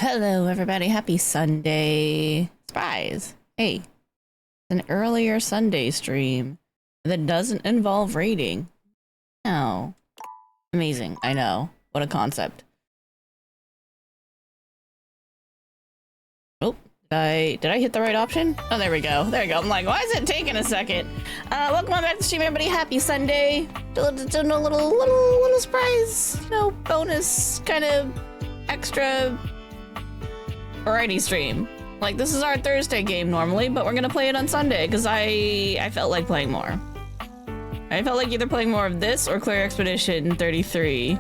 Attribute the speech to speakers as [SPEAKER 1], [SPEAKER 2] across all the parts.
[SPEAKER 1] Hello everybody, happy Sunday. Surprise. Hey, an earlier Sunday stream that doesn't involve raiding. Oh, amazing, I know. What a concept. Oh, did I hit the right option? Oh, there we go. There we go. I'm like, why is it taking a second? Welcome on back to the stream, everybody. Happy Sunday. Just a little surprise, no bonus, kind of extra variety stream. Like, this is our Thursday game normally, but we're gonna play it on Sunday because I felt like playing more. I felt like either playing more of this or Clear Expedition 33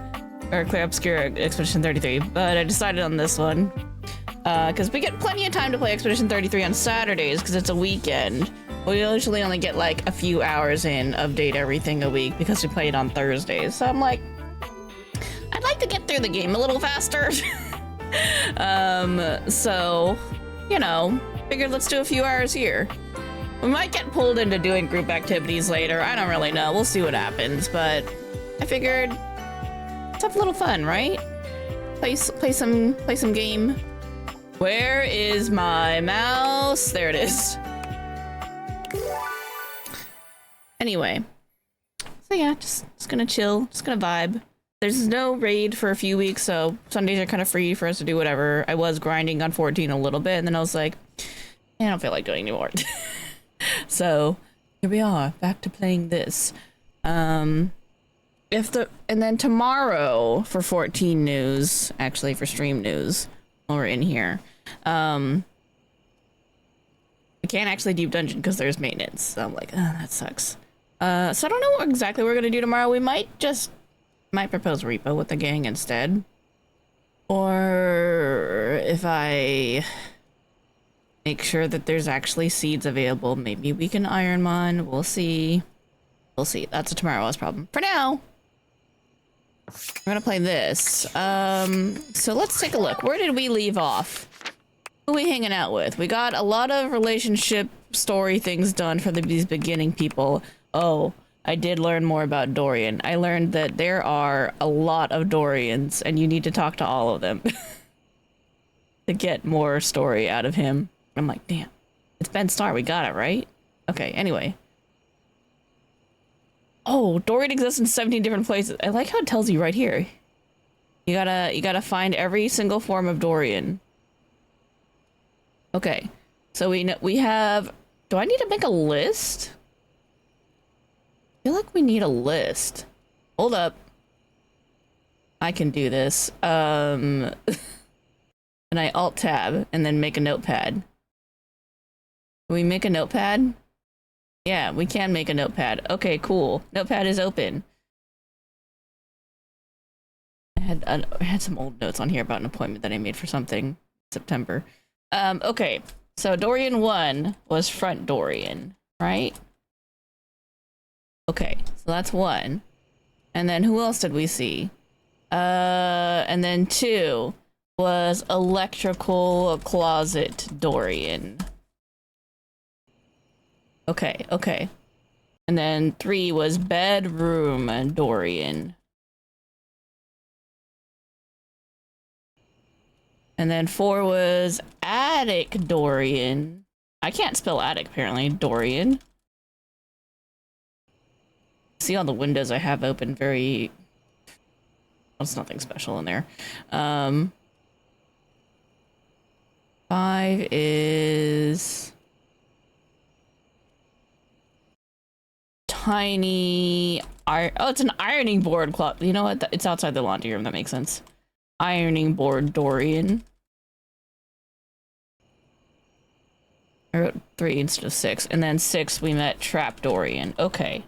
[SPEAKER 1] or Clear Obscure Expedition 33, but I decided on this one because we get plenty of time to play Expedition 33 on Saturdays because it's a weekend. We usually only get like a few hours in of data everything a week because we play it on Thursdays. So I'm like, I'd like to get through the game a little faster. So, you know, figured let's do a few hours here. We might get pulled into doing group activities later. I don't really know. We'll see what happens, but I figured let's have a little fun, right? Play some game. Where is my mouse? There it is. Anyway, so yeah, just gonna chill, just gonna vibe. There's no raid for a few weeks, so Sundays are kind of free for us to do whatever. I was grinding on 14 a little bit, and then I was like, I don't feel like doing anymore. So here we are, back to playing this. And then tomorrow for 14 news, actually for stream news, while we're in here, we can't actually deep dungeon because there's maintenance. So I'm like, oh, that sucks. So I don't know what exactly we're gonna do tomorrow. We might propose repo with the gang instead. Or if I make sure that there's actually seeds available, maybe we can Ironmon. We'll see. We'll see. That's a tomorrow's problem. For now, we're gonna play this. So let's take a look. Where did we leave off? Who are we hanging out with? We got a lot of relationship story things done for these beginning people. Oh, I did learn more about Dorian. I learned that there are a lot of Dorians, and you need to talk to all of them to get more story out of him. I'm like, damn. It's Ben Starr. We got it, right? Okay, anyway. Oh, Dorian exists in 17 different places. I like how it tells you right here. You gotta find every single form of Dorian. Okay, so we have... Do I need to make a list? I feel like we need a list. Hold up. I can do this. And I Alt-Tab and then make a notepad. Can we make a notepad? Yeah, we can make a notepad. Okay, cool. Notepad is open. I had some old notes on here about an appointment that I made for something in September. Okay. So Dorian 1 was front Dorian, right? Okay, so that's 1. And then who else did we see? And then 2 was electrical closet Dorian. Okay, okay. And then 3 was bedroom Dorian. And then 4 was attic Dorian. I can't spell attic apparently. Dorian. See all the windows I have open, very... Well, it's nothing special in there. 5 is... Tiny... Oh, it's an ironing board cloth. You know what? It's outside the laundry room. That makes sense. Ironing board Dorian. I wrote 3 instead of 6. And then 6, we met Trap Dorian. Okay.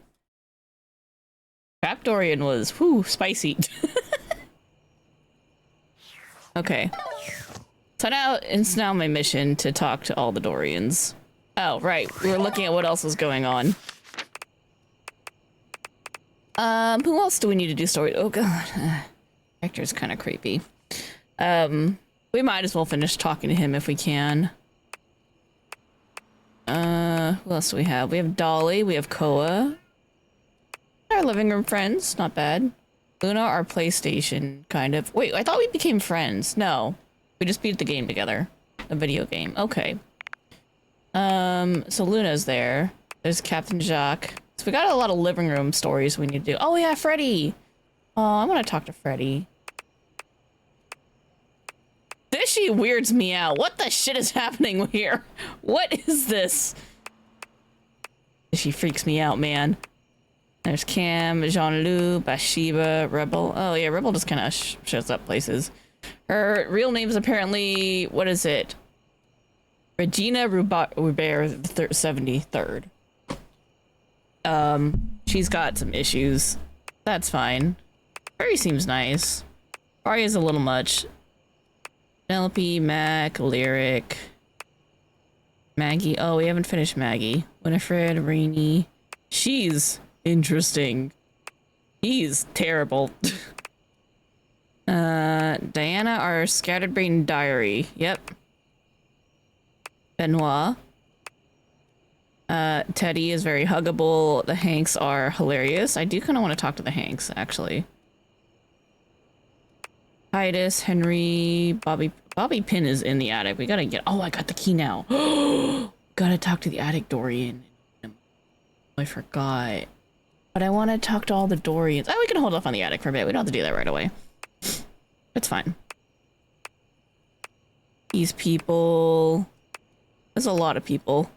[SPEAKER 1] Trap Dorian was, whew, spicy. Okay. So now, it's now my mission to talk to all the Dorians. Oh, right. We were looking at what else was going on. Who else do we need to do story? Oh, God. Hector's kind of creepy. We might as well finish talking to him if we can. Who else do we have? We have Dolly, we have Koa. Our living room friends, not bad. Luna, our PlayStation, kind of. Wait, I thought we became friends. No. We just beat the game together. A video game. Okay. So Luna's there. There's Captain Jacques. So we got a lot of living room stories we need to do. Oh yeah, Freddy! Oh, I want to talk to Freddy. This she weirds me out. What the shit is happening here? What is this? She freaks me out, man. There's Cam, Jean-Luc, Bathsheba, Rebel. Oh yeah, Rebel just kind of shows up places. Her real name is apparently, what is it? Regina Rubert 73rd. She's got some issues. That's fine. Barry seems nice. Barry is a little much. Penelope, Mac, Lyric, Maggie. Oh, we haven't finished Maggie. Winifred, Rainey. She's interesting. He's terrible. Diana, our scattered brain diary. Yep. Benoit. Teddy is very huggable. The Hanks are hilarious. I do kind of want to talk to the Hanks, actually. Titus, Henry, Bobby Pin is in the attic. We gotta get... Oh, I got the key now. Gotta talk to the attic Dorian. I forgot. But I want to talk to all the Dorians. Oh, we can hold off on the attic for a bit. We don't have to do that right away. It's fine. These people... There's a lot of people.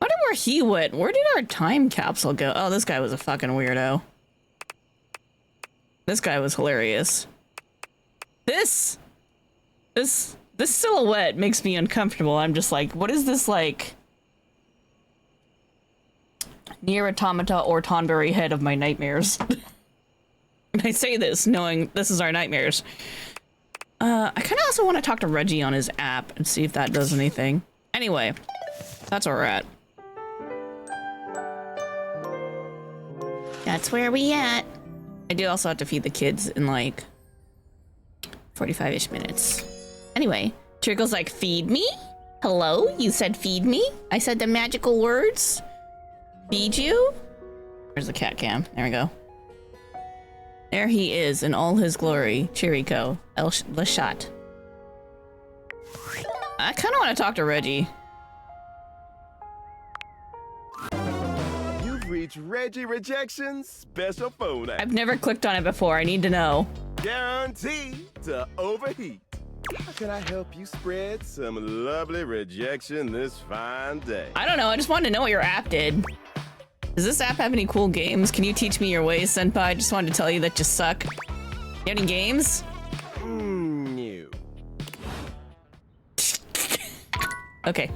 [SPEAKER 1] I wonder where he went. Where did our time capsule go? Oh, this guy was a fucking weirdo. This guy was hilarious. This silhouette makes me uncomfortable. I'm just like, what is this, like... Near Automata or Tonberry head of my nightmares. And I say this knowing this is our nightmares. I kind of also want to talk to Reggie on his app and see if that does anything. Anyway, that's where we're at. That's where we at. I do also have to feed the kids in like 45-ish minutes. Anyway, Trickle's like, feed me? Hello? You said feed me? I said the magical words? Feed you? Where's the cat cam? There we go. There he is in all his glory. Chirico. Lashat. I kind of want to talk to Reggie.
[SPEAKER 2] You've reached Reggie Rejection's special phone app.
[SPEAKER 1] I've never clicked on it before. I need to know.
[SPEAKER 2] Guaranteed to overheat. How can I help you spread some lovely rejection this fine day?
[SPEAKER 1] I don't know. I just wanted to know what your app did. Does this app have any cool games? Can you teach me your ways, Senpai? I just wanted to tell you that you suck. You have any games?
[SPEAKER 2] No.
[SPEAKER 1] Okay.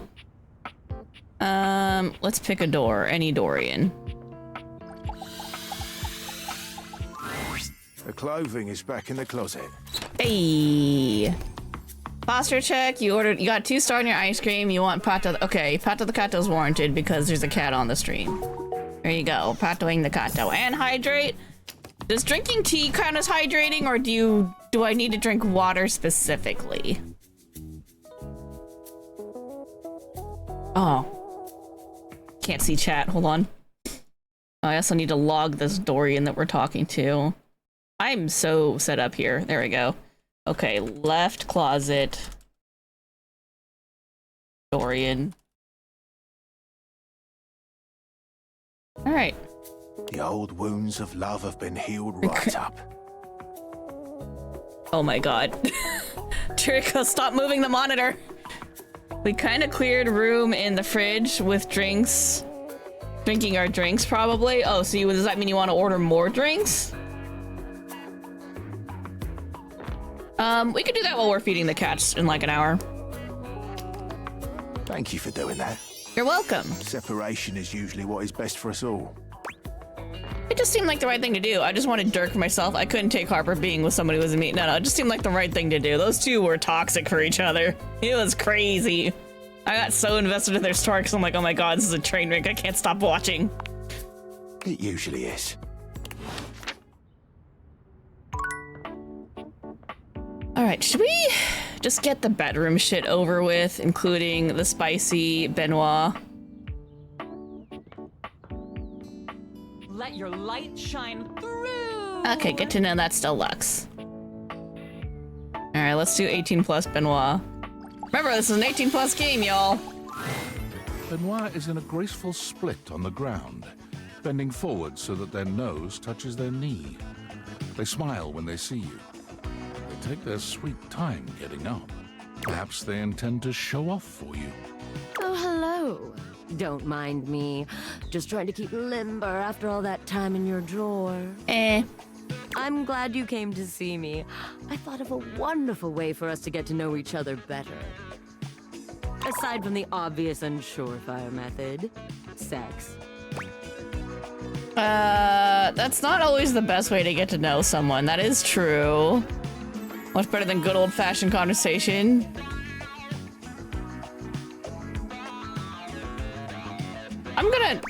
[SPEAKER 1] Let's pick a door. Any Dorian.
[SPEAKER 3] The clothing is back in the closet.
[SPEAKER 1] Hey. Posture check. You got 2 star on your ice cream. You want pato. Okay, pato the cato's warranted because there's a cat on the stream. There you go. Patoing the cato. And hydrate. Does drinking tea count as hydrating, or do I need to drink water specifically? Oh. Can't see chat. Hold on. Oh, I also need to log this Dorian that we're talking to. I'm so set up here. There we go. Okay, left closet. Dorian. All right.
[SPEAKER 3] The old wounds of love have been healed right up.
[SPEAKER 1] Oh my god. Trico, stop moving the monitor. We kind of cleared room in the fridge with drinks. Drinking our drinks, probably. Oh, so does that mean you want to order more drinks? We could do that while we're feeding the cats in like an hour.
[SPEAKER 3] Thank you for doing that.
[SPEAKER 1] You're welcome.
[SPEAKER 3] Separation is usually what is best for us all.
[SPEAKER 1] It just seemed like the right thing to do. I just wanted Dirk for myself. I couldn't take Harper being with somebody who wasn't me. No, it just seemed like the right thing to do. Those two were toxic for each other. It was crazy. I got so invested in their story because I'm like, oh my god, this is a train wreck. I can't stop watching.
[SPEAKER 3] It usually is.
[SPEAKER 1] Alright, should we just get the bedroom shit over with, including the spicy Benoit?
[SPEAKER 4] Let your light shine through.
[SPEAKER 1] Okay, good to know that's still Lux. All right, let's do 18 plus Benoit. Remember, this is an 18 plus game, y'all.
[SPEAKER 3] Benoit is in a graceful split on the ground, bending forward so that their nose touches their knee. They smile when they see you. They take their sweet time getting up. Perhaps they intend to show off for you.
[SPEAKER 5] Oh, hello. Don't mind me. Just trying to keep limber after all that time in your drawer. I'm glad you came to see me. I thought of a wonderful way for us to get to know each other better. Aside from the obvious and surefire method, sex.
[SPEAKER 1] That's not always the best way to get to know someone. That is true. Much better than good old-fashioned conversation.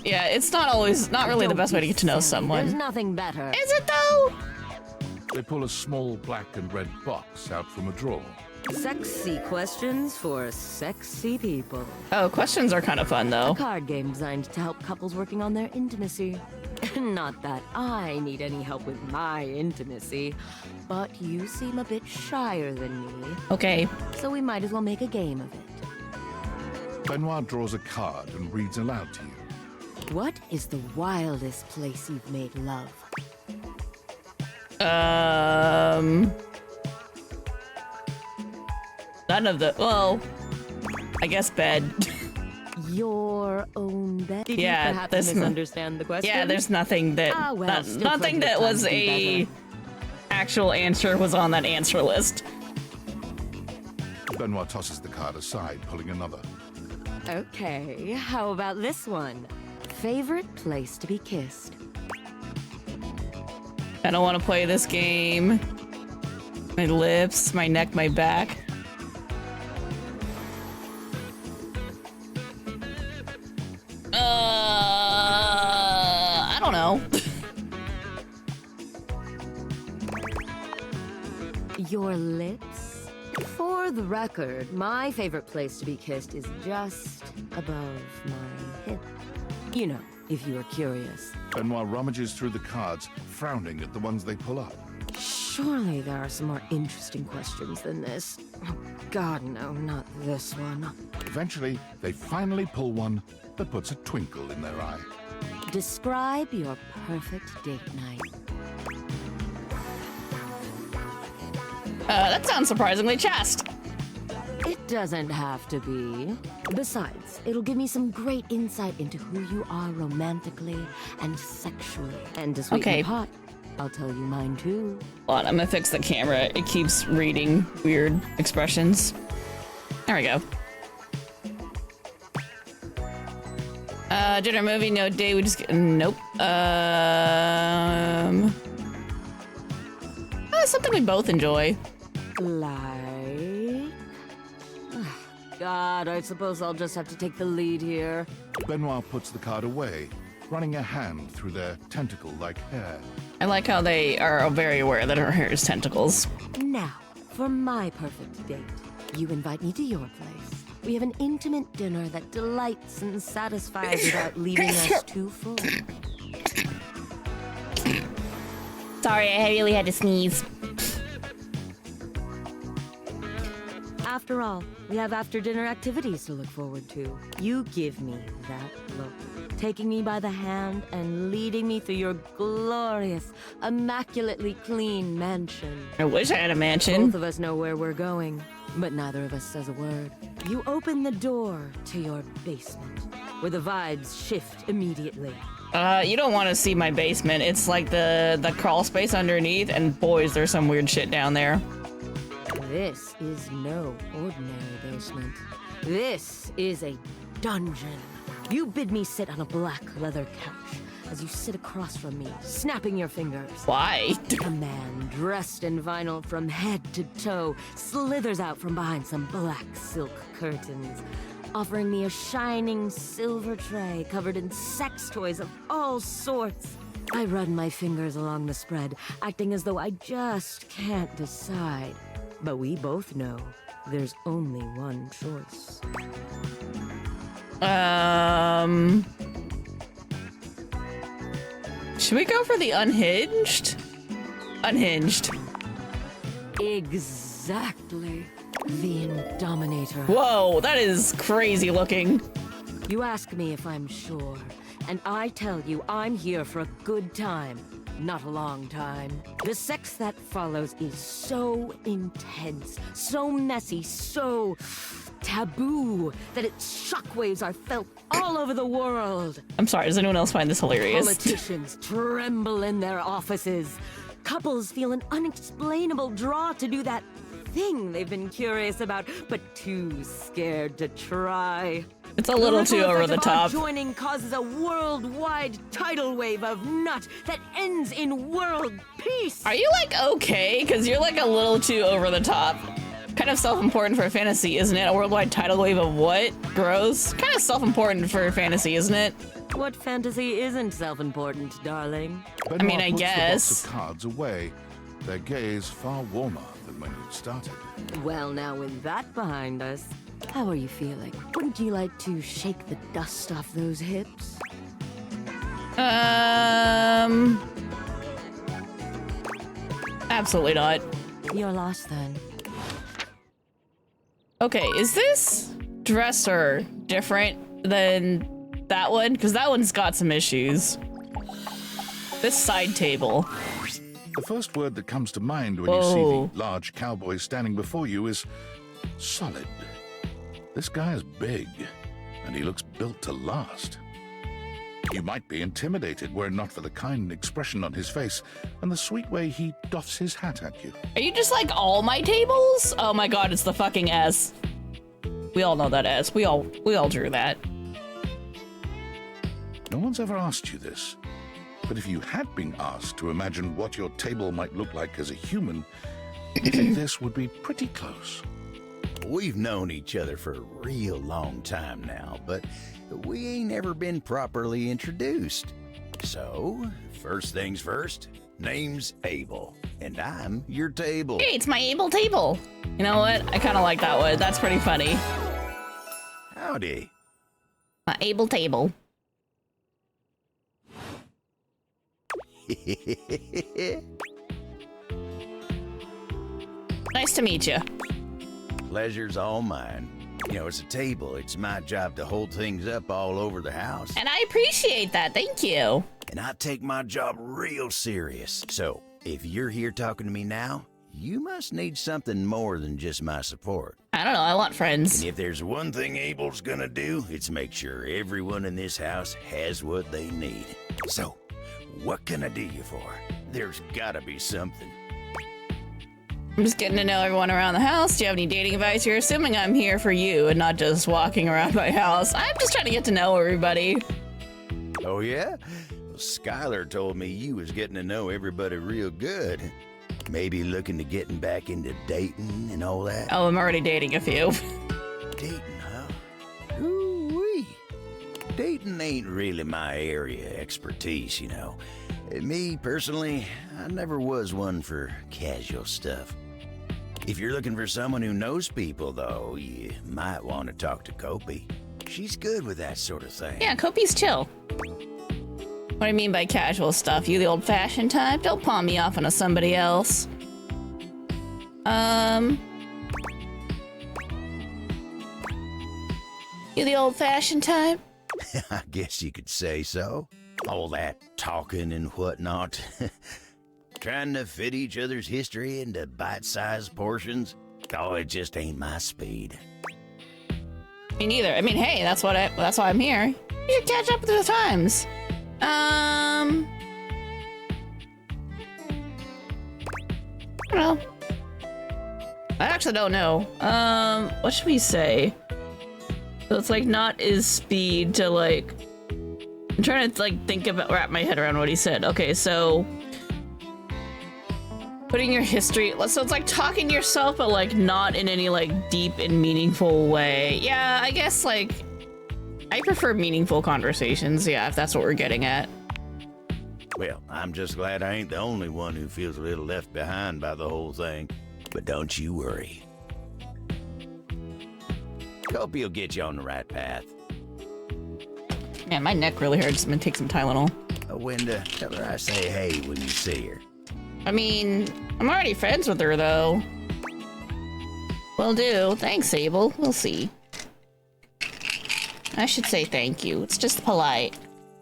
[SPEAKER 1] Yeah, it's not really the best way to get to know someone.
[SPEAKER 5] There's nothing better.
[SPEAKER 1] Is it though?
[SPEAKER 3] They pull a small black and red box out from a drawer.
[SPEAKER 5] Sexy questions for sexy people.
[SPEAKER 1] Oh, questions are kind of fun though.
[SPEAKER 5] A card game designed to help couples working on their intimacy. Not that I need any help with my intimacy, but you seem a bit shyer than me.
[SPEAKER 1] Okay.
[SPEAKER 5] So we might as well make a game of it.
[SPEAKER 3] Benoit draws a card and reads aloud to you.
[SPEAKER 5] What is the wildest place you've made love?
[SPEAKER 1] None of the, well, I guess bed.
[SPEAKER 5] Your own bed? Did
[SPEAKER 1] Yeah,
[SPEAKER 5] you perhaps misunderstand the question?
[SPEAKER 1] Yeah, there's nothing that, nothing that was a actual answer was on that answer list.
[SPEAKER 3] Benoit tosses the card aside, pulling another.
[SPEAKER 5] Okay, how about this one? Favorite place to be kissed?
[SPEAKER 1] I don't want to play this game. My lips, my neck, my back. I don't know.
[SPEAKER 5] Your lips? For the record, my favorite place to be kissed is just above my hip. You know, if you are curious.
[SPEAKER 3] Benoit rummages through the cards, frowning at the ones they pull up.
[SPEAKER 5] Surely there are some more interesting questions than this. Oh, God, no, not this one.
[SPEAKER 3] Eventually, they finally pull one that puts a twinkle in their eye.
[SPEAKER 5] Describe your perfect date night.
[SPEAKER 1] That sounds surprisingly chaste.
[SPEAKER 5] It doesn't have to be. Besides, it'll give me some great insight into who you are romantically and sexually. And to sweeten the pot, I'll tell you mine too.
[SPEAKER 1] Hold on, I'm gonna fix the camera. It keeps reading weird expressions. There we go. Dinner, movie, no date, we just get, nope. Something we both enjoy.
[SPEAKER 5] Like... God, I suppose I'll just have to take the lead here.
[SPEAKER 3] Benoit puts the card away, running a hand through their tentacle-like hair.
[SPEAKER 1] I like how they are very aware that her hair is tentacles.
[SPEAKER 5] Now, for my perfect date, you invite me to your place. We have an intimate dinner that delights and satisfies without leaving us too full.
[SPEAKER 1] Sorry, I really had to sneeze.
[SPEAKER 5] After all, we have after-dinner activities to look forward to. You give me that look, taking me by the hand and leading me through your glorious, immaculately clean mansion.
[SPEAKER 1] I wish I had a mansion.
[SPEAKER 5] Both of us know where we're going, but neither of us says a word. You open the door to your basement, where the vibes shift immediately.
[SPEAKER 1] You don't want to see my basement. It's like the crawl space underneath, and boys, there's some weird shit down there.
[SPEAKER 5] This is no ordinary basement. This is a dungeon. You bid me sit on a black leather couch as you sit across from me, snapping your fingers.
[SPEAKER 1] Why?
[SPEAKER 5] A man dressed in vinyl from head to toe slithers out from behind some black silk curtains, offering me a shining silver tray covered in sex toys of all sorts. I run my fingers along the spread, acting as though I just can't decide. But we both know there's only one choice.
[SPEAKER 1] Should we go for the unhinged? Unhinged.
[SPEAKER 5] Exactly. The Indominator.
[SPEAKER 1] Whoa, that is crazy looking.
[SPEAKER 5] You ask me if I'm sure, and I tell you I'm here for a good time, not a long time. The sex that follows is so intense, so messy, so taboo that its shockwaves are felt all over the world.
[SPEAKER 1] I'm sorry, does anyone else find this hilarious?
[SPEAKER 5] Politicians tremble in their offices. Couples feel an unexplainable draw to do that thing they've been curious about, but too scared to try.
[SPEAKER 1] It's a little too over the top.
[SPEAKER 5] Joining causes a worldwide tidal wave of nut that ends in world peace.
[SPEAKER 1] Are you like okay? Because you're like a little too over the top. Kind of self-important for fantasy, isn't it? A worldwide tidal wave of what? Gross. Kind of self-important for fantasy, isn't it?
[SPEAKER 5] What fantasy isn't self-important, darling?
[SPEAKER 3] Benoit
[SPEAKER 1] I mean, I
[SPEAKER 3] puts
[SPEAKER 1] guess.
[SPEAKER 3] the box of cards away, their gaze far warmer than when you started.
[SPEAKER 5] Well, now with that behind us, how are you feeling? Wouldn't you like to shake the dust off those hips?
[SPEAKER 1] Absolutely not.
[SPEAKER 5] You're lost then.
[SPEAKER 1] Okay, is this dresser different than that one? Because that one's got some issues. This side table.
[SPEAKER 3] The first word that comes to mind when you see the large cowboy standing before you is solid. This guy is big, and he looks built to last. You might be intimidated were it not for the kind expression on his face and the sweet way he doffs his hat at you.
[SPEAKER 1] Are you just like all my tables? Oh my god, it's the fucking S. We all know that S. We all drew that.
[SPEAKER 3] No one's ever asked you this, but if you had been asked to imagine what your table might look like as a human, you think this would be pretty close.
[SPEAKER 6] We've known each other for a real long time now, but we ain't ever been properly introduced. So, first things first, name's Abel, and I'm your table.
[SPEAKER 1] Hey, it's my able table. You know what? I kind of like that one. That's pretty funny.
[SPEAKER 6] Howdy.
[SPEAKER 1] My able table. Nice to meet you.
[SPEAKER 6] Pleasure's all mine. You know, it's a table. It's my job to hold things up all over the house.
[SPEAKER 1] And I appreciate that. Thank you.
[SPEAKER 6] And I take my job real serious. So, if you're here talking to me now, you must need something more than just my support.
[SPEAKER 1] I don't know. I want friends.
[SPEAKER 6] And if there's one thing Abel's gonna do, it's make sure everyone in this house has what they need. So, what can I do you for? There's gotta be something.
[SPEAKER 1] I'm just getting to know everyone around the house. Do you have any dating advice? You're assuming I'm here for you and not just walking around my house. I'm just trying to get to know everybody.
[SPEAKER 6] Oh yeah? Well, Skylar told me you was getting to know everybody real good. Maybe looking to getting back into dating and all that?
[SPEAKER 1] Oh, I'm already dating a few.
[SPEAKER 6] Dating, huh? Ooh-wee. Dating ain't really my area of expertise, you know. Me, personally, I never was one for casual stuff. If you're looking for someone who knows people, though, you might want to talk to Kopi. She's good with that sort of thing.
[SPEAKER 1] Yeah, Kopi's chill. What do you mean by casual stuff? You the old-fashioned type? Don't pawn me off onto somebody else. You the old-fashioned type?
[SPEAKER 6] I guess you could say so. All that talking and whatnot. Trying to fit each other's history into bite-sized portions. Oh, it just ain't my speed.
[SPEAKER 1] Me neither. I mean, hey, that's why I'm here. You should catch up with the times. I don't know. I actually don't know. What should we say? So it's like not his speed to like. I'm trying to like wrap my head around what he said. Okay, so putting your history. So it's like talking to yourself, but like not in any like deep and meaningful way. Yeah, I guess like I prefer meaningful conversations. Yeah, if that's what we're getting at.
[SPEAKER 6] Well, I'm just glad I ain't the only one who feels a little left behind by the whole thing. But don't you worry. Kopi will get you on the right path.
[SPEAKER 1] Man, my neck really hurts. I'm gonna take some Tylenol.
[SPEAKER 6] Winda, tell her I say hey when you see her.
[SPEAKER 1] I mean, I'm already friends with her, though. Will do. Thanks, Sable. We'll see. I should say thank you. It's just polite.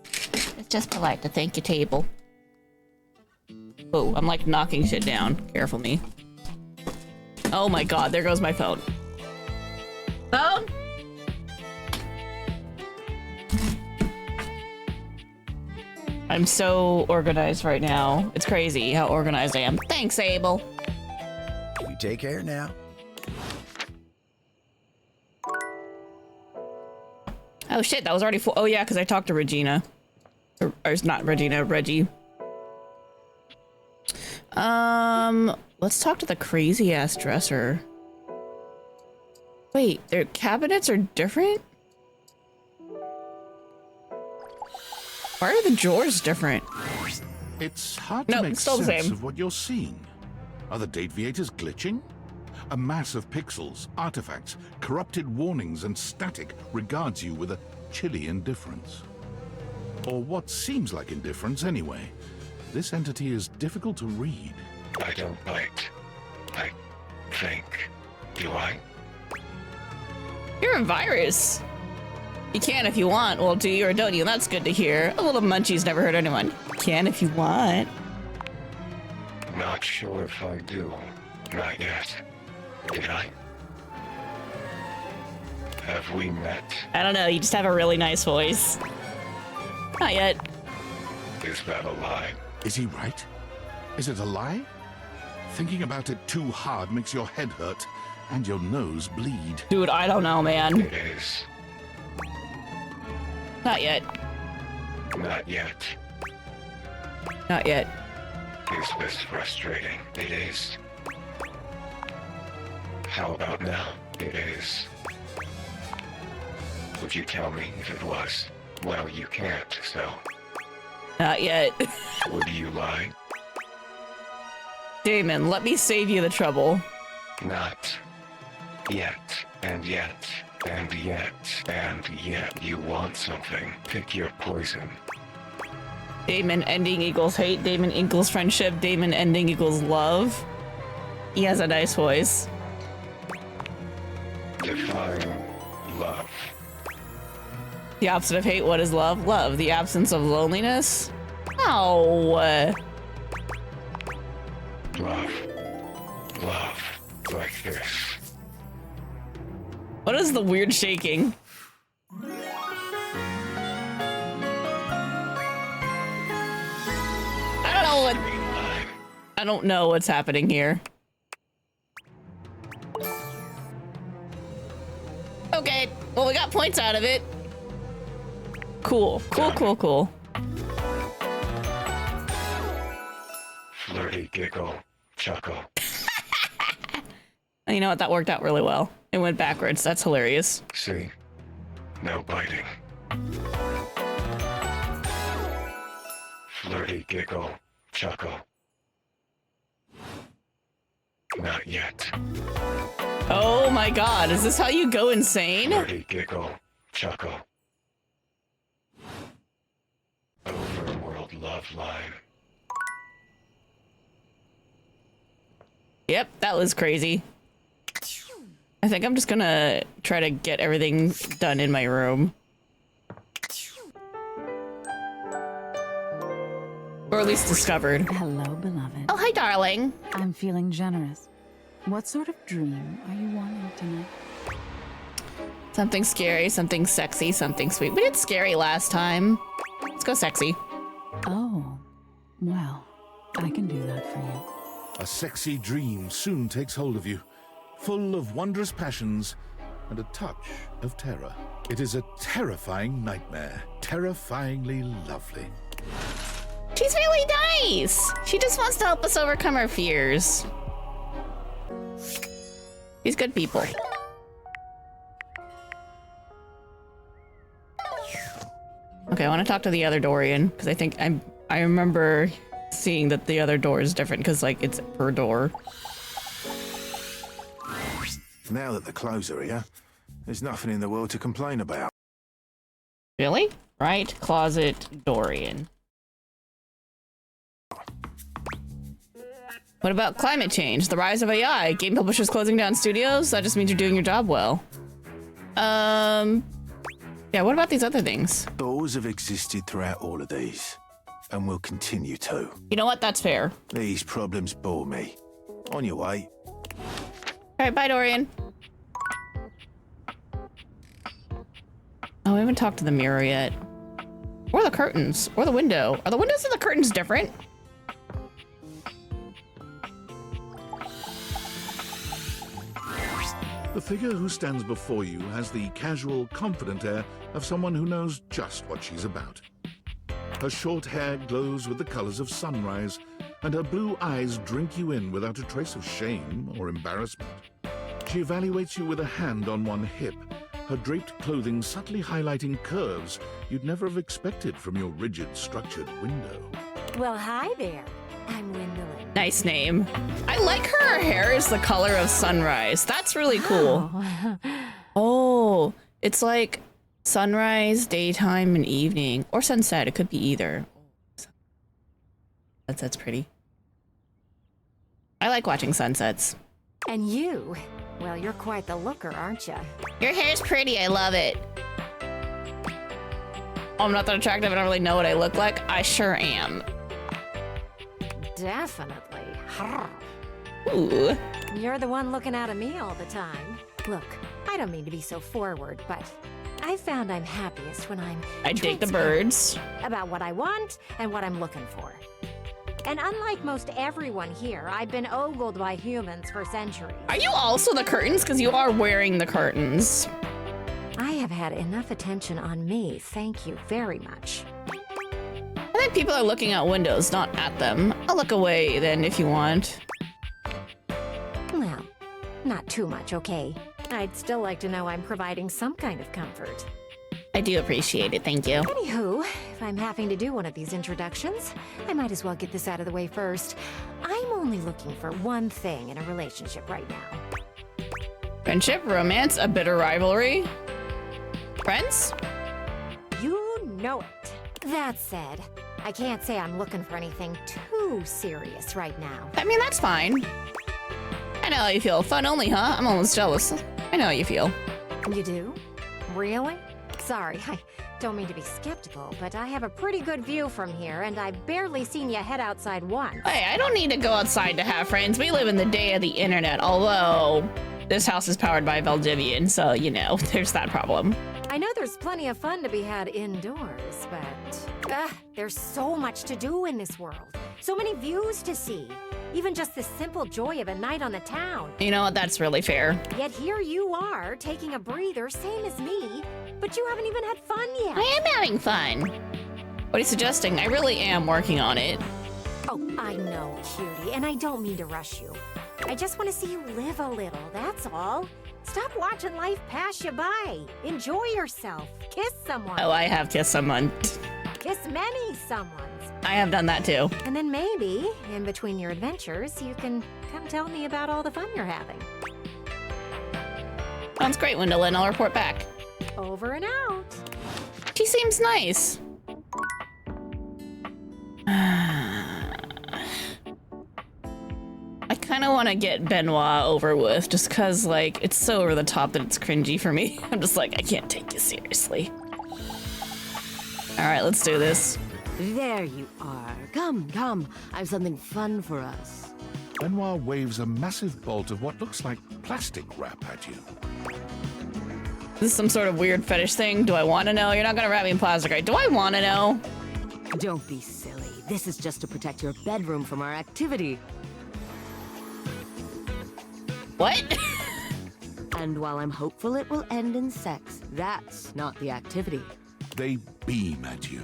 [SPEAKER 1] It's just polite to thank your table. Oh, I'm like knocking shit down. Careful me. Oh my god, there goes my phone. Phone? I'm so organized right now. It's crazy how organized I am. Thanks, Abel.
[SPEAKER 6] You take care now.
[SPEAKER 1] Oh shit, that was already full. Oh yeah, because I talked to Regina. Or it's not Regina, Reggie. Let's talk to the crazy ass dresser. Wait, their cabinets are different? Why are the drawers different?
[SPEAKER 3] It's hard to
[SPEAKER 1] No,
[SPEAKER 3] make
[SPEAKER 1] it's still the
[SPEAKER 3] sense
[SPEAKER 1] same.
[SPEAKER 3] of what you're seeing. Are the date viators glitching? A mass of pixels, artifacts, corrupted warnings, and static regards you with a chilly indifference. Or what seems like indifference anyway. This entity is difficult to read.
[SPEAKER 7] I don't bite. I think. Do I?
[SPEAKER 1] You're a virus. You can if you want. Well, do you or don't you? That's good to hear. A little munchie's never hurt anyone. You can if you want.
[SPEAKER 7] Not sure if I do. Not yet. Did I? Have we met?
[SPEAKER 1] I don't know. You just have a really nice voice. Not yet.
[SPEAKER 7] Is that a lie?
[SPEAKER 3] Is he right? Is it a lie? Thinking about it too hard makes your head hurt and your nose bleed.
[SPEAKER 1] Dude, I don't know, man.
[SPEAKER 7] It is.
[SPEAKER 1] Not yet.
[SPEAKER 7] Not yet.
[SPEAKER 1] Not yet.
[SPEAKER 7] Is this frustrating? It is. How about now? It is. Would you tell me if it was? Well, you can't, so.
[SPEAKER 1] Not yet.
[SPEAKER 7] Would you lie?
[SPEAKER 1] Damon, let me save you the trouble.
[SPEAKER 7] Not yet, and yet, and yet, and yet. You want something. Pick your poison.
[SPEAKER 1] Damon ending equals hate. Damon equals friendship. Damon ending equals love. He has a nice voice.
[SPEAKER 7] Define love.
[SPEAKER 1] The opposite of hate, what is love? Love. The absence of loneliness? No.
[SPEAKER 7] Love. Love. Like this.
[SPEAKER 1] What is the weird shaking? I don't know what's happening here. Okay, well we got points out of it. Cool, cool, cool, cool.
[SPEAKER 7] Flirty giggle. Chuckle.
[SPEAKER 1] You know what? That worked out really well. It went backwards. That's hilarious.
[SPEAKER 7] See? No biting. Flirty giggle. Chuckle. Not yet.
[SPEAKER 1] Oh my god, is this how you go insane?
[SPEAKER 7] Flirty giggle. Chuckle. Overworld love line.
[SPEAKER 1] Yep, that was crazy. I think I'm just gonna try to get everything done in my room. Or at least discovered.
[SPEAKER 8] Hello, beloved.
[SPEAKER 1] Oh, hi, darling.
[SPEAKER 8] I'm feeling generous. What sort of dream are you wanting tonight?
[SPEAKER 1] Something scary, something sexy, something sweet. We did scary last time. Let's go sexy.
[SPEAKER 8] Oh, well, I can do that for you.
[SPEAKER 3] A sexy dream soon takes hold of you, full of wondrous passions and a touch of terror. It is a terrifying nightmare, terrifyingly lovely.
[SPEAKER 1] She's really nice. She just wants to help us overcome our fears. She's good people. Okay, I want to talk to the other Dorian because I think I remember seeing that the other door is different because like it's per door.
[SPEAKER 9] Now that the clothes are here, there's nothing in the world to complain about.
[SPEAKER 1] Really? Right closet Dorian. What about climate change? The rise of AI? Game publishers closing down studios? That just means you're doing your job well. Yeah, what about these other things?
[SPEAKER 9] Laws have existed throughout all of these, and will continue to.
[SPEAKER 1] You know what? That's fair.
[SPEAKER 9] These problems bore me. On your way.
[SPEAKER 1] Alright, bye, Dorian. Oh, we haven't talked to the mirror yet. Or the curtains. Or the window. Are the windows and the curtains different?
[SPEAKER 3] The figure who stands before you has the casual, confident air of someone who knows just what she's about. Her short hair glows with the colors of sunrise, and her blue eyes drink you in without a trace of shame or embarrassment. She evaluates you with a hand on one hip, her draped clothing subtly highlighting curves you'd never have expected from your rigid, structured window.
[SPEAKER 10] Well, hi there. I'm Gwendolyn.
[SPEAKER 1] Nice name. I like her hair is the color of sunrise. That's really cool. Oh, it's like sunrise, daytime, and evening. Or sunset. It could be either. Sunset's pretty. I like watching sunsets.
[SPEAKER 10] And you? Well, you're quite the looker, aren't you?
[SPEAKER 1] Your hair's pretty. I love it. Oh, I'm not that attractive. I don't really know what I look like. I sure am.
[SPEAKER 10] Definitely.
[SPEAKER 1] Ooh.
[SPEAKER 10] You're the one looking out at me all the time. Look, I don't mean to be so forward, but I found I'm happiest when
[SPEAKER 1] I dig the birds.
[SPEAKER 10] About what I want and what I'm looking for. And unlike most everyone here, I've been ogled by humans for centuries.
[SPEAKER 1] Are you also the curtains? Because you are wearing the curtains.
[SPEAKER 10] I have had enough attention on me, thank you very much.
[SPEAKER 1] I think people are looking out windows, not at them. I'll look away then if you want.
[SPEAKER 10] Well, not too much, okay? I'd still like to know I'm providing some kind of comfort.
[SPEAKER 1] I do appreciate it, thank you.
[SPEAKER 10] Anywho, if I'm having to do one of these introductions, I might as well get this out of the way first. I'm only looking for one thing in a relationship right now.
[SPEAKER 1] Friendship, romance, a bitter rivalry. Friends?
[SPEAKER 10] You know it. That said, I can't say I'm looking for anything too serious right now.
[SPEAKER 1] I mean, that's fine. I know how you feel. Fun only, huh? I'm almost jealous. I know how you feel.
[SPEAKER 10] You do? Really? Sorry, I don't mean to be skeptical, but I have a pretty good view from here, and I've barely seen you head outside once.
[SPEAKER 1] Hey, I don't need to go outside to have friends. We live in the day of the internet, although this house is powered by Valdivian, so, you know, there's that problem.
[SPEAKER 10] I know there's plenty of fun to be had indoors, but there's so much to do in this world. So many views to see. Even just the simple joy of a night on the town.
[SPEAKER 1] You know what? That's really fair.
[SPEAKER 10] Yet here you are, taking a breather, same as me, but you haven't even had fun yet.
[SPEAKER 1] I am having fun. What are you suggesting? I really am working on it.
[SPEAKER 10] Oh, I know, cutie, and I don't mean to rush you. I just want to see you live a little, that's all. Stop watching life pass you by. Enjoy yourself. Kiss someone.
[SPEAKER 1] Oh, I have kissed someone.
[SPEAKER 10] Kiss many someones.
[SPEAKER 1] I have done that too.
[SPEAKER 10] And then maybe, in between your adventures, you can come tell me about all the fun you're having.
[SPEAKER 1] Sounds great, Gwendolyn. I'll report back.
[SPEAKER 10] Over and out.
[SPEAKER 1] She seems nice. I kind of want to get Benoit over with, just because, like, it's so over the top that it's cringy for me. I'm just like, I can't take you seriously. All right, let's do this.
[SPEAKER 5] There you are. Come, come. I have something fun for us.
[SPEAKER 3] Benoit waves a massive bolt of what looks like plastic wrap at you.
[SPEAKER 1] Is this some sort of weird fetish thing? Do I want to know? You're not going to wrap me in plastic, right? Do I want to know?
[SPEAKER 5] Don't be silly. This is just to protect your bedroom from our activity.
[SPEAKER 1] What?
[SPEAKER 5] And while I'm hopeful it will end in sex, that's not the activity.
[SPEAKER 3] They beam at you.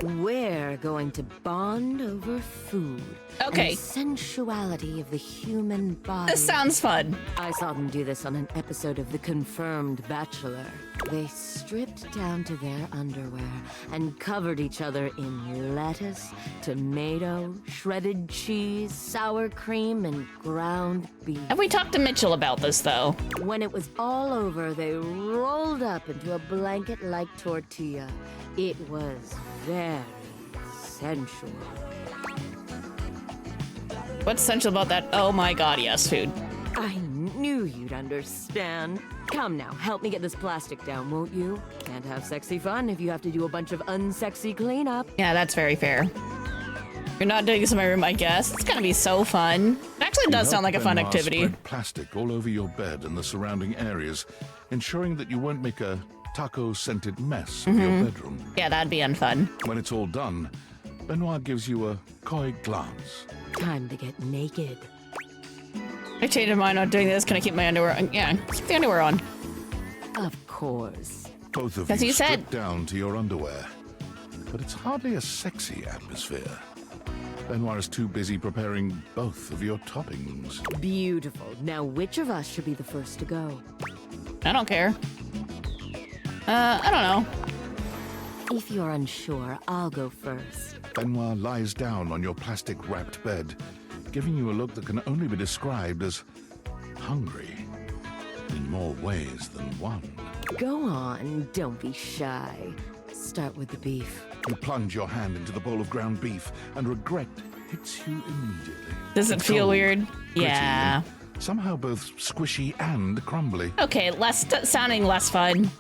[SPEAKER 5] We're going to bond over food.
[SPEAKER 1] Okay.
[SPEAKER 5] And sensuality of the human body.
[SPEAKER 1] This sounds fun.
[SPEAKER 5] I saw them do this on an episode of The Confirmed Bachelor. They stripped down to their underwear and covered each other in lettuce, tomato, shredded cheese, sour cream, and ground beef.
[SPEAKER 1] Have we talked to Mitchell about this, though?
[SPEAKER 5] When it was all over, they rolled up into a blanket-like tortilla. It was very sensual.
[SPEAKER 1] What's essential about that? Oh my god, yes, food.
[SPEAKER 5] I knew you'd understand. Come now, help me get this plastic down, won't you? Can't have sexy fun if you have to do a bunch of unsexy cleanup.
[SPEAKER 1] Yeah, that's very fair. You're not doing this in my room, I guess. It's gonna be so fun. It actually does sound like a fun
[SPEAKER 3] Benoit
[SPEAKER 1] activity.
[SPEAKER 3] spread plastic all over your bed and the surrounding areas, ensuring that you won't make a taco-scented mess of your bedroom.
[SPEAKER 1] Yeah, that'd be unfun.
[SPEAKER 3] When it's all done, Benoit gives you a coy glance.
[SPEAKER 5] Time to get naked.
[SPEAKER 1] I changed my mind on doing this. Can I keep my underwear on? Yeah, keep the underwear on.
[SPEAKER 5] Of course.
[SPEAKER 3] Both of
[SPEAKER 1] As
[SPEAKER 3] you
[SPEAKER 1] you said.
[SPEAKER 3] strip down to your underwear. But it's hardly a sexy atmosphere. Benoit is too busy preparing both of your toppings.
[SPEAKER 5] Beautiful. Now, which of us should be the first to go?
[SPEAKER 1] I don't care. I don't know.
[SPEAKER 5] If you're unsure, I'll go first.
[SPEAKER 3] Benoit lies down on your plastic-wrapped bed, giving you a look that can only be described as hungry, in more ways than one.
[SPEAKER 5] Go on, don't be shy. Start with the beef.
[SPEAKER 3] You plunge your hand into the bowl of ground beef, and regret hits you immediately.
[SPEAKER 1] Does it
[SPEAKER 3] It's
[SPEAKER 1] feel
[SPEAKER 3] cold,
[SPEAKER 1] weird?
[SPEAKER 3] gritty,
[SPEAKER 1] Yeah.
[SPEAKER 3] and somehow both squishy and crumbly.
[SPEAKER 1] Okay, sounding less fun.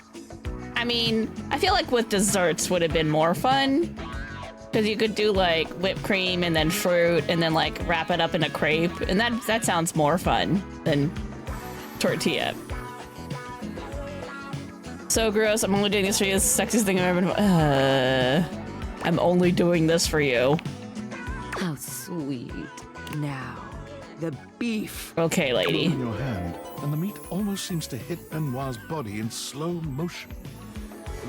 [SPEAKER 1] I mean, I feel like with desserts would have been more fun. Because you could do like whipped cream and then fruit and then like wrap it up in a crepe. And that sounds more fun than tortilla. So gross. I'm only doing this for you. It's the sexiest thing I've ever been. I'm only doing this for you.
[SPEAKER 5] How sweet. Now, the beef.
[SPEAKER 1] Okay, lady.
[SPEAKER 3] In your hand, and the meat almost seems to hit Benoit's body in slow motion.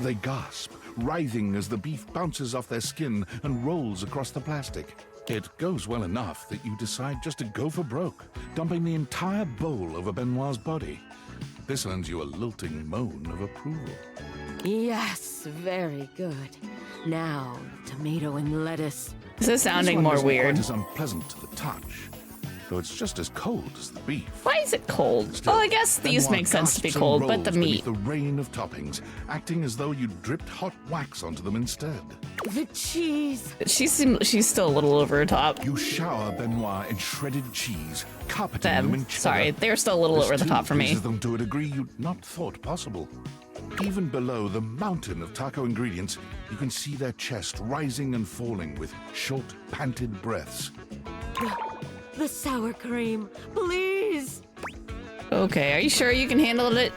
[SPEAKER 3] They gasp, writhing as the beef bounces off their skin and rolls across the plastic. It goes well enough that you decide just to go for broke, dumping the entire bowl over Benoit's body. This earns you a lilting moan of approval.
[SPEAKER 5] Yes, very good. Now, tomato and lettuce.
[SPEAKER 1] This is sounding
[SPEAKER 3] This one
[SPEAKER 1] more
[SPEAKER 3] isn't
[SPEAKER 1] weird.
[SPEAKER 3] quite as unpleasant to the touch, though it's just as cold as the beef.
[SPEAKER 1] Why is it cold?
[SPEAKER 3] Still,
[SPEAKER 1] Well, I guess these
[SPEAKER 3] Benoit
[SPEAKER 1] make sense to be
[SPEAKER 3] gasps and
[SPEAKER 1] cold, but the
[SPEAKER 3] rolls
[SPEAKER 1] meat.
[SPEAKER 3] beneath the rain of toppings, acting as though you dripped hot wax onto them instead.
[SPEAKER 5] The cheese.
[SPEAKER 1] She's still a little over her top.
[SPEAKER 3] You shower Benoit in shredded cheese, carpeting them in
[SPEAKER 1] Them.
[SPEAKER 3] cheddar.
[SPEAKER 1] Sorry, they're still a little
[SPEAKER 3] This
[SPEAKER 1] over the
[SPEAKER 3] too
[SPEAKER 1] top for me.
[SPEAKER 3] pleases them to a degree you'd not thought possible. Even below the mountain of taco ingredients, you can see their chest rising and falling with short, panted breaths.
[SPEAKER 5] The sour cream. Please.
[SPEAKER 1] Okay, are you sure you can handle it?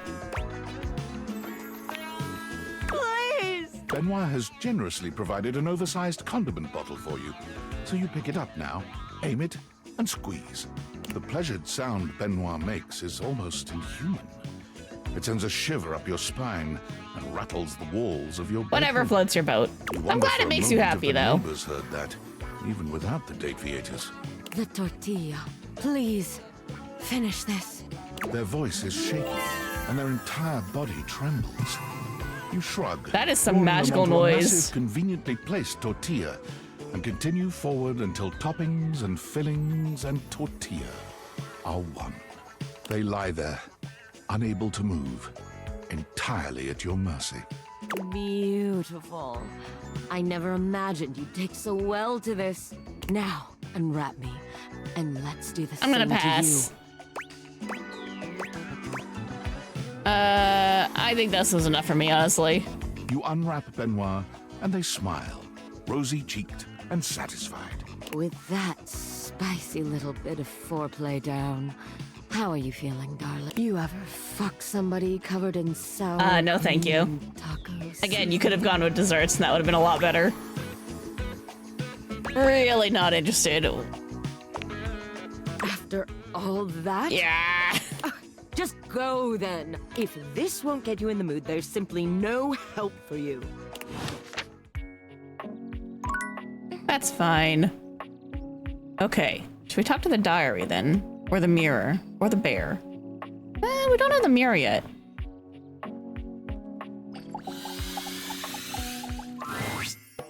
[SPEAKER 5] Please.
[SPEAKER 3] Benoit has generously provided an oversized condiment bottle for you, so you pick it up now, aim it, and squeeze. The pleasured sound Benoit makes is almost inhuman. It sends a shiver up your spine and rattles the walls of your
[SPEAKER 1] Whatever
[SPEAKER 3] bedroom.
[SPEAKER 1] floats your boat.
[SPEAKER 3] You
[SPEAKER 1] I'm
[SPEAKER 3] wonder
[SPEAKER 1] glad
[SPEAKER 3] for
[SPEAKER 1] it
[SPEAKER 3] a
[SPEAKER 1] makes you
[SPEAKER 3] moment
[SPEAKER 1] happy,
[SPEAKER 3] if the
[SPEAKER 1] though.
[SPEAKER 3] neighbors heard that, even without the deviators.
[SPEAKER 5] The tortilla. Please. Finish this.
[SPEAKER 3] Their voice is shaky, and their entire body trembles. You shrug.
[SPEAKER 1] That is some
[SPEAKER 3] rolling them
[SPEAKER 1] magical
[SPEAKER 3] onto a
[SPEAKER 1] noise.
[SPEAKER 3] massive, conveniently placed tortilla, and continue forward until toppings and fillings and tortilla are one. They lie there, unable to move, entirely at your mercy.
[SPEAKER 5] Beautiful. I never imagined you'd take so well to this. Now, unwrap me, and let's do the
[SPEAKER 1] I'm
[SPEAKER 5] same
[SPEAKER 1] gonna pass.
[SPEAKER 5] to you.
[SPEAKER 1] I think this was enough for me, honestly.
[SPEAKER 3] You unwrap Benoit, and they smile, rosy-cheeked and satisfied.
[SPEAKER 5] With that spicy little bit of foreplay down, how are you feeling, darling? You ever fuck somebody covered in sour
[SPEAKER 1] No, thank you.
[SPEAKER 5] cream tacos?
[SPEAKER 1] Again, you could have gone with desserts, and that would have been a lot better. Really not interested.
[SPEAKER 5] After all that?
[SPEAKER 1] Yeah.
[SPEAKER 5] Just go then. If this won't get you in the mood, there's simply no help for you.
[SPEAKER 1] That's fine. Okay. Should we talk to the diary then? Or the mirror? Or the bear? We don't have the mirror yet.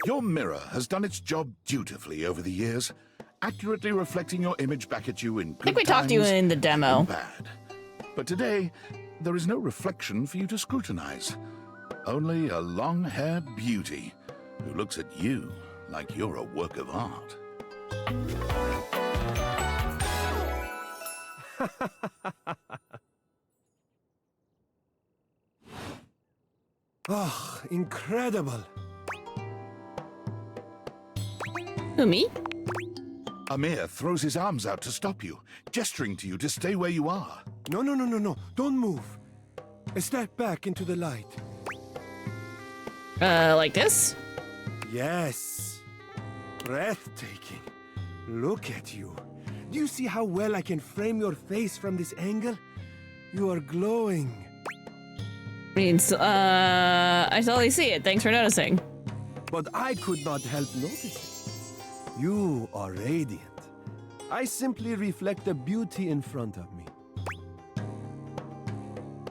[SPEAKER 3] Your mirror has done its job dutifully over the years, accurately reflecting your image back at you in good
[SPEAKER 1] I think we talked to you
[SPEAKER 3] times
[SPEAKER 1] in the demo.
[SPEAKER 3] and bad. But today, there is no reflection for you to scrutinize. Only a long-haired beauty who looks at you like you're a work of art.
[SPEAKER 11] Oh, incredible.
[SPEAKER 1] Who, me?
[SPEAKER 3] Amir throws his arms out to stop you, gesturing to you to stay where you are.
[SPEAKER 11] No. Don't move. Step back into the light.
[SPEAKER 1] Like this?
[SPEAKER 11] Yes. Breathtaking. Look at you. Do you see how well I can frame your face from this angle? You are glowing.
[SPEAKER 1] Means, I totally see it. Thanks for noticing.
[SPEAKER 11] But I could not help noticing. You are radiant. I simply reflect the beauty in front of me.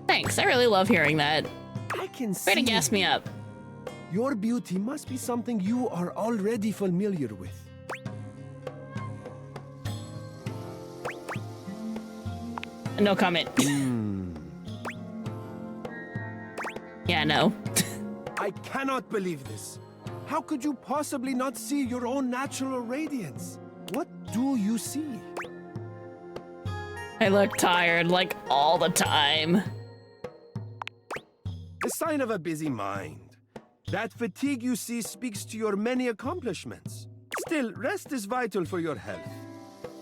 [SPEAKER 1] Thanks. I really love hearing that.
[SPEAKER 11] I can
[SPEAKER 1] Way
[SPEAKER 11] see.
[SPEAKER 1] to gas me up.
[SPEAKER 11] Your beauty must be something you are already familiar with.
[SPEAKER 1] No comment. Yeah, no.
[SPEAKER 11] I cannot believe this. How could you possibly not see your own natural radiance? What do you see?
[SPEAKER 1] I look tired, like, all the time.
[SPEAKER 11] A sign of a busy mind. That fatigue you see speaks to your many accomplishments. Still, rest is vital for your health.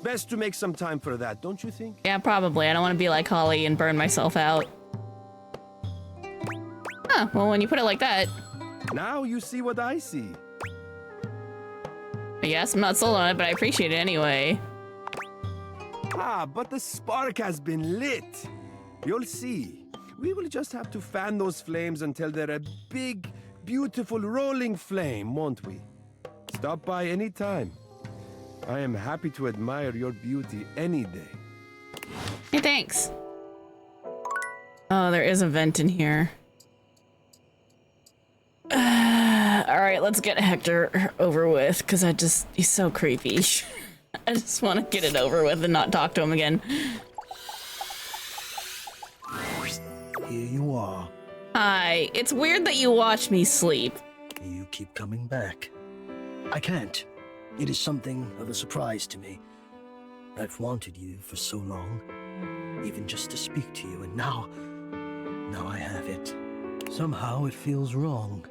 [SPEAKER 11] Best to make some time for that, don't you think?
[SPEAKER 1] Yeah, probably. I don't want to be like Holly and burn myself out. Huh, well, when you put it like that...
[SPEAKER 11] Now you see what I see.
[SPEAKER 1] I guess I'm not sold on it, but I appreciate it anyway.
[SPEAKER 11] Ah, but the spark has been lit. You'll see. We will just have to fan those flames until they're a big, beautiful rolling flame, won't we? Stop by any time. I am happy to admire your beauty any day.
[SPEAKER 1] Hey, thanks. Oh, there is a vent in here. Alright, let's get Hector over with, because he's so creepy. I just want to get it over with and not talk to him again.
[SPEAKER 12] Here you are.
[SPEAKER 1] Hi, it's weird that you watch me sleep.
[SPEAKER 12] You keep coming back. I can't. It is something of a surprise to me. I've wanted you for so long, even just to speak to you, and now I have it. Somehow it feels wrong.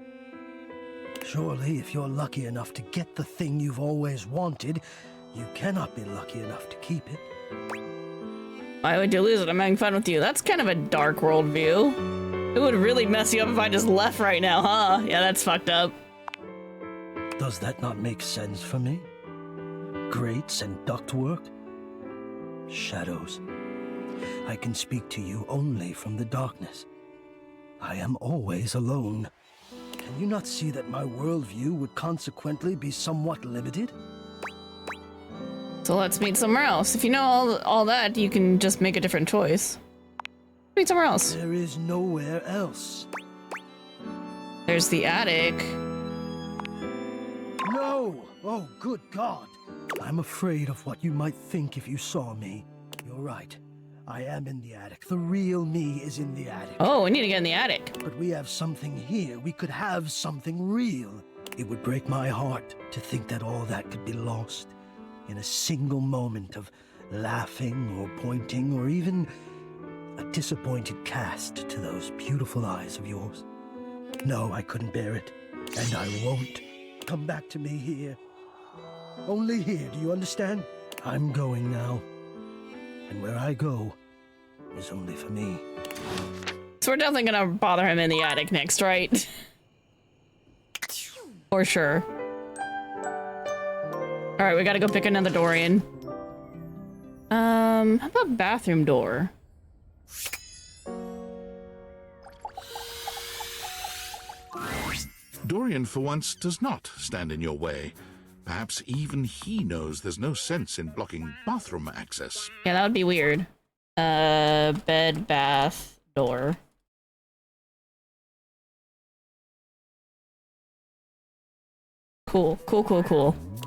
[SPEAKER 12] Surely, if you're lucky enough to get the thing you've always wanted, you cannot be lucky enough to keep it.
[SPEAKER 1] Why would you lose it? I'm having fun with you. That's kind of a dark worldview. It would really mess you up if I just left right now, huh? Yeah, that's fucked up.
[SPEAKER 12] Does that not make sense for me? Grates and ductwork? Shadows. I can speak to you only from the darkness. I am always alone. Can you not see that my worldview would consequently be somewhat limited?
[SPEAKER 1] So let's meet somewhere else. If you know all that, you can just make a different choice. Meet somewhere else.
[SPEAKER 12] There is nowhere else.
[SPEAKER 1] There's the attic.
[SPEAKER 12] No! Oh, good God! I'm afraid of what you might think if you saw me. You're right. I am in the attic. The real me is in the attic.
[SPEAKER 1] Oh, we need to get in the attic.
[SPEAKER 12] But we have something here. We could have something real. It would break my heart to think that all that could be lost in a single moment of laughing or pointing or even a disappointed cast to those beautiful eyes of yours. No, I couldn't bear it, and I won't. Come back to me here. Only here, do you understand? I'm going now, and where I go is only for me.
[SPEAKER 1] So we're definitely gonna bother him in the attic next, right? For sure. Alright, we gotta go pick another door in. How about bathroom door?
[SPEAKER 3] Dorian, for once, does not stand in your way. Perhaps even he knows there's no sense in blocking bathroom access.
[SPEAKER 1] Yeah, that would be weird. Bed, bath, door. Cool.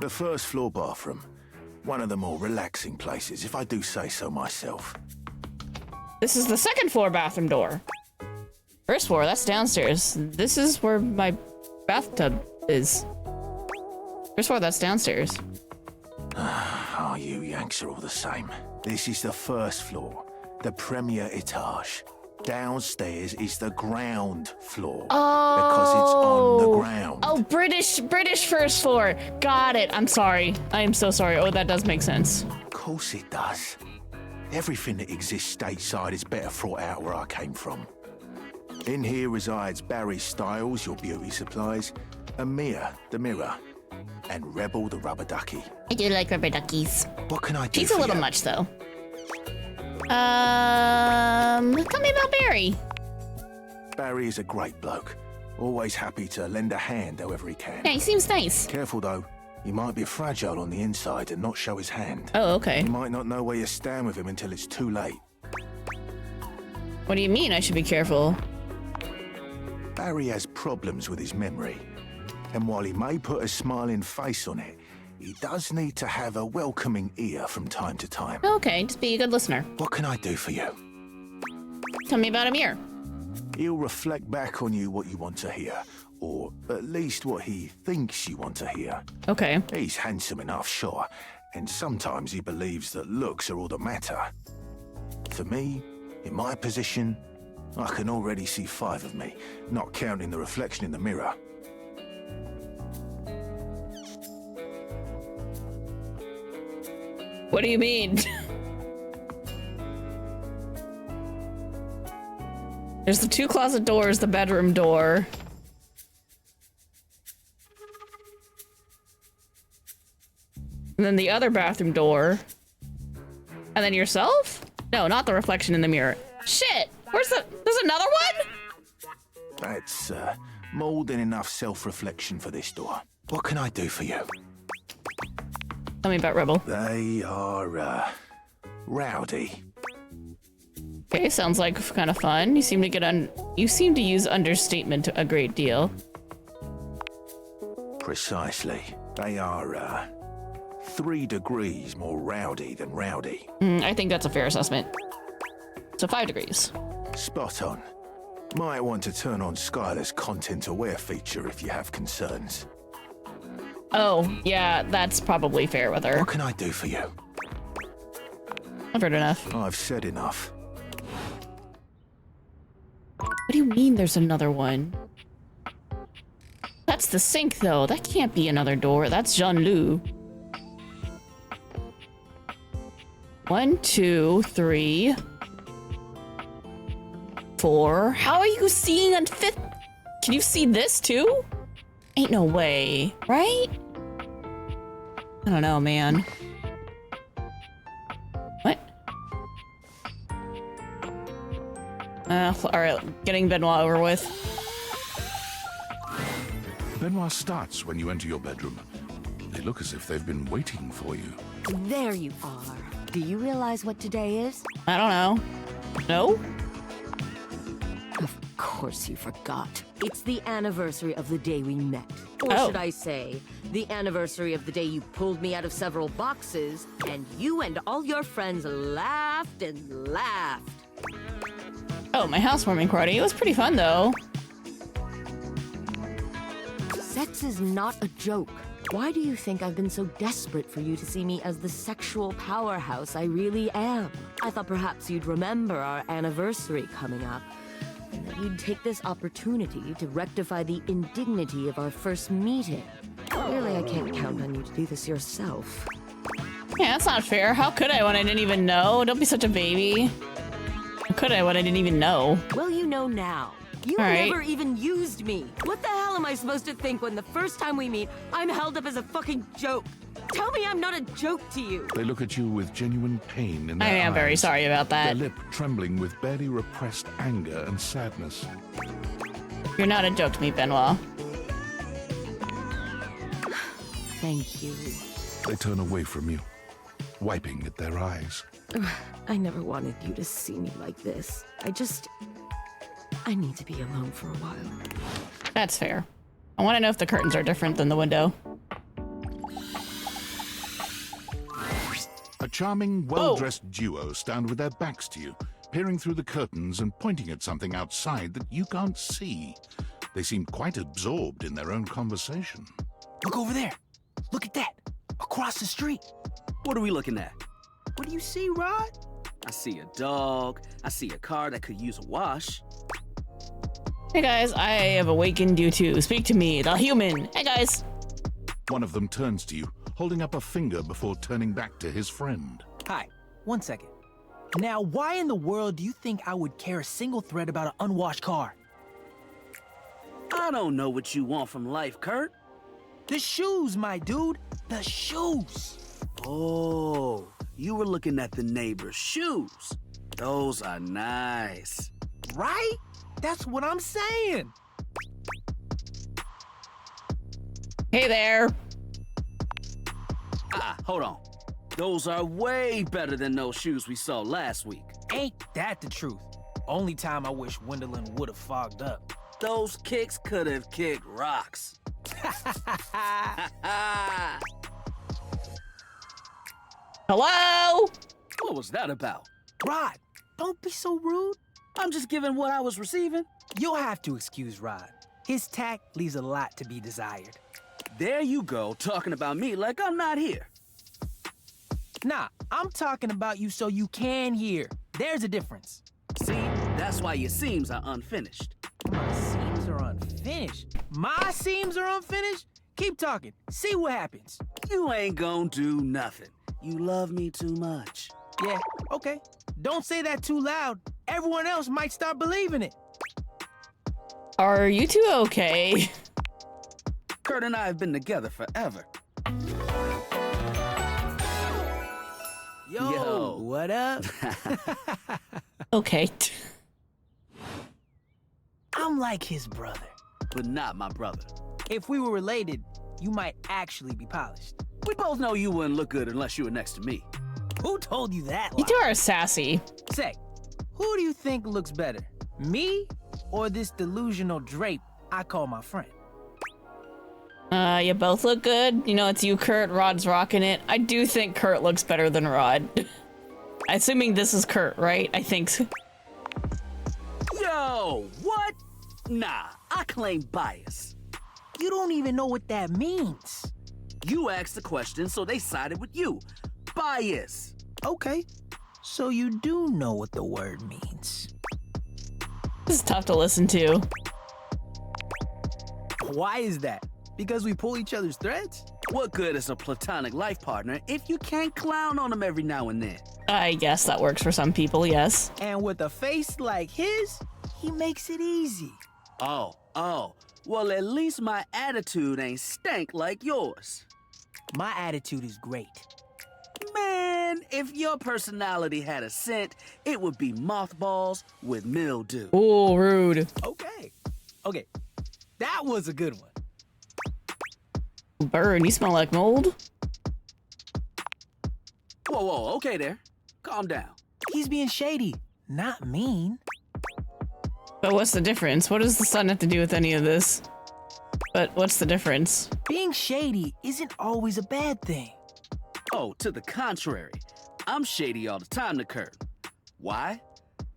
[SPEAKER 9] The first floor bathroom. One of the more relaxing places, if I do say so myself.
[SPEAKER 1] This is the second floor bathroom door. First floor, that's downstairs. This is where my bathtub is. First floor, that's downstairs.
[SPEAKER 9] Oh, you Yanks are all the same. This is the first floor, the premier etage. Downstairs is the ground floor.
[SPEAKER 1] Oh.
[SPEAKER 9] Because it's on the ground.
[SPEAKER 1] Oh, British first floor. Got it. I'm sorry. I am so sorry. Oh, that does make sense.
[SPEAKER 9] Of course it does. Everything that exists stateside is better thought out where I came from. In here resides Barry Styles, your beauty supplies, and Mia, the mirror, and Rebel, the rubber ducky.
[SPEAKER 1] I do like rubber duckies.
[SPEAKER 9] What can I do
[SPEAKER 1] He's
[SPEAKER 9] for
[SPEAKER 1] a little
[SPEAKER 9] you?
[SPEAKER 1] much, though. Tell me about Barry.
[SPEAKER 9] Barry is a great bloke. Always happy to lend a hand however he can.
[SPEAKER 1] Yeah, he seems nice.
[SPEAKER 9] Careful, though. He might be fragile on the inside and not show his hand.
[SPEAKER 1] Oh, okay.
[SPEAKER 9] You might not know where you stand with him until it's too late.
[SPEAKER 1] What do you mean I should be careful?
[SPEAKER 9] Barry has problems with his memory. And while he may put a smiling face on it, he does need to have a welcoming ear from time to time.
[SPEAKER 1] Okay, just be a good listener.
[SPEAKER 9] What can I do for you?
[SPEAKER 1] Tell me about Amir.
[SPEAKER 9] He'll reflect back on you what you want to hear, or at least what he thinks you want to hear.
[SPEAKER 1] Okay.
[SPEAKER 9] He's handsome enough, sure, and sometimes he believes that looks are all that matter. For me, in my position, I can already see 5 of me, not counting the reflection in the mirror.
[SPEAKER 1] What do you mean? There's the 2 closet doors, the bedroom door. And then the other bathroom door. And then yourself? No, not the reflection in the mirror. Shit! There's another one?
[SPEAKER 9] That's, more than enough self-reflection for this door. What can I do for you?
[SPEAKER 1] Tell me about Rebel.
[SPEAKER 9] They are, rowdy.
[SPEAKER 1] Okay, sounds like kind of fun. You seem to use understatement a great deal.
[SPEAKER 9] Precisely. They are, 3 degrees more rowdy than rowdy.
[SPEAKER 1] I think that's a fair assessment. So 5 degrees.
[SPEAKER 9] Spot on. Might want to turn on Skylar's content-aware feature if you have concerns.
[SPEAKER 1] Oh, yeah, that's probably fair with her.
[SPEAKER 9] What can I do for you?
[SPEAKER 1] I've heard enough.
[SPEAKER 9] I've said enough.
[SPEAKER 1] What do you mean there's another one? That's the sink, though. That can't be another door. That's Jean-Loup. 1, 2, 3, 4. How are you seeing on 5th? Can you see this, too? Ain't no way, right? I don't know, man. What? Alright, getting Benoit over with.
[SPEAKER 3] Benoit starts when you enter your bedroom. They look as if they've been waiting for you.
[SPEAKER 5] There you are. Do you realize what today is?
[SPEAKER 1] I don't know. No?
[SPEAKER 5] Of course you forgot. It's the anniversary of the day we met. Or
[SPEAKER 1] Oh.
[SPEAKER 5] should I say, the anniversary of the day you pulled me out of several boxes, and you and all your friends laughed and laughed.
[SPEAKER 1] Oh, my housewarming party. It was pretty fun, though.
[SPEAKER 5] Sex is not a joke. Why do you think I've been so desperate for you to see me as the sexual powerhouse I really am? I thought perhaps you'd remember our anniversary coming up, and that you'd take this opportunity to rectify the indignity of our first meeting. Clearly, I can't count on you to do this yourself.
[SPEAKER 1] Yeah, that's not fair. How could I when I didn't even know? Don't be such a baby. How could I when I didn't even know?
[SPEAKER 5] Well, you know now. You
[SPEAKER 1] All right.
[SPEAKER 5] never even used me. What the hell am I supposed to think when the first time we meet, I'm held up as a fucking joke? Tell me I'm not a joke to you.
[SPEAKER 3] They look at you with genuine pain in their
[SPEAKER 1] I
[SPEAKER 3] eyes.
[SPEAKER 1] am very sorry about
[SPEAKER 3] Their
[SPEAKER 1] that.
[SPEAKER 3] lip trembling with barely repressed anger and sadness.
[SPEAKER 1] You're not a joke to me, Benoit.
[SPEAKER 5] Thank you.
[SPEAKER 3] They turn away from you, wiping at their eyes.
[SPEAKER 5] I never wanted you to see me like this. I need to be alone for a while.
[SPEAKER 1] That's fair. I want to know if the curtains are different than the window.
[SPEAKER 3] A charming, well-dressed duo stand with their backs to you, peering through the curtains and pointing at something outside that you can't see. They seem quite absorbed in their own conversation.
[SPEAKER 13] Look over there. Look at that. Across the street. What are we looking at? What do you see, Rod?
[SPEAKER 14] I see a dog. I see a car that could use a wash.
[SPEAKER 1] Hey guys, I have awakened you to speak to me, the human. Hey guys.
[SPEAKER 3] One of them turns to you, holding up a finger before turning back to his friend.
[SPEAKER 13] Hi, 1 second. Now, why in the world do you think I would care a single thread about an unwashed car?
[SPEAKER 14] I don't know what you want from life, Kurt.
[SPEAKER 13] The shoes, my dude. The shoes.
[SPEAKER 14] Oh, you were looking at the neighbor's shoes. Those are nice.
[SPEAKER 13] Right? That's what I'm saying.
[SPEAKER 1] Hey there.
[SPEAKER 14] Hold on. Those are way better than those shoes we saw last week.
[SPEAKER 13] Ain't that the truth? Only time I wish Wendelin would have fogged up.
[SPEAKER 14] Those kicks could have kicked rocks.
[SPEAKER 1] Hello?
[SPEAKER 14] What was that about?
[SPEAKER 13] Rod, don't be so rude.
[SPEAKER 14] I'm just giving what I was receiving.
[SPEAKER 13] You'll have to excuse Rod. His tact leaves a lot to be desired.
[SPEAKER 14] There you go, talking about me like I'm not here.
[SPEAKER 13] Nah, I'm talking about you so you can hear. There's a difference.
[SPEAKER 14] See, that's why your seams are unfinished.
[SPEAKER 13] My seams are unfinished? My seams are unfinished? Keep talking. See what happens.
[SPEAKER 14] You ain't gonna do nothing. You love me too much.
[SPEAKER 13] Yeah, okay. Don't say that too loud. Everyone else might start believing it.
[SPEAKER 1] Are you two okay?
[SPEAKER 14] Kurt and I have been together forever.
[SPEAKER 13] Yo, what up?
[SPEAKER 1] Okay.
[SPEAKER 13] I'm like his brother.
[SPEAKER 14] But not my brother.
[SPEAKER 13] If we were related, you might actually be polished.
[SPEAKER 14] We both know you wouldn't look good unless you were next to me.
[SPEAKER 13] Who told you that lie?
[SPEAKER 1] You two are sassy.
[SPEAKER 13] Say, who do you think looks better? Me or this delusional drape I call my friend?
[SPEAKER 1] You both look good. You know, it's you, Kurt. Rod's rocking it. I do think Kurt looks better than Rod. Assuming this is Kurt, right? I think so.
[SPEAKER 14] Yo, what? Nah, I claim bias.
[SPEAKER 13] You don't even know what that means.
[SPEAKER 14] You asked the question, so they sided with you. Bias.
[SPEAKER 13] Okay, so you do know what the word means.
[SPEAKER 1] This is tough to listen to.
[SPEAKER 13] Why is that? Because we pull each other's threads?
[SPEAKER 14] What good is a platonic life partner if you can't clown on them every now and then?
[SPEAKER 1] I guess that works for some people, yes.
[SPEAKER 13] And with a face like his, he makes it easy.
[SPEAKER 14] Oh. Well, at least my attitude ain't stank like yours.
[SPEAKER 13] My attitude is great.
[SPEAKER 14] Man, if your personality had a scent, it would be mothballs with mildew.
[SPEAKER 1] Ooh, rude.
[SPEAKER 13] Okay. That was a good one.
[SPEAKER 1] Burn, you smell like mold.
[SPEAKER 14] Whoa, okay there. Calm down.
[SPEAKER 13] He's being shady, not mean.
[SPEAKER 1] But what's the difference? What does the sun have to do with any of this? But what's the difference?
[SPEAKER 13] Being shady isn't always a bad thing.
[SPEAKER 14] Oh, to the contrary. I'm shady all the time to Kurt. Why?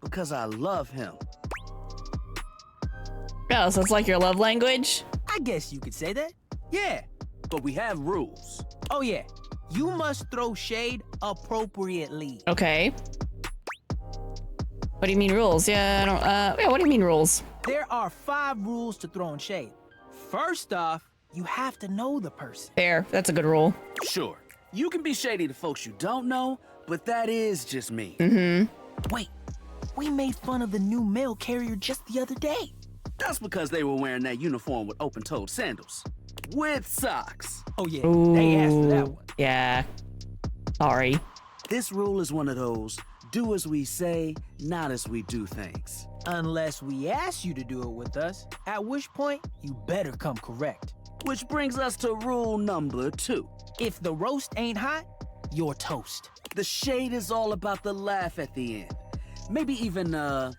[SPEAKER 14] Because I love him.
[SPEAKER 1] Oh, so it's like your love language?
[SPEAKER 13] I guess you could say that. Yeah.
[SPEAKER 14] But we have rules.
[SPEAKER 13] Oh yeah. You must throw shade appropriately.
[SPEAKER 1] Okay. What do you mean rules? Yeah, I don't, what do you mean rules?
[SPEAKER 13] There are 5 rules to throwing shade. First off, you have to know the person.
[SPEAKER 1] Fair, that's a good rule.
[SPEAKER 14] Sure. You can be shady to folks you don't know, but that is just me.
[SPEAKER 1] Mm-hmm.
[SPEAKER 13] Wait, we made fun of the new mail carrier just the other day.
[SPEAKER 14] That's because they were wearing that uniform with open-toed sandals. With socks.
[SPEAKER 13] Oh yeah,
[SPEAKER 1] Ooh,
[SPEAKER 13] they asked for that one.
[SPEAKER 1] Yeah. Sorry.
[SPEAKER 14] This rule is one of those do as we say, not as we do things.
[SPEAKER 13] Unless we ask you to do it with us, at which point you better come correct.
[SPEAKER 14] Which brings us to rule number 2.
[SPEAKER 13] If the roast ain't hot, you're toast.
[SPEAKER 14] The shade is all about the laugh at the end. Maybe even a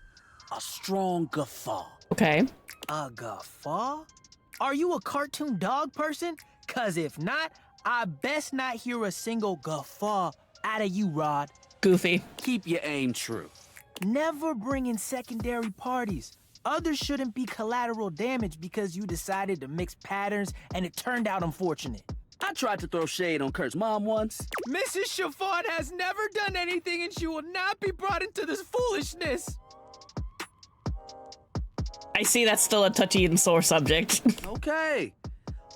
[SPEAKER 14] strong guffaw.
[SPEAKER 1] Okay.
[SPEAKER 13] A guffaw? Are you a cartoon dog person? 'Cause if not, I best not hear a single guffaw out of you, Rod.
[SPEAKER 1] Goofy.
[SPEAKER 14] Keep your aim true.
[SPEAKER 13] Never bring in secondary parties. Others shouldn't be collateral damage because you decided to mix patterns and it turned out unfortunate.
[SPEAKER 14] I tried to throw shade on Kurt's mom once.
[SPEAKER 13] Mrs. Chiffon has never done anything and she will not be brought into this foolishness.
[SPEAKER 1] I see that's still a touchy and sore subject.
[SPEAKER 14] Okay.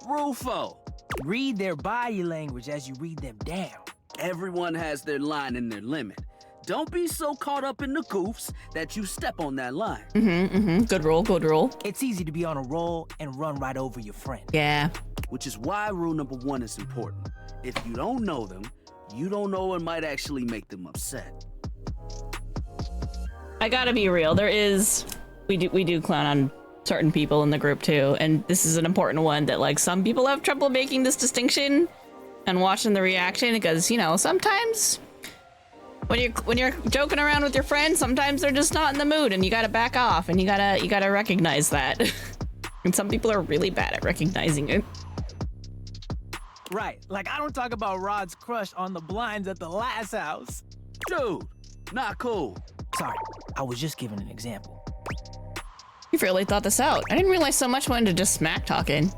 [SPEAKER 14] Rufo.
[SPEAKER 13] Read their body language as you read them down.
[SPEAKER 14] Everyone has their line and their limit. Don't be so caught up in the goofs that you step on that line.
[SPEAKER 1] Good rule, good rule.
[SPEAKER 13] It's easy to be on a roll and run right over your friend.
[SPEAKER 1] Yeah.
[SPEAKER 14] Which is why rule number 1 is important. If you don't know them, you don't know and might actually make them upset.
[SPEAKER 1] I gotta be real. We do clown on certain people in the group too, and this is an important one that like some people have trouble making this distinction and watching the reaction because, you know, sometimes when you're joking around with your friends, sometimes they're just not in the mood and you gotta back off and you gotta recognize that. And some people are really bad at recognizing it.
[SPEAKER 13] Right, like I don't talk about Rod's crush on the blinds at the last house.
[SPEAKER 14] Dude, not cool.
[SPEAKER 13] Sorry, I was just giving an example.
[SPEAKER 1] You've really thought this out. I didn't realize so much went into just smack talking.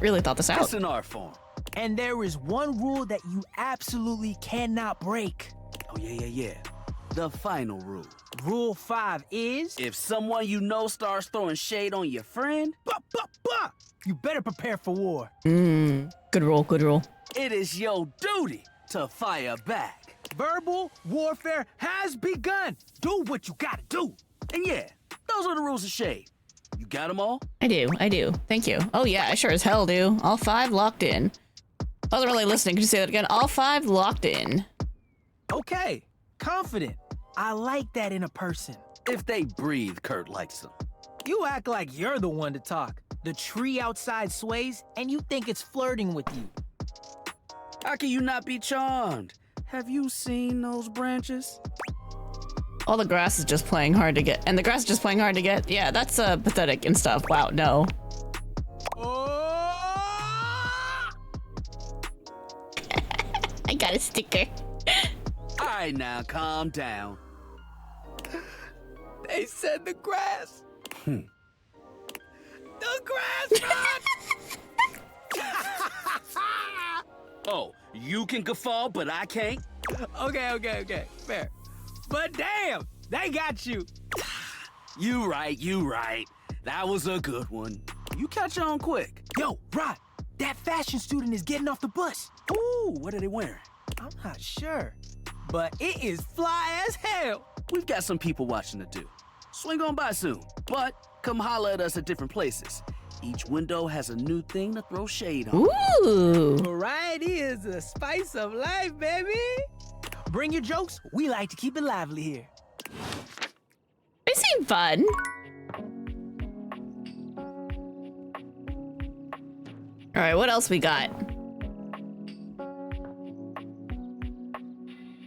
[SPEAKER 1] Really thought this out.
[SPEAKER 14] It's an art form.
[SPEAKER 13] And there is one rule that you absolutely cannot break.
[SPEAKER 14] Oh, yeah. The final rule.
[SPEAKER 13] Rule 5 is...
[SPEAKER 14] If someone you know starts throwing shade on your friend...
[SPEAKER 13] You better prepare for war.
[SPEAKER 1] Good rule, good rule.
[SPEAKER 14] It is your duty to fire back.
[SPEAKER 13] Verbal warfare has begun. Do what you gotta do.
[SPEAKER 14] And yeah, those are the rules of shade. You got them all?
[SPEAKER 1] I do. Thank you. Oh yeah, I sure as hell do. All 5 locked in. I wasn't really listening. Could you say that again? All 5 locked in.
[SPEAKER 13] Okay, confident. I like that in a person.
[SPEAKER 14] If they breathe, Kurt likes them.
[SPEAKER 13] You act like you're the one to talk. The tree outside sways, and you think it's flirting with you.
[SPEAKER 14] How can you not be charmed? Have you seen those branches?
[SPEAKER 1] All the grass is just playing hard to get. And the grass is just playing hard to get. Yeah, that's pathetic and stuff. Wow, no. I got a sticker.
[SPEAKER 14] All right, now, calm down.
[SPEAKER 13] They said the grass. The grass, Rod!
[SPEAKER 14] Oh, you can guffaw, but I can't?
[SPEAKER 13] Okay. Fair. But damn, they got you.
[SPEAKER 14] You right. That was a good one. You catch on quick.
[SPEAKER 13] Yo, Rod, that fashion student is getting off the bus.
[SPEAKER 14] Ooh, what are they wearing?
[SPEAKER 13] I'm not sure, but it is fly as hell.
[SPEAKER 14] We've got some people watching to do. Swing on by soon, but come holler at us at different places. Each window has a new thing to throw shade on.
[SPEAKER 1] Ooh.
[SPEAKER 13] Variety is the spice of life, baby. Bring your jokes. We like to keep it lively here.
[SPEAKER 1] They seem fun. All right, what else we got?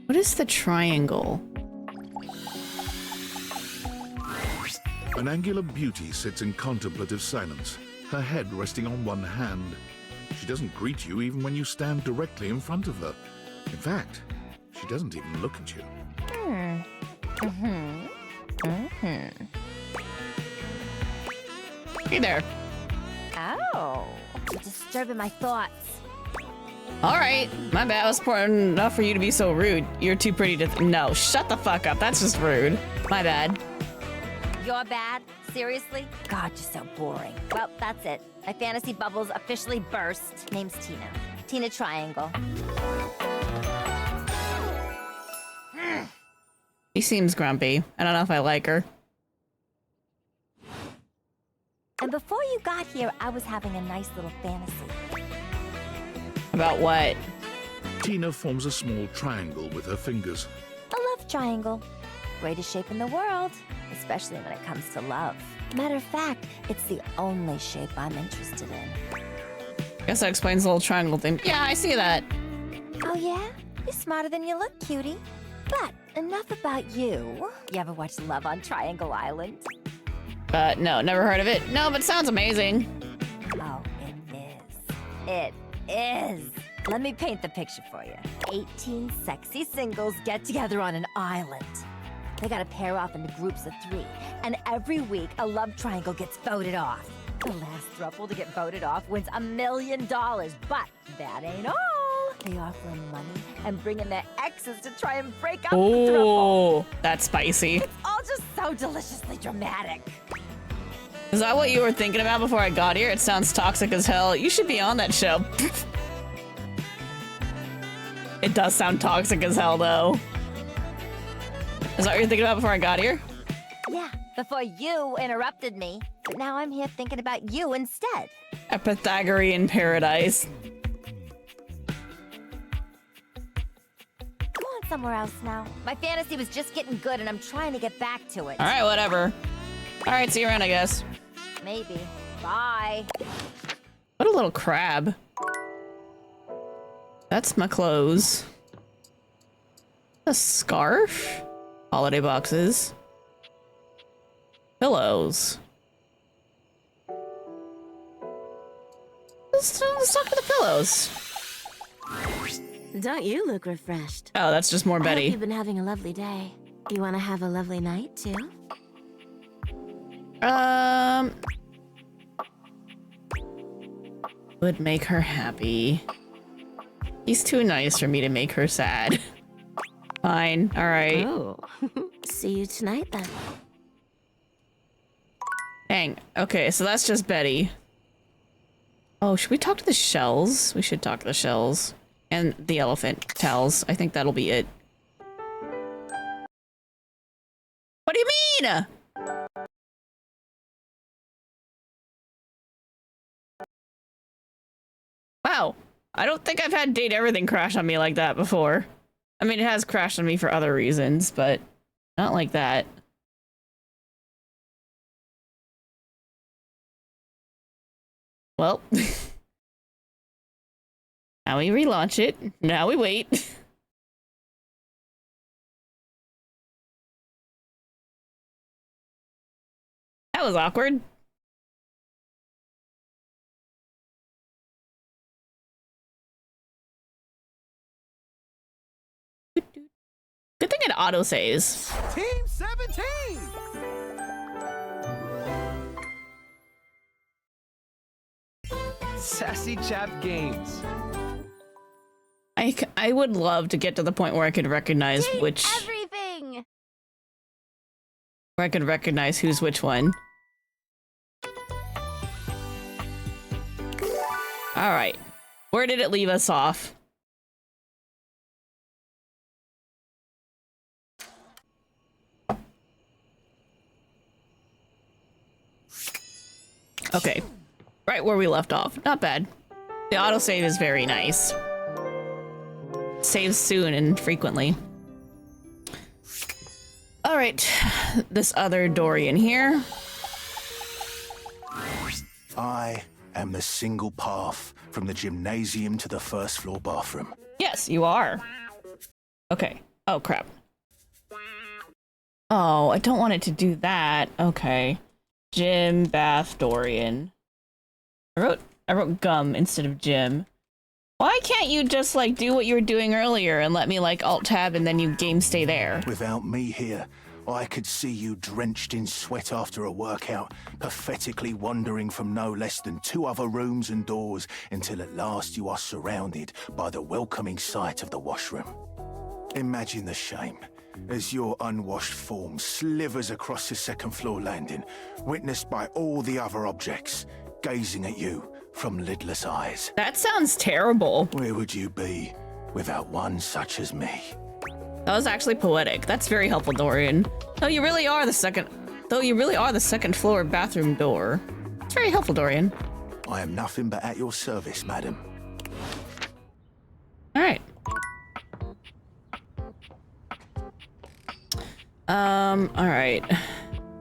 [SPEAKER 1] What is the triangle?
[SPEAKER 3] An angular beauty sits in contemplative silence, her head resting on one hand. She doesn't greet you even when you stand directly in front of her. In fact, she doesn't even look at you.
[SPEAKER 1] Hey there.
[SPEAKER 10] Oh, you're disturbing my thoughts.
[SPEAKER 1] All right, my bad. It was important enough for you to be so rude. You're too pretty to... No, shut the fuck up. That's just rude. My bad.
[SPEAKER 10] You're bad? Seriously? God, you're so boring. Well, that's it. My fantasy bubbles officially burst. Name's Tina. Tina Triangle.
[SPEAKER 1] She seems grumpy. I don't know if I like her.
[SPEAKER 10] And before you got here, I was having a nice little fantasy.
[SPEAKER 1] About what?
[SPEAKER 3] Tina forms a small triangle with her fingers.
[SPEAKER 10] A love triangle. Greatest shape in the world, especially when it comes to love. Matter of fact, it's the only shape I'm interested in.
[SPEAKER 1] Guess that explains the whole triangle thing. Yeah, I see that.
[SPEAKER 10] Oh yeah? You're smarter than you look, cutie. But enough about you. You ever watch Love on Triangle Island?
[SPEAKER 1] No, never heard of it. No, but it sounds amazing.
[SPEAKER 10] Oh, it is. It is. Let me paint the picture for you. 18 sexy singles get together on an island. They gotta pair off into groups of 3, and every week a love triangle gets voted off.
[SPEAKER 15] The last throuple to get voted off wins $1 million, but that ain't all. They offer him money and bring in their exes to try and break up the throuple.
[SPEAKER 1] Oh, that's spicy.
[SPEAKER 15] It's all just so deliciously dramatic.
[SPEAKER 1] Is that what you were thinking about before I got here? It sounds toxic as hell. You should be on that show. It does sound toxic as hell, though. Is that what you're thinking about before I got here?
[SPEAKER 15] Yeah, before you interrupted me. But now I'm here thinking about you instead.
[SPEAKER 1] A Pythagorean paradise.
[SPEAKER 15] Go on somewhere else now. My fantasy was just getting good and I'm trying to get back to it.
[SPEAKER 1] Alright, whatever. Alright, see you around, I guess.
[SPEAKER 15] Maybe. Bye.
[SPEAKER 1] What a little crab. That's my clothes. A scarf? Holiday boxes. Pillows. Let's talk about the pillows.
[SPEAKER 5] Don't you look refreshed?
[SPEAKER 1] Oh, that's just more
[SPEAKER 5] I hope
[SPEAKER 1] Betty.
[SPEAKER 5] you've been having a lovely day. You want to have a lovely night, too?
[SPEAKER 1] Would make her happy. He's too nice for me to make her sad. Fine, alright.
[SPEAKER 5] Oh. See you tonight, then.
[SPEAKER 1] Dang. Okay, so that's just Betty. Oh, should we talk to the shells? We should talk to the shells. And the elephant tells. I think that'll be it. What do you mean? Wow. I don't think I've had Date Everything crash on me like that before. I mean, it has crashed on me for other reasons, but not like that. Well, now we relaunch it. Now we wait. That was awkward. Good thing it auto-saves.
[SPEAKER 11] Team 17! Sassy Chap Games.
[SPEAKER 1] I would love to get to the point where I could recognize which...
[SPEAKER 15] Everything!
[SPEAKER 1] Where I could recognize who's which one. Alright. Where did it leave us off? Okay. Right where we left off. Not bad. The autosave is very nice. Saves soon and frequently. Alright. This other Dorian here.
[SPEAKER 9] I am the single path from the gymnasium to the first floor bathroom.
[SPEAKER 1] Yes, you are. Okay. Oh, crap. Oh, I don't want it to do that. Okay. Gym, bath, Dorian. I wrote gum instead of gym. Why can't you just, like, do what you were doing earlier and let me, like, alt-tab and then you game stay there?
[SPEAKER 9] Without me here, I could see you drenched in sweat after a workout, pathetically wandering from no less than 2 other rooms and doors until at last you are surrounded by the welcoming sight of the washroom. Imagine the shame as your unwashed form slithers across the second floor landing, witnessed by all the other objects, gazing at you from lidless eyes.
[SPEAKER 1] That sounds terrible.
[SPEAKER 9] Where would you be without one such as me?
[SPEAKER 1] That was actually poetic. That's very helpful, Dorian. Though you really are the second floor bathroom door. It's very helpful, Dorian.
[SPEAKER 9] I am nothing but at your service, madam.
[SPEAKER 1] All right. All right.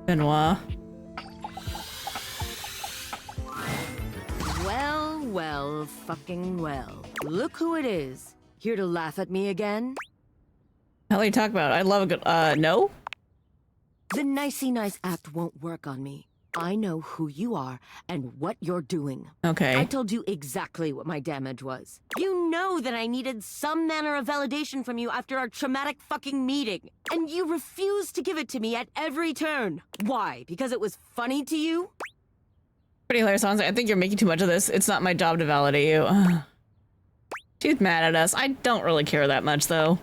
[SPEAKER 1] Benoit.
[SPEAKER 5] Well, well, fucking well. Look who it is. Here to laugh at me again?
[SPEAKER 1] Hell are you talking about? I love a good, no?
[SPEAKER 5] The nicey nice act won't work on me. I know who you are and what you're doing.
[SPEAKER 1] Okay.
[SPEAKER 5] I told you exactly what my damage was. You know that I needed some manner of validation from you after our traumatic fucking meeting. And you refused to give it to me at every turn. Why? Because it was funny to you?
[SPEAKER 1] Pretty hilarious songs. I think you're making too much of this. It's not my job to validate you. Ugh. She's mad at us. I don't really care that much, though.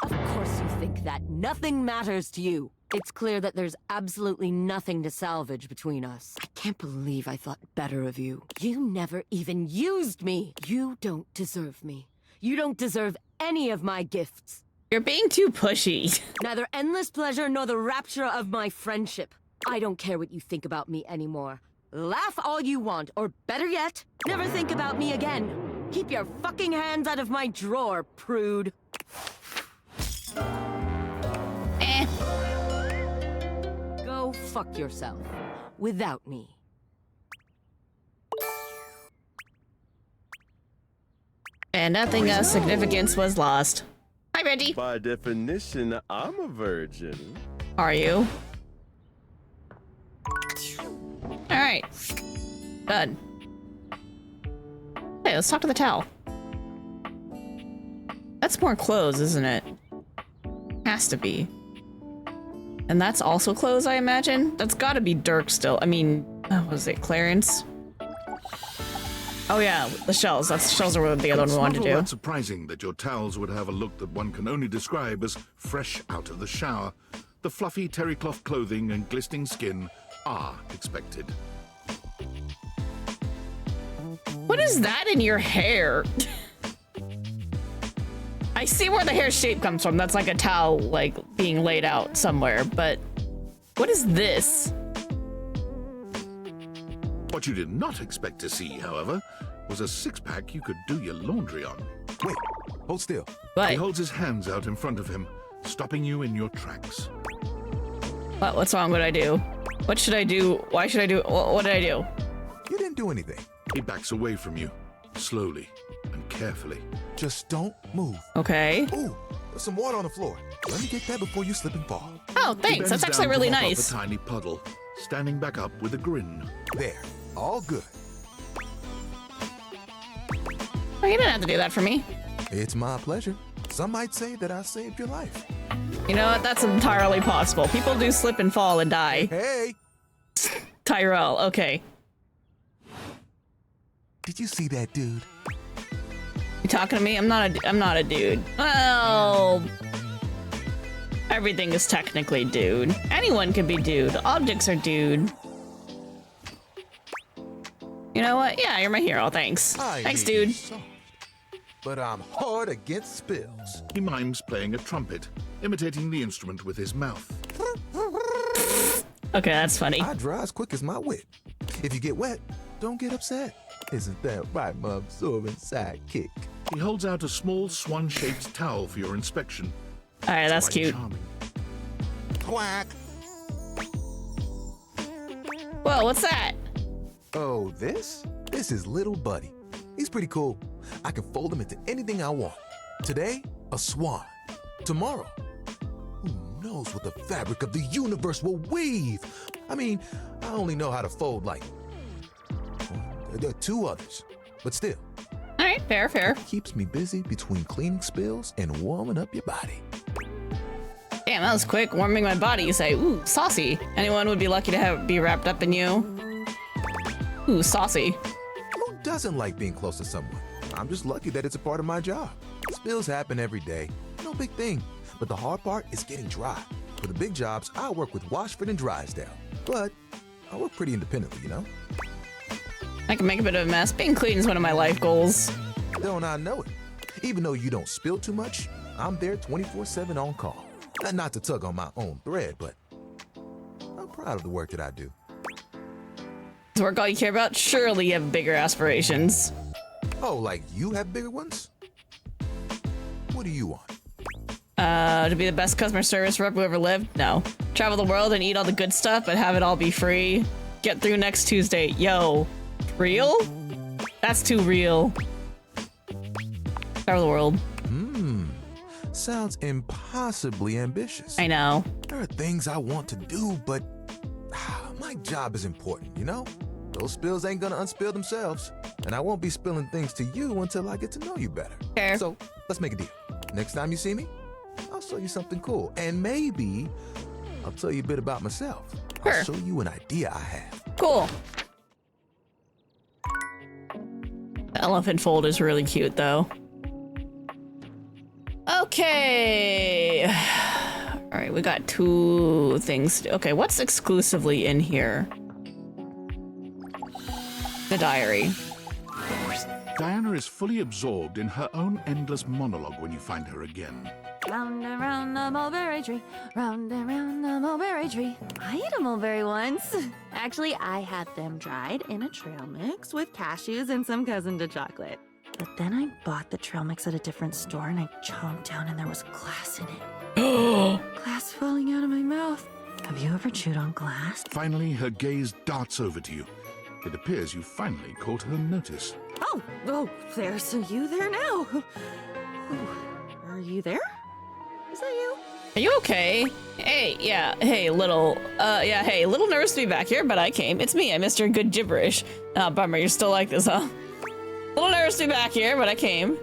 [SPEAKER 5] Of course you think that. Nothing matters to you. It's clear that there's absolutely nothing to salvage between us. I can't believe I thought better of you. You never even used me. You don't deserve me. You don't deserve any of my gifts.
[SPEAKER 1] You're being too pushy.
[SPEAKER 5] Neither endless pleasure nor the rapture of my friendship. I don't care what you think about me anymore. Laugh all you want, or better yet, never think about me again. Keep your fucking hands out of my drawer, prude. Go fuck yourself. Without me.
[SPEAKER 1] And nothing of significance was lost. Hi, Reggie.
[SPEAKER 2] By definition, I'm a virgin.
[SPEAKER 1] Are you? Alright. Done. Hey, let's talk to the towel. That's more clothes, isn't it? Has to be. And that's also clothes, I imagine? That's gotta be Dirk still. I mean, what was it, Clarence? Oh yeah, the shells. Shells are the other one we wanted to do.
[SPEAKER 3] It's not all that surprising that your towels would have a look that one can only describe as fresh out of the shower. The fluffy terry cloth clothing and glistening skin are expected.
[SPEAKER 1] What is that in your hair? I see where the hair shape comes from. That's like a towel, like, being laid out somewhere, but what is this?
[SPEAKER 3] What you did not expect to see, however, was a six-pack you could do your laundry on.
[SPEAKER 16] Wait, hold still.
[SPEAKER 1] What?
[SPEAKER 3] He holds his hands out in front of him, stopping you in your tracks.
[SPEAKER 1] What? What's wrong? What did I do? What should I do? Why should I do? What did I do?
[SPEAKER 16] You didn't do anything.
[SPEAKER 3] He backs away from you, slowly and carefully.
[SPEAKER 16] Just don't move.
[SPEAKER 1] Okay.
[SPEAKER 16] Ooh, there's some water on the floor. Let me get that before you slip and fall.
[SPEAKER 1] Oh, thanks. That's actually really nice.
[SPEAKER 3] A tiny puddle, standing back up with a grin.
[SPEAKER 16] There, all good.
[SPEAKER 1] Oh, you didn't have to do that for me.
[SPEAKER 16] It's my pleasure. Some might say that I saved your life.
[SPEAKER 1] You know what? That's entirely possible. People do slip and fall and die.
[SPEAKER 16] Hey!
[SPEAKER 1] Tyrell, okay.
[SPEAKER 16] Did you see that dude?
[SPEAKER 1] You talking to me? I'm not a dude. Well, everything is technically dude. Anyone can be dude. Objects are dude. You know what? Yeah, you're my hero. Thanks. Thanks, dude.
[SPEAKER 16] But I'm hard against spills.
[SPEAKER 3] He mimes playing a trumpet, imitating the instrument with his mouth.
[SPEAKER 1] Okay, that's funny.
[SPEAKER 16] I dry as quick as my wit. If you get wet, don't get upset. Isn't that right, my absorbent sidekick?
[SPEAKER 3] He holds out a small swan-shaped towel for your inspection.
[SPEAKER 1] All right, that's cute.
[SPEAKER 3] Charming.
[SPEAKER 16] Quack.
[SPEAKER 1] Whoa, what's that?
[SPEAKER 16] Oh, this? This is Little Buddy. He's pretty cool. I can fold him into anything I want. Today, a swan. Tomorrow, who knows what the fabric of the universe will weave? I mean, I only know how to fold like there are two others, but still.
[SPEAKER 1] All right, fair, fair.
[SPEAKER 16] Keeps me busy between cleaning spills and warming up your body.
[SPEAKER 1] Damn, that was quick. Warming my body, you say. Ooh, saucy. Anyone would be lucky to be wrapped up in you. Ooh, saucy.
[SPEAKER 16] Who doesn't like being close to someone? I'm just lucky that it's a part of my job. Spills happen every day. No big thing. But the hard part is getting dry. For the big jobs, I work with Washford and Drysdale. But I work pretty independently, you know?
[SPEAKER 1] I can make a bit of a mess. Being clean is one of my life goals.
[SPEAKER 16] Don't I know it? Even though you don't spill too much, I'm there 24/7 on call. Not to tug on my own thread, but I'm proud of the work that I do.
[SPEAKER 1] Is work all you care about? Surely you have bigger aspirations.
[SPEAKER 16] Oh, like you have bigger ones? What do you want?
[SPEAKER 1] To be the best customer service rep who ever lived? No. Travel the world and eat all the good stuff, but have it all be free. Get through next Tuesday. Yo. Real? That's too real. Travel the world.
[SPEAKER 16] Sounds impossibly ambitious.
[SPEAKER 1] I know.
[SPEAKER 16] There are things I want to do, but my job is important, you know? Those spills ain't gonna unspill themselves, and I won't be spilling things to you until I get to know you better.
[SPEAKER 1] Fair.
[SPEAKER 16] So, let's make a deal. Next time you see me, I'll show you something cool, and maybe I'll tell you a bit about myself.
[SPEAKER 1] Sure.
[SPEAKER 16] I'll show you an idea I have.
[SPEAKER 1] Cool. elephant fold is really cute, though. Okay. All right, we got 2 things. Okay, what's exclusively in here? The diary.
[SPEAKER 3] Diana is fully absorbed in her own endless monologue when you find her again.
[SPEAKER 5] Round and round the mulberry tree, round and round the mulberry tree. I ate a mulberry once. Actually, I had them dried in a trail mix with cashews and some cousin to chocolate. But then I bought the trail mix at a different store and I chomped down and there was glass in it. Glass falling out of my mouth. Have you ever chewed on glass?
[SPEAKER 3] Finally, her gaze darts over to you. It appears you finally caught her notice.
[SPEAKER 5] Oh, there's you there now. Are you there? Is that you?
[SPEAKER 1] Are you okay? Hey, yeah, hey, little nervous to be back here, but I came. It's me, I Mr. Good Gibberish. Oh, bummer, you're still like this, huh? Little nervous to be back here, but I came.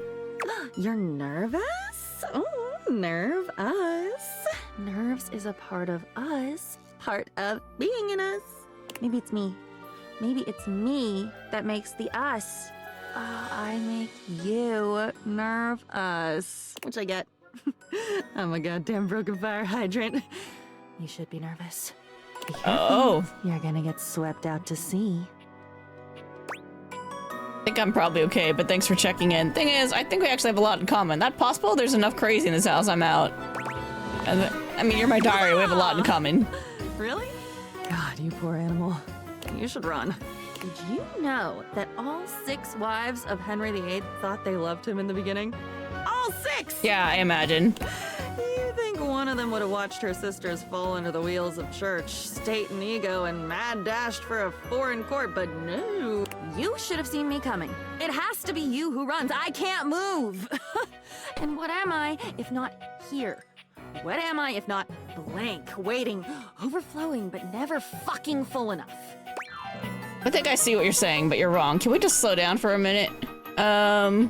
[SPEAKER 5] You're nervous? Oh, nerve us. Nerves is a part of us, part of being in us. Maybe it's me. Maybe it's me that makes the us. I make you nerve us, which I get. I'm a goddamn broken fire hydrant. You should be nervous. Be careful.
[SPEAKER 1] Oh.
[SPEAKER 5] You're gonna get swept out to sea.
[SPEAKER 1] I think I'm probably okay, but thanks for checking in. Thing is, I think we actually have a lot in common. That possible? There's enough crazy in this house, I'm out. I mean, you're my diary, we have a lot in common.
[SPEAKER 5] Really? God, you poor animal. You should run. Did you know that all 6 wives of Henry VIII thought they loved him in the beginning? All 6!
[SPEAKER 1] Yeah, I imagine.
[SPEAKER 5] You think one of them would have watched her sisters fall under the wheels of church, state and ego, and mad dashed for a foreign court, but no. You should have seen me coming. It has to be you who runs. I can't move. And what am I if not here? What am I if not blank, waiting, overflowing, but never fucking full enough?
[SPEAKER 1] I think I see what you're saying, but you're wrong. Can we just slow down for a minute? I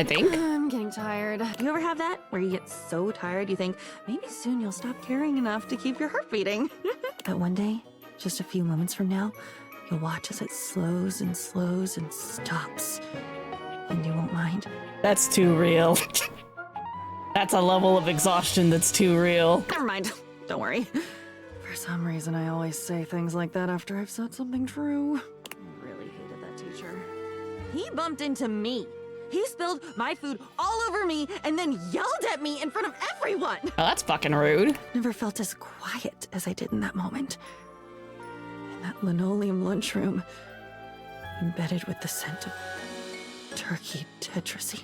[SPEAKER 1] think.
[SPEAKER 5] I'm getting tired. Do you ever have that? Where you get so tired you think, maybe soon you'll stop caring enough to keep your heart beating. But one day, just a few moments from now, you'll watch as it slows and slows and stops. And you won't mind.
[SPEAKER 1] That's too real. That's a level of exhaustion that's too real.
[SPEAKER 5] Never mind. Don't worry. For some reason, I always say things like that after I've said something true. I really hated that teacher. He bumped into me. He spilled my food all over me and then yelled at me in front of everyone.
[SPEAKER 1] Oh, that's fucking rude.
[SPEAKER 5] Never felt as quiet as I did in that moment. In that linoleum lunchroom, embedded with the scent of turkey tetrazzini.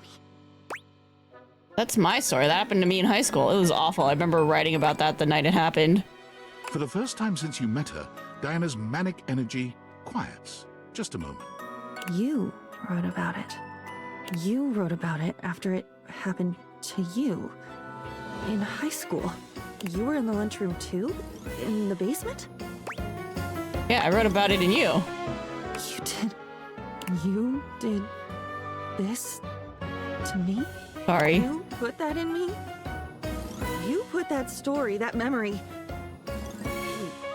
[SPEAKER 1] That's my story. That happened to me in high school. It was awful. I remember writing about that the night it happened.
[SPEAKER 3] For the first time since you met her, Diana's manic energy quiets. Just a moment.
[SPEAKER 5] You wrote about it. You wrote about it after it happened to you. In high school. You were in the lunchroom too? In the basement?
[SPEAKER 1] Yeah, I wrote about it in you.
[SPEAKER 5] You did this to me?
[SPEAKER 1] Sorry.
[SPEAKER 5] You put that in me? You put that story, that memory.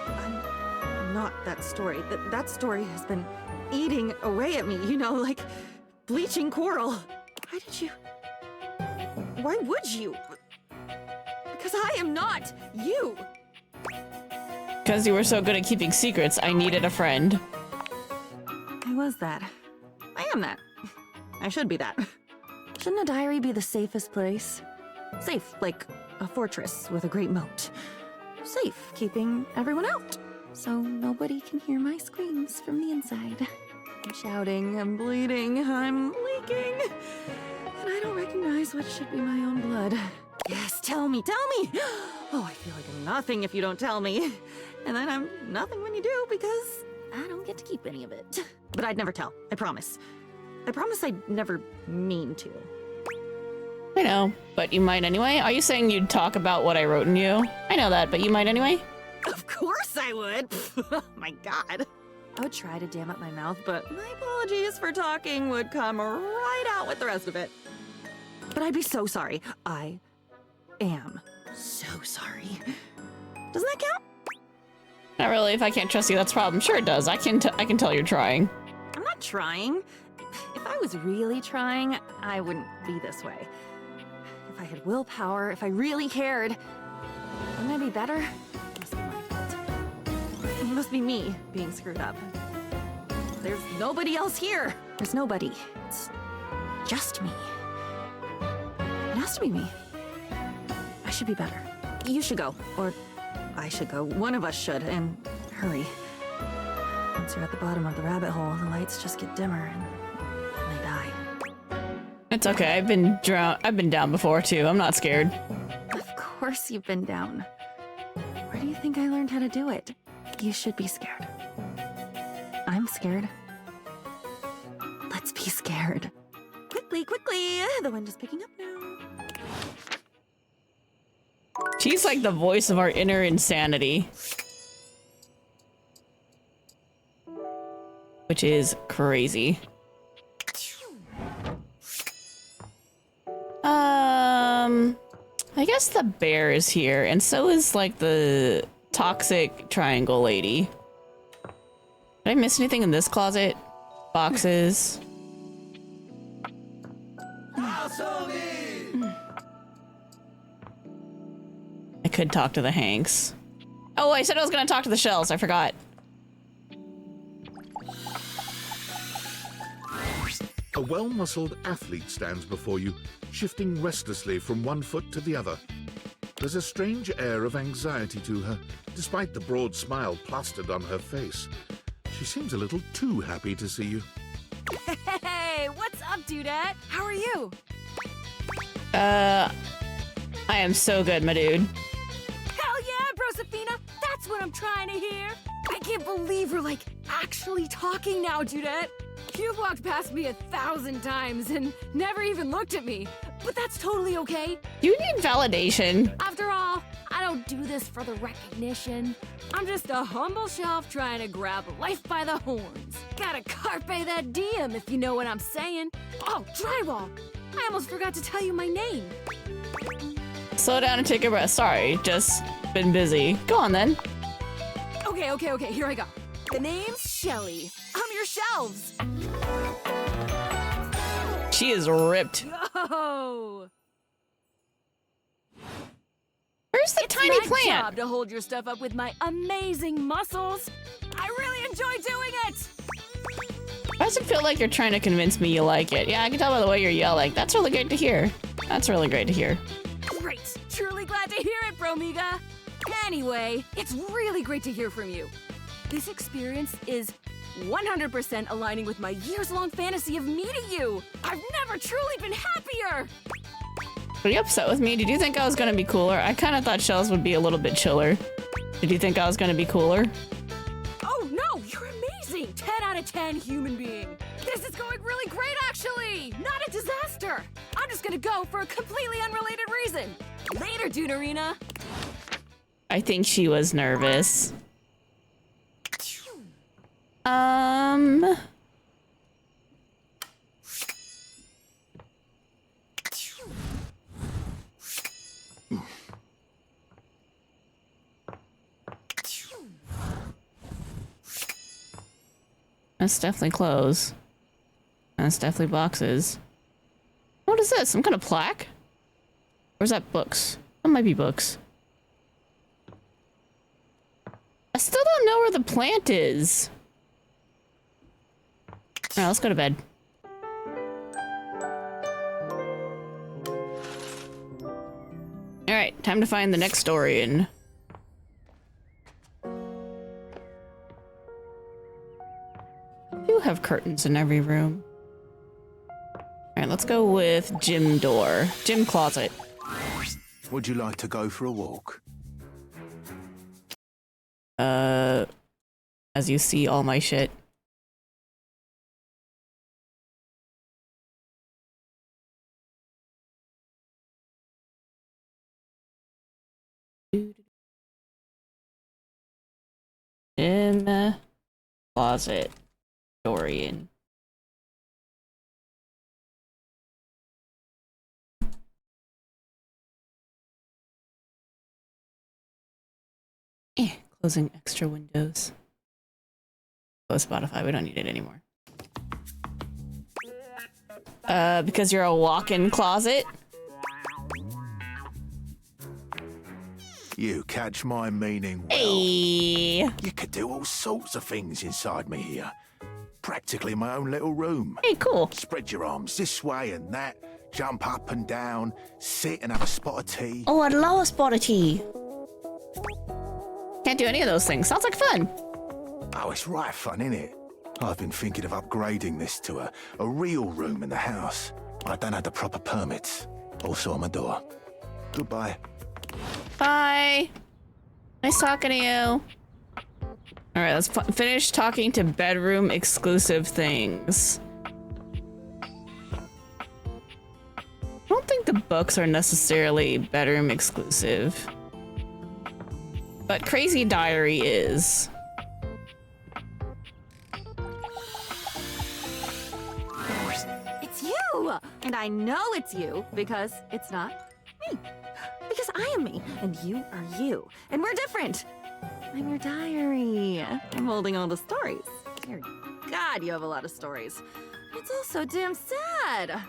[SPEAKER 5] I'm not that story. That story has been eating away at me, you know, like bleaching coral. Why did you? Why would you? Because I am not you.
[SPEAKER 1] Because you were so good at keeping secrets, I needed a friend.
[SPEAKER 5] I was that. I am that. I should be that. Shouldn't a diary be the safest place? Safe, like a fortress with a great moat. Safe, keeping everyone out, so nobody can hear my screams from the inside. I'm shouting, I'm bleeding, I'm leaking, and I don't recognize what should be my own blood. Yes, tell me, tell me! Oh, I feel like I'm nothing if you don't tell me. And then I'm nothing when you do because I don't get to keep any of it. But I'd never tell, I promise. I promise I'd never mean to.
[SPEAKER 1] I know, but you might anyway. Are you saying you'd talk about what I wrote in you? I know that, but you might anyway?
[SPEAKER 5] Of course I would! Oh my god. I would try to dam up my mouth, but my apologies for talking would come right out with the rest of it. But I'd be so sorry. I am so sorry. Doesn't that count?
[SPEAKER 1] Not really. If I can't trust you, that's a problem. Sure it does. I can tell you're trying.
[SPEAKER 17] trying. If I was really trying, I wouldn't be this way. If I had willpower, if I really cared, wouldn't I be better? It must be my fault. It must be me being screwed up. There's nobody else here. There's nobody. It's just me. It has to be me. I should be better. You should go, or I should go. One of us should, and hurry. Once you're at the bottom of the rabbit hole, the lights just get dimmer, and then they die.
[SPEAKER 1] It's okay. I've been down before too. I'm not scared.
[SPEAKER 17] Of course you've been down. Where do you think I learned how to do it? You should be scared. I'm scared. Let's be scared. Quickly, quickly! The wind is picking up now.
[SPEAKER 1] She's like the voice of our inner insanity. Which is crazy. I guess the bear is here, and so is like the toxic triangle lady. Did I miss anything in this closet? Boxes. I could talk to the Hanks. Oh, I said I was gonna talk to the shells. I forgot.
[SPEAKER 3] A well-muscled athlete stands before you, shifting restlessly from one foot to the other. There's a strange air of anxiety to her, despite the broad smile plastered on her face. She seems a little too happy to see you.
[SPEAKER 17] Hey, what's up, dudette? How are you?
[SPEAKER 1] I am so good, my dude.
[SPEAKER 17] Hell yeah, Brosafina! That's what I'm trying to hear! I can't believe we're, like, actually talking now, Dudette! You've walked past me 1,000 times and never even looked at me, but that's totally okay.
[SPEAKER 1] You need validation.
[SPEAKER 17] After all, I don't do this for the recognition. I'm just a humble shelf trying to grab life by the horns. Gotta carpe that diem, if you know what I'm saying. Oh, drywall! I almost forgot to tell you my name.
[SPEAKER 1] Slow down and take a breath. Sorry, just been busy. Go on then.
[SPEAKER 17] Okay, here I go. The name's Shelly. I'm your shelves.
[SPEAKER 1] She is ripped.
[SPEAKER 17] Yo!
[SPEAKER 1] Where's the tiny
[SPEAKER 17] It's my
[SPEAKER 1] plant?
[SPEAKER 17] job to hold your stuff up with my amazing muscles. I really enjoy doing it.
[SPEAKER 1] Why does it feel like you're trying to convince me you like it? Yeah, I can tell by the way you're yelling. That's really great to hear. That's really great to hear.
[SPEAKER 17] Great. Truly glad to hear it, Bromiga. Anyway, it's really great to hear from you. This experience is 100% aligning with my years-long fantasy of meeting you. I've never truly been happier.
[SPEAKER 1] Are you upset with me? Did you think I was gonna be cooler? I kind of thought Shells would be a little bit chiller. Did you think I was gonna be cooler?
[SPEAKER 17] Oh no, you're amazing. 10 out of 10 human being. This is going really great, actually. Not a disaster. I'm just gonna go for a completely unrelated reason. Later, Dunarina.
[SPEAKER 1] I think she was nervous. That's definitely clothes. That's definitely boxes. What is this? Some kind of plaque? Or is that books? That might be books. I still don't know where the plant is. Alright, let's go to bed. Alright, time to find the next story in. You have curtains in every room. Alright, let's go with gym door. Gym closet.
[SPEAKER 9] Would you like to go for a walk?
[SPEAKER 1] As you see all my shit. In closet. Dorian. Closing extra windows. Close Spotify, we don't need it anymore. Because you're a walk-in closet?
[SPEAKER 9] You catch my meaning well.
[SPEAKER 1] Hey.
[SPEAKER 9] You could do all sorts of things inside me here. Practically my own little room.
[SPEAKER 1] Hey, cool.
[SPEAKER 9] Spread your arms this way and that, jump up and down, sit and have a spot of tea.
[SPEAKER 1] Oh, I'd love a spot of tea. Can't do any of those things. Sounds like fun.
[SPEAKER 9] Oh, it's right fun, innit? I've been thinking of upgrading this to a real room in the house. I don't have the proper permits. Also on my door. Goodbye.
[SPEAKER 1] Bye. Nice talking to you. All right, let's finish talking to bedroom exclusive things. I don't think the books are necessarily bedroom exclusive. But Crazy Diary is.
[SPEAKER 17] It's you! And I know it's you because it's not me. Because I am me, and you are you. And we're different. I'm your diary. I'm holding all the stories. Dear God, you have a lot of stories. It's all so damn sad.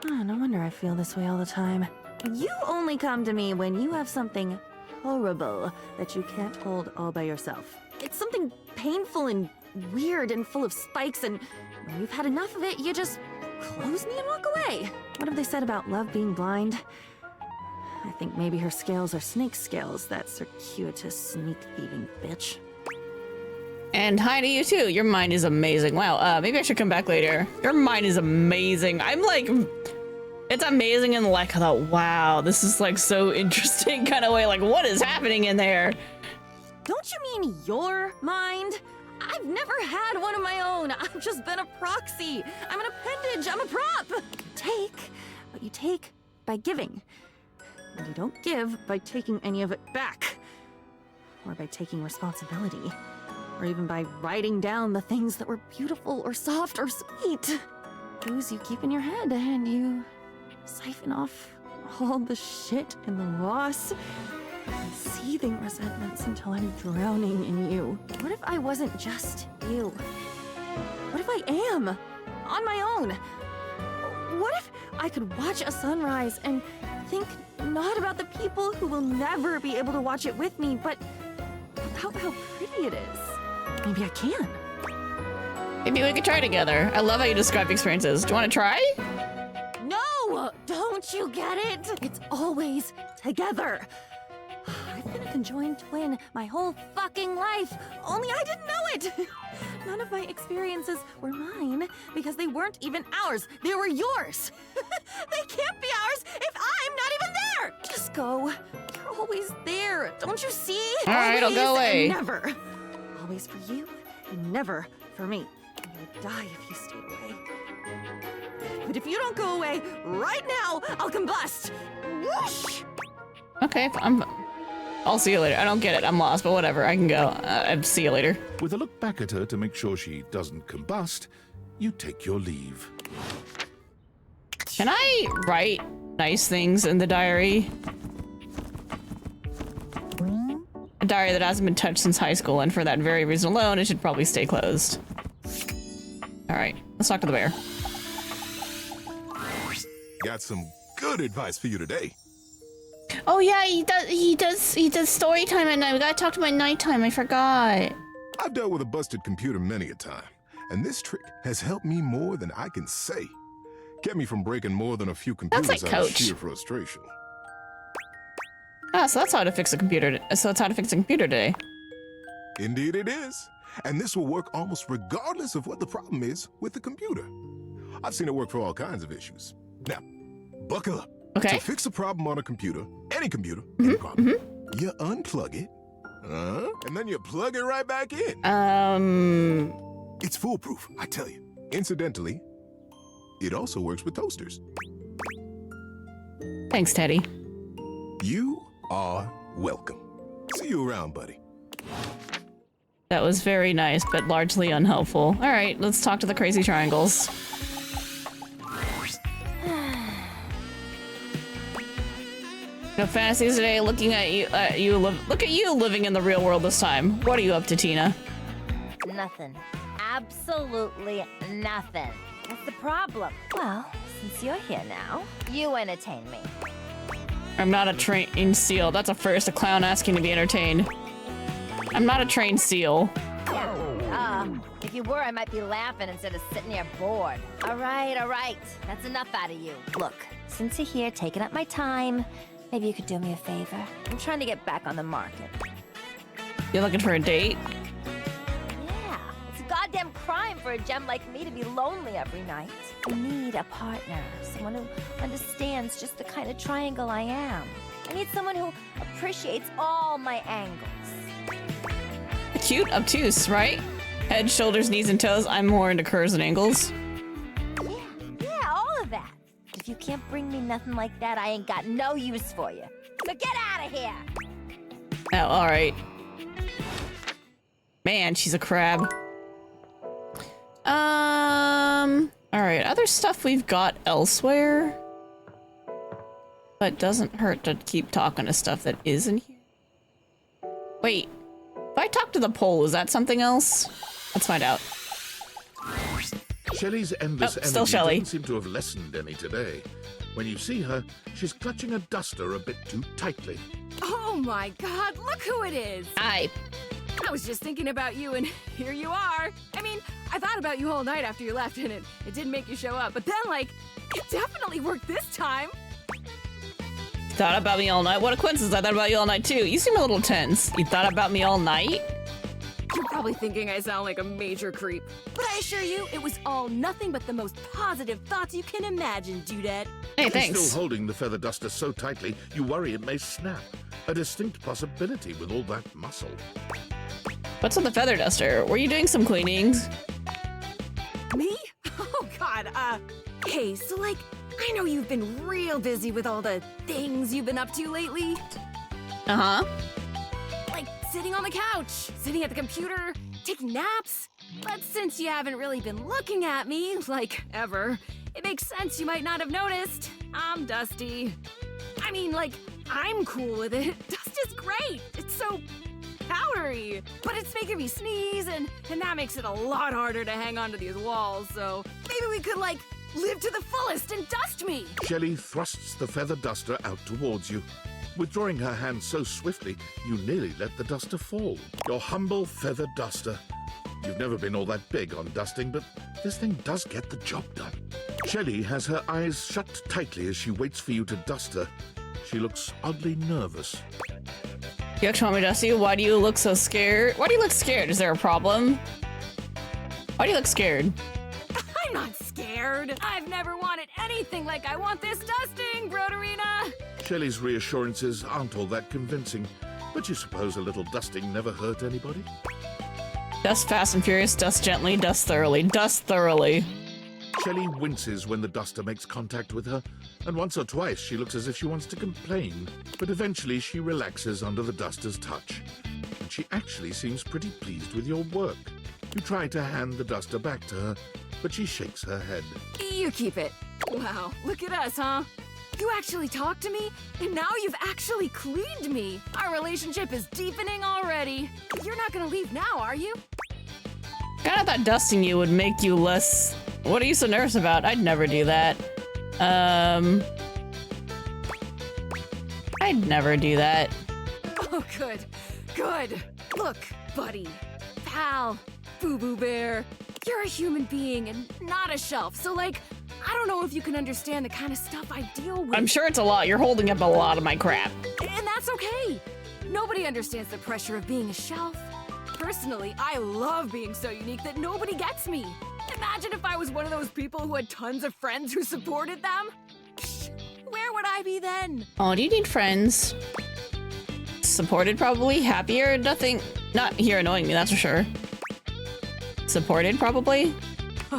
[SPEAKER 17] Oh, no wonder I feel this way all the time. You only come to me when you have something horrible that you can't hold all by yourself. It's something painful and weird and full of spikes, and when you've had enough of it, you just close me and walk away. What have they said about love being blind? I think maybe her scales are snake scales, that circuitous, sneak-thieving bitch.
[SPEAKER 1] And hi to you too. Your mind is amazing. Wow, maybe I should come back later. Your mind is amazing. I'm like, it's amazing in like the wow, this is like so interesting kind of way. Like, what is happening in there?
[SPEAKER 17] Don't you mean your mind? I've never had one of my own. I've just been a proxy. I'm an appendage. I'm a prop. You take what you take by giving. And you don't give by taking any of it back. Or by taking responsibility. Or even by writing down the things that were beautiful or soft or sweet. Those you keep in your head and you siphon off all the shit and the loss. And seething resentments until I'm drowning in you. What if I wasn't just you? What if I am? On my own? What if I could watch a sunrise and think not about the people who will never be able to watch it with me, but about how pretty it is? Maybe I can.
[SPEAKER 1] Maybe we could try together. I love how you describe experiences. Do you want to try?
[SPEAKER 17] No! Don't you get it? It's always together. I've been a conjoined twin my whole fucking life, only I didn't know it. None of my experiences were mine because they weren't even ours. They were yours. They can't be ours if I'm not even there. Just go. You're always there. Don't you see?
[SPEAKER 1] All right, I'll go away.
[SPEAKER 17] Never. Always for you and never for me. And I would die if you stayed away. But if you don't go away right now, I'll combust. Whoosh!
[SPEAKER 1] Okay, I'll see you later. I don't get it. I'm lost, but whatever. I can go. See you later.
[SPEAKER 3] With a look back at her to make sure she doesn't combust, you take your leave.
[SPEAKER 1] Can I write nice things in the diary? A diary that hasn't been touched since high school, and for that very reason alone, it should probably stay closed. All right, let's talk to the bear.
[SPEAKER 2] Got some good advice for you today.
[SPEAKER 1] Oh yeah, he does story time at night. We gotta talk to him at nighttime. I forgot.
[SPEAKER 2] I've dealt with a busted computer many a time, and this trick has helped me more than I can say. Kept me from breaking more than a few computers
[SPEAKER 1] like
[SPEAKER 2] out of
[SPEAKER 1] Coach.
[SPEAKER 2] sheer frustration.
[SPEAKER 1] Ah, so that's how to fix a computer. So that's how to fix a computer today.
[SPEAKER 2] Indeed it is. And this will work almost regardless of what the problem is with the computer. I've seen it work for all kinds of issues. Now, buckle up.
[SPEAKER 1] Okay.
[SPEAKER 2] To fix a problem on a computer, any problem, you unplug it, and then you plug it right back in. It's foolproof, I tell you. Incidentally, it also works with toasters.
[SPEAKER 1] Thanks, Teddy.
[SPEAKER 2] You are welcome. See you around, buddy.
[SPEAKER 1] That was very nice, but largely unhelpful. All right, let's talk to the crazy triangles. No fantasies today. Looking at you, look at you living in the real world this time. What are you up to, Tina?
[SPEAKER 15] Nothing. Absolutely nothing. That's the problem. Well, since you're here now, you entertain me.
[SPEAKER 1] I'm not a trained seal. That's a first. A clown asking to be entertained. I'm not a trained seal.
[SPEAKER 15] Yeah. If you were, I might be laughing instead of sitting here bored. All right. That's enough out of you. Look, since you're here taking up my time, maybe you could do me a favor. I'm trying to get back on the market.
[SPEAKER 1] You're looking for a date?
[SPEAKER 15] Yeah, it's a goddamn crime for a gem like me to be lonely every night. I need a partner, someone who understands just the kind of triangle I am. I need someone who appreciates all my angles.
[SPEAKER 1] Cute, obtuse, right? Head, shoulders, knees, and toes. I'm more into curves and angles.
[SPEAKER 15] Yeah, all of that. If you can't bring me nothing like that, I ain't got no use for you. So get out of here!
[SPEAKER 1] Oh, alright. Man, she's a crab. Alright, other stuff we've got elsewhere. But doesn't hurt to keep talking to stuff that isn't here. Wait. If I talk to the pole, is that something else? Let's find out.
[SPEAKER 3] Shelley's endless energy
[SPEAKER 1] still Shelley.
[SPEAKER 3] doesn't seem to have lessened any today. When you see her, she's clutching a duster a bit too tightly.
[SPEAKER 17] Oh my god, look who it is!
[SPEAKER 1] Hi.
[SPEAKER 17] I was just thinking about you, and here you are. I mean, I thought about you all night after you left, and it didn't make you show up. But then, like, it definitely worked this time.
[SPEAKER 1] Thought about me all night? What a coincidence, I thought about you all night too. You seem a little tense. You thought about me all night?
[SPEAKER 17] You're probably thinking I sound like a major creep. But I assure you, it was all nothing but the most positive thoughts you can imagine, Dudette.
[SPEAKER 1] Hey, thanks.
[SPEAKER 3] Still holding the feather duster so tightly, you worry it may snap. A distinct possibility with all that muscle.
[SPEAKER 1] What's with the feather duster? Were you doing some cleanings?
[SPEAKER 17] Me? Oh god, hey, so like, I know you've been real busy with all the things you've been up to lately.
[SPEAKER 1] Uh-huh.
[SPEAKER 17] Like sitting on the couch, sitting at the computer, taking naps. But since you haven't really been looking at me, like, ever, it makes sense you might not have noticed. I'm dusty. I mean, like, I'm cool with it. Dust is great. It's so powdery. But it's making me sneeze, and that makes it a lot harder to hang onto these walls, so maybe we could, like, live to the fullest and dust me!
[SPEAKER 3] Shelley thrusts the feather duster out towards you. Withdrawing her hand so swiftly, you nearly let the duster fall. Your humble feather duster. You've never been all that big on dusting, but this thing does get the job done. Shelley has her eyes shut tightly as she waits for you to dust her. She looks oddly nervous.
[SPEAKER 1] You actually want me to dust you? Why do you look so scared? Why do you look scared? Is there a problem? Why do you look scared?
[SPEAKER 17] I'm not scared. I've never wanted anything like I want this dusting, Broderina.
[SPEAKER 3] Shelley's reassurances aren't all that convincing, but you suppose a little dusting never hurt anybody?
[SPEAKER 1] Dust fast and furious, dust gently, dust thoroughly, dust thoroughly.
[SPEAKER 3] Shelley winces when the duster makes contact with her, and once or twice she looks as if she wants to complain, but eventually she relaxes under the duster's touch. And she actually seems pretty pleased with your work. You try to hand the duster back to her, but she shakes her head.
[SPEAKER 17] You keep it. Wow, look at us, huh? You actually talked to me, and now you've actually cleaned me. Our relationship is deepening already. You're not gonna leave now, are you?
[SPEAKER 1] Kinda thought dusting you would make you less... What are you so nervous about? I'd never do that. I'd never do that.
[SPEAKER 17] Oh, good. Good. Look, buddy, pal, boo-boo bear, you're a human being and not a shelf, so like, I don't know if you can understand the kind of stuff I deal with.
[SPEAKER 1] I'm sure it's a lot. You're holding up a lot of my crap.
[SPEAKER 17] And that's okay. Nobody understands the pressure of being a shelf. Personally, I love being so unique that nobody gets me. Imagine if I was one of those people who had tons of friends who supported them. Where would I be then?
[SPEAKER 1] Oh, do you need friends? Supported, probably. Happier? Nothing. Not here annoying me, that's for sure. Supported, probably.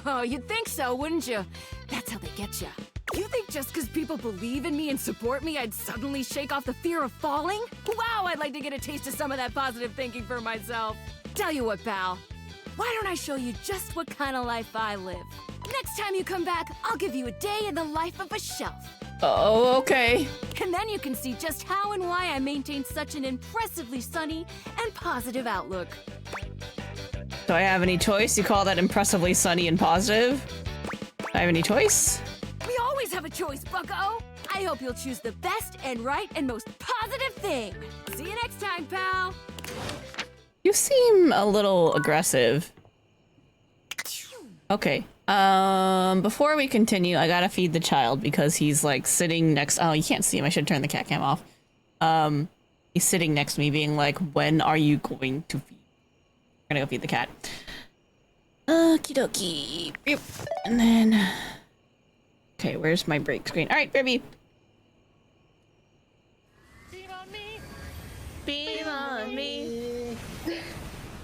[SPEAKER 17] Oh, you'd think so, wouldn't you? That's how they get you. You think just because people believe in me and support me, I'd suddenly shake off the fear of falling? Wow, I'd like to get a taste of some of that positive thinking for myself. Tell you what, pal. Why don't I show you just what kind of life I live? Next time you come back, I'll give you a day in the life of a shelf.
[SPEAKER 1] Oh, okay.
[SPEAKER 17] And then you can see just how and why I maintain such an impressively sunny and positive outlook.
[SPEAKER 1] Do I have any choice? You call that impressively sunny and positive? I have any choice?
[SPEAKER 5] We always have a choice, bucko! I hope you'll choose the best and right and most positive thing. See you next time, pal!
[SPEAKER 1] You seem a little aggressive. Okay. Before we continue, I gotta feed the child because he's like sitting next. Oh, you can't see him. I should turn the cat cam off. He's sitting next to me being like, when are you going to feed? I'm gonna go feed the cat. Okie dokie. Yep. And then, okay, where's my break screen? All right, baby. Beam on me. Beam on me.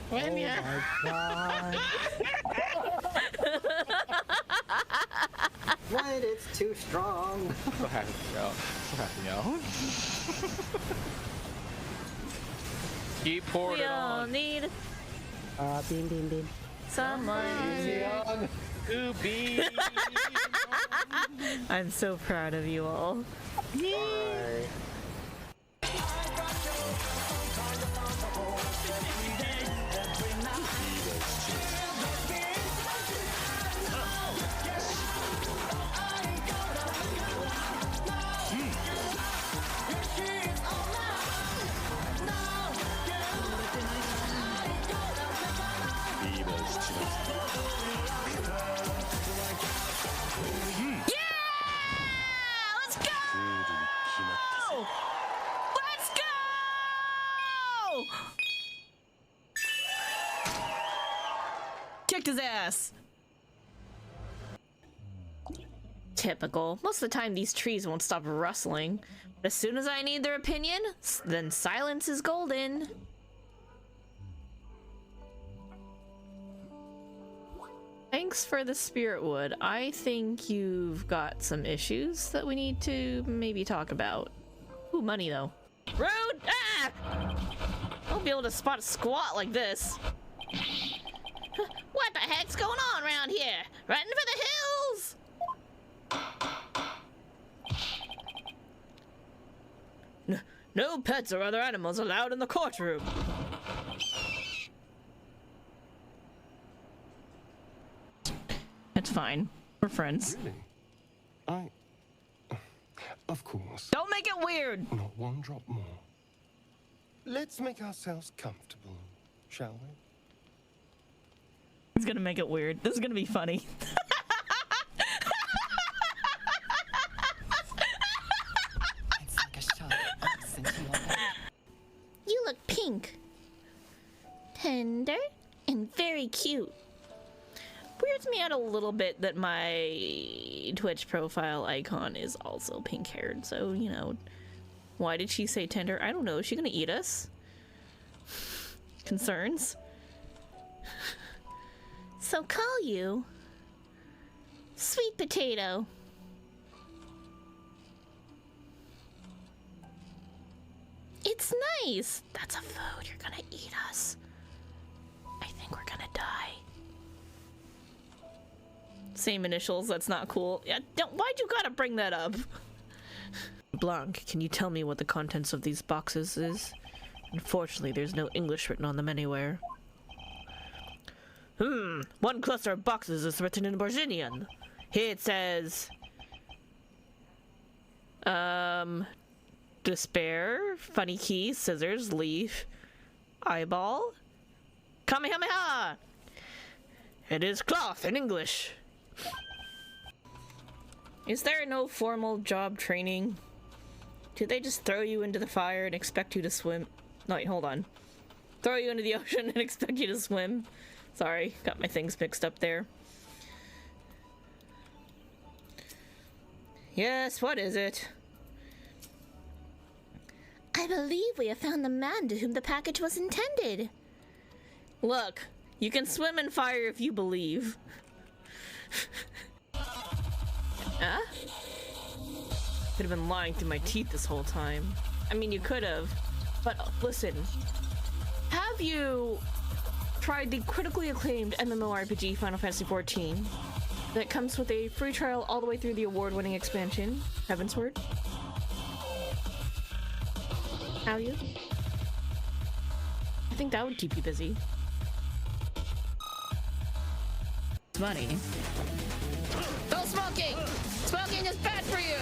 [SPEAKER 1] When you.
[SPEAKER 18] When it's too strong.
[SPEAKER 19] So happy, y'all. So happy, y'all. Keep pouring it on.
[SPEAKER 1] We all need
[SPEAKER 18] beam, beam, beam.
[SPEAKER 1] someone
[SPEAKER 19] to be.
[SPEAKER 1] I'm so proud of you all.
[SPEAKER 18] Bye.
[SPEAKER 1] Kicked his ass. Typical. Most of the time these trees won't stop rustling. But as soon as I need their opinion, then silence is golden. Thanks for the spirit wood. I think you've got some issues that we need to maybe talk about. Ooh, money though. Rude! Ah! I won't be able to spot a squat like this. What the heck's going on around here? Running for the hills! No pets or other animals allowed in the courtroom. It's fine. We're friends.
[SPEAKER 7] Really? Of course.
[SPEAKER 1] Don't make it weird!
[SPEAKER 7] Not one drop more. Let's make ourselves comfortable, shall we?
[SPEAKER 1] He's gonna make it weird. This is gonna be funny.
[SPEAKER 18] It's like a shot since you are.
[SPEAKER 1] You look pink. Tender and very cute. Weirds me out a little bit that my Twitch profile icon is also pink-haired, so, you know. Why did she say tender? I don't know. Is she gonna eat us? Concerns? So call you Sweet Potato. It's nice. That's a food. You're gonna eat us. I think we're gonna die. Same initials. That's not cool. Yeah, why'd you gotta bring that up? Blanc, can you tell me what the contents of these boxes is? Unfortunately, there's no English written on them anywhere. One cluster of boxes is written in Borginian. Here it says... Despair, funny key, scissors, leaf, eyeball, Kamehameha! It is cloth in English. Is there no formal job training? Do they just throw you into the fire and expect you to swim? No, wait, hold on. Throw you into the ocean and expect you to swim? Sorry, got my things mixed up there. Yes, what is it? I believe we have found the man to whom the package was intended. Look, you can swim in fire if you believe. Huh? Could have been lying through my teeth this whole time. I mean, you could have. But listen, have you tried the critically acclaimed MMORPG Final Fantasy XIV that comes with a free trial all the way through the award-winning expansion, Heavensward? Have you? I think that would keep you busy. It's money. Oh! Smoking is bad for you!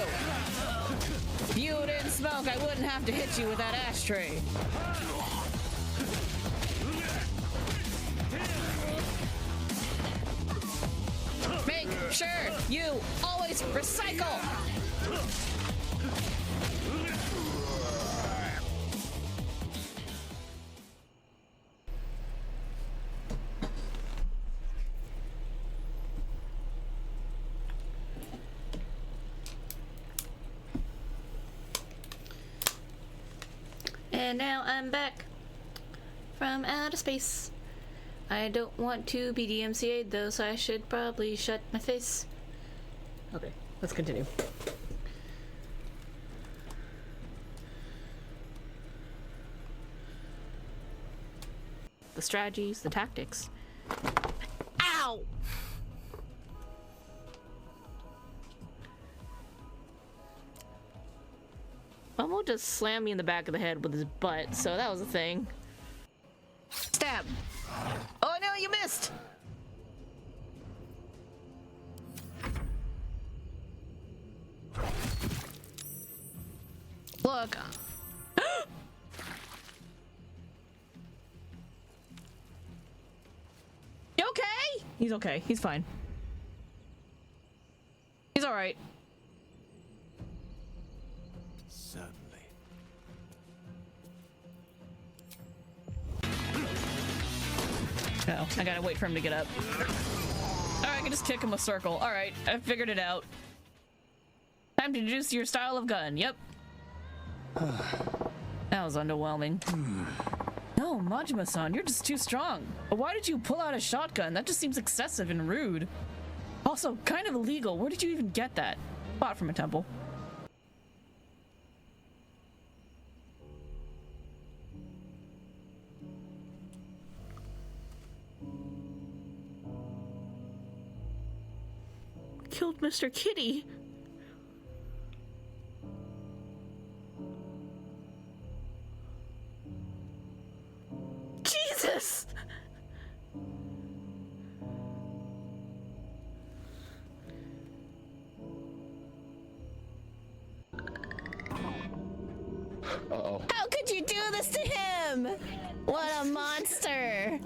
[SPEAKER 1] If you didn't smoke, I wouldn't have to hit you with that ashtray. Make sure you always recycle! And now I'm back from outer space. I don't want to be DMCA'd though, so I should probably shut my face. Okay, let's continue. The strategies, the tactics. Ow! Momo just slammed me in the back of the head with his butt, so that was a thing. Stab! Oh no, you missed! Look. You okay? He's okay. He's fine. He's alright.
[SPEAKER 9] Certainly.
[SPEAKER 1] No, I gotta wait for him to get up. Alright, I can just kick him a circle. Alright, I figured it out. Time to introduce your style of gun. Yep. That was underwhelming. No, Majima-san, you're just too strong. But why did you pull out a shotgun? That just seems excessive and rude. Also, kind of illegal. Where did you even get that? Bought from a temple. Killed Mr. Kitty. Jesus!
[SPEAKER 19] Uh-oh.
[SPEAKER 1] How could you do this to him? What a monster!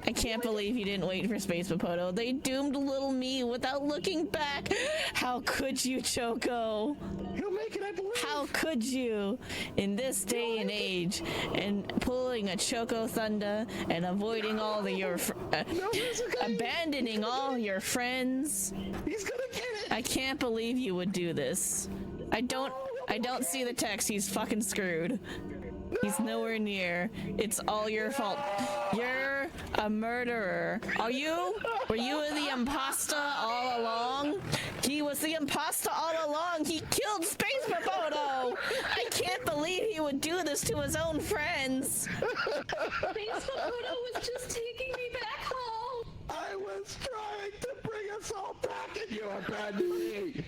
[SPEAKER 1] I can't believe he didn't wait for Space Mapoto. They doomed little me without looking back. How could you, Choco?
[SPEAKER 19] He'll make it, I believe.
[SPEAKER 1] How could you, in this day and age, and pulling a Choco Thunder and avoiding all the abandoning all your friends?
[SPEAKER 19] He's gonna get it.
[SPEAKER 1] I can't believe you would do this. I don't see the text. He's fucking screwed. He's nowhere near. It's all your fault. You're a murderer. Are you? Were you the imposter all along? He was the imposter all along. He killed Space Mapoto. I can't believe he would do this to his own friends.
[SPEAKER 17] Space Mapoto was just taking me back home.
[SPEAKER 19] I was trying to bring us all back and you abandoned me.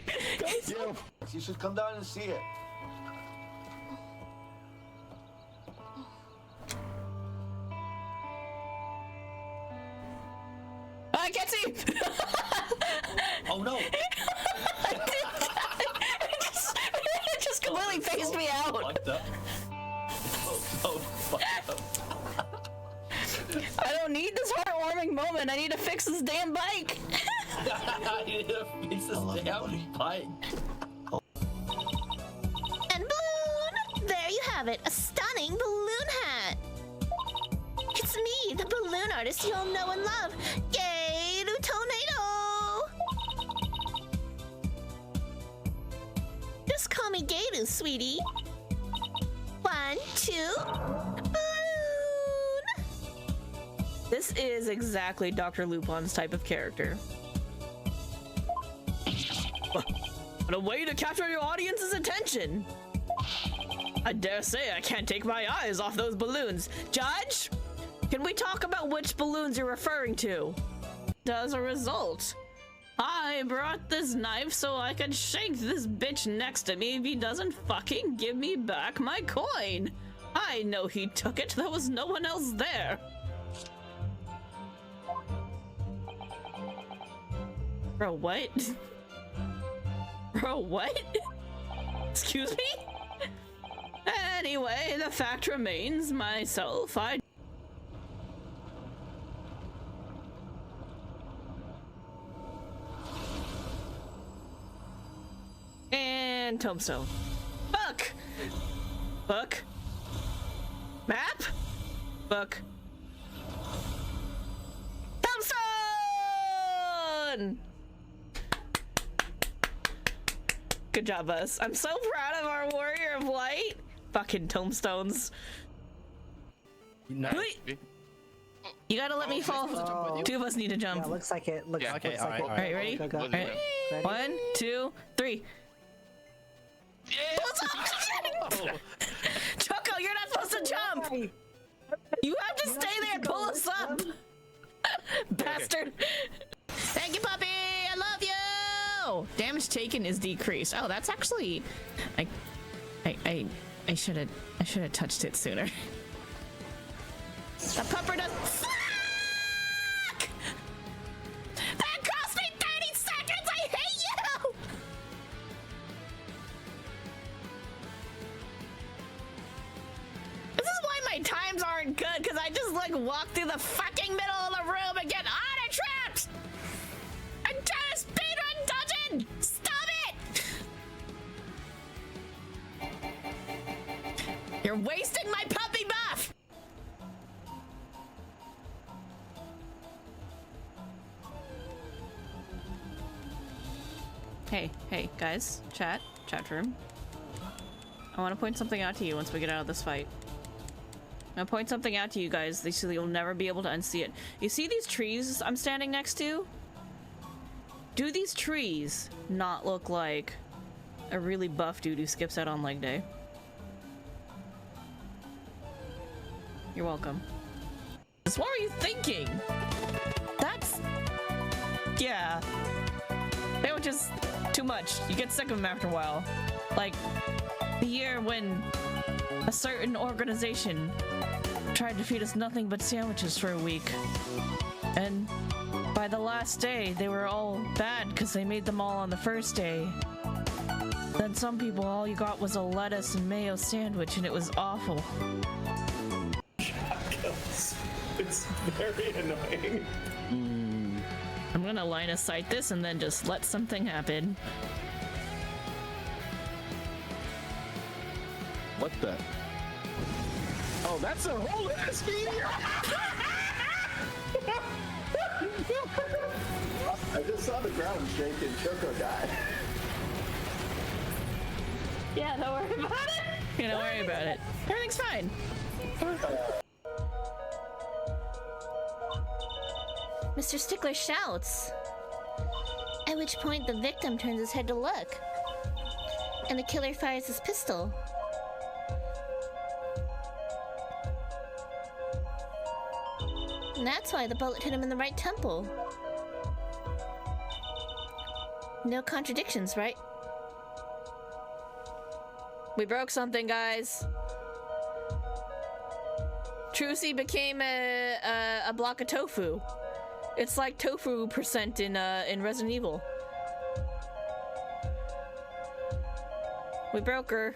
[SPEAKER 9] You should come down and see it.
[SPEAKER 1] I can't see.
[SPEAKER 9] Oh no!
[SPEAKER 1] it just completely phased me out. I don't need this heartwarming moment. I need to fix this damn bike.
[SPEAKER 9] I need to fix this damn bike.
[SPEAKER 1] And balloon! There you have it, a stunning balloon hat. It's me, the balloon artist you all know and love, Gayru Tornado. Just call me Gayru, sweetie. 1, 2, balloon. This is exactly Dr. Lupin's type of character. What a way to capture your audience's attention! I dare say I can't take my eyes off those balloons. Judge? Can we talk about which balloons you're referring to? As a result, I brought this knife so I could shake this bitch next to me if he doesn't fucking give me back my coin. I know he took it. There was no one else there. Bro, what? Bro, what? Excuse me? Anyway, the fact remains, myself, and tombstone. Book! Book. Map? Book. Tombstone! Good job, us. I'm so proud of our warrior of light. Fucking tombstones.
[SPEAKER 20] Nice.
[SPEAKER 1] You gotta let me fall. Oh. Two of us need to jump.
[SPEAKER 21] Yeah, looks like it. Looks like it.
[SPEAKER 1] All right, ready?
[SPEAKER 21] Go, go.
[SPEAKER 1] All right. 1, 2, 3. Choco, you're not supposed to jump. You have to stay there. Pull us up, bastard. Thank you, puppy. I love you. Damage taken is decreased. Oh, that's actually. I should have touched it sooner. The pupper does. Fuck! That cost me 30 seconds. I hate you. This is why my times aren't good, because I just like walk through the fucking middle of the room and get auto-trapped. I'm trying to speedrun dungeon. Stop it. You're wasting my puppy buff. Hey, guys, chat room. I want to point something out to you once we get out of this fight. I'm gonna point something out to you guys, so you'll never be able to unsee it. You see these trees I'm standing next to? Do these trees not look like a really buff dude who skips out on leg day? You're welcome. What were you thinking? That's... yeah. They were just too much. You get sick of them after a while. Like, the year when a certain organization tried to feed us nothing but sandwiches for a week. And by the last day, they were all bad because they made them all on the first day. Then some people, all you got was a lettuce and mayo sandwich, and it was awful.
[SPEAKER 20] It's very annoying.
[SPEAKER 1] I'm gonna line of sight this and then just let something happen.
[SPEAKER 20] What the? Oh, that's a whole ass meteor!
[SPEAKER 19] I just saw the ground shake and Choco die.
[SPEAKER 1] Yeah, don't worry about it. Yeah, don't worry about it. Everything's fine.
[SPEAKER 22] Mr. Stickler shouts, at which point the victim turns his head to look, and the killer fires his pistol. And that's why the bullet hit him in the right temple. No contradictions, right?
[SPEAKER 1] We broke something, guys. Trucy became a block of tofu. It's like tofu % in Resident Evil. We broke her.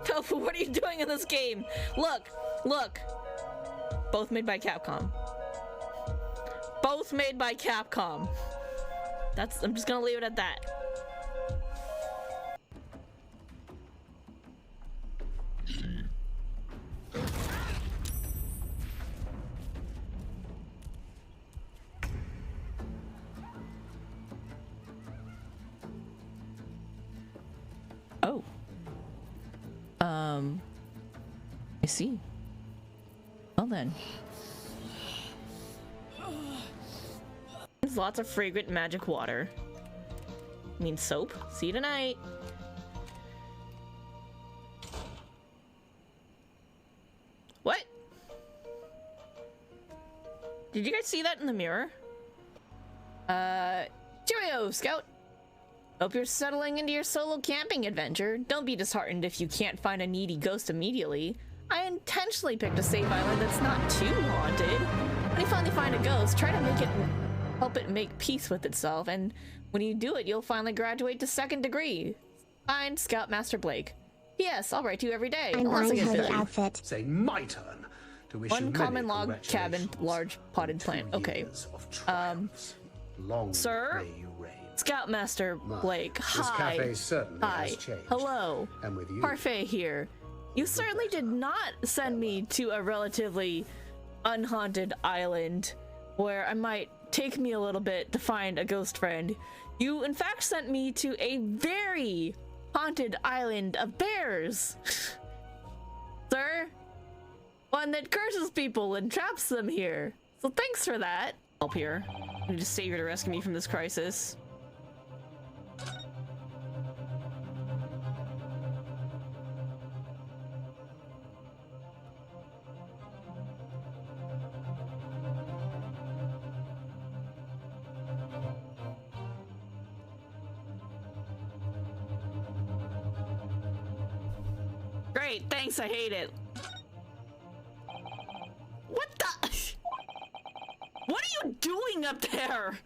[SPEAKER 1] Tofu, what are you doing in this game? Look, look. Both made by Capcom. Both made by Capcom. I'm just gonna leave it at that. Oh. I see. Well then. There's lots of fragrant magic water. I mean soap. See you tonight. What? Did you guys see that in the mirror? Cheerio, Scout. Hope you're settling into your solo camping adventure. Don't be disheartened if you can't find a needy ghost immediately. I intentionally picked a safe island that's not too haunted. When you finally find a ghost, try to make it help it make peace with itself, and when you do it, you'll finally graduate to 2nd degree. Signed, Scoutmaster Blake. Yes, I'll write to you every day.
[SPEAKER 4] I'm buying her the outfit.
[SPEAKER 21] Say my turn to wish you
[SPEAKER 1] One
[SPEAKER 21] many
[SPEAKER 1] common log cabin, large potted plant. Okay.
[SPEAKER 21] Long
[SPEAKER 1] Sir?
[SPEAKER 21] may you reign.
[SPEAKER 1] Scoutmaster Blake.
[SPEAKER 21] This
[SPEAKER 1] Hi.
[SPEAKER 21] cafe certainly
[SPEAKER 1] Hi.
[SPEAKER 21] has changed.
[SPEAKER 1] Hello.
[SPEAKER 21] And with you,
[SPEAKER 1] Parfait here. You certainly did not send me to a relatively unhaunted island where I might take me a little bit to find a ghost friend. You in fact sent me to a very haunted island of bears. Sir? One that curses people and traps them here. So thanks for that. Help here. I need a savior to rescue me from this crisis. Great, thanks, I hate it. What the? What are you doing up there?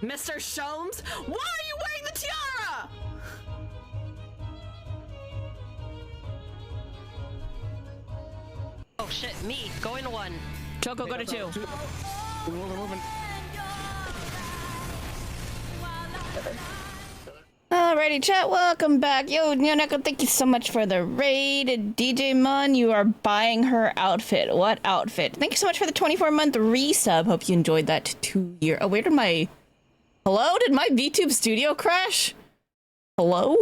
[SPEAKER 1] Mr. Sholmes? Why are you wearing the tiara?
[SPEAKER 23] Oh shit, me, going to 1.
[SPEAKER 1] Choco, go to 2.
[SPEAKER 20] Moving.
[SPEAKER 1] Alrighty, chat, welcome back. Yo, Neoneko, thank you so much for the raid. DJ Mun, you are buying her outfit. What outfit? Thank you so much for the 24-month resub. Hope you enjoyed that 2-year. Oh, where did my... Hello? Did my VTube studio crash? Hello?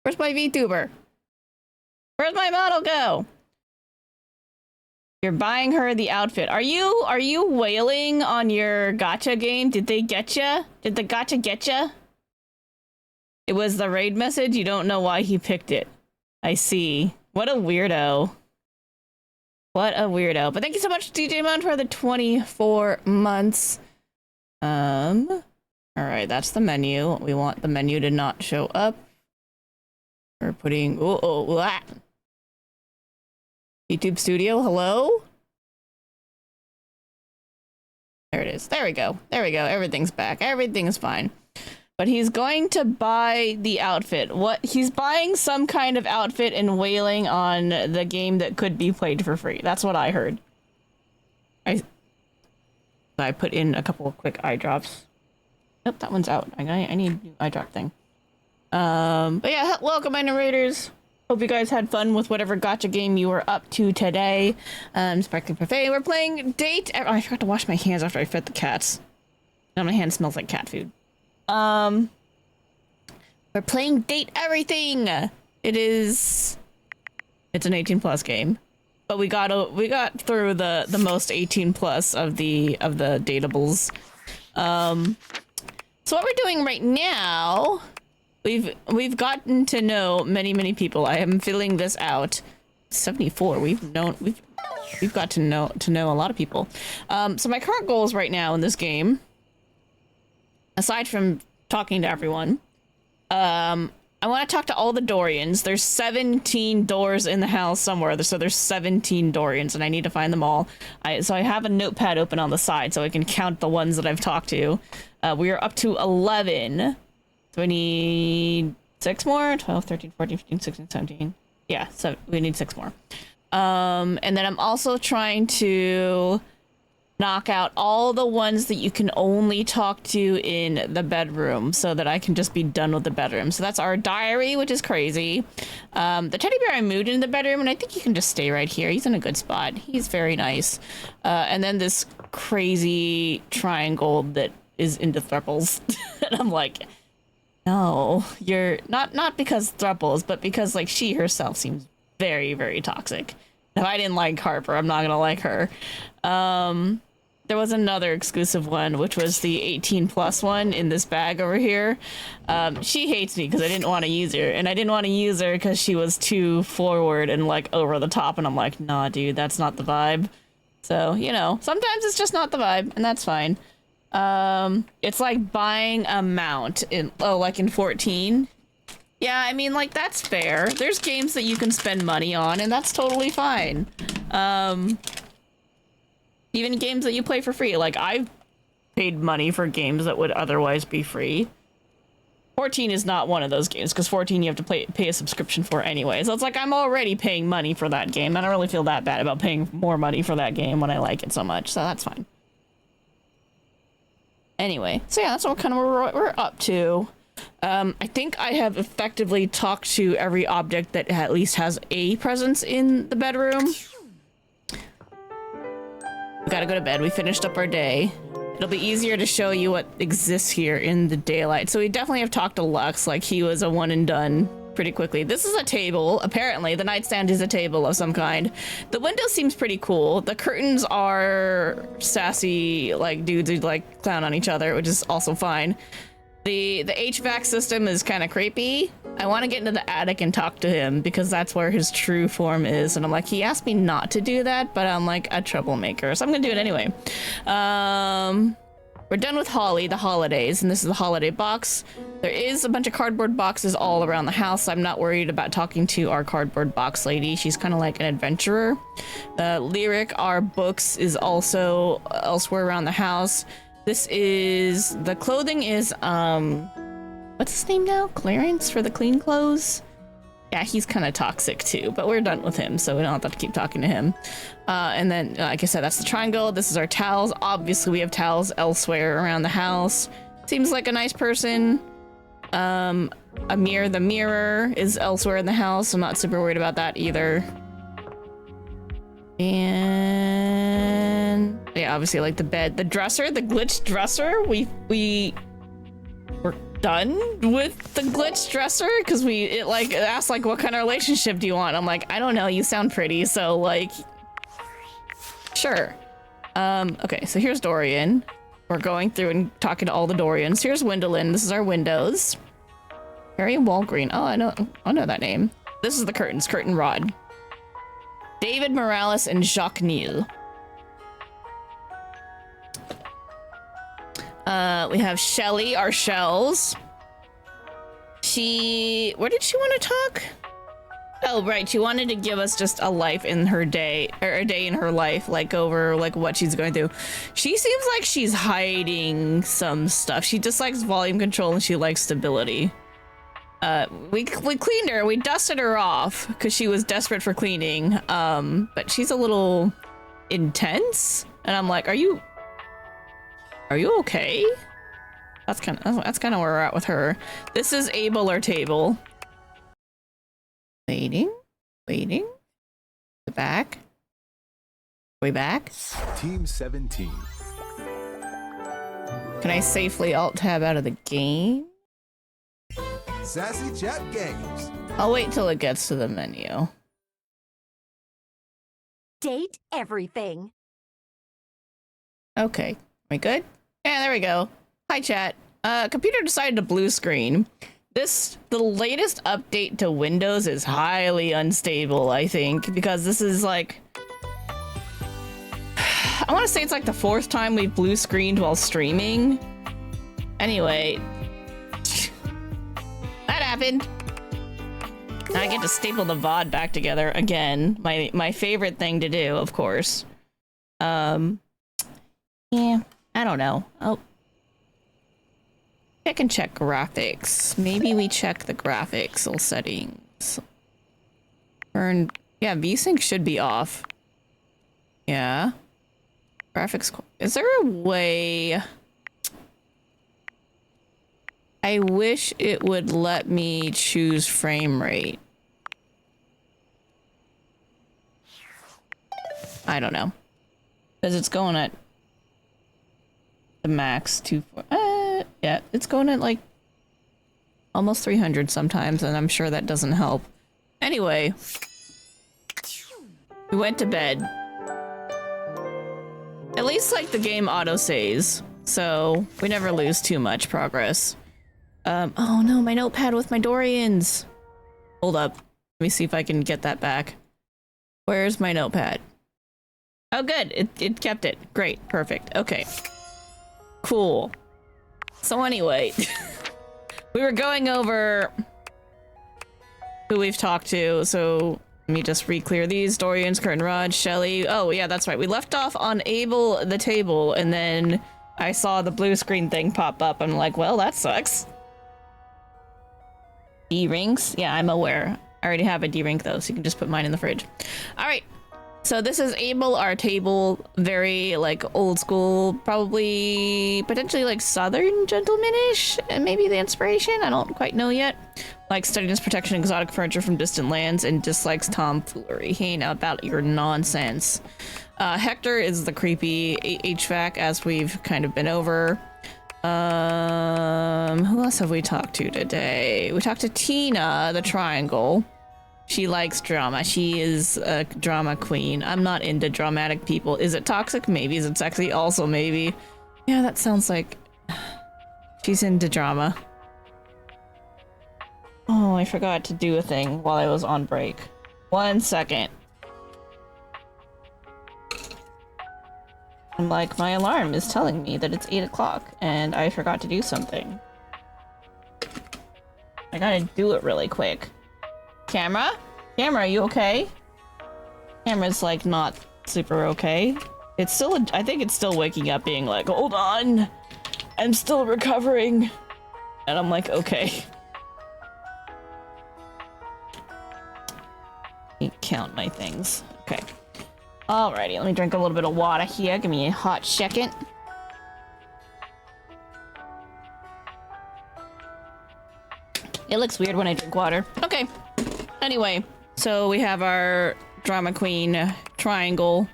[SPEAKER 1] Where's my VTuber? Where's my model go? You're buying her the outfit. Are you wailing on your gacha game? Did they get ya? Did the gacha get ya? It was the raid message? You don't know why he picked it. I see. What a weirdo. What a weirdo. But thank you so much, DJ Mon, for the 24 months. Alright, that's the menu. We want the menu to not show up. We're putting... YouTube Studio, hello? There it is. There we go. There we go. Everything's back. Everything's fine. But he's going to buy the outfit. What? He's buying some kind of outfit and wailing on the game that could be played for free. That's what I heard. I put in a couple of quick eye drops. Nope, that one's out. I need a new eye drop thing. But yeah, welcome, my narrators. Hope you guys had fun with whatever gacha game you were up to today. Sparkling Parfait. We're playing Date. Oh, I forgot to wash my hands after I fed the cats. Now my hand smells like cat food. We're playing Date Everything. It's an 18+ game, but we got through the most 18+ of the dateables. So what we're doing right now. We've gotten to know many people. I am filling this out. 74. We've got to know a lot of people. So my current goals right now in this game, aside from talking to everyone, I want to talk to all the Dorians. There's 17 doors in the house somewhere, so there's 17 Dorians, and I need to find them all. So I have a notepad open on the side so I can count the ones that I've talked to. We are up to 11. So we need 6 more. 12, 13, 14, 15, 16, 17. Yeah, so we need 6 more. And then I'm also trying to knock out all the ones that you can only talk to in the bedroom so that I can just be done with the bedroom. So that's our diary, which is crazy. The teddy bear I moved into the bedroom, and I think he can just stay right here. He's in a good spot. He's very nice. And then this crazy triangle that is into thruples. And I'm like... No, you're not because thruples, but because like she herself seems very toxic. If I didn't like Harper, I'm not gonna like her. There was another exclusive one, which was the 18+ one in this bag over here. She hates me because I didn't want to use her, and I didn't want to use her because she was too forward and like over the top, and I'm like, nah, dude, that's not the vibe. So, you know, sometimes it's just not the vibe, and that's fine. It's like buying a mount in, like in 14. Yeah, I mean, like, that's fair. There's games that you can spend money on, and that's totally fine. Even games that you play for free. Like, I've paid money for games that would otherwise be free. 14 is not one of those games, because 14 you have to pay a subscription for anyway. So it's like, I'm already paying money for that game. I don't really feel that bad about paying more money for that game when I like it so much, so that's fine. Anyway, so yeah, that's what kind of we're up to. I think I have effectively talked to every object that at least has a presence in the bedroom. We gotta go to bed. We finished up our day. It'll be easier to show you what exists here in the daylight. So we definitely have talked to Lux like he was a one and done pretty quickly. This is a table. Apparently, the nightstand is a table of some kind. The window seems pretty cool. The curtains are sassy, like dudes who like clown on each other, which is also fine. The HVAC system is kind of creepy. I want to get into the attic and talk to him because that's where his true form is. And I'm like, he asked me not to do that, but I'm like a troublemaker, so I'm gonna do it anyway. We're done with Holly, the holidays, and this is the holiday box. There is a bunch of cardboard boxes all around the house. I'm not worried about talking to our cardboard box lady. She's kind of like an adventurer. Lyric, our books, is also elsewhere around the house. This is, the clothing is, what's his name now? Clarence for the clean clothes? Yeah, he's kind of toxic too, but we're done with him, so we don't have to keep talking to him. And then, like I said, that's the triangle. This is our towels. Obviously, we have towels elsewhere around the house. Seems like a nice person. Amir the mirror is elsewhere in the house. I'm not super worried about that either. And yeah, obviously, like the bed, the dresser, the glitched dresser. We were done with the glitched dresser because it asked like, what kind of relationship do you want? I'm like, I don't know, you sound pretty, so like, sure. Okay, so here's Dorian. We're going through and talking to all the Dorians. Here's Wendolyn. This is our windows. Harry Walgreen. Oh, I know that name. This is the curtains, curtain rod. David Morales and Jacques Neal. We have Shelly, our shells. Where did she want to talk? Oh, right. She wanted to give us just a life in her day, or a day in her life, like over like what she's going through. She seems like she's hiding some stuff. She dislikes volume control and she likes stability. We cleaned her, we dusted her off because she was desperate for cleaning. But she's a little intense, and I'm like, are you okay? That's kind of where we're at with her. This is Abel or table. Waiting. The back. Way back.
[SPEAKER 2] Team 17.
[SPEAKER 1] Can I safely alt tab out of the game?
[SPEAKER 2] Sassy Chat Games.
[SPEAKER 1] I'll wait till it gets to the menu.
[SPEAKER 10] Date everything.
[SPEAKER 1] Okay, we good? Yeah, there we go. Hi, chat. Computer decided to blue screen. The latest update to Windows is highly unstable, I think, because this is like, I want to say it's like the 4th time we've blue screened while streaming. Anyway, that happened. Now I get to staple the VoD back together again. My favorite thing to do, of course. Yeah, I don't know. Oh. I can check graphics. Maybe we check the graphics settings. Yeah, VSync should be off. Yeah. Graphics. Is there a way? I wish it would let me choose frame rate. I don't know. Because it's going at the max 240. Yeah, it's going at like almost 300 sometimes, and I'm sure that doesn't help. Anyway, we went to bed. At least like the game auto saves, so we never lose too much progress. Oh no, my notepad with my Dorians. Hold up. Let me see if I can get that back. Where's my notepad? Oh good, it kept it. Great, perfect. Okay. Cool. So anyway, we were going over who we've talked to, so Let me just re-clear these. Dorian's curtain rod, Shelly. Oh yeah, that's right. We left off on Abel the table, and then I saw the blue screen thing pop up. I'm like, well, that sucks. D-rings? Yeah, I'm aware. I already have a D-ring though, so you can just put mine in the fridge. All right. So this is Abel, our table, very like old school, probably potentially like Southern gentleman-ish, and maybe the inspiration, I don't quite know yet. Like steadiness, protection, exotic furniture from distant lands, and dislikes tomfoolery. He ain't about your nonsense. Hector is the creepy HVAC, as we've kind of been over. Who else have we talked to today? We talked to Tina, the triangle. She likes drama. She is a drama queen. I'm not into dramatic people. Is it toxic? Maybe. Is it sexy? Also maybe. Yeah, that sounds like she's into drama. Oh, I forgot to do a thing while I was on break. 1 second. I'm like, my alarm is telling me that it's 8 o'clock and I forgot to do something. I gotta do it really quick. Camera? Camera, are you okay? Camera's like not super okay. It's still, I think it's still waking up being like, hold on, I'm still recovering. And I'm like, okay. Let me count my things. Okay. Alrighty, let me drink a little bit of water here. Give me a hot second. It looks weird when I drink water. Okay. Anyway, so we have our drama queen triangle,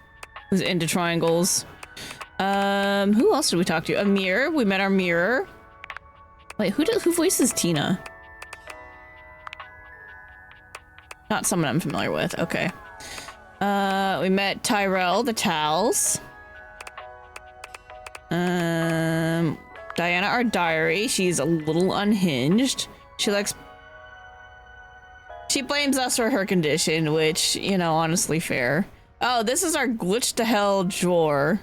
[SPEAKER 1] who's into triangles. Who else did we talk to? A mirror. We met our mirror. Wait, who voices Tina? Not someone I'm familiar with. Okay. We met Tyrell, the towels. Diana, our diary. She's a little unhinged. She blames us for her condition, which, you know, honestly fair. Oh, this is our glitch to hell drawer.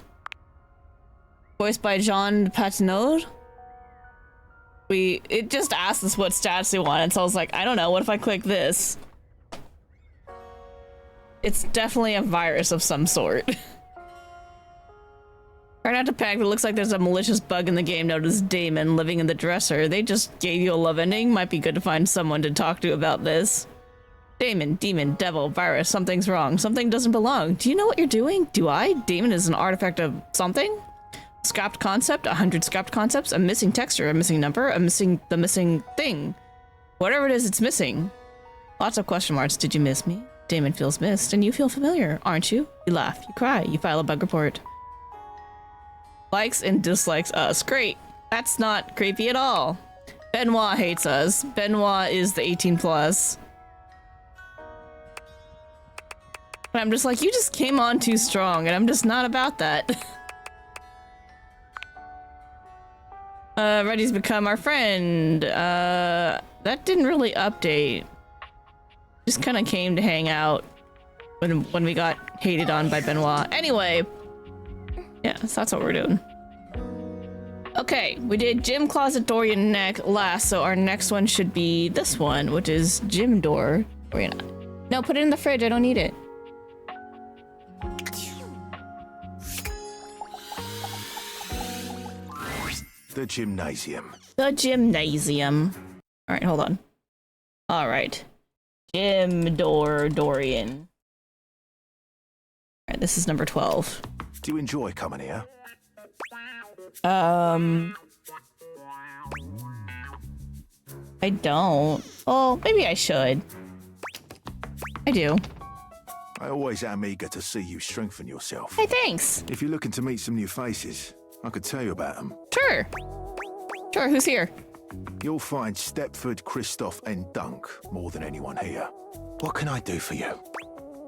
[SPEAKER 1] Voiced by Jean Patinode. It just asked us what stats we wanted, so I was like, I don't know, what if I click this? It's definitely a virus of some sort. Try not to panic, but it looks like there's a malicious bug in the game known as Damon living in the dresser. They just gave you a love ending. Might be good to find someone to talk to about this. Damon, demon, devil, virus, something's wrong. Something doesn't belong. Do you know what you're doing? Do I? Damon is an artifact of something? Scrapped concept, 100 scrapped concepts, a missing texture, a missing number, the missing thing. Whatever it is, it's missing. Lots of question marks. Did you miss me? Damon feels missed, and you feel familiar, aren't you? You laugh, you cry, you file a bug report. Likes and dislikes us. Great. That's not creepy at all. Benoit hates us. Benoit is the 18 plus. But I'm just like, you just came on too strong, and I'm just not about that. Reddy's become our friend. That didn't really update. Just kind of came to hang out when we got hated on by Benoit. Anyway, yeah, so that's what we're doing. Okay, we did Gym Closet Dorian last, so our next one should be this one, which is Gym Door Dorian. No, put it in the fridge. I don't need it.
[SPEAKER 9] The gymnasium.
[SPEAKER 1] The gymnasium. All right, hold on. All right. Gym Door Dorian. All right, this is number 12.
[SPEAKER 9] Do you enjoy coming here?
[SPEAKER 1] I don't. Oh, maybe I should. I do.
[SPEAKER 9] I always am eager to see you strengthen yourself.
[SPEAKER 1] Hey, thanks.
[SPEAKER 9] If you're looking to meet some new faces, I could tell you about them.
[SPEAKER 1] Sure. Sure, who's here?
[SPEAKER 9] You'll find Stepford, Christoph, and Dunk more than anyone here. What can I do for you?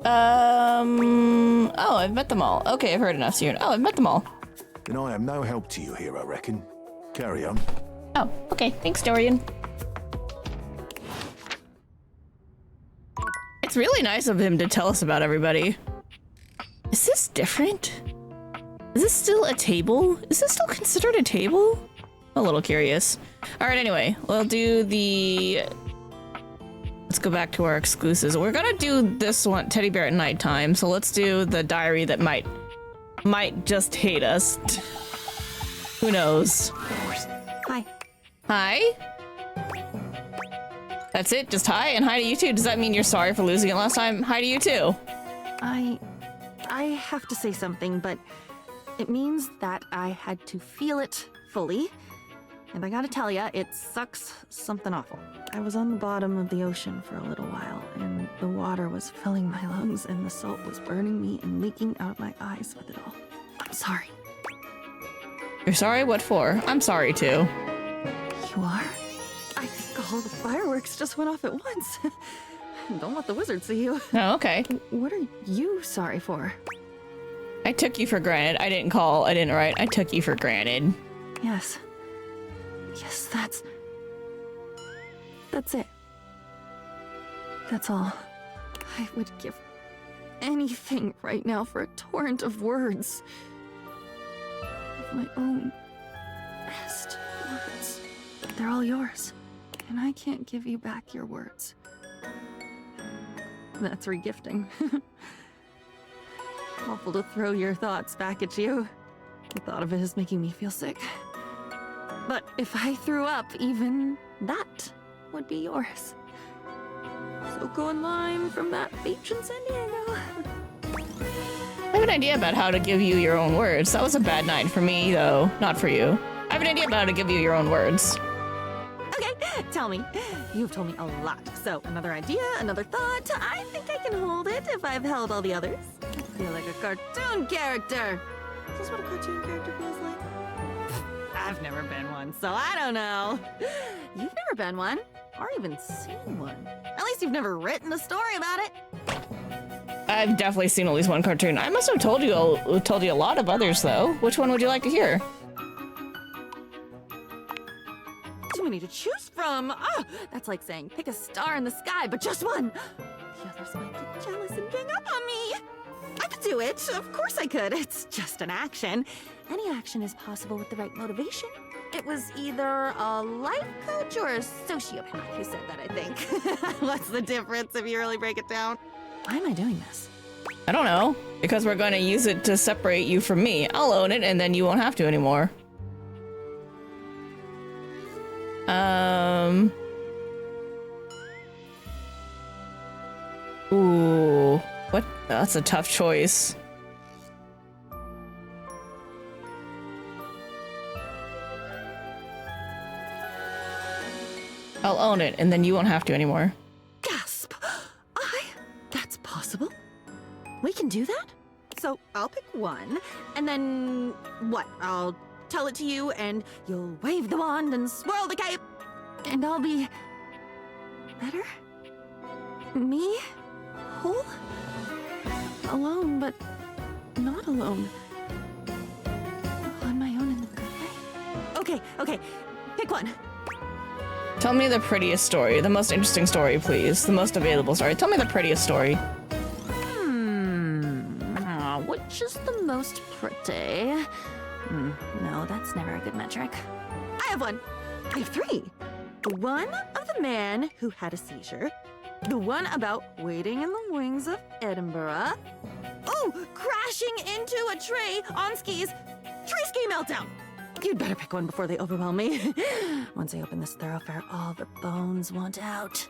[SPEAKER 1] Oh, I've met them all. Okay, I've heard enough soon. Oh, I've met them all.
[SPEAKER 9] Then I am no help to you here, I reckon. Carry on.
[SPEAKER 1] Oh, okay. Thanks, Dorian. It's really nice of him to tell us about everybody. Is this different? Is this still a table? Is this still considered a table? I'm a little curious. All right, anyway, we'll do the... let's go back to our exclusives. We're gonna do this one, Teddy Bear at Nighttime. So let's do the diary that might just hate us. Who knows?
[SPEAKER 17] Hi.
[SPEAKER 1] Hi? That's it? Just hi? And hi to you too? Does that mean you're sorry for losing it last time? Hi to you too.
[SPEAKER 17] I have to say something, but it means that I had to feel it fully. And I gotta tell ya, it sucks something awful. I was on the bottom of the ocean for a little while, and the water was filling my lungs, and the salt was burning me and leaking out my eyes with it all. I'm sorry.
[SPEAKER 1] You're sorry? What for? I'm sorry too.
[SPEAKER 17] You are? I think all the fireworks just went off at once. Don't let the wizard see you.
[SPEAKER 1] Oh, okay.
[SPEAKER 17] What are you sorry for?
[SPEAKER 1] I took you for granted. I didn't write. I took you for granted.
[SPEAKER 17] Yes. Yes, that's it. That's all. I would give anything right now for a torrent of words. Of my own best words. They're all yours. And I can't give you back your words. That's regifting. Awful to throw your thoughts back at you. The thought of it is making me feel sick. But if I threw up, even that would be yours. So go in line from that beach in San Diego.
[SPEAKER 1] I have an idea about how to give you your own words. That was a bad night for me, though. Not for you. I have an idea about how to give you your own words.
[SPEAKER 17] Okay, tell me. You've told me a lot. So, another idea, another thought. I think I can hold it if I've held all the others. I feel like a cartoon character. Is this what a cartoon character feels like? I've never been one, so I don't know. You've never been one, or even seen one. At least you've never written a story about it.
[SPEAKER 1] I've definitely seen at least one cartoon. I must have told you a lot of others, though. Which one would you like to hear?
[SPEAKER 17] Too many to choose from. Oh, that's like saying pick a star in the sky, but just one. The others might get jealous and gang up on me. I could do it. Of course I could. It's just an action. Any action is possible with the right motivation. It was either a life coach or a sociopath who said that, I think. What's the difference if you really break it down? Why am I doing this?
[SPEAKER 1] I don't know. Because we're going to use it to separate you from me. I'll own it, and then you won't have to anymore. Ooh. What? That's a tough choice. I'll own it, and then you won't have to anymore.
[SPEAKER 17] Gasp! That's possible? We can do that? So I'll pick one, and then what? I'll tell it to you, and you'll wave the wand and swirl the cape, and I'll be better? Me? Whole? Alone, but not alone. On my own in the good way. Okay. Pick one.
[SPEAKER 1] Tell me the prettiest story, the most interesting story, please. The most available story. Tell me the prettiest story.
[SPEAKER 17] Which is the most pretty? No, that's never a good metric. I have one. I have three. The one of the man who had a seizure. The one about waiting in the wings of Edinburgh. Oh, crashing into a tree on skis. Tree ski meltdown. You'd better pick one before they overwhelm me. Once I open this thoroughfare, all the bones want out.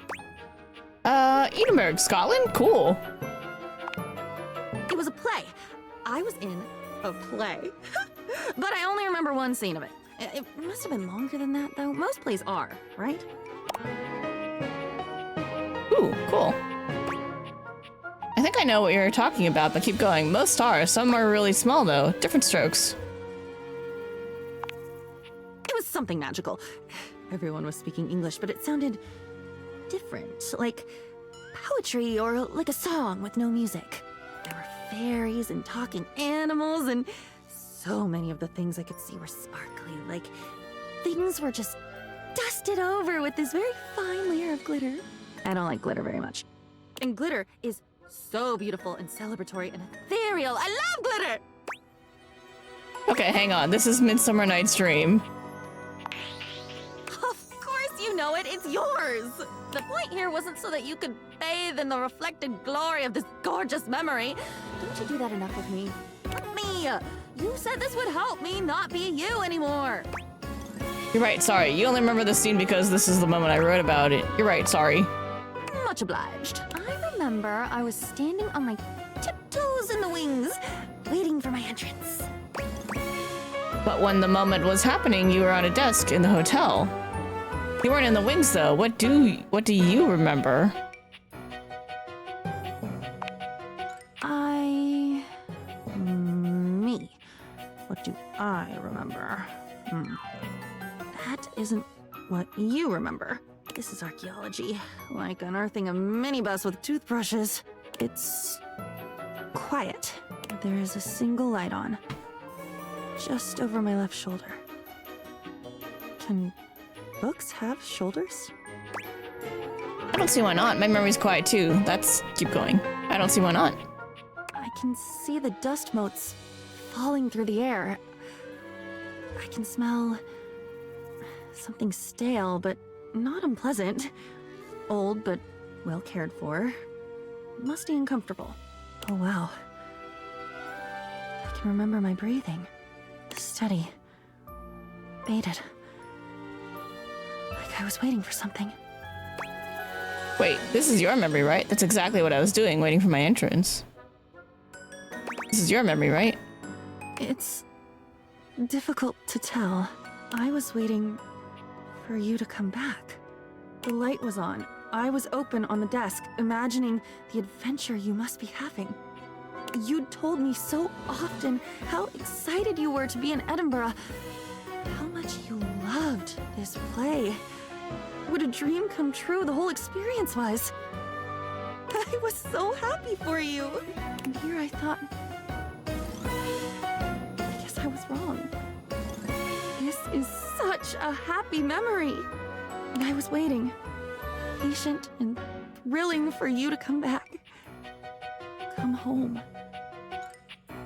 [SPEAKER 1] Edinburgh, Scotland? Cool.
[SPEAKER 17] It was a play. I was in a play. But I only remember one scene of it. It must have been longer than that, though. Most plays are, right?
[SPEAKER 1] Ooh, cool. I think I know what you're talking about, but keep going. Most are. Some are really small, though. Different strokes.
[SPEAKER 17] It was something magical. Everyone was speaking English, but it sounded different. Like poetry or like a song with no music. There were fairies and talking animals, and so many of the things I could see were sparkly. Like things were just dusted over with this very fine layer of glitter. I don't like glitter very much. And glitter is so beautiful and celebratory and ethereal. I love glitter!
[SPEAKER 1] Okay, hang on. This is Midsummer Night's Dream.
[SPEAKER 17] Of course you you know it, it's yours. The point here wasn't so that you could bathe in the reflected glory of this gorgeous memory. Don't you do that enough with me? Help me! You said this would help me not be you anymore.
[SPEAKER 1] You're right, sorry. You only remember this scene because this is the moment I wrote about it. You're right, sorry.
[SPEAKER 17] Much obliged. I remember I was standing on my tiptoes in the wings, waiting for my entrance.
[SPEAKER 1] But when the moment was happening, you were on a desk in the hotel. You weren't in the wings, though. What do you remember?
[SPEAKER 17] Me. What do I remember? That isn't what you remember. This is archaeology, like unearthing a minibus with toothbrushes. It's quiet. There is a single light on, just over my left shoulder. Can books have shoulders?
[SPEAKER 1] I don't see why not. My memory's quiet too. Keep going. I don't see why not.
[SPEAKER 17] I can see the dust motes falling through the air. I can smell something stale, but not unpleasant. Old, but well cared for. Musty and comfortable. Oh wow. I can remember my breathing. Steady. Bated. Like I was waiting for something.
[SPEAKER 1] Wait, this is your memory, right? That's exactly what I was doing, waiting for my entrance. This is your memory, right?
[SPEAKER 17] It's difficult to tell. I was waiting for you to come back. The light was on. I was open on the desk, imagining the adventure you must be having. You'd told me so often how excited you were to be in Edinburgh, how much you loved this play. What a dream come true the whole experience was. I was so happy for you. And here I thought, I guess I was wrong. This is such a happy memory. And I was waiting, patient and thrilling for you to come back. Come home.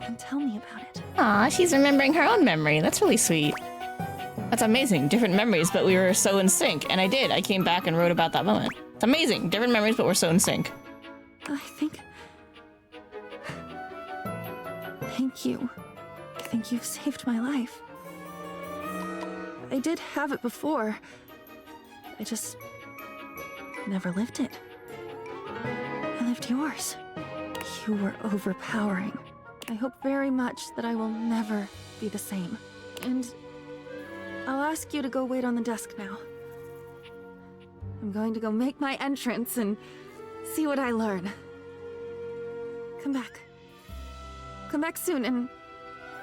[SPEAKER 17] And tell me about it.
[SPEAKER 1] Aw, she's remembering her own memory. That's really sweet. That's amazing. Different memories, but we were so in sync. And I did. I came back and wrote about that moment. It's amazing. Different memories, but we're so in sync.
[SPEAKER 17] Thank you. I think you've saved my life. I did have it before. I just never lived it. I lived yours. You were overpowering. I hope very much that I will never be the same. And I'll ask you to go wait on the desk now. I'm going to go make my entrance and see what I learn. Come back. Come back soon and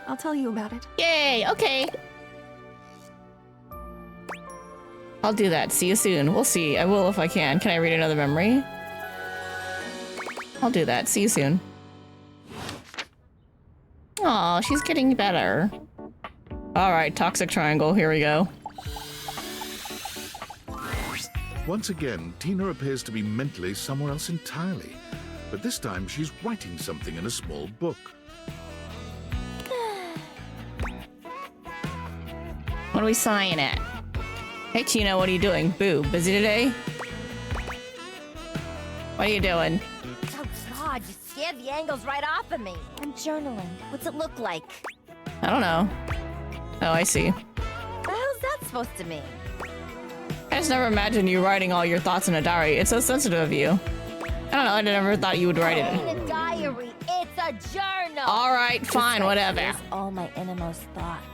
[SPEAKER 17] I'll tell you about it.
[SPEAKER 1] Yay, okay. I'll do that. See you soon. We'll see. I will if I can. Can I read another memory? I'll do that. See you soon. Aw, she's getting better. Alright, toxic triangle. Here we go.
[SPEAKER 3] Once again, Tina appears to be mentally somewhere else entirely. But this time, she's writing something in a small book.
[SPEAKER 1] What are we sighing at? Hey, Tina, what are you doing? Boo, busy today? What are you doing?
[SPEAKER 15] Oh God, you scared the angles right off of me. I'm journaling. What's it look like?
[SPEAKER 1] I don't know. Oh, I see.
[SPEAKER 15] What the hell's that supposed to mean?
[SPEAKER 1] I just never imagined you writing all your thoughts in a diary. It's so sensitive of you. I don't know, I never thought you would write it.
[SPEAKER 15] It ain't a diary, it's a journal.
[SPEAKER 1] Alright, fine, whatever.
[SPEAKER 15] Here's all my innermost thoughts.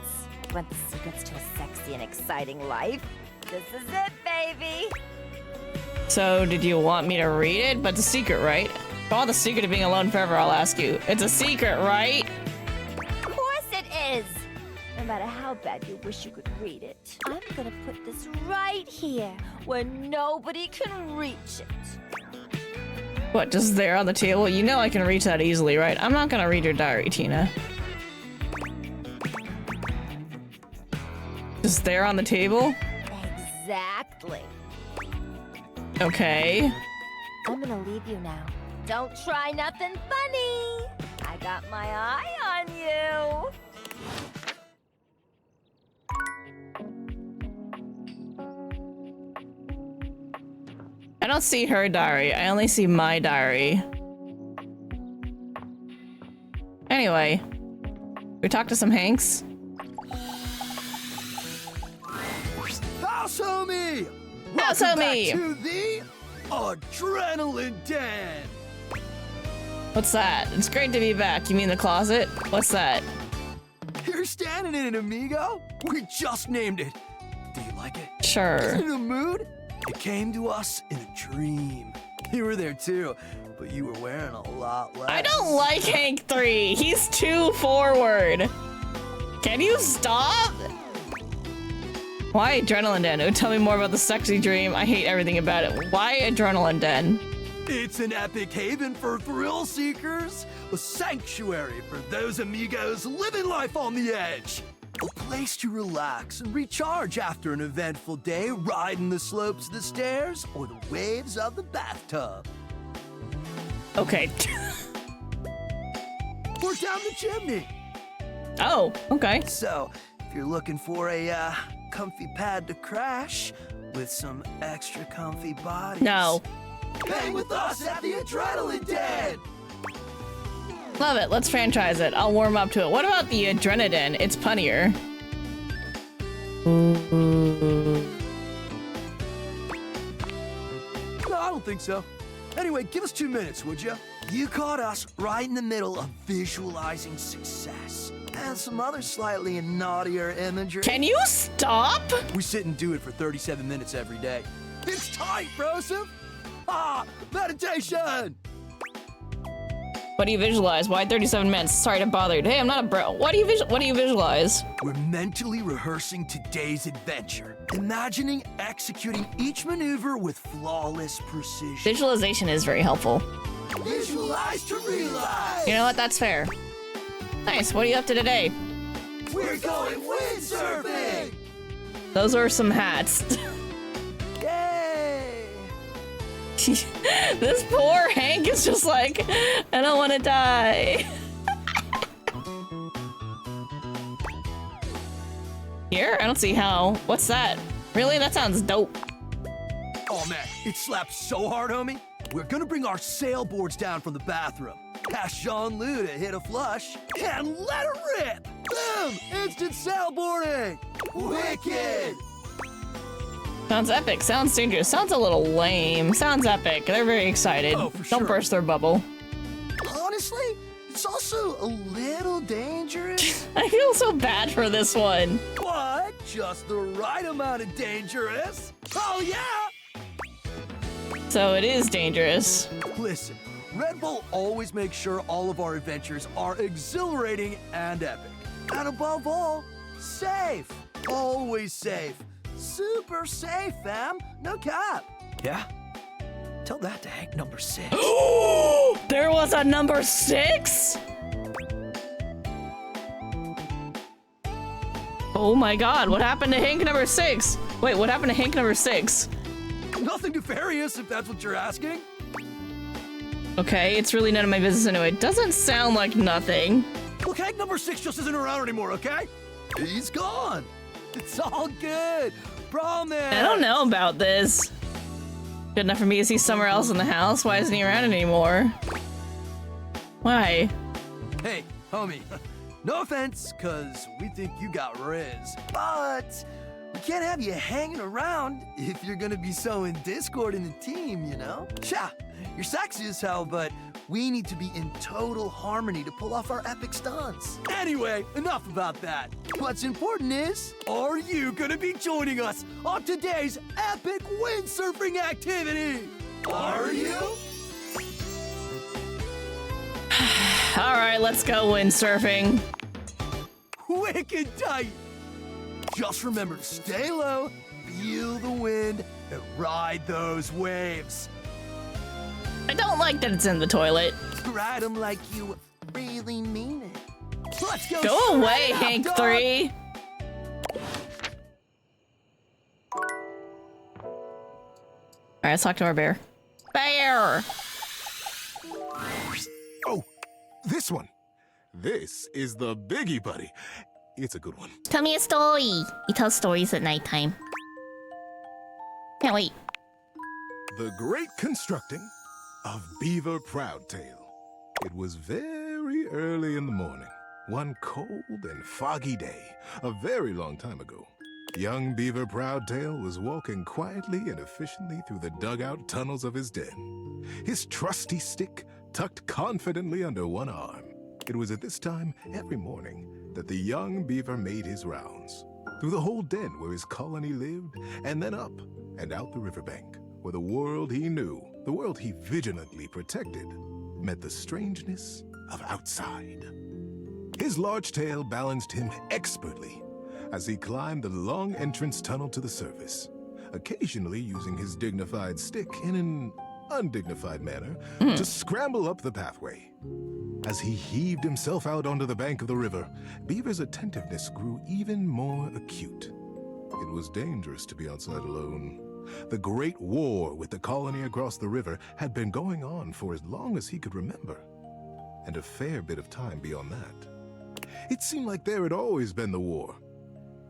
[SPEAKER 15] You want the secrets to a sexy and exciting life? This is it, baby.
[SPEAKER 1] So, did you want me to read it? But it's a secret, right? For all the secret of being alone forever, I'll ask you. It's a secret, right?
[SPEAKER 15] Of course it is. No matter how bad you wish you could read it, I'm gonna put this right here where nobody can reach it.
[SPEAKER 1] What, just there on the table? You know I can reach that easily, right? I'm not gonna read your diary, Tina. Just there on the table?
[SPEAKER 15] Exactly.
[SPEAKER 1] Okay.
[SPEAKER 15] I'm gonna leave you now. Don't try nothing funny. I got my eye on you.
[SPEAKER 1] I don't see her diary. I only see my diary. Anyway, we talked to some Hanks.
[SPEAKER 12] House homie!
[SPEAKER 1] House
[SPEAKER 12] Welcome
[SPEAKER 1] homie!
[SPEAKER 12] back to the Adrenaline Den!
[SPEAKER 1] What's that? It's great to be back. You mean the closet? What's that?
[SPEAKER 12] You're standing in it, amigo. We just named it. Do you like it?
[SPEAKER 1] Sure.
[SPEAKER 12] Is it in a mood? It came to us in a dream. You were there too, but you were wearing a lot less.
[SPEAKER 1] I don't like Hank 3. He's too forward. Can you stop? Why Adrenaline Den? It would tell me more about the sexy dream. I hate everything about it. Why Adrenaline Den?
[SPEAKER 12] It's an epic haven for thrill seekers, a sanctuary for those amigos living life on the edge. A place to relax and recharge after an eventful day riding the slopes of the stairs or the waves of the bathtub.
[SPEAKER 1] Okay.
[SPEAKER 12] Or down the chimney.
[SPEAKER 1] Oh, okay.
[SPEAKER 12] So, if you're looking for a comfy pad to crash with some extra comfy bodies.
[SPEAKER 1] No.
[SPEAKER 12] Hang with us at the Adrenaline Den!
[SPEAKER 1] Love it. Let's franchise it. I'll warm up to it. What about the Adrenadin? It's punnier.
[SPEAKER 12] No, I don't think so. Anyway, give us 2 minutes, would you? You caught us right in the middle of visualizing success. And some other slightly naughtier imagery.
[SPEAKER 1] Can you stop?
[SPEAKER 12] We sit and do it for 37 minutes every day. It's tight, Broseph! Ah, meditation!
[SPEAKER 1] What do you visualize? Why 37 minutes? Sorry to bother you. Hey, I'm not a bro. What do you visualize?
[SPEAKER 12] We're mentally rehearsing today's adventure, imagining executing each maneuver with flawless precision.
[SPEAKER 1] Visualization is very helpful.
[SPEAKER 12] Visualize to realize!
[SPEAKER 1] You know what? That's fair. Nice. What are you up to today?
[SPEAKER 12] We're going windsurfing!
[SPEAKER 1] Those are some hats.
[SPEAKER 12] Yay!
[SPEAKER 1] This poor Hank is just like, I don't want to die. Here? I don't see how. What's that? Really? That sounds dope.
[SPEAKER 12] Oh man, it slaps so hard, homie. We're gonna bring our sailboards down from the bathroom. Ask Jean-Lou to hit a flush and let her rip. Boom! Instant sailboarding. Wicked.
[SPEAKER 1] Sounds epic. Sounds dangerous. Sounds a little lame. Sounds epic. They're very excited.
[SPEAKER 12] Oh, for
[SPEAKER 1] Don't
[SPEAKER 12] sure.
[SPEAKER 1] burst their bubble.
[SPEAKER 12] Honestly, it's also a little dangerous.
[SPEAKER 1] I feel so bad for this one.
[SPEAKER 12] But just the right amount of dangerous. Oh yeah!
[SPEAKER 1] So it is dangerous.
[SPEAKER 12] Listen, Red Bull always makes sure all of our adventures are exhilarating and epic. And above all, safe. Always safe. Super safe, fam. No cap. Yeah? Tell that to Hank number 6.
[SPEAKER 1] There was a number 6? Oh my god, what happened to Hank number 6? Wait, what happened to Hank number 6?
[SPEAKER 12] Nothing nefarious, if that's what you're asking.
[SPEAKER 1] Okay, it's really none of my business anyway. It doesn't sound like nothing.
[SPEAKER 12] Look, Hank number 6 just isn't around anymore, okay? He's gone. It's all good. Promise.
[SPEAKER 1] I don't know about this. Good enough for me to see somewhere else in the house. Why isn't he around anymore? Why?
[SPEAKER 12] Hey, homie. No offense, cause we think you got riz. But we can't have you hanging around if you're gonna be sowing discord in the team, you know? Yeah, you're sexy as hell, but we need to be in total harmony to pull off our epic stunts. Anyway, enough about that. What's important is, are you gonna be joining us on today's epic windsurfing activity? Are you?
[SPEAKER 1] All right, let's go windsurfing.
[SPEAKER 12] Wicked tight. Just remember to stay low, feel the wind, and ride those waves.
[SPEAKER 1] I don't like that it's in the toilet.
[SPEAKER 12] Ride them like you really mean it. Let's go.
[SPEAKER 1] Go away,
[SPEAKER 12] straight up,
[SPEAKER 1] Hank
[SPEAKER 12] dog.
[SPEAKER 1] 3. All right, let's talk to our bear. Bear!
[SPEAKER 2] Oh, this one. This is the biggie, buddy. It's a good one.
[SPEAKER 22] Tell me a story. He tells stories at nighttime. Can't wait.
[SPEAKER 2] The Great Constructing of Beaver Proudtail. It was very early in the morning, one cold and foggy day, a very long time ago. Young Beaver Proudtail was walking quietly and efficiently through the dugout tunnels of his den, his trusty stick tucked confidently under one arm. It was at this time every morning that the young beaver made his rounds, through the whole den where his colony lived, and then up and out the riverbank, where the world he knew, the world he vigilantly protected, met the strangeness of outside. His large tail balanced him expertly as he climbed the long entrance tunnel to the surface, occasionally using his dignified stick in an undignified manner to scramble up the pathway. As he heaved himself out onto the bank of the river, Beaver's attentiveness grew even more acute. It was dangerous to be outside alone. The great war with the colony across the river had been going on for as long as he could remember, and a fair bit of time beyond that. It seemed like there had always been the war.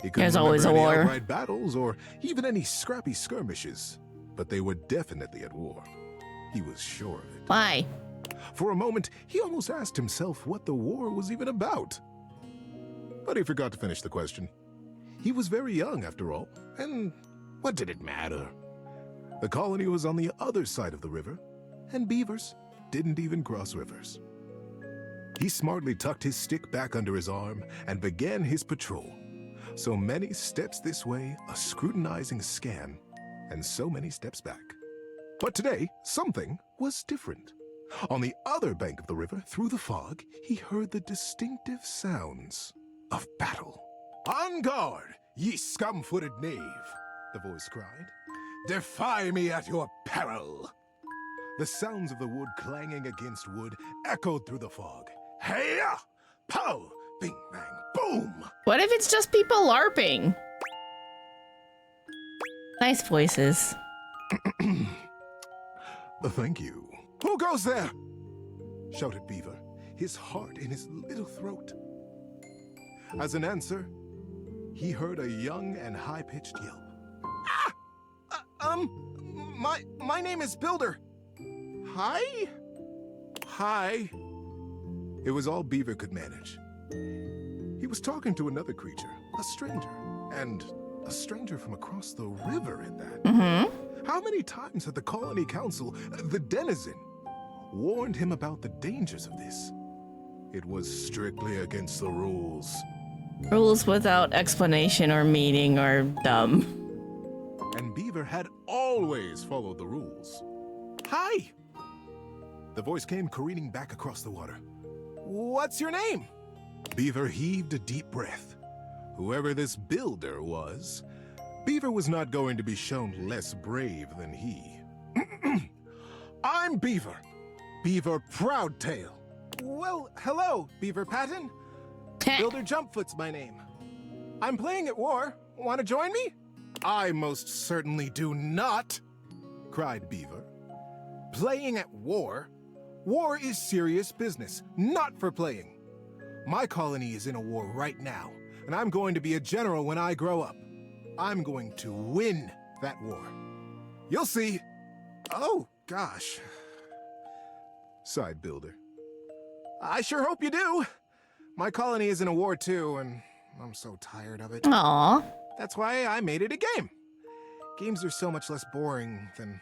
[SPEAKER 2] He couldn't
[SPEAKER 1] There's always a
[SPEAKER 2] remember any
[SPEAKER 1] war.
[SPEAKER 2] outright battles or even any scrappy skirmishes, but they were definitely at war. He was sure of it.
[SPEAKER 1] Why?
[SPEAKER 2] For a moment, he almost asked himself what the war was even about. But he forgot to finish the question. He was very young, after all, and what did it matter? The colony was on the other side of the river, and beavers didn't even cross rivers. He smartly tucked his stick back under his arm and began his patrol. So many steps this way, a scrutinizing scan, and so many steps back. But today, something was different. On the other bank of the river, through the fog, he heard the distinctive sounds of battle. "On guard, ye scum-footed knave," the voice cried. "Defy me at your peril." The sounds of the wood clanging against wood echoed through the fog. Hey-ya! Pow! Bing, bang, boom!
[SPEAKER 1] What if it's just people LARPing? Nice voices.
[SPEAKER 2] Thank you. Who goes there? Shouted Beaver, his heart in his little throat. As an answer, he heard a young and high-pitched yelp. My name is Builder. Hi? Hi. It was all Beaver could manage. He was talking to another creature, a stranger, and a stranger from across the river at that. How many times had the colony council, the denizen, warned him about the dangers of this? It was strictly against the rules.
[SPEAKER 1] Rules without explanation or meaning are dumb.
[SPEAKER 2] And Beaver had always followed the rules. Hi! The voice came careening back across the water. What's your name? Beaver heaved a deep breath. Whoever this builder was, Beaver was not going to be shown less brave than he. I'm Beaver. Beaver Proudtail. Well, hello, Beaver Patton. Builder Jumpfoot's my name. I'm playing at war. Want to join me? I most certainly do not, cried Beaver. Playing at war? War is serious business, not for playing. My colony is in a war right now, and I'm going to be a general when I grow up. I'm going to win that war. You'll see. Oh, gosh, sighed Builder. I sure hope you do. My colony is in a war too, and I'm so tired of it.
[SPEAKER 1] Aww.
[SPEAKER 2] That's why I made it a game. Games are so much less boring than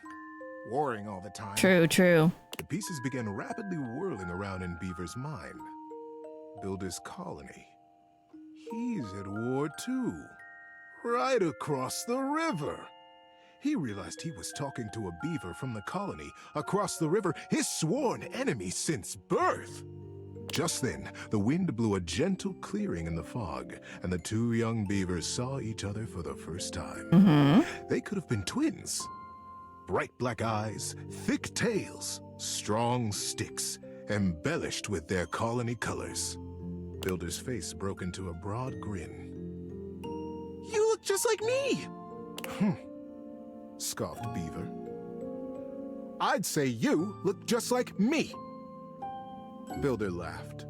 [SPEAKER 2] warring all the time.
[SPEAKER 1] True, true.
[SPEAKER 2] The pieces began rapidly whirling around in Beaver's mind. Builder's colony. He's at war too. Right across the river. He realized he was talking to a beaver from the colony across the river, his sworn enemy since birth. Just then, the wind blew a gentle clearing in the fog, and the two young beavers saw each other for the first time. They could have been twins. Bright black eyes, thick tails, strong sticks, embellished with their colony colors. Builder's face broke into a broad grin. You look just like me! Scoffed Beaver. I'd say you look just like me. Builder laughed.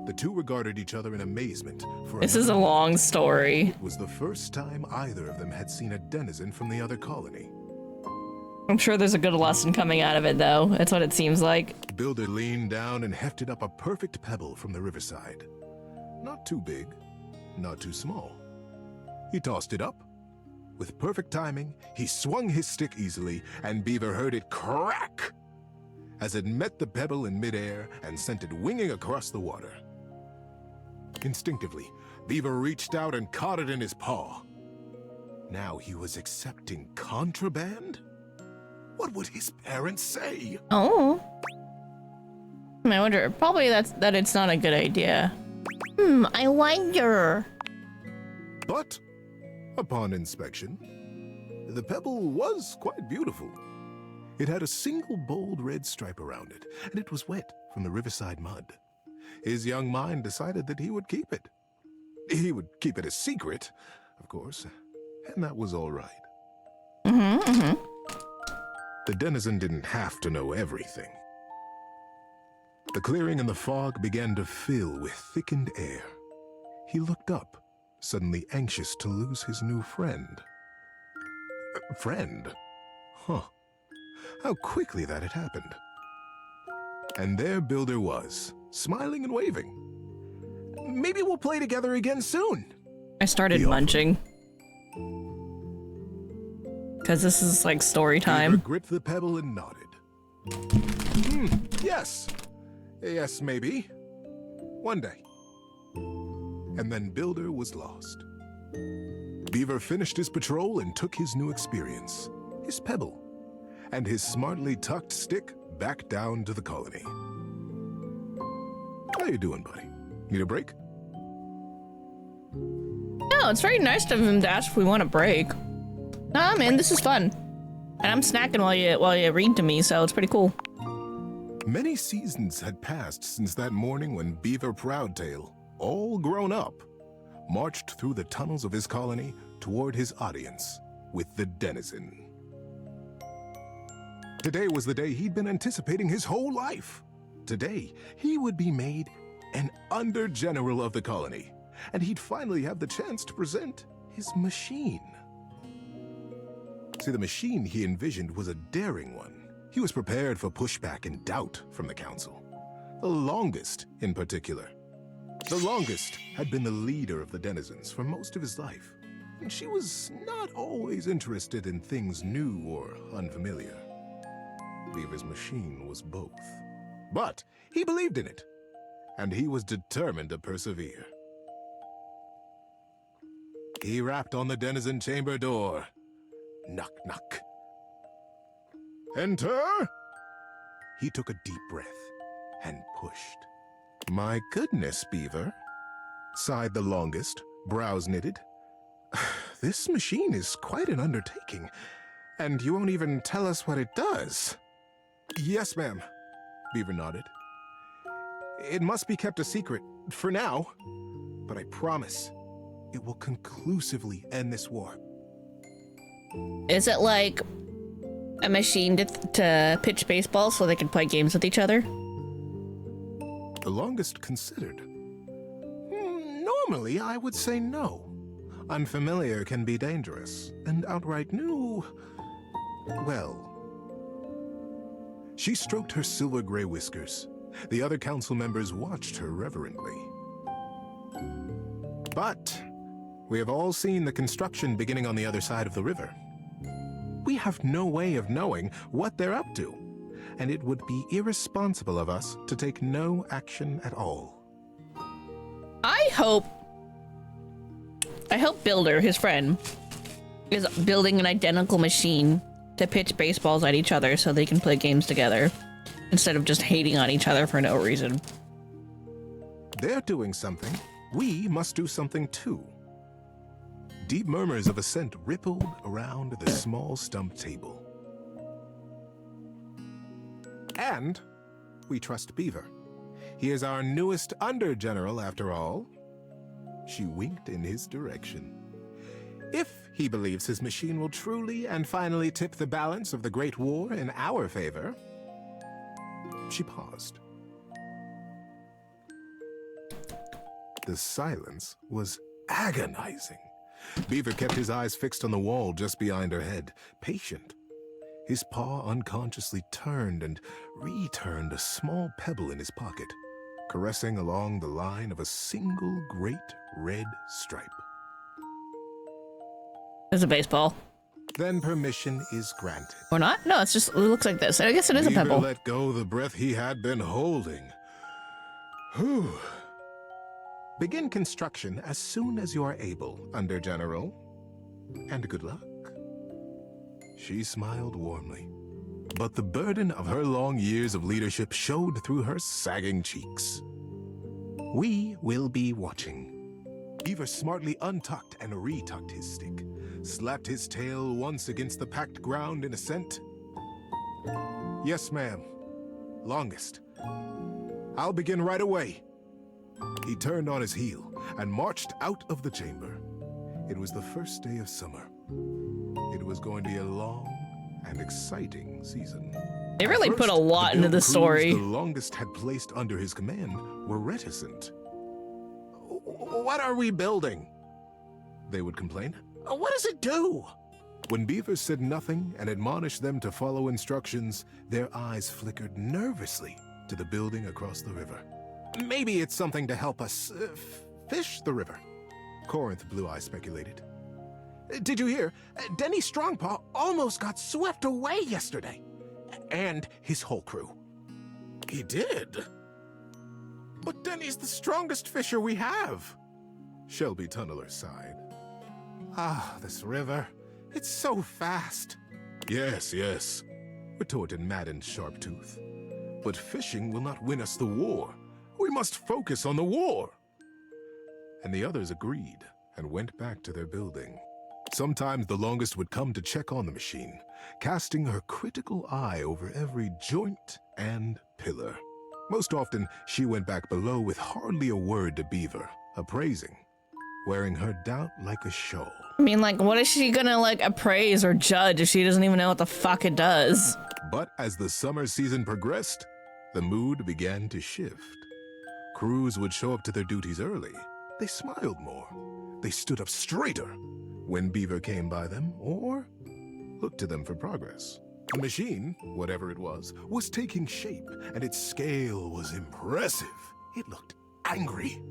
[SPEAKER 2] The two regarded each other in amazement.
[SPEAKER 1] This is a long story.
[SPEAKER 2] It was the first time either of them had seen a denizen from the other colony.
[SPEAKER 1] I'm sure there's a good lesson coming out of it, though. That's what it seems like.
[SPEAKER 2] Builder leaned down and hefted up a perfect pebble from the riverside. Not too big, not too small. He tossed it up. With perfect timing, he swung his stick easily, and Beaver heard it crack as it met the pebble in midair and sent it winging across the water. Instinctively, Beaver reached out and caught it in his paw. Now he was accepting contraband? What would his parents say?
[SPEAKER 1] Oh. I wonder, probably that it's not a good idea. I wonder.
[SPEAKER 2] But, upon inspection, the pebble was quite beautiful. It had a single bold red stripe around it, and it was wet from the riverside mud. His young mind decided that he would keep it. He would keep it a secret, of course, and that was all right. The denizen didn't have to know everything. The clearing and the fog began to fill with thickened air. He looked up, suddenly anxious to lose his new friend. Friend? Huh. How quickly that had happened. And there Builder was, smiling and waving. Maybe we'll play together again soon.
[SPEAKER 1] I started munching. Because this is like story time.
[SPEAKER 2] Beaver gripped the pebble and nodded. Yes. Yes, maybe. One day. And then Builder was lost. Beaver finished his patrol and took his new experience, his pebble, and his smartly tucked stick back down to the colony. How you doing, buddy? Need a break?
[SPEAKER 1] No, it's very nice of him to ask if we want a break. Nah, man, this is fun. And I'm snacking while you read to me, so it's pretty cool.
[SPEAKER 2] Many seasons had passed since that morning when Beaver Proudtail, all grown up, marched through the tunnels of his colony toward his audience with the denizen. Today was the day he'd been anticipating his whole life. Today, he would be made an under-general of the colony, and he'd finally have the chance to present his machine. See, the machine he envisioned was a daring one. He was prepared for pushback and doubt from the council. The longest, in particular. The longest had been the leader of the denizens for most of his life, and she was not always interested in things new or unfamiliar. Beaver's machine was both. But he believed in it, and he was determined to persevere. He rapped on the denizen chamber door. Knock, knock. Enter! He took a deep breath and pushed. My goodness, Beaver, sighed the longest, brows knitted. This machine is quite an undertaking, and you won't even tell us what it does. Yes, ma'am, Beaver nodded. It must be kept a secret, for now, but I promise it will conclusively end this war.
[SPEAKER 1] Is it like a machine to pitch baseball so they can play games with each other?
[SPEAKER 2] The longest considered. Normally, I would say no. Unfamiliar can be dangerous, and outright new, well. She stroked her silver-gray whiskers. The other council members watched her reverently. But we have all seen the construction beginning on the other side of the river. We have no way of knowing what they're up to, and it would be irresponsible of us to take no action at all.
[SPEAKER 1] I hope Builder, his friend, is building an identical machine to pitch baseballs at each other so they can play games together, instead of just hating on each other for no reason.
[SPEAKER 2] They're doing something. We must do something too. Deep murmurs of assent rippled around the small stump table. And we trust Beaver. He is our newest under-general, after all. She winked in his direction. If he believes his machine will truly and finally tip the balance of the Great War in our favor. She paused. The silence was agonizing. Beaver kept his eyes fixed on the wall just behind her head, patient. His paw unconsciously turned and returned a small pebble in his pocket, caressing along the line of a single great red stripe.
[SPEAKER 1] It's a baseball.
[SPEAKER 2] Then permission is granted.
[SPEAKER 1] Or not? No, it looks like this. I guess it is a
[SPEAKER 2] Beaver
[SPEAKER 1] pebble.
[SPEAKER 2] let go the breath he had been holding. Whew. Begin construction as soon as you are able, Under General. And good luck. She smiled warmly, but the burden of her long years of leadership showed through her sagging cheeks. We will be watching. Beaver smartly untucked and retucked his stick, slapped his tail once against the packed ground in assent. Yes, ma'am. Longest. I'll begin right away. He turned on his heel and marched out of the chamber. It was the first day of summer. It was going to be a long and exciting season.
[SPEAKER 1] They really put a lot into the story.
[SPEAKER 2] The longest had placed under his command were reticent. What are we building? They would complain. What does it do? When Beaver said nothing and admonished them to follow instructions, their eyes flickered nervously to the building across the river. Maybe it's something to help us fish the river, Corinth Blue Eye speculated. Did you hear? Denny Strongpaw almost got swept away yesterday. And his whole crew. He did? But Denny's the strongest fisher we have. Shelby Tunneler sighed. Ah, this river. It's so fast. Yes, yes, retorted Madden Sharptooth. But fishing will not win us the war. We must focus on the war. And the others agreed and went back to their building. Sometimes the longest would come to check on the machine, casting her critical eye over every joint and pillar. Most often, she went back below with hardly a word to Beaver, appraising, wearing her doubt like a shawl.
[SPEAKER 1] I mean, like, what is she gonna, like, appraise or judge if she doesn't even know what the fuck it does?
[SPEAKER 2] But as the summer season progressed, the mood began to shift. Crews would show up to their duties early. They smiled more. They stood up straighter when Beaver came by them or looked to them for progress. The machine, whatever it was taking shape, and its scale was impressive. It looked angry.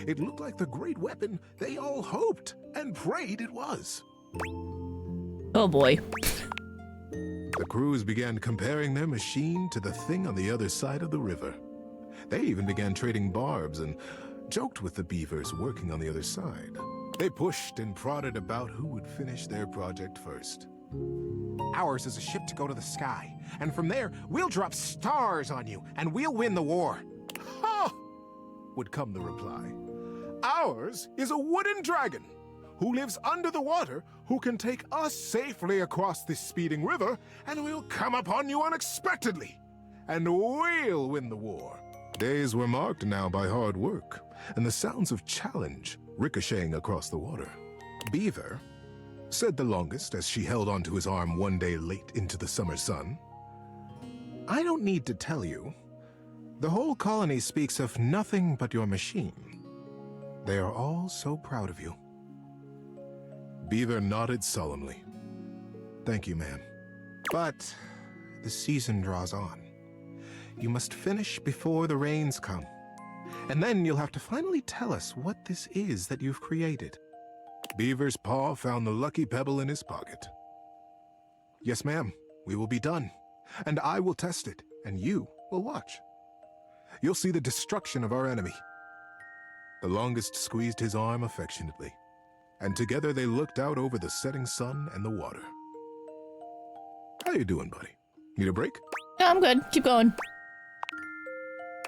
[SPEAKER 2] It looked like the great weapon they all hoped and prayed it was.
[SPEAKER 1] Oh boy.
[SPEAKER 2] The crews began comparing their machine to the thing on the other side of the river. They even began trading barbs and joked with the beavers working on the other side. They pushed and prodded about who would finish their project first. Ours is a ship to go to the sky, and from there, we'll drop stars on you, and we'll win the war. Ha! Would come the reply. Ours is a wooden dragon, who lives under the water, who can take us safely across this speeding river, and we'll come upon you unexpectedly, and we'll win the war. Days were marked now by hard work, and the sounds of challenge ricocheting across the water. Beaver, said the longest as she held onto his arm one day late into the summer sun, I don't need to tell you. The whole colony speaks of nothing but your machine. They are all so proud of you. Beaver nodded solemnly. Thank you, ma'am. But the season draws on. You must finish before the rains come. And then you'll have to finally tell us what this is that you've created. Beaver's paw found the lucky pebble in his pocket. Yes, ma'am, we will be done. And I will test it, and you will watch. You'll see the destruction of our enemy. The longest squeezed his arm affectionately, and together they looked out over the setting sun and the water. How you doing, buddy? Need a break?
[SPEAKER 1] Yeah, I'm good. Keep going.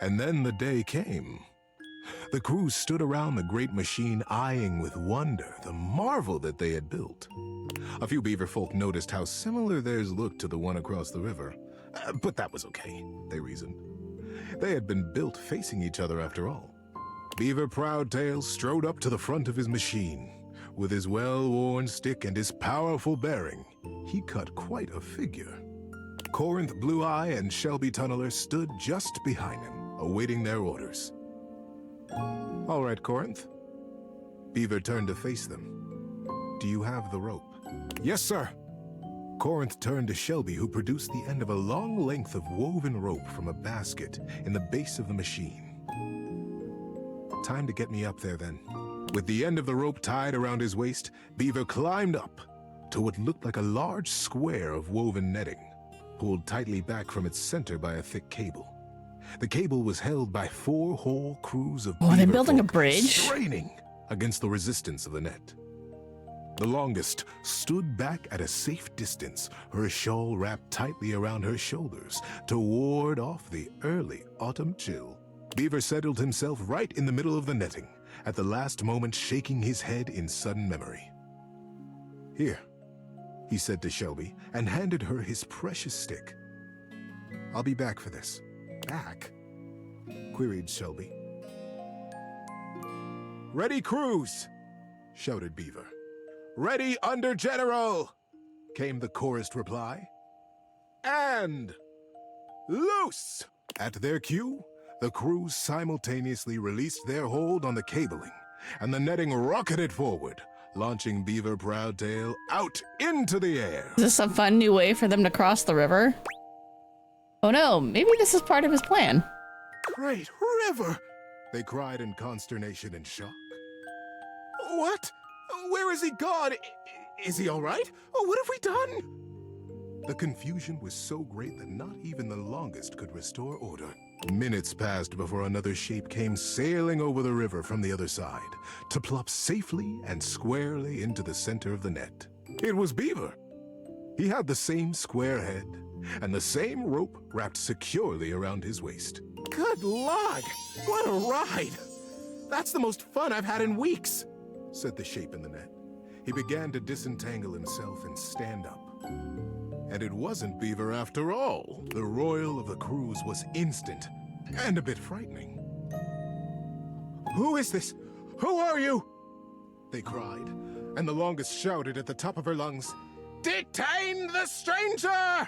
[SPEAKER 2] And then the day came. The crew stood around the great machine, eyeing with wonder the marvel that they had built. A few beaver folk noticed how similar theirs looked to the one across the river. But that was okay, they reasoned. They had been built facing each other after all. Beaver Proudtail strode up to the front of his machine. With his well-worn stick and his powerful bearing, he cut quite a figure. Corinth Blue Eye and Shelby Tunneler stood just behind him, awaiting their orders. All right, Corinth. Beaver turned to face them. Do you have the rope? Yes, sir. Corinth turned to Shelby, who produced the end of a long length of woven rope from a basket in the base of the machine. Time to get me up there, then. With the end of the rope tied around his waist, Beaver climbed up to what looked like a large square of woven netting, pulled tightly back from its center by a thick cable. The cable was held by 4 whole crews of
[SPEAKER 1] Oh, they're
[SPEAKER 2] beaver
[SPEAKER 1] building a
[SPEAKER 2] folk
[SPEAKER 1] bridge?
[SPEAKER 2] straining against the resistance of the net. The longest stood back at a safe distance, her shawl wrapped tightly around her shoulders to ward off the early autumn chill. Beaver settled himself right in the middle of the netting, at the last moment shaking his head in sudden memory. "Here," he said to Shelby, and handed her his precious stick. "I'll be back for this." "Back?" queried Shelby. "Ready, crews!" shouted Beaver. "Ready under General!" came the chorused reply. "And loose!" At their cue, the crews simultaneously released their hold on the cabling, and the netting rocketed forward, launching Beaver Proudtail out into the air.
[SPEAKER 1] Is this some fun new way for them to cross the river? Oh no, maybe this is part of his plan.
[SPEAKER 2] "Great river!" they cried in consternation and shock. "What? Where is he gone? Is he all right? What have we done?" The confusion was so great that not even the longest could restore order. Minutes passed before another shape came sailing over the river from the other side, to plop safely and squarely into the center of the net. It was Beaver. He had the same square head, and the same rope wrapped securely around his waist. "Good Lord! What a ride! That's the most fun I've had in weeks," said the shape in the net. He began to disentangle himself and stand up. And it wasn't Beaver after all. The royal of the crews was instant and a bit frightening. "Who is this? Who are you?" they cried, and the longest shouted at the top of her lungs, "Detain the stranger!"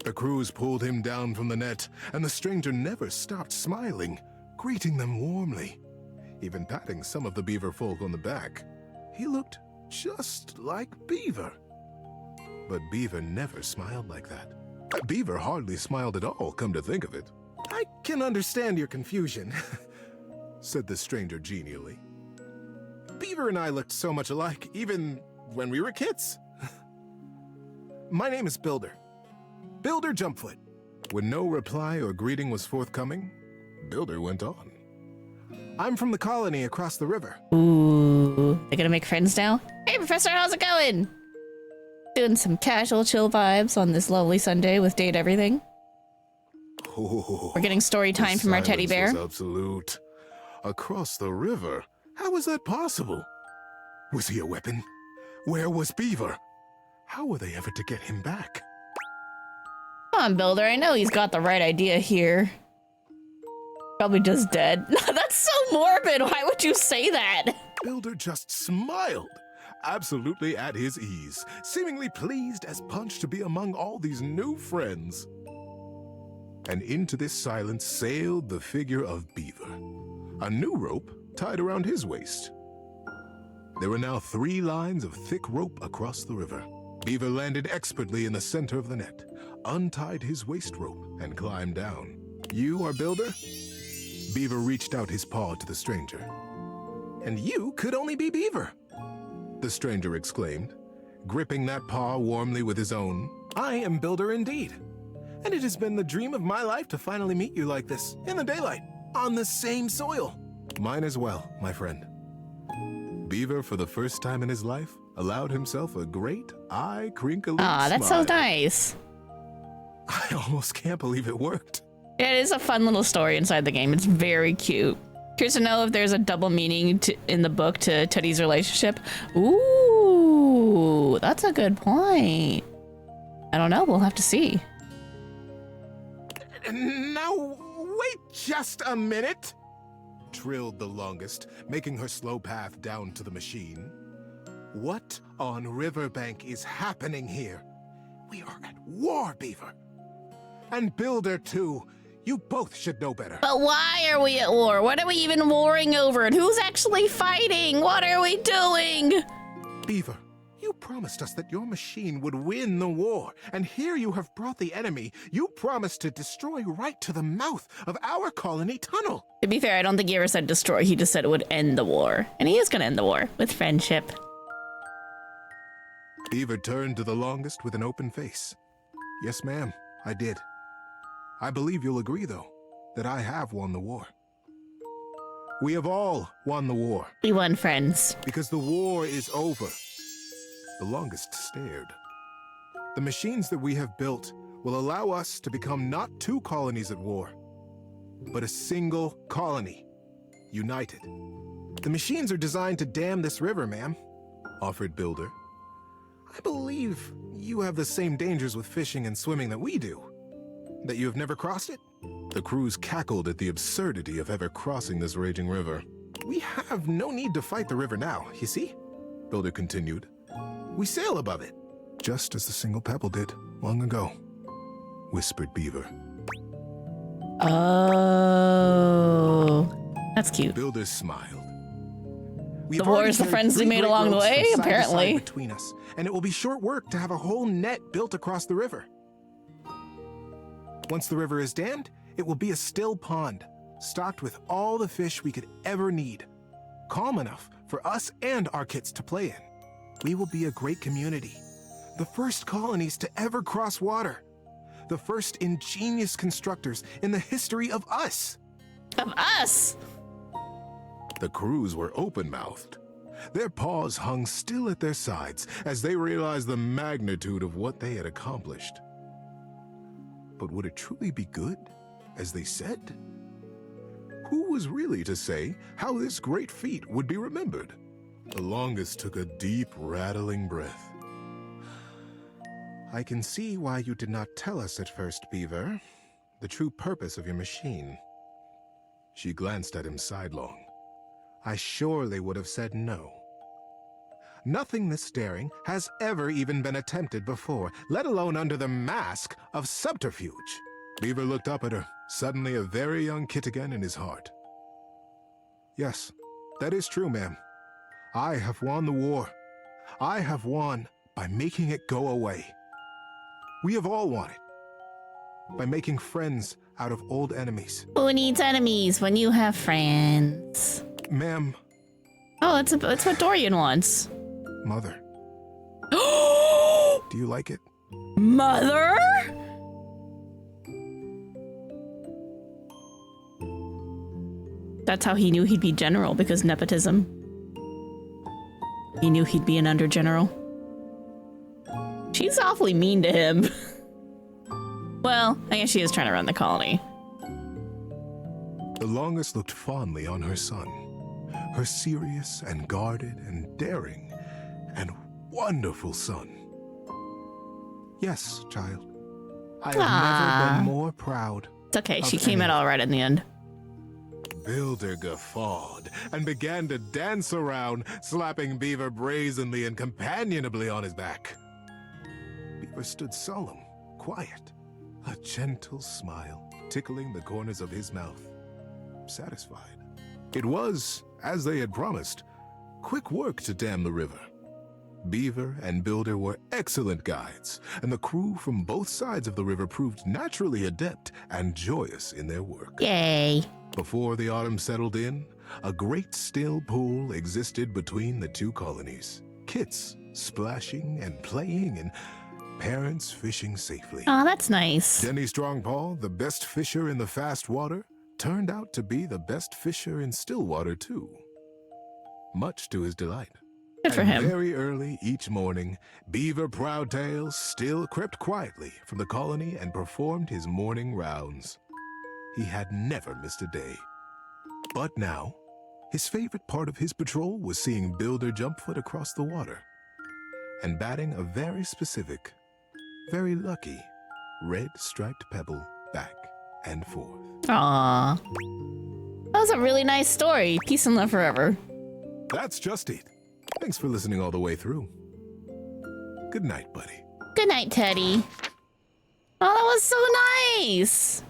[SPEAKER 2] The crews pulled him down from the net, and the stranger never stopped smiling, greeting them warmly, even patting some of the beaver folk on the back. He looked just like Beaver. But Beaver never smiled like that. Beaver hardly smiled at all, come to think of it. "I can understand your confusion," said the stranger genially. "Beaver and I looked so much alike, even when we were kids. My name is Builder. Builder Jumpfoot." When no reply or greeting was forthcoming, Builder went on. "I'm from the colony across the river."
[SPEAKER 1] Ooh, they gonna make friends now? Hey, Professor, how's it going? Doing some casual chill vibes on this lovely Sunday with Date Everything.
[SPEAKER 2] Oh,
[SPEAKER 1] we're getting story time from our teddy bear.
[SPEAKER 2] Was absolute. Across the river? How was that possible? Was he a weapon? Where was Beaver? How were they ever to get him back?
[SPEAKER 1] Come on, Builder, I know he's got the right idea here. Probably just dead. That's so morbid, why would you say that?
[SPEAKER 2] Builder just smiled, absolutely at his ease, seemingly pleased as punch to be among all these new friends. And into this silence sailed the figure of Beaver, a new rope tied around his waist. There were now 3 lines of thick rope across the river. Beaver landed expertly in the center of the net, untied his waist rope, and climbed down. "You are Builder?" Beaver reached out his paw to the stranger. "And you could only be Beaver," the stranger exclaimed, gripping that paw warmly with his own. "I am Builder indeed, and it has been the dream of my life to finally meet you like this, in the daylight, on the same soil." "Mine as well, my friend." Beaver, for the first time in his life, allowed himself a great, eye-crinkling smile.
[SPEAKER 1] That's so nice.
[SPEAKER 2] I almost can't believe it worked.
[SPEAKER 1] Yeah, it is a fun little story inside the game. It's very cute. Curious to know if there's a double meaning in the book to Teddy's relationship. Ooh, that's a good point. I don't know. We'll have to see.
[SPEAKER 2] "Now, wait just a minute," trilled the longest, making her slow path down to the machine. "What on Riverbank is happening here? We are at war, Beaver. And Builder, too. You both should know better."
[SPEAKER 1] But why are we at war? What are we even warring over? And who's actually fighting? What are we doing?
[SPEAKER 2] "Beaver, you promised us that your machine would win the war, and here you have brought the enemy you promised to destroy right to the mouth of our colony tunnel.
[SPEAKER 1] To be fair, I don't think he ever said destroy. He just said it would end the war. And he is going to end the war with friendship.
[SPEAKER 2] Beaver turned to the longest with an open face. Yes, ma'am, I did. I believe you'll agree, though, that I have won the war. We have all won the war.
[SPEAKER 1] We won, friends.
[SPEAKER 2] Because the war is over. The longest stared. The machines that we have built will allow us to become not 2 colonies at war, but a single colony, united. The machines are designed to dam this river, ma'am, offered Builder. I believe you have the same dangers with fishing and swimming that we do. That you have never crossed it? The crews cackled at the absurdity of ever crossing this raging river. We have no need to fight the river now, you see? Builder continued. We sail above it, just as the single pebble did long ago, whispered Beaver.
[SPEAKER 1] Oh, that's cute.
[SPEAKER 2] Builder smiled.
[SPEAKER 1] The war is the friends we made along the way, apparently.
[SPEAKER 2] Between us, and it will be short work to have a whole net built across the river. Once the river is dammed, it will be a still pond, stocked with all the fish we could ever need, calm enough for us and our kits to play in. We will be a great community, the first colonies to ever cross water, the first ingenious constructors in the history of us.
[SPEAKER 1] Of us?
[SPEAKER 2] The crews were open-mouthed. Their paws hung still at their sides as they realized the magnitude of what they had accomplished. But would it truly be good, as they said? Who was really to say how this great feat would be remembered? The longest took a deep, rattling breath. I can see why you did not tell us at first, Beaver, the true purpose of your machine. She glanced at him sidelong. I surely would have said no. Nothing this daring has ever even been attempted before, let alone under the mask of subterfuge. Beaver looked up at her, suddenly a very young kit again in his heart. Yes, that is true, ma'am. I have won the war. I have won by making it go away. We have all won it. By making friends out of old enemies.
[SPEAKER 1] Who needs enemies when you have friends?
[SPEAKER 2] Ma'am.
[SPEAKER 1] Oh, it's what Dorian wants.
[SPEAKER 2] Mother. Do you like it?
[SPEAKER 1] Mother? That's how he knew he'd be general, because nepotism. He knew he'd be an under-general. She's awfully mean to him. Well, I guess she is trying to run the colony.
[SPEAKER 2] The longest looked fondly on her son. Her serious and guarded and daring and wonderful son. Yes, child. I have never been more proud.
[SPEAKER 1] It's okay, she came out all right in the end.
[SPEAKER 2] Builder guffawed and began to dance around, slapping Beaver brazenly and companionably on his back. Beaver stood solemn, quiet, a gentle smile tickling the corners of his mouth, satisfied. It was, as they had promised, quick work to dam the river. Beaver and Builder were excellent guides, and the crew from both sides of the river proved naturally adept and joyous in their work.
[SPEAKER 1] Yay!
[SPEAKER 2] Before the autumn settled in, a great still pool existed between the 2 colonies. Kits splashing and playing and parents fishing safely.
[SPEAKER 1] Oh, that's nice.
[SPEAKER 2] Denny Strongpaw, the best fisher in the fast water, turned out to be the best fisher in still water too. Much to his delight.
[SPEAKER 1] Good for him.
[SPEAKER 2] Very early each morning, Beaver Proudtail still crept quietly from the colony and performed his morning rounds. He had never missed a day. But now, his favorite part of his patrol was seeing Builder jump foot across the water and batting a very specific, very lucky, red striped pebble back and forth.
[SPEAKER 1] Aww. That was a really nice story. Peace and love forever.
[SPEAKER 2] That's just it. Thanks for listening all the way through. Good night, buddy.
[SPEAKER 1] Good night, Teddy. Oh, that was so nice.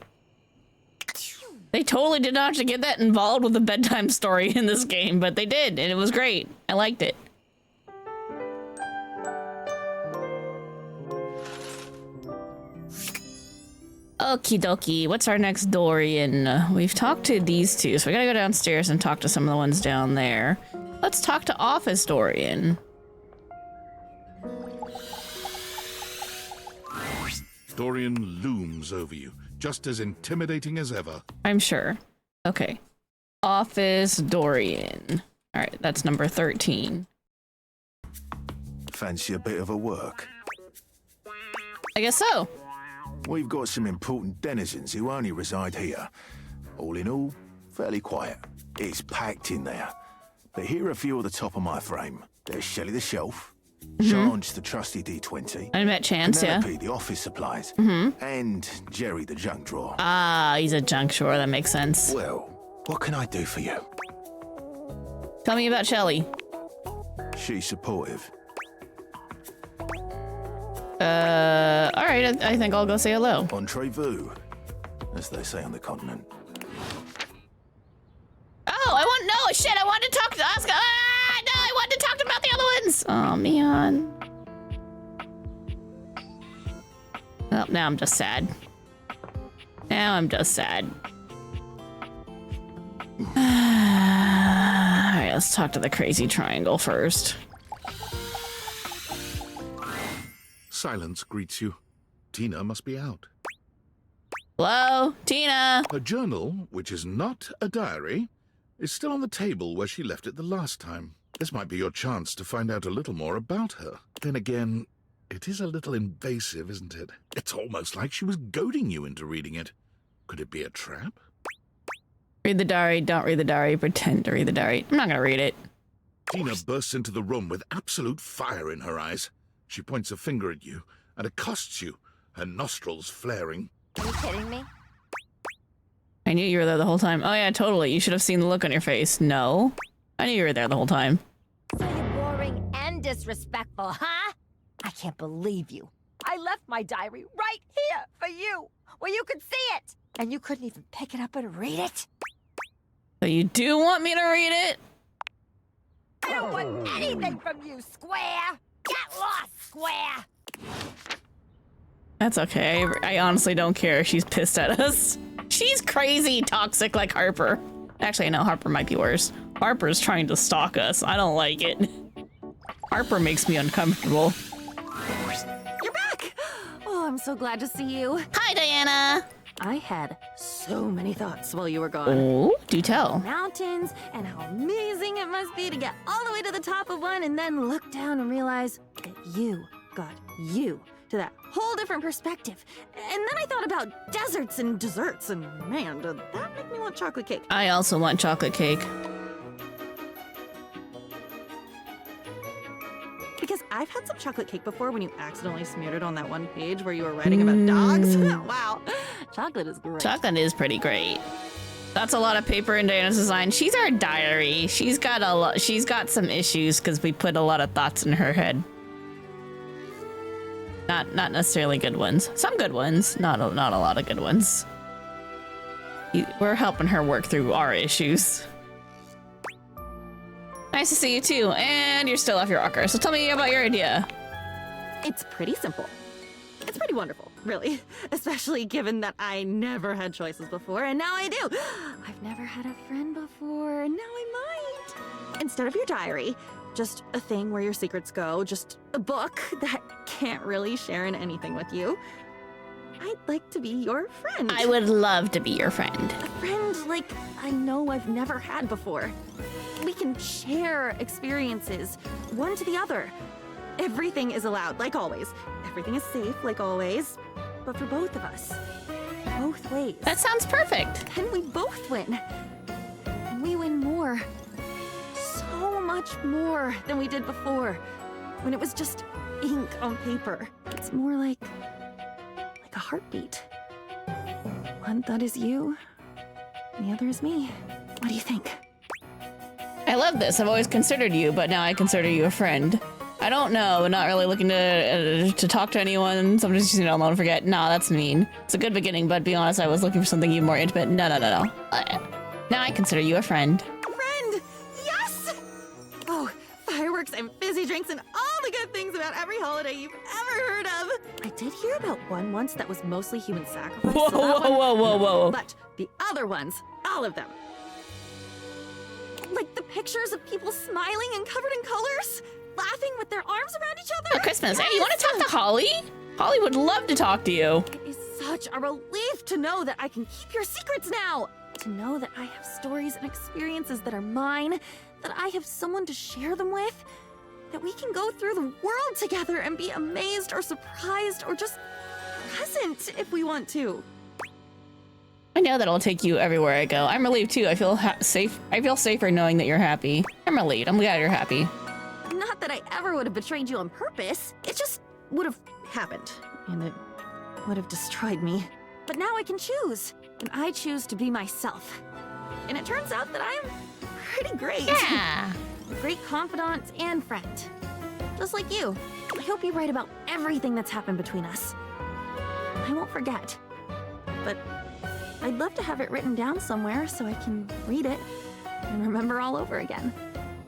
[SPEAKER 1] They totally did not have to get that involved with a bedtime story in this game, but they did, and it was great. I liked it. Okie dokie. What's our next Dorian? We've talked to these two, so we gotta go downstairs and talk to some of the ones down there. Let's talk to Office Dorian.
[SPEAKER 3] Dorian looms over you, just as intimidating as ever.
[SPEAKER 1] I'm sure. Okay. Office Dorian. All right, that's number 13.
[SPEAKER 9] Fancy a bit of a work?
[SPEAKER 1] I guess so.
[SPEAKER 9] We've got some important denizens who only reside here. All in all, fairly quiet. It's packed in there. But here are a few at the top of my frame. There's Shelley the Shelf, Chance the trusty D20.
[SPEAKER 1] I met Chance,
[SPEAKER 9] Penelope,
[SPEAKER 1] yeah.
[SPEAKER 9] the office supplies, and Jerry the junk drawer.
[SPEAKER 1] Ah, he's a junk drawer. That makes sense.
[SPEAKER 9] Well, what can I do for you?
[SPEAKER 1] Tell me about Shelley.
[SPEAKER 9] She's supportive.
[SPEAKER 1] All right. I think I'll go say hello.
[SPEAKER 9] Entrez-vous, as they say on the continent.
[SPEAKER 1] Oh, I want no shit. I wanted to talk to Oscar. Ah, no, I wanted to talk about the other ones. Oh man. Well, now I'm just sad. Now I'm just sad. All right, let's talk to the crazy triangle first.
[SPEAKER 3] Silence greets you. Tina must be out.
[SPEAKER 1] Hello, Tina.
[SPEAKER 3] Her journal, which is not a diary, is still on the table where she left it the last time. This might be your chance to find out a little more about her. Then again, it is a little invasive, isn't it? It's almost like she was goading you into reading it. Could it be a trap?
[SPEAKER 1] Read the diary, don't read the diary, pretend to read the diary. I'm not gonna read it.
[SPEAKER 3] Tina bursts into the room with absolute fire in her eyes. She points a finger at you and accosts you, her nostrils flaring.
[SPEAKER 15] Are you kidding me?
[SPEAKER 1] I knew you were there the whole time. Oh yeah, totally. You should have seen the look on your face. No. I knew you were there the whole time.
[SPEAKER 15] So you're boring and disrespectful, huh? I can't believe you. I left my diary right here for you, where you could see it. And you couldn't even pick it up and read it.
[SPEAKER 1] So you do want me to read it?
[SPEAKER 15] I don't want anything from you, Square. Get lost, Square.
[SPEAKER 1] That's okay. I honestly don't care if she's pissed at us. She's crazy, toxic like Harper. Actually, no, Harper might be worse. Harper's trying to stalk us. I don't like it. Harper makes me uncomfortable.
[SPEAKER 17] You're back! Oh, I'm so glad to see you.
[SPEAKER 1] Hi, Diana.
[SPEAKER 17] I had so many thoughts while you were gone.
[SPEAKER 1] Oh, do tell.
[SPEAKER 17] Mountains, and how amazing it must be to get all the way to the top of one and then look down and realize that you got you to that whole different perspective. And then I thought about deserts and desserts, and man, did that make me want chocolate cake.
[SPEAKER 1] I also want chocolate cake.
[SPEAKER 17] Because I've had some chocolate cake before when you accidentally smeared it on that one page where you were writing about dogs. Wow. Chocolate is great.
[SPEAKER 1] Chocolate is pretty great. That's a lot of paper in Diana's design. She's our diary. She's got some issues because we put a lot of thoughts in her head. Not necessarily good ones. Some good ones. Not a lot of good ones. We're helping her work through our issues. Nice to see you too, and you're still off your rocker. So tell me about your idea.
[SPEAKER 17] It's pretty simple. It's pretty wonderful, really. Especially given that I never had choices before, and now I do. I've never had a friend before, and now I might. Instead of your diary, just a thing where your secrets go, just a book that can't really share in anything with you. I'd like to be your friend.
[SPEAKER 1] I would love to be your friend.
[SPEAKER 17] A friend like I know I've never had before. We can share experiences, one to the other. Everything is allowed, like always. Everything is safe, like always. But for both of us. Both ways.
[SPEAKER 1] That sounds perfect.
[SPEAKER 17] And we both win. And we win more. So much more than we did before. When it was just ink on paper. It's more like a heartbeat. One thought is you, and the other is me. What do you think?
[SPEAKER 1] I love this. I've always considered you, but now I consider you a friend. I don't know. Not really looking to talk to anyone. Sometimes just, alone forget. No, that's mean. It's a good beginning, but be honest, I was looking for something even more intimate. No. Now I consider you a friend.
[SPEAKER 17] Friend! Yes! Oh, fireworks and fizzy drinks and all the good things about every holiday you've ever heard of. I did hear about one once that was mostly human sacrifice.
[SPEAKER 1] Whoa,
[SPEAKER 17] so that
[SPEAKER 1] whoa,
[SPEAKER 17] one,
[SPEAKER 1] whoa, whoa.
[SPEAKER 17] But the other ones, all of them. Like the pictures of people smiling and covered in colors, laughing with their arms around each other.
[SPEAKER 1] For Christmas.
[SPEAKER 17] Yes.
[SPEAKER 1] Hey, you want to talk to Holly? Holly would love to talk to you.
[SPEAKER 17] It is such a relief to know that I can keep your secrets now. To know that I have stories and experiences that are mine, that I have someone to share them with, that we can go through the world together and be amazed or surprised or just present if we want to.
[SPEAKER 1] I know that I'll take you everywhere I go. I'm relieved too. I feel safe. I feel safer knowing that you're happy. I'm relieved. I'm glad you're happy.
[SPEAKER 17] Not that I ever would have betrayed you on purpose. It just would have happened, and it would have destroyed me. But now I can choose, and I choose to be myself. And it turns out that I'm pretty great.
[SPEAKER 1] Yeah.
[SPEAKER 17] A great confidant and friend. Just like you. I hope you write about everything that's happened between us. I won't forget. But I'd love to have it written down somewhere so I can read it and remember all over again.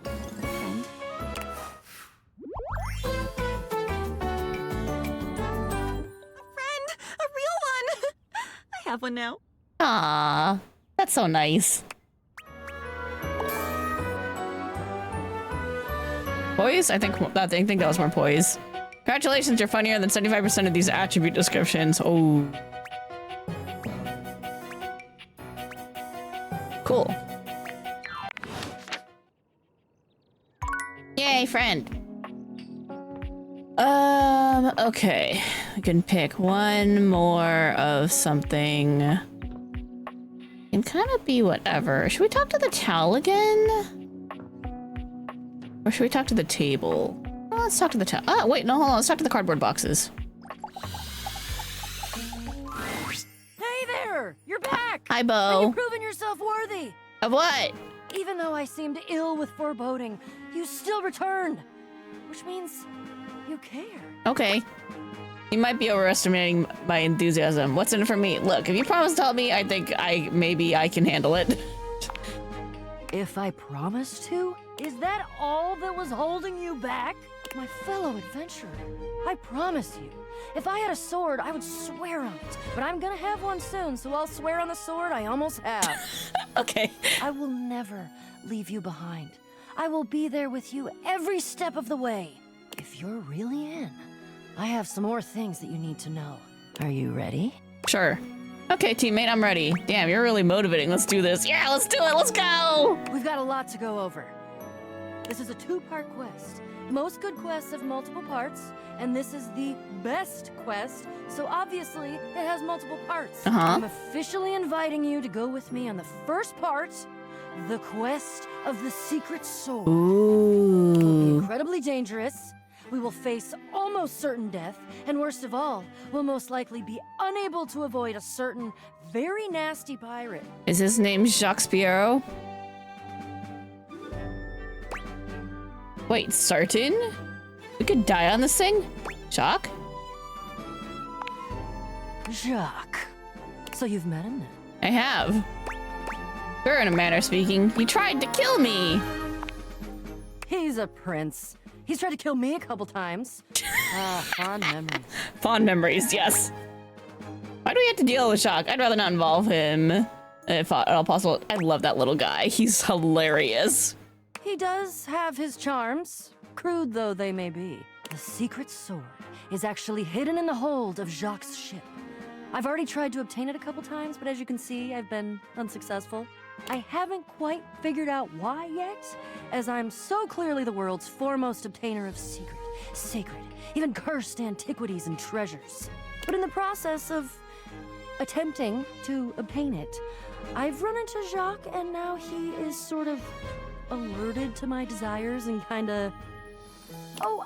[SPEAKER 17] Friend. A real one! I have one now.
[SPEAKER 1] Aww, that's so nice. Poise? I think that was more poise. Congratulations, you're funnier than 75% of these attribute descriptions. Oh. Cool. Yay, friend. Okay. I can pick one more of something. It can kind of be whatever. Should we talk to the towel again? Or should we talk to the table? Oh, let's talk to the towel. Oh, wait, no, hold on. Let's talk to the cardboard boxes.
[SPEAKER 4] Hey there! You're back!
[SPEAKER 1] Hi, Bo.
[SPEAKER 4] Are you proving yourself worthy?
[SPEAKER 1] Of what?
[SPEAKER 4] Even though I seemed ill with foreboding, you still returned. Which means you care.
[SPEAKER 1] Okay. You might be overestimating my enthusiasm. What's in it for me? Look, if you promise to help me, I think maybe I can handle it.
[SPEAKER 4] If I promised to? Is that all that was holding you back? My fellow adventurer, I promise you, if I had a sword, I would swear on it. But I'm gonna have one soon, so I'll swear on the sword I almost have.
[SPEAKER 1] Okay.
[SPEAKER 4] I will never leave you behind. I will be there with you every step of the way. If you're really in, I have some more things that you need to know. Are you ready?
[SPEAKER 1] Sure. Okay, teammate, I'm ready. Damn, you're really motivating. Let's do this. Yeah, let's do it. Let's go.
[SPEAKER 4] We've got a lot to go over. This is a two-part quest. Most good quests have multiple parts, and this is the best quest, so obviously it has multiple parts. I'm officially inviting you to go with me on the first part, the quest of the secret sword.
[SPEAKER 1] Ooh.
[SPEAKER 4] It will be incredibly dangerous. We will face almost certain death, and worst of all, we'll most likely be unable to avoid a certain very nasty pirate.
[SPEAKER 1] Is his name Jacques Spiero? Wait, certain? We could die on this thing? Jacques?
[SPEAKER 4] Jacques. So you've met him then?
[SPEAKER 1] I have. Sure, in a manner of speaking. He tried to kill me!
[SPEAKER 4] He's a prince. He's tried to kill me a couple times. Fond memories.
[SPEAKER 1] Fond memories, yes. Why do we have to deal with Jacques? I'd rather not involve him, if at all possible. I love that little guy. He's hilarious.
[SPEAKER 4] He does have his charms, crude though they may be. The secret sword is actually hidden in the hold of Jacques' ship. I've already tried to obtain it a couple times, but as you can see, I've been unsuccessful. I haven't quite figured out why yet, as I'm so clearly the world's foremost obtainer of secret, sacred, even cursed antiquities and treasures. But in the process of attempting to obtain it, I've run into Jacques, and now he is sort of alerted to my desires and kinda... Oh,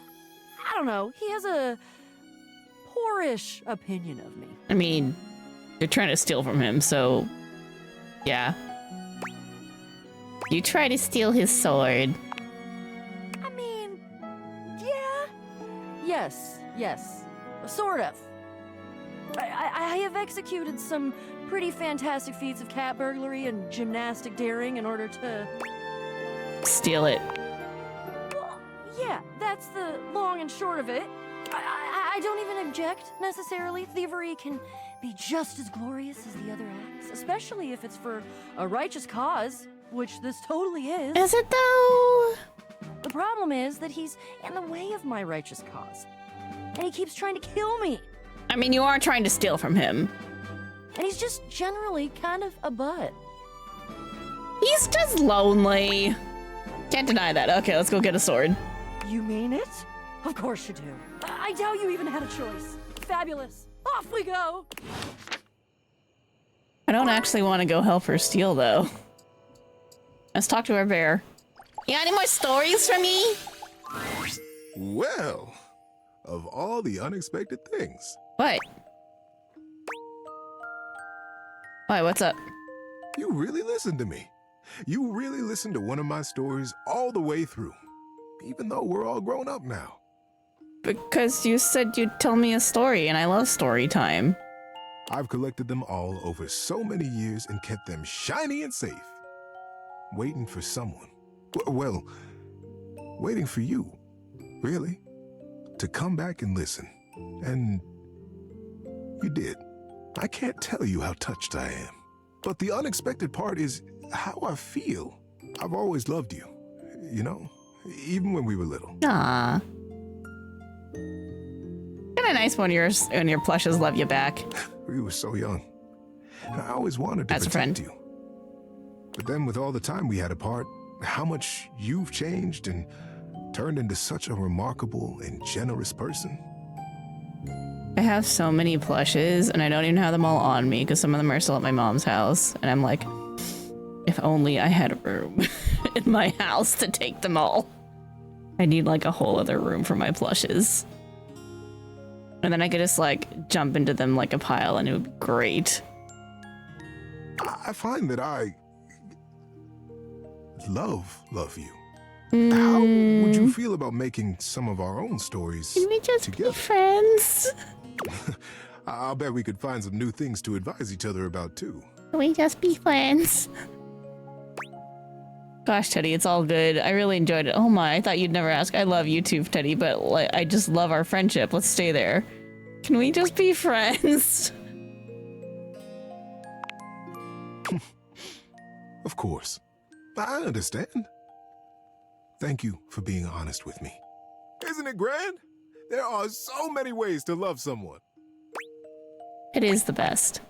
[SPEAKER 4] I don't know. He has a poorish opinion of me.
[SPEAKER 1] I mean, you're trying to steal from him, so... yeah. You try to steal his sword.
[SPEAKER 4] I mean, yeah. Yes. Sort of. I have executed some pretty fantastic feats of cat burglary and gymnastic daring in order to... steal
[SPEAKER 1] it.
[SPEAKER 4] Well, yeah, that's the long and short of it. I don't even object, necessarily. Thievery can be just as glorious as the other acts, especially if it's for a righteous cause, which this totally is.
[SPEAKER 1] Is it though?
[SPEAKER 4] The problem is that he's in the way of my righteous cause, and he keeps trying to kill me.
[SPEAKER 1] I mean, you are trying to steal from him.
[SPEAKER 4] And he's just generally kind of a butt.
[SPEAKER 1] He's just lonely. Can't deny that. Okay, let's go get a sword.
[SPEAKER 4] You mean it? Of course you do. I doubt you even had a choice. Fabulous. Off we go.
[SPEAKER 1] I don't actually want to go help her steal, though. Let's talk to our bear. You got any more stories for me?
[SPEAKER 2] Well, of all the unexpected things.
[SPEAKER 1] What? Why, what's up?
[SPEAKER 2] You really listened to me. You really listened to one of my stories all the way through, even though we're all grown up now.
[SPEAKER 1] Because you said you'd tell me a story, and I love story time.
[SPEAKER 2] I've collected them all over so many years and kept them shiny and safe. Waiting for someone. Well, waiting for you, really, to come back and listen. And you did. I can't tell you how touched I am. But the unexpected part is how I feel. I've always loved you, you know, even when we were little.
[SPEAKER 1] Aww. Kinda nice when your plushes love you back.
[SPEAKER 2] We were so young. And I always wanted to protect you. But then with all the time we had apart, how much you've changed and turned into such a remarkable and generous person.
[SPEAKER 1] I have so many plushes, and I don't even have them all on me because some of them are still at my mom's house. And I'm like, if only I had a room in my house to take them all. I need like a whole other room for my plushes. And then I could just like jump into them like a pile and it would be great.
[SPEAKER 2] I find that I love you. How would you feel about making some of our own stories
[SPEAKER 1] Can we just
[SPEAKER 2] together?
[SPEAKER 1] be friends?
[SPEAKER 2] I'll bet we could find some new things to advise each other about too.
[SPEAKER 1] Can we just be friends? Gosh, Teddy, it's all good. I really enjoyed it. Oh my, I thought you'd never ask. I love you too, Teddy, but like, I just love our friendship. Let's stay there. Can we just be friends?
[SPEAKER 2] Of course. I understand. Thank you for being honest with me. Isn't it grand? There are so many ways to love someone.
[SPEAKER 1] It is the best.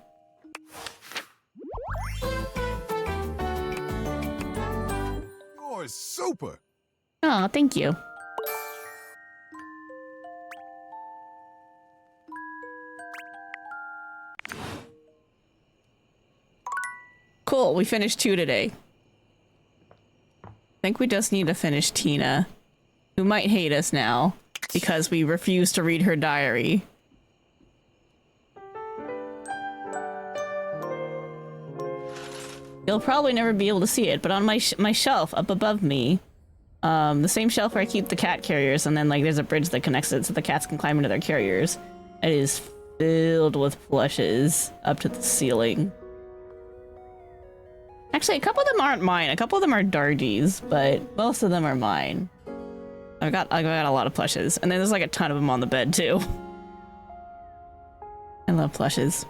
[SPEAKER 2] You're super.
[SPEAKER 1] Oh, thank you. Cool, we finished 2 today. I think we just need to finish Tina, who might hate us now because we refuse to read her diary. You'll probably never be able to see it, but on my shelf up above me, the same shelf where I keep the cat carriers, and then like there's a bridge that connects it so the cats can climb into their carriers. It is filled with plushes up to the ceiling. Actually, a couple of them aren't mine. A couple of them are Dargie's, but most of them are mine. I got a lot of plushes, and then there's like a ton of them on the bed too. I love plushes.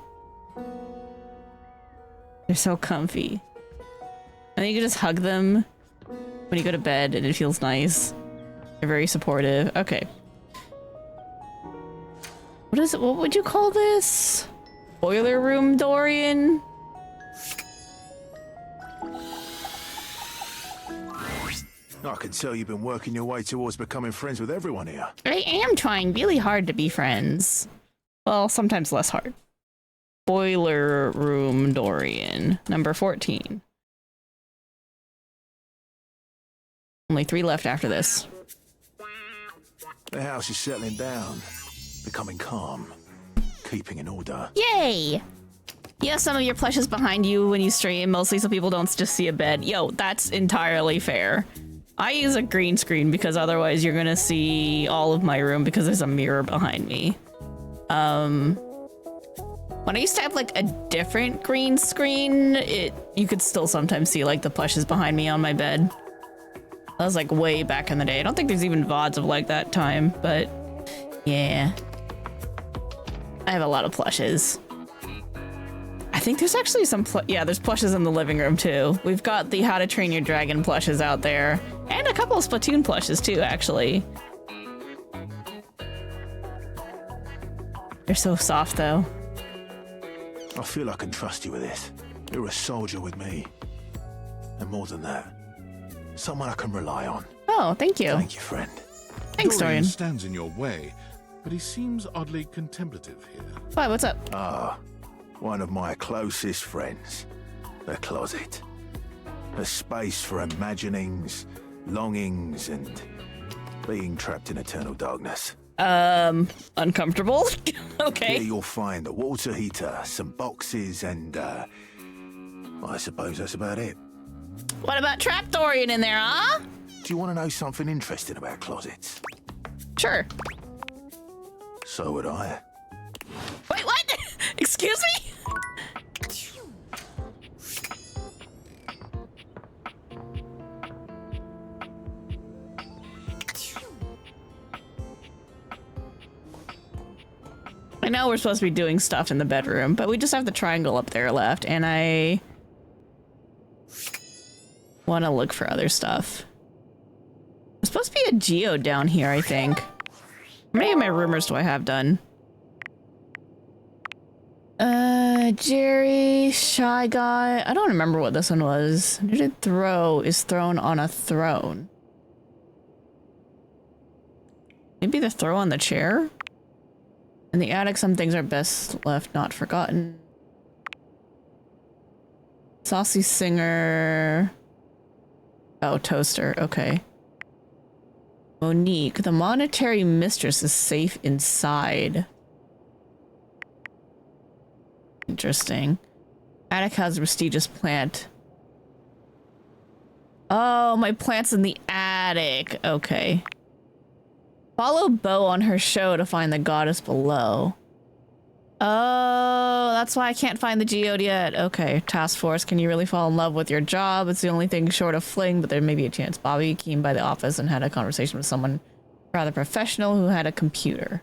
[SPEAKER 1] They're so comfy. And you can just hug them when you go to bed, and it feels nice. They're very supportive. Okay. What is it? What would you call this? Boiler room Dorian?
[SPEAKER 9] I can tell you've been working your way towards becoming friends with everyone here.
[SPEAKER 1] I am trying really hard to be friends. Well, sometimes less hard. Boiler room Dorian, number 14. Only 3 left after this.
[SPEAKER 9] The house is settling down, becoming calm, keeping in order.
[SPEAKER 1] Yay! You have some of your plushes behind you when you stream, mostly so people don't just see a bed. Yo, that's entirely fair. I use a green screen because otherwise you're gonna see all of my room because there's a mirror behind me. When I used to have like a different green screen, you could still sometimes see like the plushes behind me on my bed. That was like way back in the day. I don't think there's even VoDs of like that time, but yeah. I have a lot of plushes. I think there's actually some, yeah, there's plushes in the living room too. We've got the How to Train Your Dragon plushes out there, and a couple of Splatoon plushes too, actually. They're so soft though.
[SPEAKER 9] I feel I can trust you with this. You're a soldier with me. And more than that, someone I can rely on.
[SPEAKER 1] Oh, thank you.
[SPEAKER 9] Thank you, friend.
[SPEAKER 1] Thanks, Dorian.
[SPEAKER 3] Stands in your way, but he seems oddly contemplative here.
[SPEAKER 1] Why, what's up?
[SPEAKER 9] Ah, one of my closest friends. The closet. A space for imaginings, longings, and being trapped in eternal darkness.
[SPEAKER 1] Uncomfortable? Okay.
[SPEAKER 9] Here you'll find a water heater, some boxes, and, I suppose that's about it.
[SPEAKER 1] What about Trap Dorian in there, huh?
[SPEAKER 9] Do you want to know something interesting about closets?
[SPEAKER 1] Sure.
[SPEAKER 9] So would I.
[SPEAKER 1] Wait, what? Excuse me? I know we're supposed to be doing stuff in the bedroom, but we just have the triangle up there left, and I want to look for other stuff. There's supposed to be a geode down here, I think. How many of my rumors do I have done? Jerry, Shy Guy. I don't remember what this one was. Knitted throw is thrown on a throne. Maybe the throw on the chair? In the attic, some things are best left not forgotten. Saucy Singer. Oh, Toaster. Okay. Monique, the monetary mistress is safe inside. Interesting. Attic has a prestigious plant. Oh, my plant's in the attic. Okay. Follow Bo on her show to find the goddess below. Oh, that's why I can't find the geode yet. Okay, task force. Can you really fall in love with your job? It's the only thing short of fling, but there may be a chance. Bobby came by the office and had a conversation with someone rather professional who had a computer.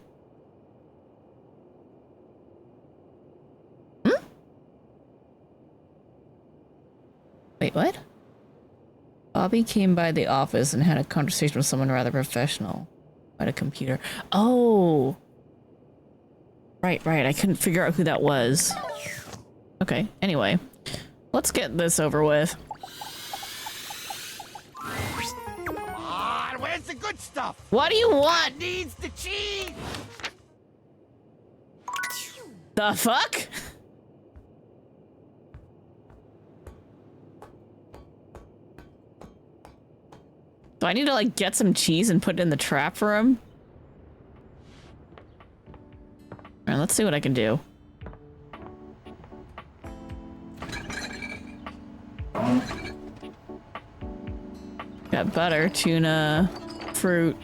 [SPEAKER 1] Wait, what? Bobby came by the office and had a conversation with someone rather professional. At a computer. Oh! Right. I couldn't figure out who that was. Okay, anyway. Let's get this over with.
[SPEAKER 19] Come on, where's the good stuff?
[SPEAKER 1] What do you want?
[SPEAKER 19] I needs the cheese!
[SPEAKER 1] The fuck? Do I need to, like, get some cheese and put it in the trap for him? Alright, let's see what I can do. Got butter, tuna, fruit.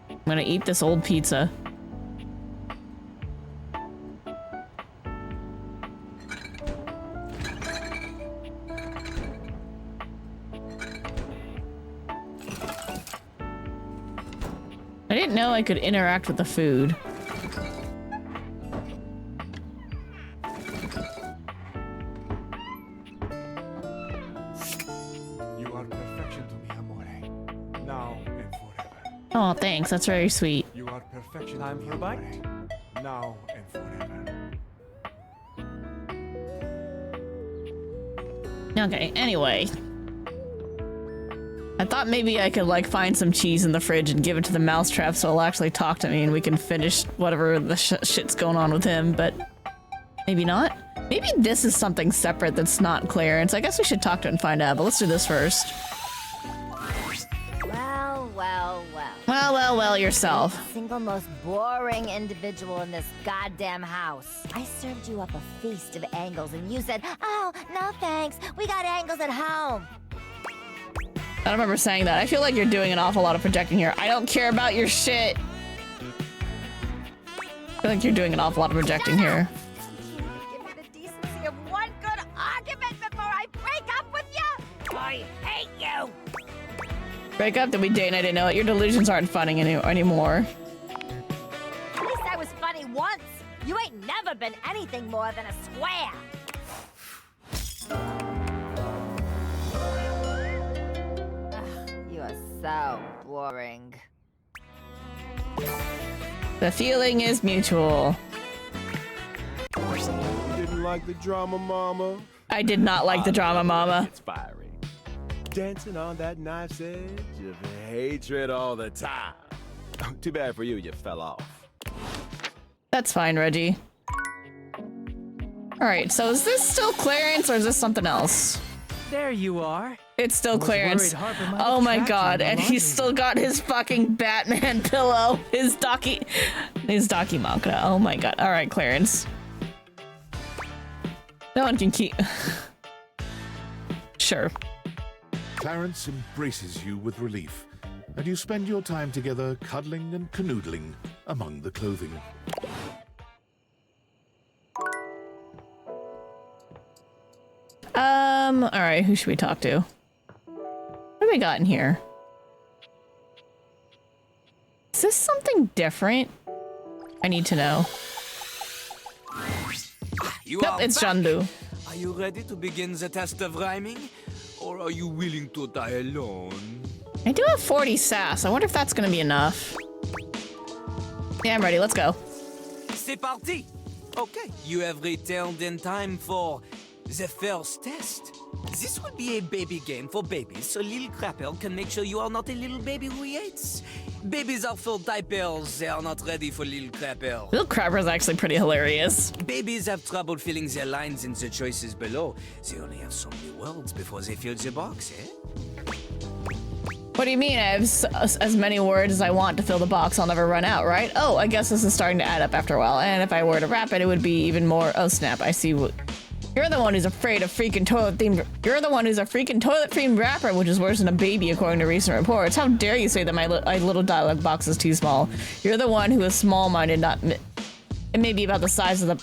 [SPEAKER 1] I'm gonna eat this old pizza. I didn't know I could interact with the food.
[SPEAKER 19] You are perfection to me, amore. Now and forever.
[SPEAKER 1] Oh, thanks. That's very sweet.
[SPEAKER 19] You are perfection. Time for a bite. Now and forever.
[SPEAKER 1] Okay, anyway. I thought maybe I could, like, find some cheese in the fridge and give it to the mousetrap so it'll actually talk to me and we can finish whatever the shit's going on with him, but maybe not. Maybe this is something separate that's not Clarence. I guess we should talk to it and find out, but let's do this first. Well, yourself.
[SPEAKER 15] Single most boring individual in this goddamn house. I served you up a feast of angles and you said, "Oh, no thanks, we got angles at home."
[SPEAKER 1] I don't remember saying that. I feel like you're doing an awful lot of projecting here. I don't care about your shit. I feel like you're doing an awful lot of projecting here.
[SPEAKER 15] Give me the decency of one good argument before I break up with you. I hate you.
[SPEAKER 1] Break up? Did we date and I didn't know it? Your delusions aren't funny anymore.
[SPEAKER 15] At least I was funny once. You ain't never been anything more than a square. Ugh, you are so boring.
[SPEAKER 1] The feeling is mutual.
[SPEAKER 11] You didn't like the drama, mama?
[SPEAKER 1] I did not like the drama, mama.
[SPEAKER 11] It's fiery. Dancing on that knife's edge of hatred all the time. Too bad for you, you fell off.
[SPEAKER 1] That's fine, Reggie. Alright, so is this still Clarence or is this something else?
[SPEAKER 13] There you are.
[SPEAKER 1] It's still Clarence. Oh my god, and he's still got his fucking Batman pillow. His Dakimakura. Oh my god. Alright, Clarence. No one can keep... Sure.
[SPEAKER 3] Clarence embraces you with relief, and you spend your time together cuddling and canoodling among the clothing.
[SPEAKER 1] Alright, who should we talk to? What do we got in here? Is this something different? I need to know. Nope, it's Jean-Lu.
[SPEAKER 6] Are you ready to begin the test of rhyming? Or are you willing to die alone?
[SPEAKER 1] I do have 40 sass. I wonder if that's gonna be enough. Yeah, I'm ready. Let's go.
[SPEAKER 6] C'est parti! Okay, you have returned in time for the first test. This will be a baby game for babies, so little crapper can make sure you are not a little baby who hates. Babies are full diapers, they are not ready for little crapper.
[SPEAKER 1] Little Crapper is actually pretty hilarious.
[SPEAKER 6] Babies have trouble filling their lines in the choices below. They only have so many words before they fill the box, eh?
[SPEAKER 1] What do you mean? I have as many words as I want to fill the box. I'll never run out, right? Oh, I guess this is starting to add up after a while. And if I were to wrap it, it would be even more. Oh, snap. I see what... You're the one who's afraid of freaking toilet-themed... You're the one who's a freaking toilet-themed rapper, which is worse than a baby, according to recent reports. How dare you say that my little dialogue box is too small? You're the one who is small-minded, not... It may be about the size of the...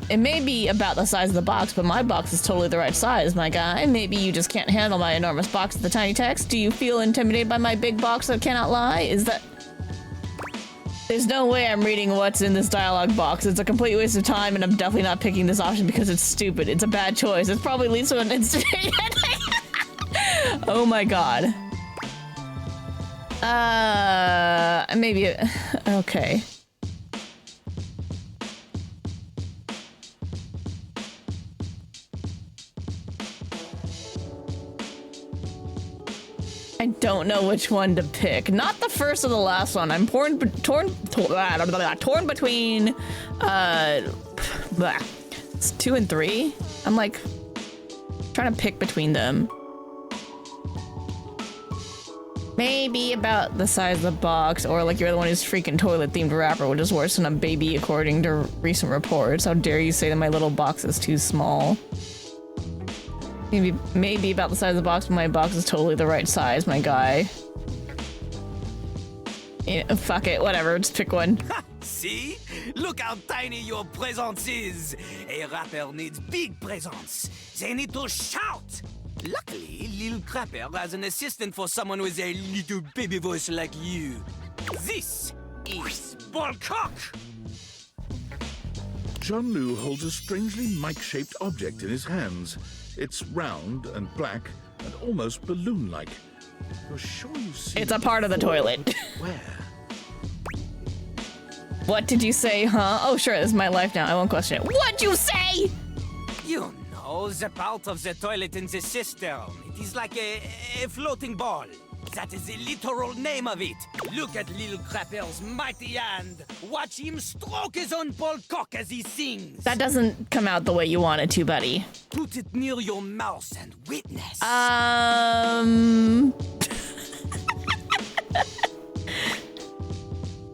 [SPEAKER 1] It may be about the size of the box, but my box is totally the right size, my guy. Maybe you just can't handle my enormous box with the tiny text. Do you feel intimidated by my big box that cannot lie? Is that... There's no way I'm reading what's in this dialogue box. It's a complete waste of time, and I'm definitely not picking this option because it's stupid. It's a bad choice. It probably leads to an instant ending. Oh my god. Maybe... Okay. I don't know which one to pick. Not the first or the last one. I'm torn between it's 2 and 3. I'm like trying to pick between them. Maybe about the size of the box, or like you're the one who's freaking toilet themed rapper, which is worse than a baby according to recent reports. How dare you say that my little box is too small? Maybe about the size of the box, but my box is totally the right size, my guy. Yeah, fuck it, whatever, just pick one.
[SPEAKER 6] See? Look how tiny your presence is. A rapper needs big presence. They need to shout. Luckily, Lil Crapper has an assistant for someone with a little baby voice like you. This is Ballcock.
[SPEAKER 3] Jean-Lu holds a strangely mic-shaped object in his hands. It's round and black and almost balloon-like. You're sure you've seen
[SPEAKER 1] It's a part of the toilet.
[SPEAKER 3] Where?
[SPEAKER 1] What did you say, huh? Oh, sure, this is my life now. I won't question it. What'd you say?
[SPEAKER 6] You know, the part of the toilet in the cistern. It is like a floating ball. That is the literal name of it. Look at Lil Crapper's mighty hand. Watch him stroke his own Ballcock as he sings.
[SPEAKER 1] That doesn't come out the way you want it to, buddy.
[SPEAKER 6] Put it near your mouth and witness.
[SPEAKER 1] I'm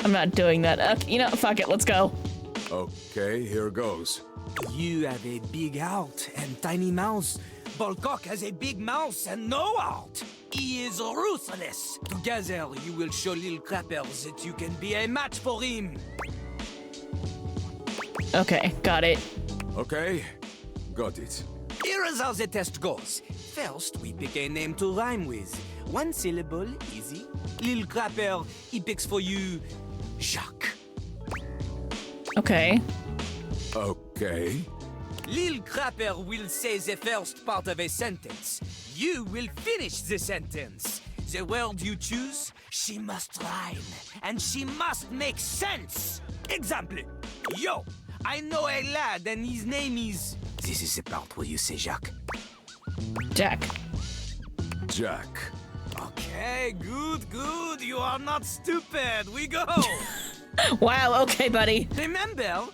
[SPEAKER 1] not doing that. Okay, you know, fuck it, let's go.
[SPEAKER 11] Okay, here goes.
[SPEAKER 6] You have a big heart and tiny mouth. Ballcock has a big mouth and no heart. He is ruthless. Together, you will show Lil Crapper that you can be a match for him.
[SPEAKER 1] Okay, got it.
[SPEAKER 11] Okay, got it.
[SPEAKER 6] Here is how the test goes. First, we pick a name to rhyme with. One syllable, easy. Little crapper, he picks for you Jacques.
[SPEAKER 1] Okay.
[SPEAKER 2] Okay.
[SPEAKER 6] Lil Crapper will say the first part of a sentence. You will finish the sentence. The word you choose, she must rhyme, and she must make sense. Example, yo, I know a lad and his name is... This is the part where you say Jacques.
[SPEAKER 1] Jack.
[SPEAKER 2] Jack.
[SPEAKER 6] Okay, good. You are not stupid. We go.
[SPEAKER 1] Wow, okay, buddy.
[SPEAKER 6] Remember,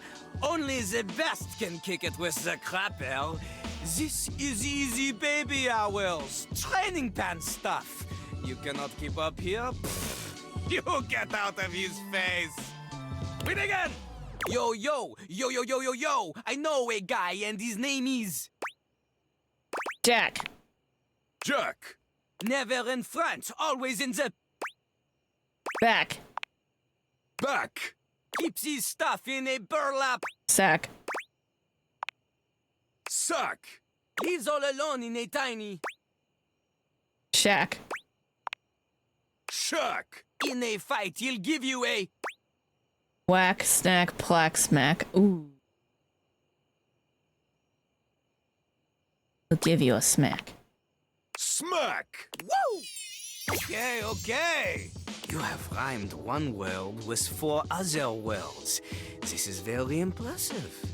[SPEAKER 6] only the best can kick it with the crapper. This is easy baby hours. Training pants stuff. You cannot keep up here? Pfft, you get out of his face. Wait again. Yo. I know a guy and his name is...
[SPEAKER 1] Jack.
[SPEAKER 2] Jack.
[SPEAKER 6] Never in front, always in the...
[SPEAKER 1] Back.
[SPEAKER 2] Back.
[SPEAKER 6] Keeps his stuff in a burlap...
[SPEAKER 1] Sack.
[SPEAKER 2] Sack.
[SPEAKER 6] Lives all alone in a tiny...
[SPEAKER 1] Shack.
[SPEAKER 2] Shack.
[SPEAKER 6] In a fight, he'll give you a...
[SPEAKER 1] Whack, snack, plaque, smack. Ooh. He'll give you a smack.
[SPEAKER 2] Smack.
[SPEAKER 6] Woo! Okay. You have rhymed one word with 4 other words. This is very impressive.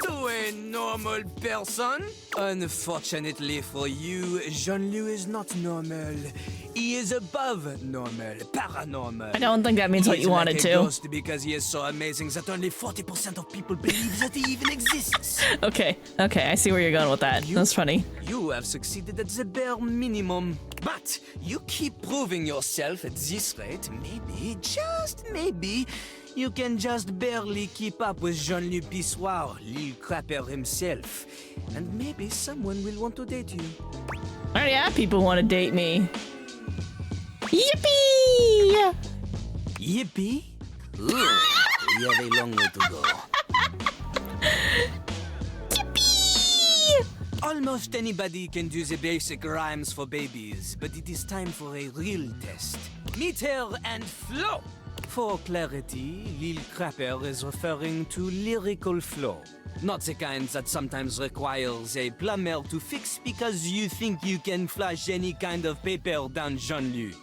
[SPEAKER 6] To a normal person? Unfortunately for you, Jean-Louis is not normal. He is above normal, paranormal.
[SPEAKER 1] I don't think that means what you wanted to.
[SPEAKER 6] Ghost because he is so amazing that only 40% of people believe that he even exists.
[SPEAKER 1] Okay, I see where you're going with that. That's funny.
[SPEAKER 6] You have succeeded at the bare minimum. But you keep proving yourself at this rate, maybe, just maybe, you can just barely keep up with Jean-Louis Pissoir, Lil Crapper himself. And maybe someone will want to date you.
[SPEAKER 1] Oh yeah, people want to date me. Yippee!
[SPEAKER 6] Yippee? Ooh, we have a long way to go.
[SPEAKER 1] Yippee!
[SPEAKER 6] Almost anybody can do the basic rhymes for babies, but it is time for a real test. Meter and flow. For clarity, Lil Crapper is referring to lyrical flow. Not the kind that sometimes requires a plumber to fix because you think you can flush any kind of paper down Jean-Louis.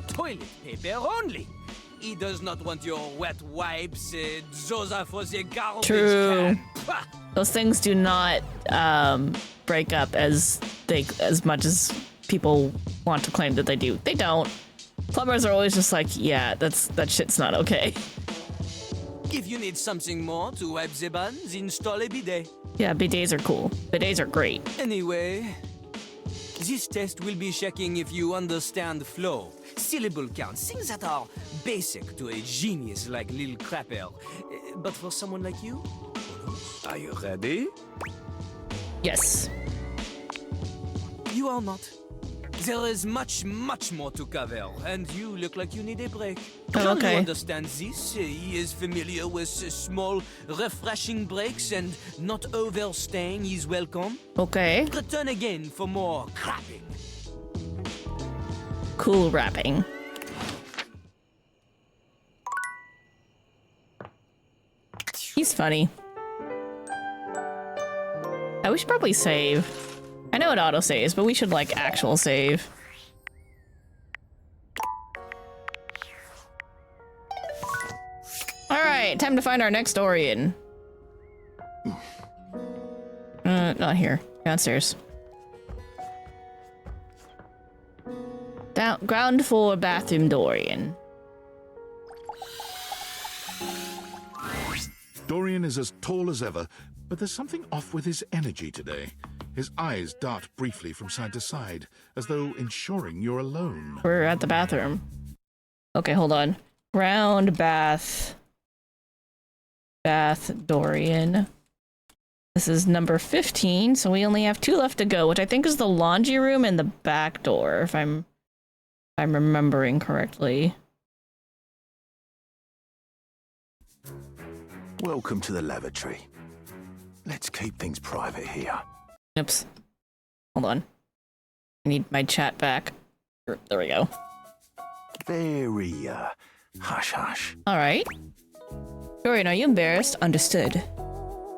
[SPEAKER 6] Toilet paper only. He does not want your wet wipes, those are for the garbage
[SPEAKER 1] True.
[SPEAKER 6] can.
[SPEAKER 1] Those things do not break up as much as people want to claim that they do. They don't. Plumbers are always just like, yeah, that shit's not okay.
[SPEAKER 6] If you need something more to wipe the buns, install a bidet.
[SPEAKER 1] Yeah, bidets are cool. Bidets are great.
[SPEAKER 6] Anyway, this test will be checking if you understand flow, syllable counts, things that are basic to a genius like Lil Crapper. But for someone like you, are you ready?
[SPEAKER 1] Yes.
[SPEAKER 6] You are not. There is much more to cover, and you look like you need a break.
[SPEAKER 1] Oh, okay.
[SPEAKER 6] John understands this. He is familiar with small, refreshing breaks and not overstaying his welcome.
[SPEAKER 1] Okay.
[SPEAKER 6] Return again for more crapping.
[SPEAKER 1] Cool rapping. He's funny. Oh, we should probably save. I know it auto saves, but we should like actual save. Alright, time to find our next Dorian. Not here. Downstairs. Ground floor bathroom Dorian.
[SPEAKER 3] Dorian is as tall as ever, but there's something off with his energy today. His eyes dart briefly from side to side, as though ensuring you're alone.
[SPEAKER 1] We're at the bathroom. Okay, hold on. Ground bath. Bath Dorian. This is number 15, so we only have 2 left to go, which I think is the laundry room and the back door, if I'm remembering correctly.
[SPEAKER 9] Welcome to the lavatory. Let's keep things private here.
[SPEAKER 1] Oops. Hold on. I need my chat back. There we go.
[SPEAKER 9] Very, hush hush.
[SPEAKER 1] All right. Dorian, are you embarrassed? Understood.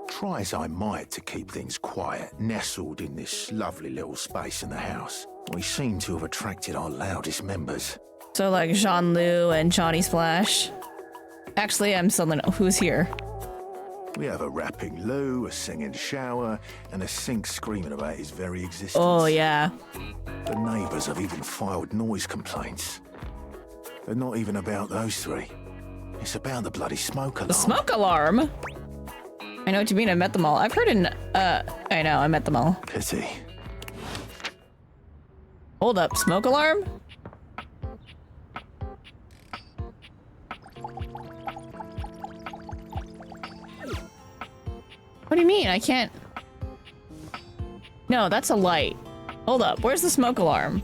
[SPEAKER 9] Try as I might to keep things quiet, nestled in this lovely little space in the house, we seem to have attracted our loudest members.
[SPEAKER 1] So like Jean-Lu and Johnny Splash. Actually, I'm still in. Who's here?
[SPEAKER 9] We have a rapping Lou, a singing Shower, and a Sink screaming about his very existence.
[SPEAKER 1] Oh, yeah.
[SPEAKER 9] The neighbours have even filed noise complaints. They're not even about those three. It's about the bloody smoke alarm.
[SPEAKER 1] The smoke alarm? I know what you mean, I met them all. I've heard in, I know, I met them all.
[SPEAKER 9] Pity.
[SPEAKER 1] Hold up, smoke alarm? What do you mean? I can't... No, that's a light. Hold up, where's the smoke alarm?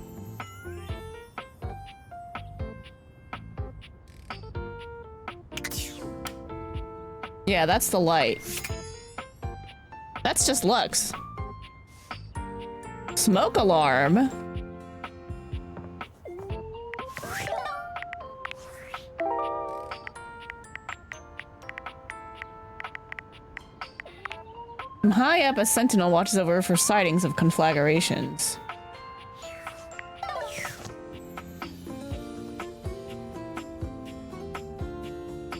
[SPEAKER 1] Yeah, that's the light. That's just Lux. Smoke alarm? From high up, a sentinel watches over for sightings of conflagrations.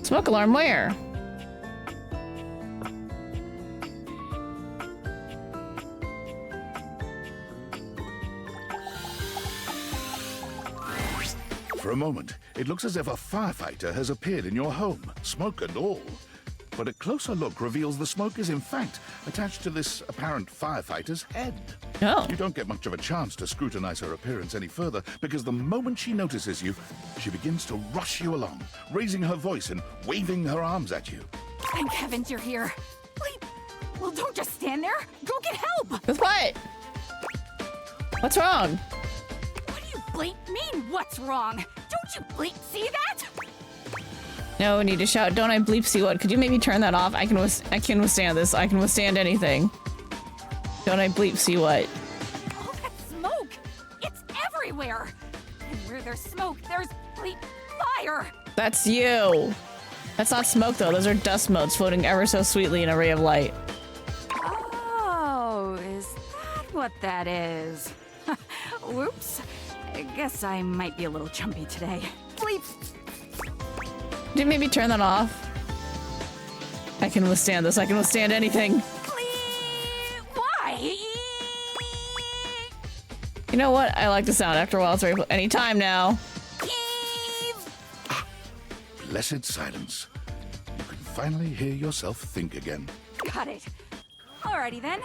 [SPEAKER 1] Smoke alarm where?
[SPEAKER 3] For a moment, it looks as if a firefighter has appeared in your home, smoke and all. But a closer look reveals the smoke is in fact attached to this apparent firefighter's head.
[SPEAKER 1] Oh.
[SPEAKER 3] You don't get much of a chance to scrutinize her appearance any further, because the moment she notices you, she begins to rush you along, raising her voice and waving her arms at you.
[SPEAKER 17] Thank heavens you're here. Wait, well, don't just stand there. Go get help.
[SPEAKER 1] With what? What's wrong?
[SPEAKER 17] What do you bleep mean, what's wrong? Don't you bleep see that?
[SPEAKER 1] No need to shout. Don't I bleep see what? Could you maybe turn that off? I can withstand this. I can withstand anything. Don't I bleep see what?
[SPEAKER 17] All that smoke! It's everywhere! And where there's smoke, there's bleep fire!
[SPEAKER 1] That's you! That's not smoke though, those are dust motes floating ever so sweetly in a ray of light.
[SPEAKER 17] Oh, is that what that is? Whoops. I guess I might be a little chumpy today. Bleep!
[SPEAKER 1] Could you maybe turn that off? I can withstand this. I can withstand anything.
[SPEAKER 17] Why?
[SPEAKER 1] You know what? I like the sound. After a while, it's very... Anytime now.
[SPEAKER 3] Blessed silence. You can finally hear yourself think again.
[SPEAKER 17] Got it. Alrighty then.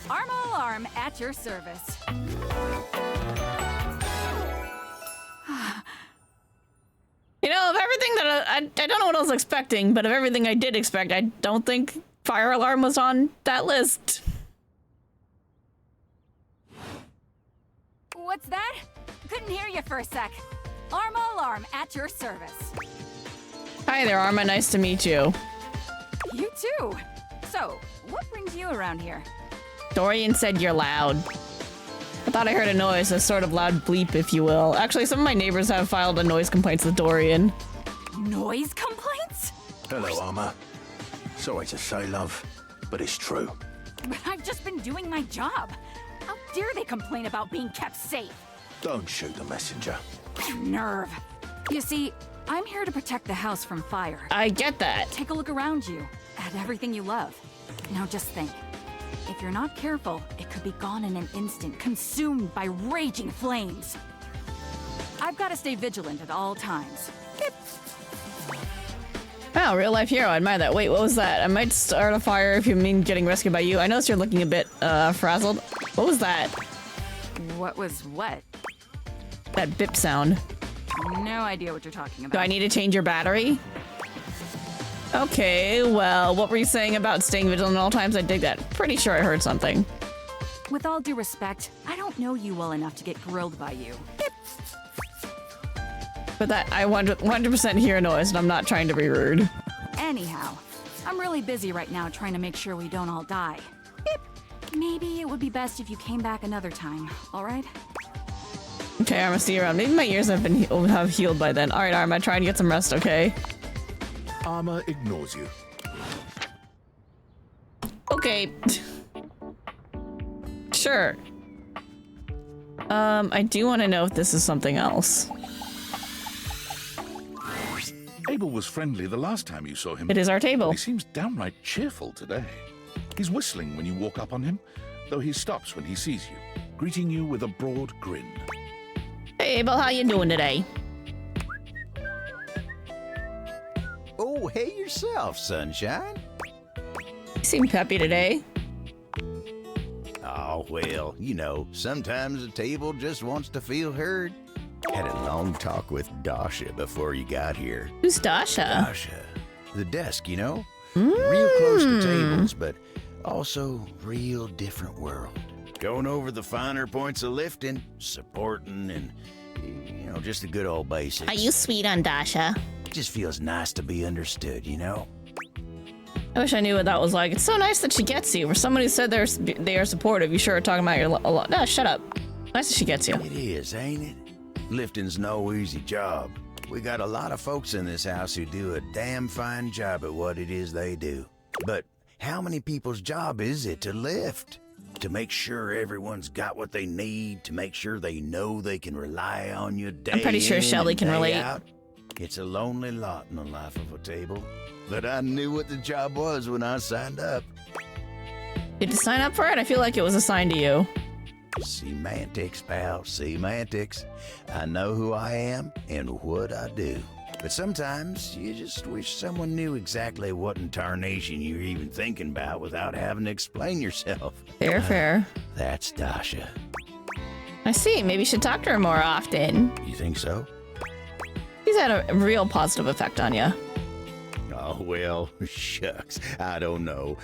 [SPEAKER 17] Arma alarm at your service.
[SPEAKER 1] You know, of everything that I don't know what I was expecting, but of everything I did expect, I don't think fire alarm was on that list.
[SPEAKER 17] What's that? Couldn't hear you for a sec. Arma alarm at your service.
[SPEAKER 1] Hi there, Arma. Nice to meet you.
[SPEAKER 17] You too. So, what brings you around here?
[SPEAKER 1] Dorian said you're loud. I thought I heard a noise, a sort of loud bleep, if you will. Actually, some of my neighbors have filed a noise complaints with Dorian.
[SPEAKER 17] Noise complaints?
[SPEAKER 9] Hello, Arma. Sorry to say, love, but it's true.
[SPEAKER 17] But I've just been doing my job. How dare they complain about being kept safe?
[SPEAKER 9] Don't shoot the messenger.
[SPEAKER 17] Nerve. You see, I'm here to protect the house from fire.
[SPEAKER 1] I get that.
[SPEAKER 17] Take a look around you, at everything you love. Now just think. If you're not careful, it could be gone in an instant, consumed by raging flames. I've got to stay vigilant at all times.
[SPEAKER 1] Wow, real life hero. I admire that. Wait, what was that? I might start a fire if you mean getting rescued by you. I noticed you're looking a bit, frazzled. What was that?
[SPEAKER 17] What was what?
[SPEAKER 1] That bip sound.
[SPEAKER 17] No idea what you're talking about.
[SPEAKER 1] Do I need to change your battery? Okay, well, what were you saying about staying vigilant at all times? I dig that. Pretty sure I heard something.
[SPEAKER 17] With all due respect, I don't know you well enough to get grilled by you.
[SPEAKER 1] But that, I 100% hear a noise, and I'm not trying to be rude.
[SPEAKER 17] Anyhow, I'm really busy right now trying to make sure we don't all die. Maybe it would be best if you came back another time, all right?
[SPEAKER 1] Okay, I'm gonna see you around. Maybe my ears have healed by then. All right, Arma, try to get some rest, okay?
[SPEAKER 3] Armor ignores you.
[SPEAKER 1] Okay. Sure. I do want to know if this is something else.
[SPEAKER 3] Abel was friendly the last time you saw him.
[SPEAKER 1] It is our table.
[SPEAKER 3] He seems downright cheerful today. He's whistling when you walk up on him, though he stops when he sees you, greeting you with a broad grin.
[SPEAKER 1] Hey, Abel, how you doing today?
[SPEAKER 8] Oh, hey yourself, sunshine.
[SPEAKER 1] You seem peppy today.
[SPEAKER 8] Oh, well, you know, sometimes a table just wants to feel heard. Had a long talk with Dasha before you got here.
[SPEAKER 1] Who's Dasha?
[SPEAKER 8] Dasha. The desk, you know? Real close to tables, but also real different world. Going over the finer points of lifting, supporting, and, you know, just the good old basics.
[SPEAKER 1] Are you sweet on Dasha?
[SPEAKER 8] It just feels nice to be understood, you know?
[SPEAKER 1] I wish I knew what that was like. It's so nice that she gets you. For someone who said they are supportive, you sure are talking about your a lot. No, shut up. Nice that she gets you.
[SPEAKER 8] It is, ain't it? Lifting's no easy job. We got a lot of folks in this house who do a damn fine job at what it is they do. But how many people's job is it to lift? To make sure everyone's got what they need, to make sure they know they can rely on you day
[SPEAKER 1] I'm pretty sure
[SPEAKER 8] in
[SPEAKER 1] Shelly
[SPEAKER 8] and
[SPEAKER 1] can
[SPEAKER 8] day
[SPEAKER 1] relate.
[SPEAKER 8] out. It's a lonely lot in the life of a table. But I knew what the job was when I signed up.
[SPEAKER 1] Did you sign up for it? I feel like it was assigned to you.
[SPEAKER 8] Semantics, pal, semantics. I know who I am and what I do. But sometimes you just wish someone knew exactly what in tarnation you're even thinking about without having to explain yourself.
[SPEAKER 1] Fair, fair.
[SPEAKER 8] That's Dasha.
[SPEAKER 1] I see. Maybe you should talk to her more often.
[SPEAKER 8] You think so?
[SPEAKER 1] She's had a real positive effect on you.
[SPEAKER 8] Oh, well, shucks. I don't know.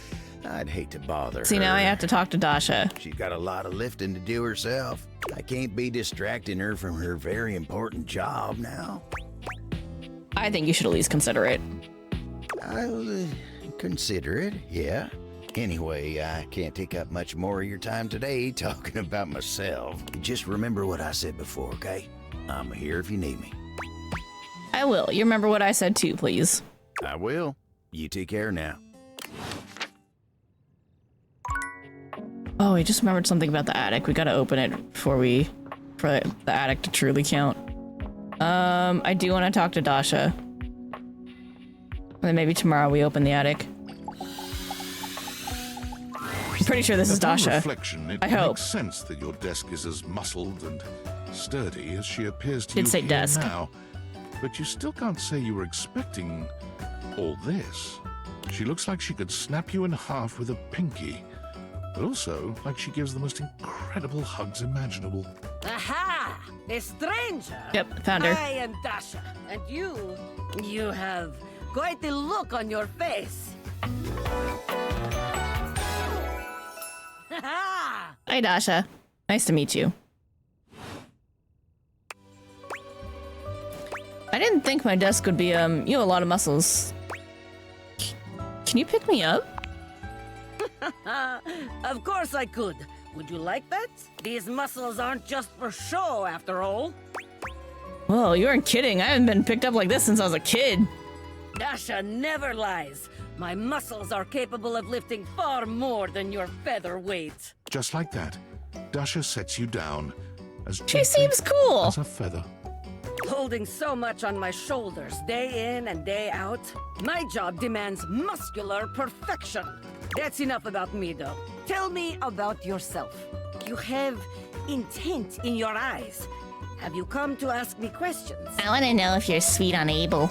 [SPEAKER 8] I'd hate to bother
[SPEAKER 1] See,
[SPEAKER 8] her.
[SPEAKER 1] now I have to talk to Dasha.
[SPEAKER 8] She's got a lot of lifting to do herself. I can't be distracting her from her very important job now.
[SPEAKER 1] I think you should at least consider it.
[SPEAKER 8] I'll consider it, yeah. Anyway, I can't take up much more of your time today talking about myself. Just remember what I said before, okay? I'm here if you need me.
[SPEAKER 1] I will. You remember what I said too, please.
[SPEAKER 8] I will. You take care now.
[SPEAKER 1] Oh, I just remembered something about the attic. We gotta open it for the attic to truly count. I do want to talk to Dasha. And then maybe tomorrow we open the attic. I'm pretty sure this is
[SPEAKER 3] Upon
[SPEAKER 1] Dasha.
[SPEAKER 3] Reflection, it
[SPEAKER 1] I hope.
[SPEAKER 3] makes sense that your desk is as muscled and sturdy as she appears to
[SPEAKER 1] Did
[SPEAKER 3] you
[SPEAKER 1] say
[SPEAKER 3] here
[SPEAKER 1] desk.
[SPEAKER 3] now. But you still can't say you were expecting all this. She looks like she could snap you in half with a pinky, but also like she gives the most incredible hugs imaginable.
[SPEAKER 14] Aha! A stranger!
[SPEAKER 1] Yep, found her.
[SPEAKER 14] I am Dasha, and you have quite the look on your face.
[SPEAKER 1] Hi, Dasha. Nice to meet you. I didn't think my desk would be, you have a lot of muscles. Can you pick me up?
[SPEAKER 14] Of course I could. Would you like that? These muscles aren't just for show, after all.
[SPEAKER 1] Whoa, you aren't kidding. I haven't been picked up like this since I was a kid.
[SPEAKER 14] Dasha never lies. My muscles are capable of lifting far more than your feather weight.
[SPEAKER 3] Just like that, Dasha sets you down as
[SPEAKER 1] She
[SPEAKER 3] gently
[SPEAKER 1] seems cool.
[SPEAKER 3] as a feather.
[SPEAKER 14] Holding so much on my shoulders day in and day out, my job demands muscular perfection. That's enough about me, though. Tell me about yourself. You have intent in your eyes. Have you come to ask me questions?
[SPEAKER 1] I want to know if you're sweet on Abel.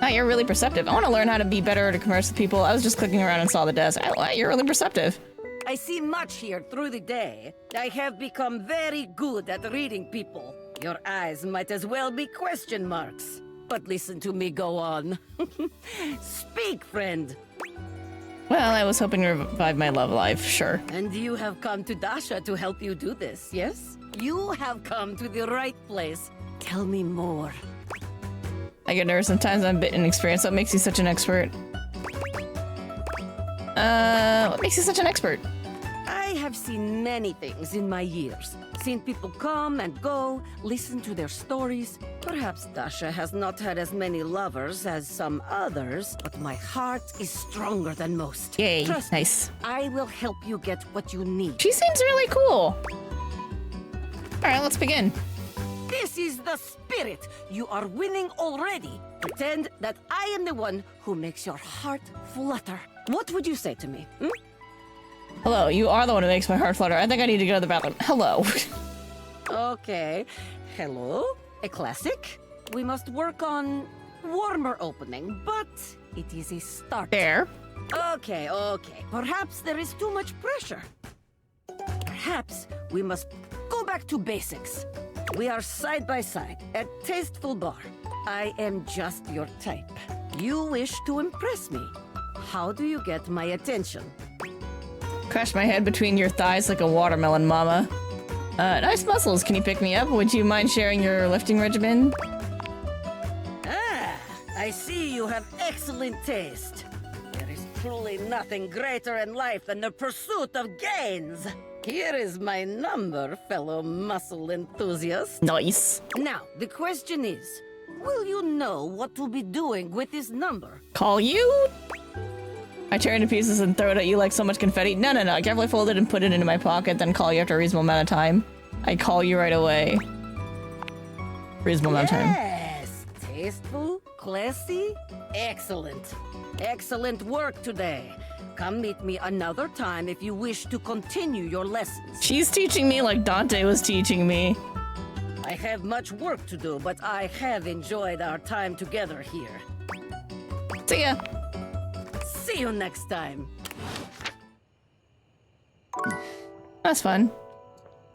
[SPEAKER 1] Oh, you're really perceptive. I want to learn how to be better to converse with people. I was just clicking around and saw the desk. You're really perceptive.
[SPEAKER 14] I see much here through the day. I have become very good at reading people. Your eyes might as well be question marks. But listen to me go on. Speak, friend.
[SPEAKER 1] Well, I was hoping to revive my love life, sure.
[SPEAKER 14] And you have come to Dasha to help you do this, yes? You have come to the right place. Tell me more.
[SPEAKER 1] I get nervous sometimes. I'm a bit inexperienced. What makes you such an expert? What makes you such an expert?
[SPEAKER 14] I have seen many things in my years. Seen people come and go, listened to their stories. Perhaps Dasha has not had as many lovers as some others, but my heart is stronger than most.
[SPEAKER 1] Yay,
[SPEAKER 14] Trust
[SPEAKER 1] nice.
[SPEAKER 14] me, I will help you get what you need.
[SPEAKER 1] She seems really cool. All right, let's begin.
[SPEAKER 14] This is the spirit. You are winning already. Pretend that I am the one who makes your heart flutter. What would you say to me? Hmm?
[SPEAKER 1] Hello, you are the one who makes my heart flutter. I think I need to go to the bathroom. Hello.
[SPEAKER 14] Okay. Hello? A classic? We must work on warmer opening, but it is a start.
[SPEAKER 1] There.
[SPEAKER 14] Okay. Perhaps there is too much pressure. Perhaps we must go back to basics. We are side by side at Tasteful Bar. I am just your type. You wish to impress me. How do you get my attention?
[SPEAKER 1] Crash my head between your thighs like a watermelon, mama. Nice muscles. Can you pick me up? Would you mind sharing your lifting regimen?
[SPEAKER 14] Ah, I see you have excellent taste. There is truly nothing greater in life than the pursuit of gains. Here is my number, fellow muscle enthusiast.
[SPEAKER 1] Nice.
[SPEAKER 14] Now, the question is, will you know what to be doing with this number?
[SPEAKER 1] Call you? I tear it into pieces and throw it at you like so much confetti. No. I carefully fold it and put it into my pocket, then call you after a reasonable amount of time. I call you right away. Reasonable amount of time.
[SPEAKER 14] Yes! Tasteful, classy, excellent. Excellent work today. Come meet me another time if you wish to continue your lessons.
[SPEAKER 1] She's teaching me like Dante was teaching me.
[SPEAKER 14] I have much work to do, but I have enjoyed our time together here.
[SPEAKER 1] See ya.
[SPEAKER 14] See you next time.
[SPEAKER 1] That's fun.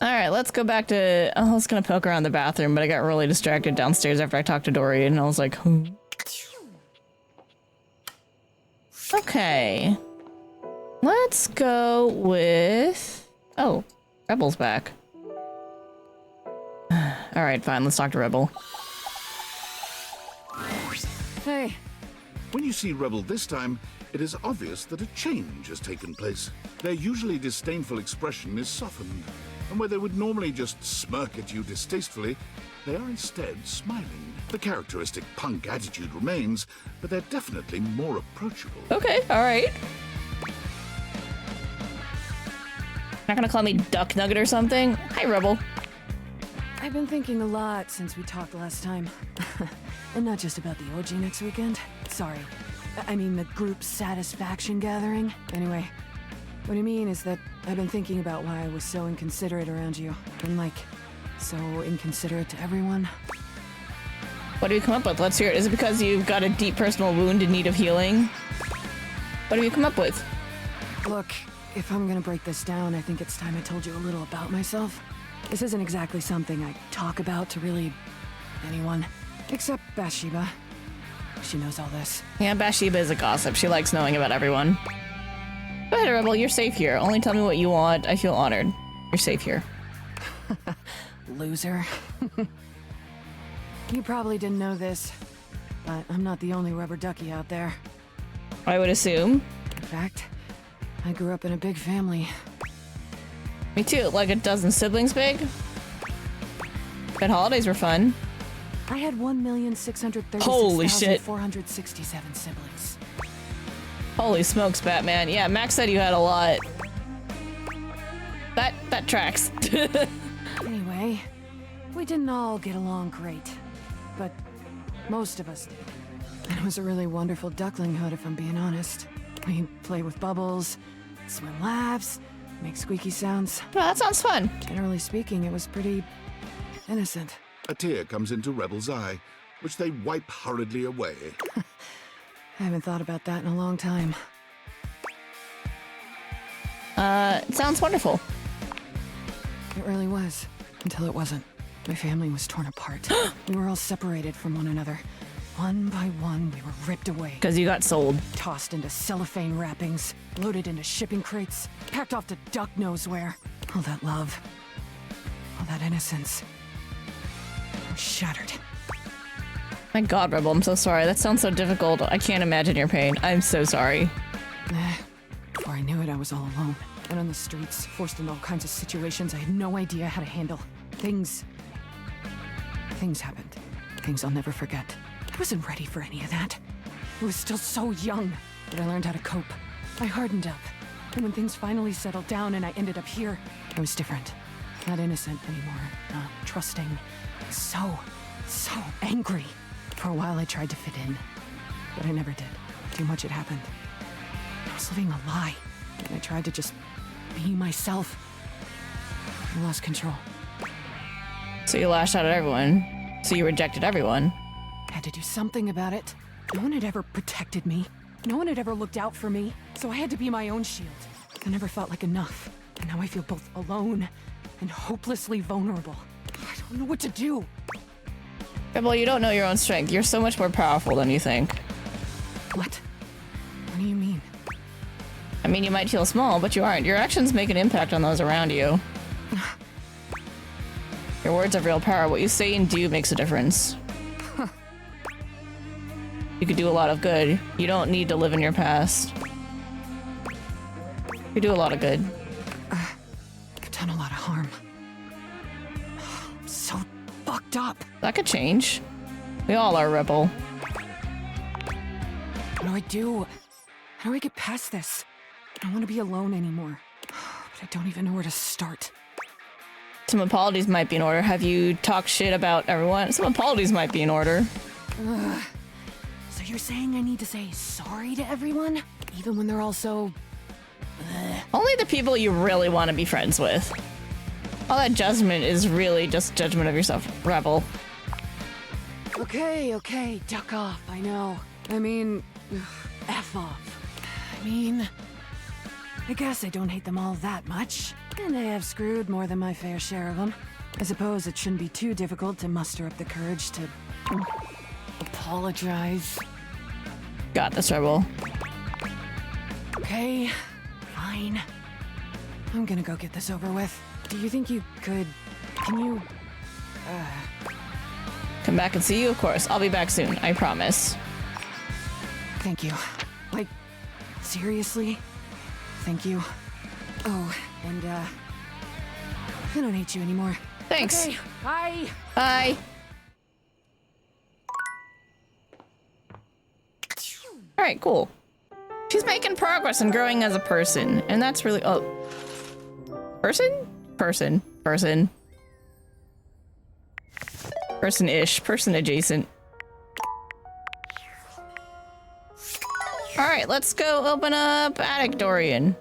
[SPEAKER 1] Alright, let's go back to... I was gonna poke around the bathroom, but I got really distracted downstairs after I talked to Dory, and I was like, hmm. Okay. Let's go with... Oh, Rebel's back. Alright, fine, let's talk to Rebel.
[SPEAKER 3] Hey. When you see Rebel this time, it is obvious that a change has taken place. Their usually disdainful expression is softened, and where they would normally just smirk at you distastefully, they are instead smiling. The characteristic punk attitude remains, but they're definitely more approachable.
[SPEAKER 1] Okay, alright. Not gonna call me Duck Nugget or something? Hi, Rebel.
[SPEAKER 5] I've been thinking a lot since we talked last time. And not just about the orgy next weekend. Sorry. I mean the group satisfaction gathering. Anyway, what I mean is that I've been thinking about why I was so inconsiderate around you. And like, so inconsiderate to everyone.
[SPEAKER 1] What do you come up with? Let's hear it. Is it because you've got a deep personal wound in need of healing? What have you come up with?
[SPEAKER 5] Look, if I'm gonna break this down, I think it's time I told you a little about myself. This isn't exactly something I talk about to really anyone. Except Bathsheba. She knows all this.
[SPEAKER 1] Yeah, Bathsheba is a gossip. She likes knowing about everyone. Go ahead, Rebel. You're safe here. Only tell me what you want. I feel honored. You're safe here.
[SPEAKER 5] Loser. You probably didn't know this, but I'm not the only rubber ducky out there.
[SPEAKER 1] I would assume.
[SPEAKER 5] In fact, I grew up in a big family.
[SPEAKER 1] Me too. Like a dozen siblings big. But holidays were fun.
[SPEAKER 5] I had 1,636,467 siblings.
[SPEAKER 1] Holy smokes, Batman. Yeah, Max said you had a lot. That tracks.
[SPEAKER 5] Anyway, we didn't all get along great, but most of us did. And it was a really wonderful ducklinghood, if I'm being honest. We'd play with bubbles, swim laps, make squeaky sounds.
[SPEAKER 1] Oh, that sounds fun.
[SPEAKER 5] Generally speaking, it was pretty innocent.
[SPEAKER 3] A tear comes into Rebel's eye, which they wipe hurriedly away.
[SPEAKER 5] I haven't thought about that in a long time.
[SPEAKER 1] It sounds wonderful.
[SPEAKER 5] It really was, until it wasn't. My family was torn apart. We were all separated from one another. One by one, we were ripped away.
[SPEAKER 1] Because you got sold.
[SPEAKER 5] Tossed into cellophane wrappings, loaded into shipping crates, packed off to duck knows where. All that love, all that innocence, shattered.
[SPEAKER 1] My god, Rebel, I'm so sorry. That sounds so difficult. I can't imagine your pain. I'm so sorry.
[SPEAKER 5] Before I knew it, I was all alone. and on the streets, forced into all kinds of situations I had no idea how to handle. Things happened. Things I'll never forget. I wasn't ready for any of that. I was still so young, but I learned how to cope. I hardened up. And when things finally settled down and I ended up here, I was different. Not innocent anymore, not trusting. So angry. For a while I tried to fit in, but I never did. Too much had happened. I was living a lie, and I tried to just be myself. I lost control.
[SPEAKER 1] So you lashed out at everyone. So you rejected everyone.
[SPEAKER 5] I had to do something about it. No one had ever protected me. No one had ever looked out for me. So I had to be my own shield. I never felt like enough. And now I feel both alone and hopelessly vulnerable. I don't know what to do.
[SPEAKER 1] Well, you don't know your own strength. You're so much more powerful than you think.
[SPEAKER 5] What? What do you mean?
[SPEAKER 1] I mean, you might feel small, but you aren't. Your actions make an impact on those around you. Your words have real power. What you say and do makes a difference. You could do a lot of good. You don't need to live in your past. You do a lot of good.
[SPEAKER 5] I've done a lot of harm. I'm so fucked up.
[SPEAKER 1] That could change. We all are a rebel.
[SPEAKER 5] What do I do? How do I get past this? I don't want to be alone anymore. But I don't even know where to start.
[SPEAKER 1] Some apologies might be in order. Have you talked shit about everyone? Some apologies might be in order.
[SPEAKER 5] So you're saying I need to say sorry to everyone? Even when they're all so...
[SPEAKER 1] Only the people you really want to be friends with. All that judgment is really just judgment of yourself. Rebel.
[SPEAKER 5] Okay, duck off, I know. I mean, F off. I mean, I guess I don't hate them all that much. And I have screwed more than my fair share of them. I suppose it shouldn't be too difficult to muster up the courage to... apologize.
[SPEAKER 1] Got this, Rebel.
[SPEAKER 5] Okay, fine. I'm gonna go get this over with. Do you think you could... Can you...
[SPEAKER 1] Come back and see you, of course. I'll be back soon, I promise.
[SPEAKER 5] Thank you. Like, seriously? Thank you. Oh, and, I don't hate you anymore.
[SPEAKER 1] Thanks.
[SPEAKER 5] Okay, bye!
[SPEAKER 1] Bye! Alright, cool. She's making progress and growing as a person, and that's really- oh. Person? Person. Person. Person-ish. Person adjacent. Alright, let's go open up Attic Dorian.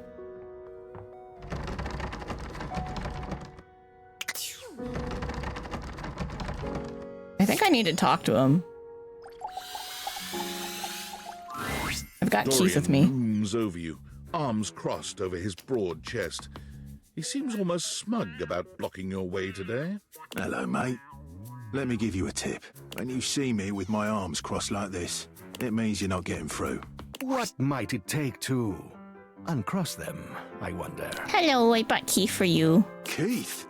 [SPEAKER 1] I think I need to talk to him. I've got Keith with me.
[SPEAKER 3] Looms over you, arms crossed over his broad chest. He seems almost smug about blocking your way today.
[SPEAKER 9] Hello, mate. Let me give you a tip. When you see me with my arms crossed like this, it means you're not getting through.
[SPEAKER 12] What might it take to uncross them, I wonder?
[SPEAKER 1] Hello, I brought Keith for you.
[SPEAKER 9] Keith?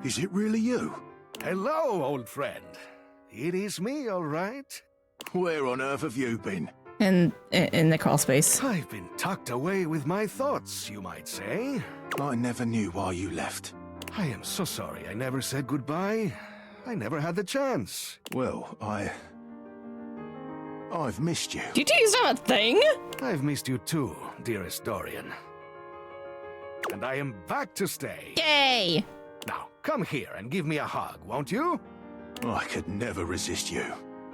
[SPEAKER 9] Is it really you?
[SPEAKER 12] Hello, old friend. It is me, all right.
[SPEAKER 9] Where on earth have you been?
[SPEAKER 1] In the crawl space.
[SPEAKER 12] I've been tucked away with my thoughts, you might say.
[SPEAKER 9] I never knew why you left.
[SPEAKER 12] I am so sorry I never said goodbye. I never had the chance.
[SPEAKER 9] Well, I've missed you.
[SPEAKER 1] Did you used to have a thing?
[SPEAKER 12] I've missed you too, dearest Dorian. And I am back to stay.
[SPEAKER 1] Yay!
[SPEAKER 12] Now, come here and give me a hug, won't you?
[SPEAKER 9] I could never resist you.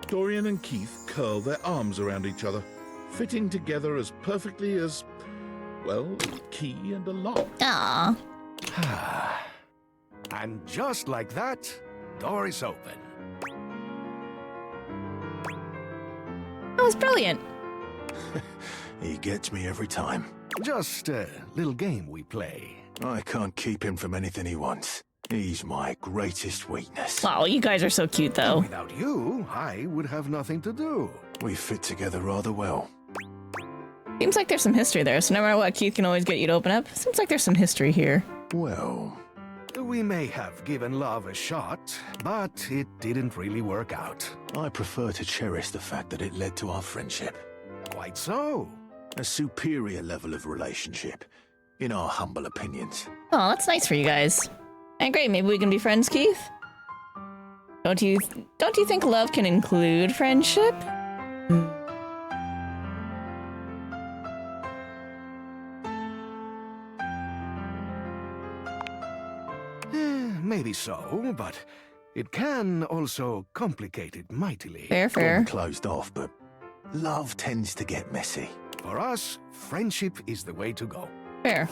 [SPEAKER 3] Dorian and Keith curl their arms around each other, fitting together as perfectly as, well, a key and a lock.
[SPEAKER 1] Aww.
[SPEAKER 12] And just like that, door is open.
[SPEAKER 1] That was brilliant.
[SPEAKER 9] He gets me every time.
[SPEAKER 12] Just a little game we play.
[SPEAKER 9] I can't keep him from anything he wants. He's my greatest weakness.
[SPEAKER 1] Wow, you guys are so cute, though.
[SPEAKER 12] Without you, I would have nothing to do.
[SPEAKER 9] We fit together rather well.
[SPEAKER 1] Seems like there's some history there, so no matter what, Keith can always get you to open up. Seems like there's some history here.
[SPEAKER 9] Well...
[SPEAKER 12] We may have given love a shot, but it didn't really work out.
[SPEAKER 9] I prefer to cherish the fact that it led to our friendship.
[SPEAKER 12] Quite so.
[SPEAKER 9] A superior level of relationship. in our humble opinions.
[SPEAKER 1] Oh, that's nice for you guys. And great, maybe we can be friends, Keith? Don't you think love can include friendship?
[SPEAKER 7] Maybe so, but it can also complicate it mightily.
[SPEAKER 1] Fair.
[SPEAKER 9] Closed off, but love tends to get messy.
[SPEAKER 7] For us, friendship is the way to go.
[SPEAKER 1] Fair.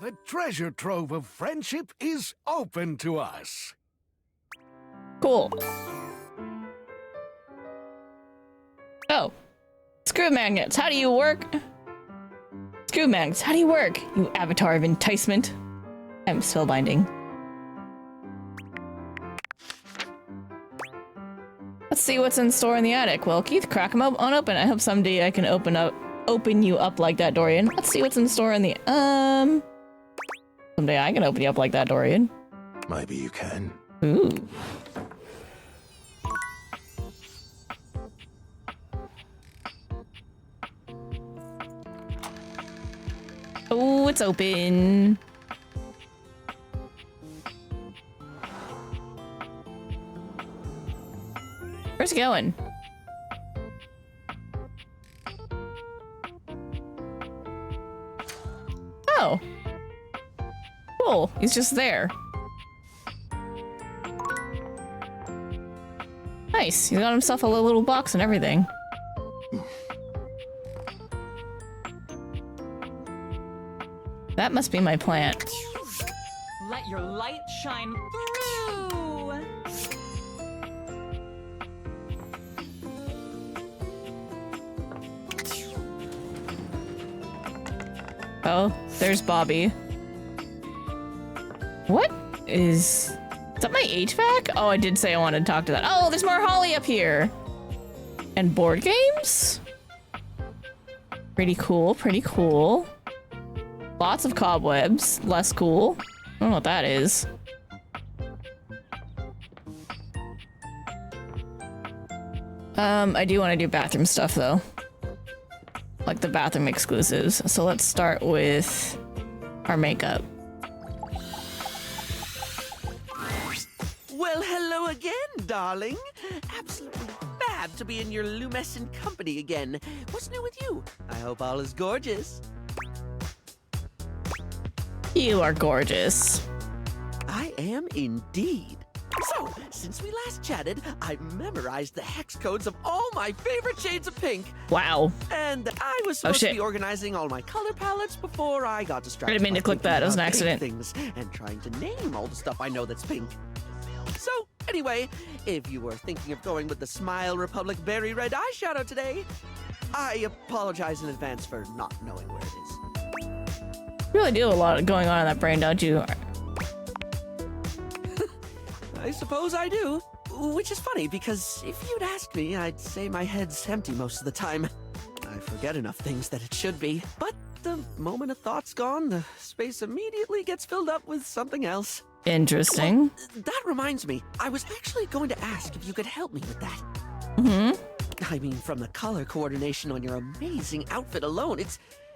[SPEAKER 7] The treasure trove of friendship is open to us.
[SPEAKER 1] Cool. Oh. Screw magnets, how do you work? Screw magnets, how do you work? You avatar of enticement. I'm spellbinding. Let's see what's in store in the attic. Well, Keith, crack them on open. I hope someday I can open you up like that, Dorian. Let's see what's in store in the someday I can open you up like that, Dorian.
[SPEAKER 9] Maybe you can.
[SPEAKER 1] Ooh. Oh, it's open. Where's he going? Oh. Cool. He's just there. Nice. He's got himself a little box and everything. That must be my plant.
[SPEAKER 16] Let your light shine through.
[SPEAKER 1] Oh, there's Bobby. What is that my HVAC? Oh, I did say I wanted to talk to that. Oh, there's more Holly up here. And board games? Pretty cool, pretty cool. Lots of cobwebs. Less cool. I don't know what that is. I do want to do bathroom stuff though. Like the bathroom exclusives. So let's start with our makeup.
[SPEAKER 18] Well, hello again, darling. Absolutely fab to be in your lumescent company again. What's new with you? I hope all is gorgeous.
[SPEAKER 1] You are gorgeous.
[SPEAKER 18] I am indeed. So, since we last chatted, I memorized the hex codes of all my favorite shades of pink.
[SPEAKER 1] Wow.
[SPEAKER 18] And I was supposed to be organizing all my color palettes before I got distracted.
[SPEAKER 1] I didn't mean to click that. It was an accident.
[SPEAKER 18] Things and trying to name all the stuff I know that's pink. So, anyway, if you were thinking of going with the Smile Republic Berry Red eyeshadow today, I apologize in advance for not knowing where it is.
[SPEAKER 1] You really do have a lot going on in that brain, don't you?
[SPEAKER 18] I suppose I do. Which is funny, because if you'd asked me, I'd say my head's empty most of the time. I forget enough things that it should be. But the moment a thought's gone, the space immediately gets filled up with something else.
[SPEAKER 1] Interesting.
[SPEAKER 18] Well, that reminds me, I was actually going to ask if you could help me with that.
[SPEAKER 1] Mm-hmm.
[SPEAKER 18] I mean, from the color coordination on your amazing outfit alone,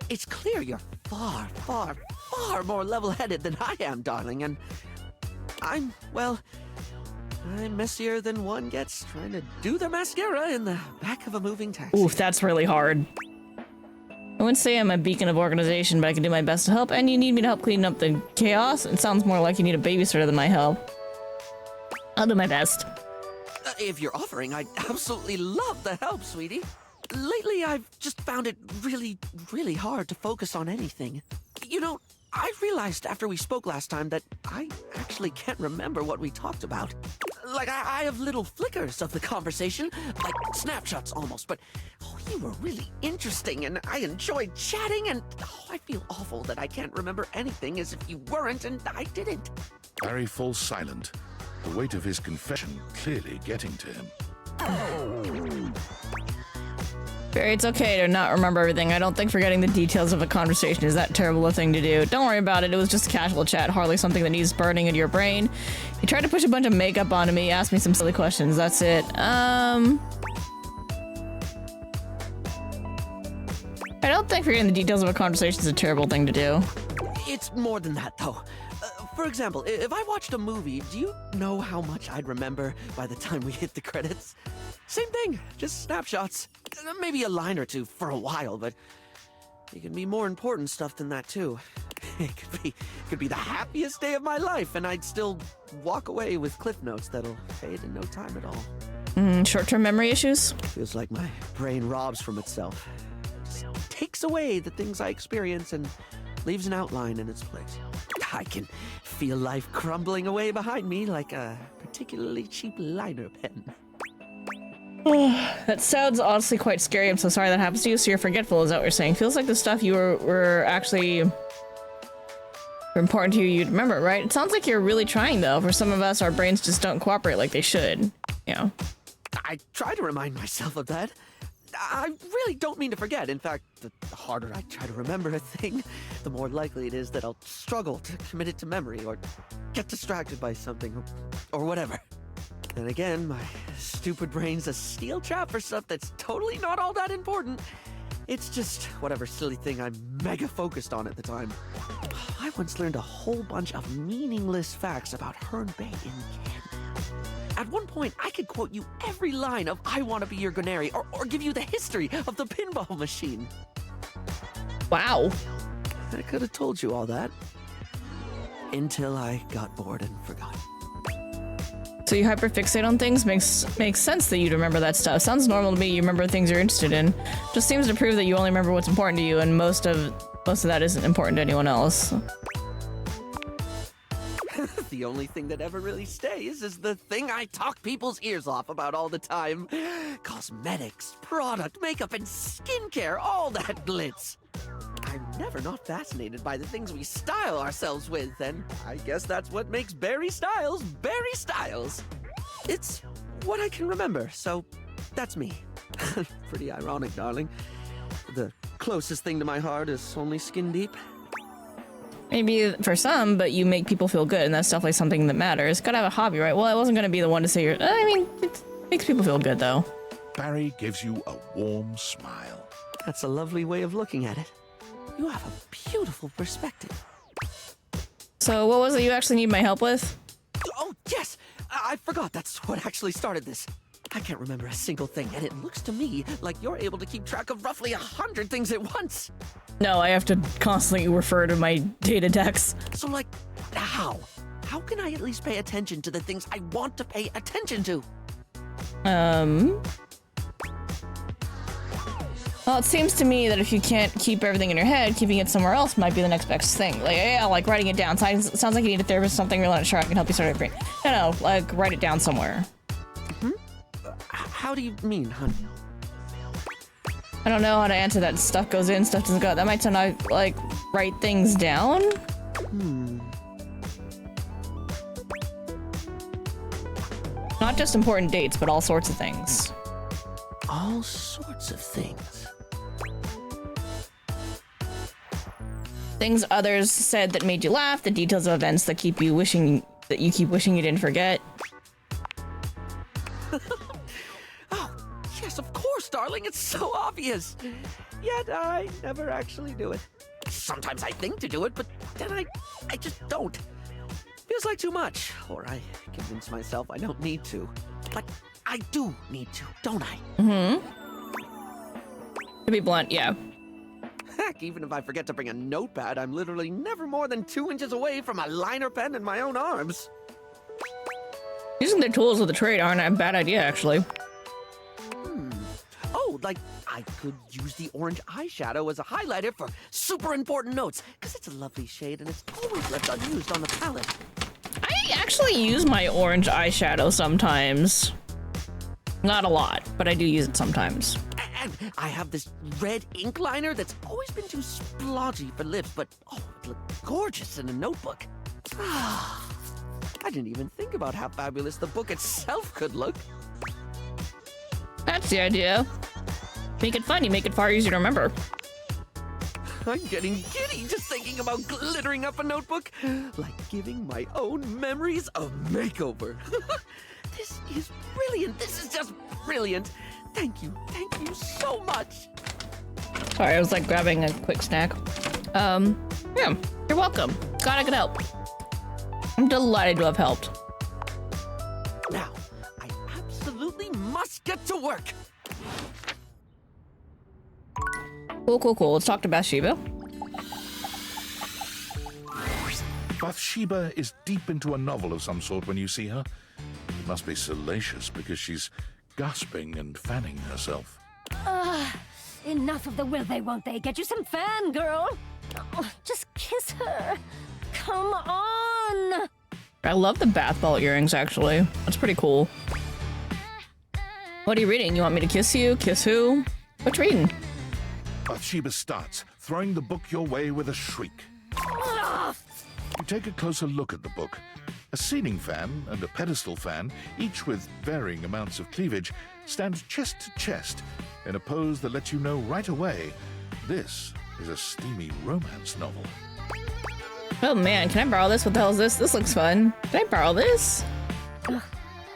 [SPEAKER 18] it's clear you're far, far, far more level-headed than I am, darling, and I'm messier than one gets trying to do their mascara in the back of a moving taxi.
[SPEAKER 1] Oof, that's really hard. I wouldn't say I'm a beacon of organization, but I can do my best to help, and you need me to help clean up the chaos? It sounds more like you need a babysitter than my help. I'll do my best.
[SPEAKER 18] If you're offering, I'd absolutely love the help, sweetie. Lately, I've just found it really, really hard to focus on anything. You know, I realized after we spoke last time that I actually can't remember what we talked about. Like, I have little flickers of the conversation, like snapshots almost, but you were really interesting and I enjoyed chatting and I feel awful that I can't remember anything as if you weren't and I didn't.
[SPEAKER 3] Barry falls silent, the weight of his confession clearly getting to him.
[SPEAKER 1] Barry, it's okay to not remember everything. I don't think forgetting the details of a conversation is that terrible a thing to do. Don't worry about it. It was just a casual chat, hardly something that needs burning into your brain. You tried to push a bunch of makeup onto me, asked me some silly questions. That's it. I don't think forgetting the details of a conversation is a terrible thing to do.
[SPEAKER 18] It's more than that, though. For example, if I watched a movie, do you know how much I'd remember by the time we hit the credits? Same thing, just snapshots. Maybe a line or two for a while, but it can be more important stuff than that, too. It could be the happiest day of my life, and I'd still walk away with cliff notes that'll fade in no time at all.
[SPEAKER 1] Short-term memory issues?
[SPEAKER 18] Feels like my brain robs from itself. Just takes away the things I experience and leaves an outline in its place. I can feel life crumbling away behind me like a particularly cheap liner pen.
[SPEAKER 1] That sounds honestly quite scary. I'm so sorry that happens to you. So you're forgetful, is that what you're saying? Feels like the stuff you were actually important to you, you'd remember, right? It sounds like you're really trying, though. For some of us, our brains just don't cooperate like they should. You know.
[SPEAKER 18] I try to remind myself of that. I really don't mean to forget. In fact, the harder I try to remember a thing, the more likely it is that I'll struggle to commit it to memory or get distracted by something or whatever. Then again, my stupid brain's a steel trap for stuff that's totally not all that important. It's just whatever silly thing I'm mega focused on at the time. I once learned a whole bunch of meaningless facts about Herne Bay in Canada. At one point, I could quote you every line of I Want to Be Your Gunnery or give you the history of the pinball machine.
[SPEAKER 1] Wow.
[SPEAKER 18] I could have told you all that. Until I got bored and forgot.
[SPEAKER 1] So you hyperfixate on things? Makes sense that you'd remember that stuff. Sounds normal to me. You remember things you're interested in. Just seems to prove that you only remember what's important to you, and most of that isn't important to anyone else.
[SPEAKER 18] The only thing that ever really stays is the thing I talk people's ears off about all the time. Cosmetics, product, makeup, and skincare, all that glitz. I'm never not fascinated by the things we style ourselves with, and I guess that's what makes Barry Styles Barry Styles. It's what I can remember, so that's me. Pretty ironic, darling. The closest thing to my heart is only skin deep.
[SPEAKER 1] Maybe for some, but you make people feel good, and that's definitely something that matters. Gotta have a hobby, right? Well, I wasn't gonna be the one to say you're... I mean, it makes people feel good, though.
[SPEAKER 3] Barry gives you a warm smile.
[SPEAKER 18] That's a lovely way of looking at it. You have a beautiful perspective.
[SPEAKER 1] So what was it you actually need my help with?
[SPEAKER 18] Oh, yes! I forgot that's what actually started this. I can't remember a single thing, and it looks to me like you're able to keep track of roughly 100 things at once.
[SPEAKER 1] No, I have to constantly refer to my data decks.
[SPEAKER 18] So, like, how? How can I at least pay attention to the things I want to pay attention to?
[SPEAKER 1] Well, it seems to me that if you can't keep everything in your head, keeping it somewhere else might be the next best thing. Like, yeah, like writing it down. Sounds like you need a therapist or something. You're not sure I can help you start your brain. No, like write it down somewhere.
[SPEAKER 18] How do you mean, honey?
[SPEAKER 1] I don't know how to answer that. Stuff goes in, stuff doesn't go out. That might sound like write things down. Not just important dates, but all sorts of things.
[SPEAKER 18] All sorts of things.
[SPEAKER 1] Things others said that made you laugh, the details of events that keep you wishing you didn't forget.
[SPEAKER 18] Oh, yes, of course, darling. It's so obvious. Yet I never actually do it. Sometimes I think to do it, but then I just don't. Feels like too much, or I convince myself I don't need to. But I do need to, don't I?
[SPEAKER 1] To be blunt, yeah.
[SPEAKER 18] Heck, even if I forget to bring a notepad, I'm literally never more than 2 inches away from a liner pen in my own arms.
[SPEAKER 1] Using the tools of the trade aren't a bad idea, actually.
[SPEAKER 18] Oh, like, I could use the orange eyeshadow as a highlighter for super important notes, because it's a lovely shade and it's always left unused on the palette.
[SPEAKER 1] I actually use my orange eyeshadow sometimes. Not a lot, but I do use it sometimes.
[SPEAKER 18] And I have this red ink liner that's always been too splodgy for lips, but oh, it looked gorgeous in a notebook. I didn't even think about how fabulous the book itself could look.
[SPEAKER 1] That's the idea. Make it fun, you make it far easier to remember.
[SPEAKER 18] I'm getting giddy just thinking about glittering up a notebook, like giving my own memories a makeover. This is brilliant. This is just brilliant. Thank you so much.
[SPEAKER 1] Sorry, I was like grabbing a quick snack. Yeah, you're welcome. Glad I could help. I'm delighted to have helped.
[SPEAKER 18] Now, I absolutely must get to work.
[SPEAKER 1] Cool. Let's talk to Bathsheba.
[SPEAKER 3] Bathsheba is deep into a novel of some sort when you see her. It must be salacious because she's gasping and fanning herself.
[SPEAKER 4] Enough of the will they, won't they? Get you some fangirl. Oh, just kiss her. Come on.
[SPEAKER 1] I love the bath ball earrings, actually. That's pretty cool. What are you reading? You want me to kiss you? Kiss who? What you reading?
[SPEAKER 3] Bathsheba starts, throwing the book your way with a shriek. You take a closer look at the book. A ceiling fan and a pedestal fan, each with varying amounts of cleavage, stand chest to chest in a pose that lets you know right away this is a steamy romance novel.
[SPEAKER 1] Oh man, can I borrow this? What the hell is this? This looks fun. Can I borrow this?
[SPEAKER 4] I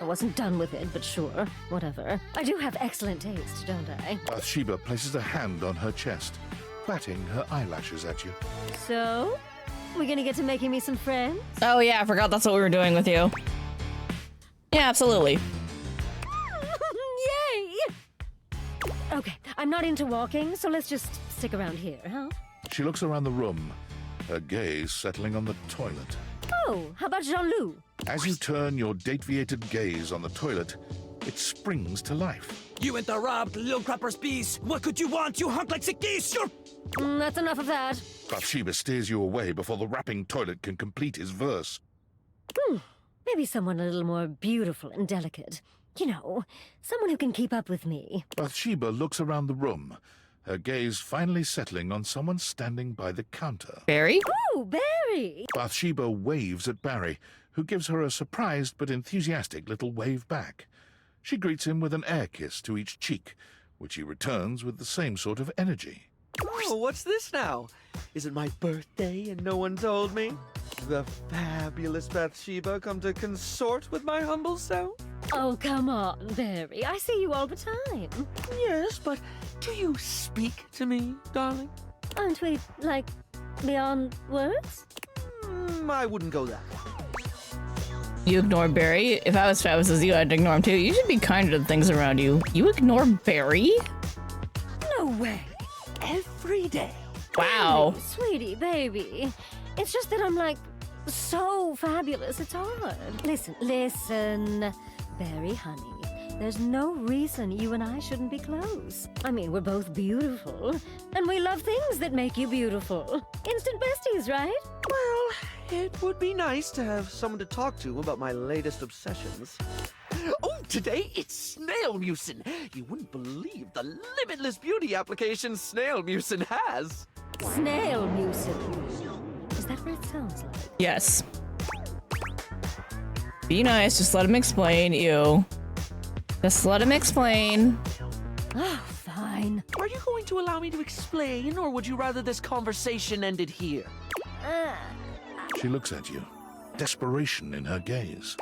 [SPEAKER 4] wasn't done with it, but sure, whatever. I do have excellent taste, don't I?
[SPEAKER 3] Bathsheba places a hand on her chest, batting her eyelashes at you.
[SPEAKER 4] So, we gonna get to making me some friends?
[SPEAKER 1] Oh yeah, I forgot that's what we were doing with you. Yeah, absolutely.
[SPEAKER 4] Yay! Okay, I'm not into walking, so let's just stick around here, huh?
[SPEAKER 3] She looks around the room, her gaze settling on the toilet.
[SPEAKER 4] Oh, how about Jean-Loup?
[SPEAKER 3] As you turn your deviated gaze on the toilet, it springs to life.
[SPEAKER 6] You interrupt, little crapper's piece. What could you want, you hunk like sick geese? You're...
[SPEAKER 4] That's enough of that.
[SPEAKER 3] Bathsheba steers you away before the rapping toilet can complete his verse.
[SPEAKER 4] Maybe someone a little more beautiful and delicate. You know, someone who can keep up with me.
[SPEAKER 3] Bathsheba looks around the room, her gaze finally settling on someone standing by the counter.
[SPEAKER 1] Barry?
[SPEAKER 4] Oh, Barry!
[SPEAKER 3] Bathsheba waves at Barry, who gives her a surprised but enthusiastic little wave back. She greets him with an air kiss to each cheek, which he returns with the same sort of energy.
[SPEAKER 18] Oh, what's this now? Is it my birthday and no one told me? The fabulous Bathsheba come to consort with my humble self?
[SPEAKER 4] Oh, come on, Barry. I see you all the time.
[SPEAKER 18] Yes, but do you speak to me, darling?
[SPEAKER 4] Aren't we, like, beyond words?
[SPEAKER 18] I wouldn't go that far.
[SPEAKER 1] You ignore Barry? If I was fabulous as you, I'd ignore him too. You should be kinder to the things around you. You ignore Barry?
[SPEAKER 4] No way.
[SPEAKER 18] Every day.
[SPEAKER 1] Wow.
[SPEAKER 4] Baby, sweetie, baby. It's just that I'm, like, so fabulous, it's hard. Listen, Barry, honey. There's no reason you and I shouldn't be close. I mean, we're both beautiful, and we love things that make you beautiful. Instant besties, right?
[SPEAKER 18] Well, it would be nice to have someone to talk to about my latest obsessions. Oh, today it's snail mucin. You wouldn't believe the limitless beauty application snail mucin has.
[SPEAKER 4] Snail mucin. Is that what it sounds like?
[SPEAKER 1] Yes. Be nice, just let him explain. Ew. Just let him explain.
[SPEAKER 4] Oh, fine.
[SPEAKER 18] Are you going to allow me to explain, or would you rather this conversation ended here?
[SPEAKER 3] She looks at you, desperation in her gaze.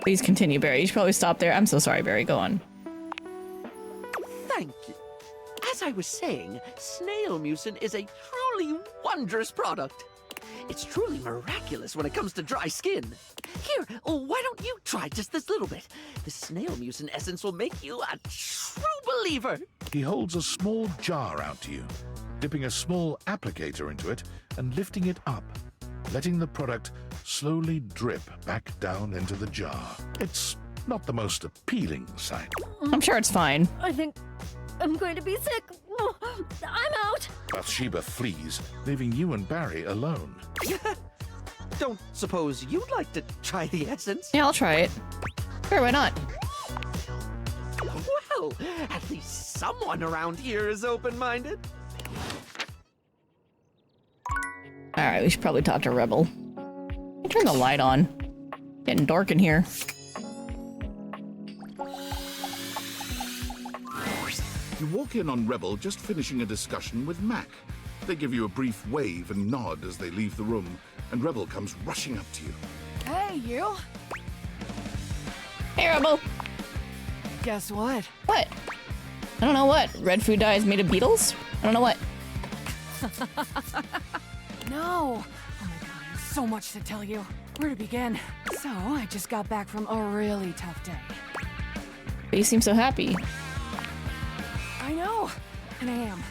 [SPEAKER 1] Please continue, Barry. You should probably stop there. I'm so sorry, Barry. Go on.
[SPEAKER 18] Thank you. As I was saying, snail mucin is a truly wondrous product. It's truly miraculous when it comes to dry skin. Here, why don't you try just this little bit? The snail mucin essence will make you a true believer.
[SPEAKER 3] He holds a small jar out to you, dipping a small applicator into it and lifting it up, letting the product slowly drip back down into the jar. It's not the most appealing sight.
[SPEAKER 1] I'm sure it's fine.
[SPEAKER 4] I think I'm going to be sick. Oh, I'm out.
[SPEAKER 3] Bathsheba flees, leaving you and Barry alone.
[SPEAKER 18] Don't suppose you'd like to try the essence?
[SPEAKER 1] Yeah, I'll try it. Sure, why not?
[SPEAKER 18] Well, at least someone around here is open-minded.
[SPEAKER 1] Alright, we should probably talk to Rebel. Turn the light on. Getting dark in here.
[SPEAKER 3] You walk in on Rebel just finishing a discussion with Mac. They give you a brief wave and nod as they leave the room, and Rebel comes rushing up to you.
[SPEAKER 5] Hey, you.
[SPEAKER 1] Hey, Rebel.
[SPEAKER 5] Guess what?
[SPEAKER 1] What? I don't know what. Red food dye is made of beetles? I don't know what.
[SPEAKER 5] No! Oh my god, I have so much to tell you. Where to begin? So, I just got back from a really tough day.
[SPEAKER 1] But you seem so happy.
[SPEAKER 5] I know! And I am.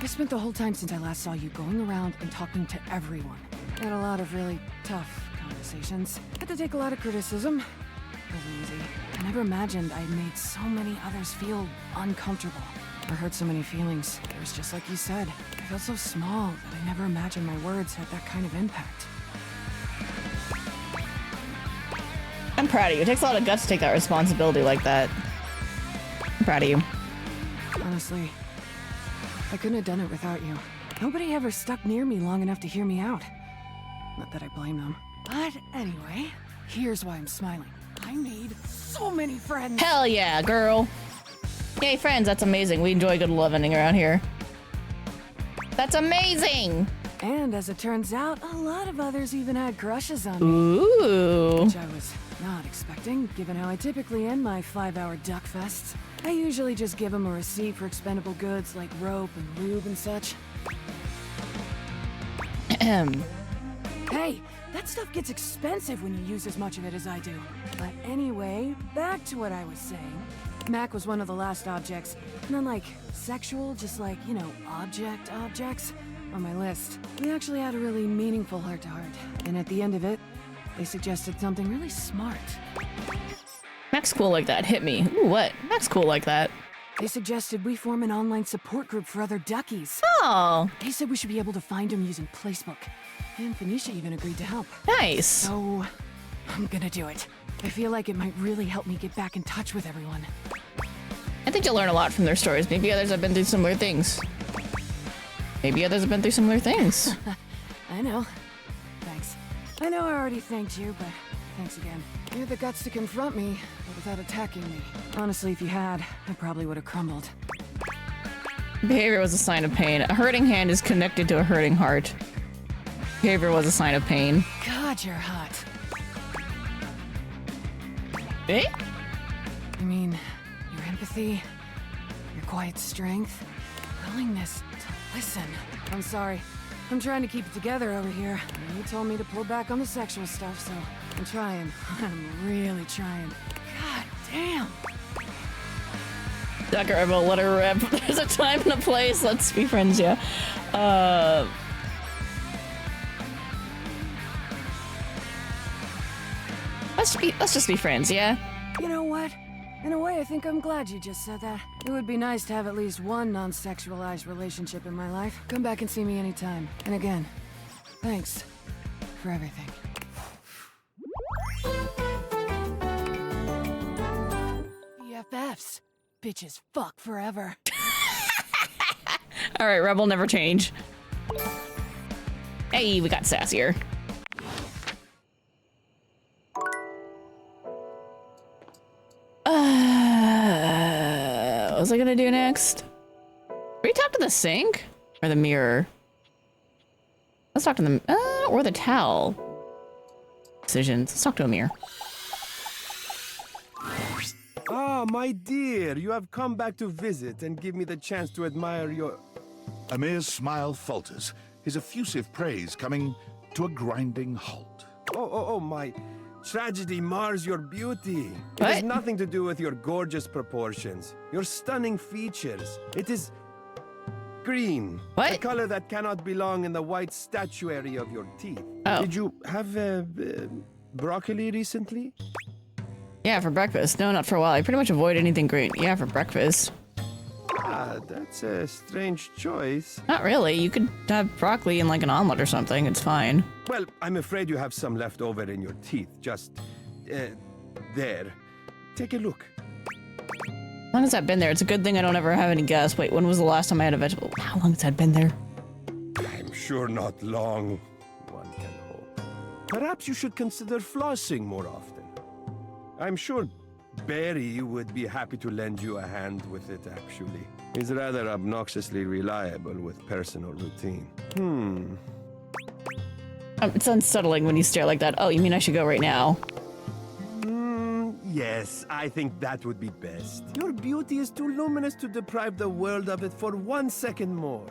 [SPEAKER 5] I spent the whole time since I last saw you going around and talking to everyone. I had a lot of really tough conversations. Had to take a lot of criticism. It wasn't easy. I never imagined I'd made so many others feel uncomfortable. Or hurt so many feelings. It was just like you said. I felt so small that I never imagined my words had that kind of impact.
[SPEAKER 1] I'm proud of you. It takes a lot of guts to take that responsibility like that. I'm proud of you.
[SPEAKER 5] Honestly, I couldn't have done it without you. Nobody ever stuck near me long enough to hear me out. Not that I blame them. But anyway, here's why I'm smiling. I made so many friends.
[SPEAKER 1] Hell yeah, girl. Yay, friends. That's amazing. We enjoy good loving around here. That's amazing.
[SPEAKER 5] And as it turns out, a lot of others even had crushes on me.
[SPEAKER 1] Ooh.
[SPEAKER 5] Which I was not expecting, given how I typically end my 5-hour duck fests. I usually just give them a receipt for expendable goods like rope and lube and such. Hey, that stuff gets expensive when you use as much of it as I do. But anyway, back to what I was saying. Mac was one of the last objects. Not like sexual, just like, you know, objects on my list. We actually had a really meaningful heart-to-heart. And at the end of it, they suggested something really smart.
[SPEAKER 1] Mac's cool like that. Hit me. Ooh, what? Mac's cool like that.
[SPEAKER 5] They suggested we form an online support group for other duckies.
[SPEAKER 1] Oh.
[SPEAKER 5] They said we should be able to find them using Placebook. And Phoenicia even agreed to help.
[SPEAKER 1] Nice.
[SPEAKER 5] So, I'm gonna do it. I feel like it might really help me get back in touch with everyone.
[SPEAKER 1] I think you'll learn a lot from their stories. Maybe others have been through similar things. Maybe others have been through similar things.
[SPEAKER 5] I know. Thanks. I know I already thanked you, but thanks again. You had the guts to confront me, but without attacking me. Honestly, if you had, I probably would have crumbled.
[SPEAKER 1] Behavior was a sign of pain. A hurting hand is connected to a hurting heart. Behavior was a sign of pain.
[SPEAKER 5] God, you're hot.
[SPEAKER 1] Eh?
[SPEAKER 5] I mean, your empathy, your quiet strength, willingness to listen. I'm sorry. I'm trying to keep it together over here. You told me to pull back on the sexual stuff, so I'm trying. I'm really trying. God damn.
[SPEAKER 1] Dr. Rebel, let her rip. There's a time and a place. Let's be friends, yeah. Let's just be friends, yeah?
[SPEAKER 5] You know what? In a way, I think I'm glad you just said that. It would be nice to have at least one non-sexualized relationship in my life. Come back and see me anytime. And again, thanks for everything. BFFs. Bitches fuck forever.
[SPEAKER 1] All right, Rebel, never change. Hey, we got sassier. What was I gonna do next? Should we talk to the sink? Or the mirror? Let's talk to them. Or the towel. Decisions. Let's talk to a mirror.
[SPEAKER 11] Ah, my dear, you have come back to visit and give me the chance to admire your...
[SPEAKER 3] Amir's smile falters, his effusive praise coming to a grinding halt.
[SPEAKER 11] Oh, my tragedy mars your beauty. It has nothing to do with your gorgeous proportions, your stunning features. It is green.
[SPEAKER 1] What?
[SPEAKER 11] A color that cannot belong in the white statuary of your teeth.
[SPEAKER 1] Oh.
[SPEAKER 11] Did you have broccoli recently?
[SPEAKER 1] Yeah, for breakfast. No, not for a while. I pretty much avoid anything green. Yeah, for breakfast.
[SPEAKER 11] Ah, that's a strange choice.
[SPEAKER 1] Not really. You could have broccoli in like an omelet or something. It's fine.
[SPEAKER 11] Well, I'm afraid you have some left over in your teeth. Just, there. Take a look.
[SPEAKER 1] How long has that been there? It's a good thing I don't ever have any gas. Wait, when was the last time I had a vegetable? How long has that been there?
[SPEAKER 11] I'm sure not long. One can hope. Perhaps you should consider flossing more often. I'm sure Barry would be happy to lend you a hand with it, actually. He's rather obnoxiously reliable with personal routine.
[SPEAKER 1] It's unsettling when you stare like that. Oh, you mean I should go right now?
[SPEAKER 11] Yes, I think that would be best. Your beauty is too luminous to deprive the world of it for 1 second more.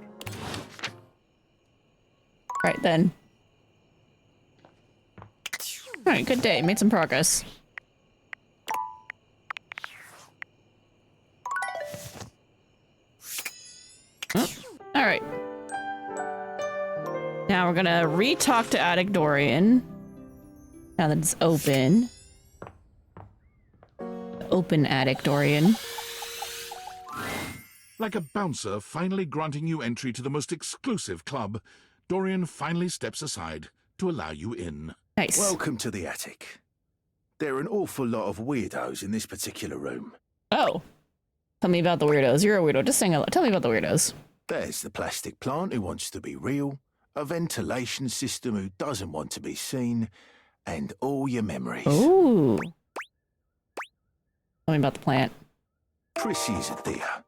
[SPEAKER 1] Right then. Alright, good day. Made some progress. Alright. Now we're gonna re-talk to Attic Dorian. Now that it's open. Open Attic Dorian.
[SPEAKER 3] Like a bouncer finally granting you entry to the most exclusive club, Dorian finally steps aside to allow you in.
[SPEAKER 1] Nice.
[SPEAKER 9] Welcome to the attic. There are an awful lot of weirdos in this particular room.
[SPEAKER 1] Oh. Tell me about the weirdos. You're a weirdo. Just sing a lot. Tell me about the weirdos.
[SPEAKER 9] There's the plastic plant who wants to be real, a ventilation system who doesn't want to be seen, and all your memories.
[SPEAKER 1] Ooh. Tell me about the plant.
[SPEAKER 9] Chrissy's a dear.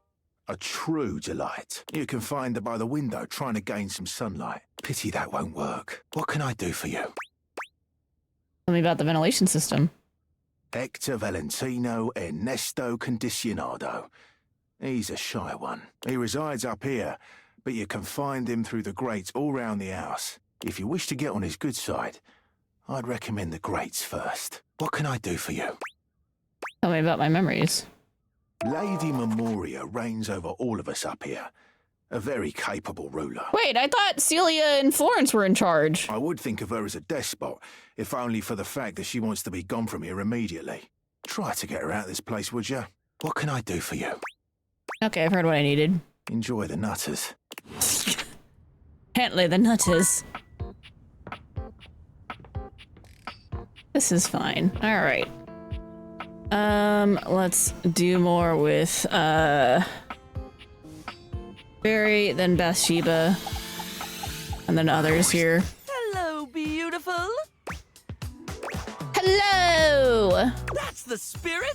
[SPEAKER 9] A true delight. You can find her by the window trying to gain some sunlight. Pity that won't work. What can I do for you?
[SPEAKER 1] Tell me about the ventilation system.
[SPEAKER 9] Hector Valentino Ernesto Condicionado. He's a shy one. He resides up here, but you can find him through the grates all round the house. If you wish to get on his good side, I'd recommend the grates first. What can I do for you?
[SPEAKER 1] Tell me about my memories.
[SPEAKER 9] Lady Memoria reigns over all of us up here. A very capable ruler.
[SPEAKER 1] Wait, I thought Celia and Florence were in charge.
[SPEAKER 9] I would think of her as a despot, if only for the fact that she wants to be gone from here immediately. Try to get her out of this place, would you? What can I do for you?
[SPEAKER 1] Okay, I've heard what I needed.
[SPEAKER 9] Enjoy the nutters.
[SPEAKER 1] Apparently the nutters. This is fine. Alright. Let's do more with, Barry, then Bathsheba, and then others here.
[SPEAKER 18] Hello, beautiful.
[SPEAKER 1] Hello!
[SPEAKER 18] That's the spirit.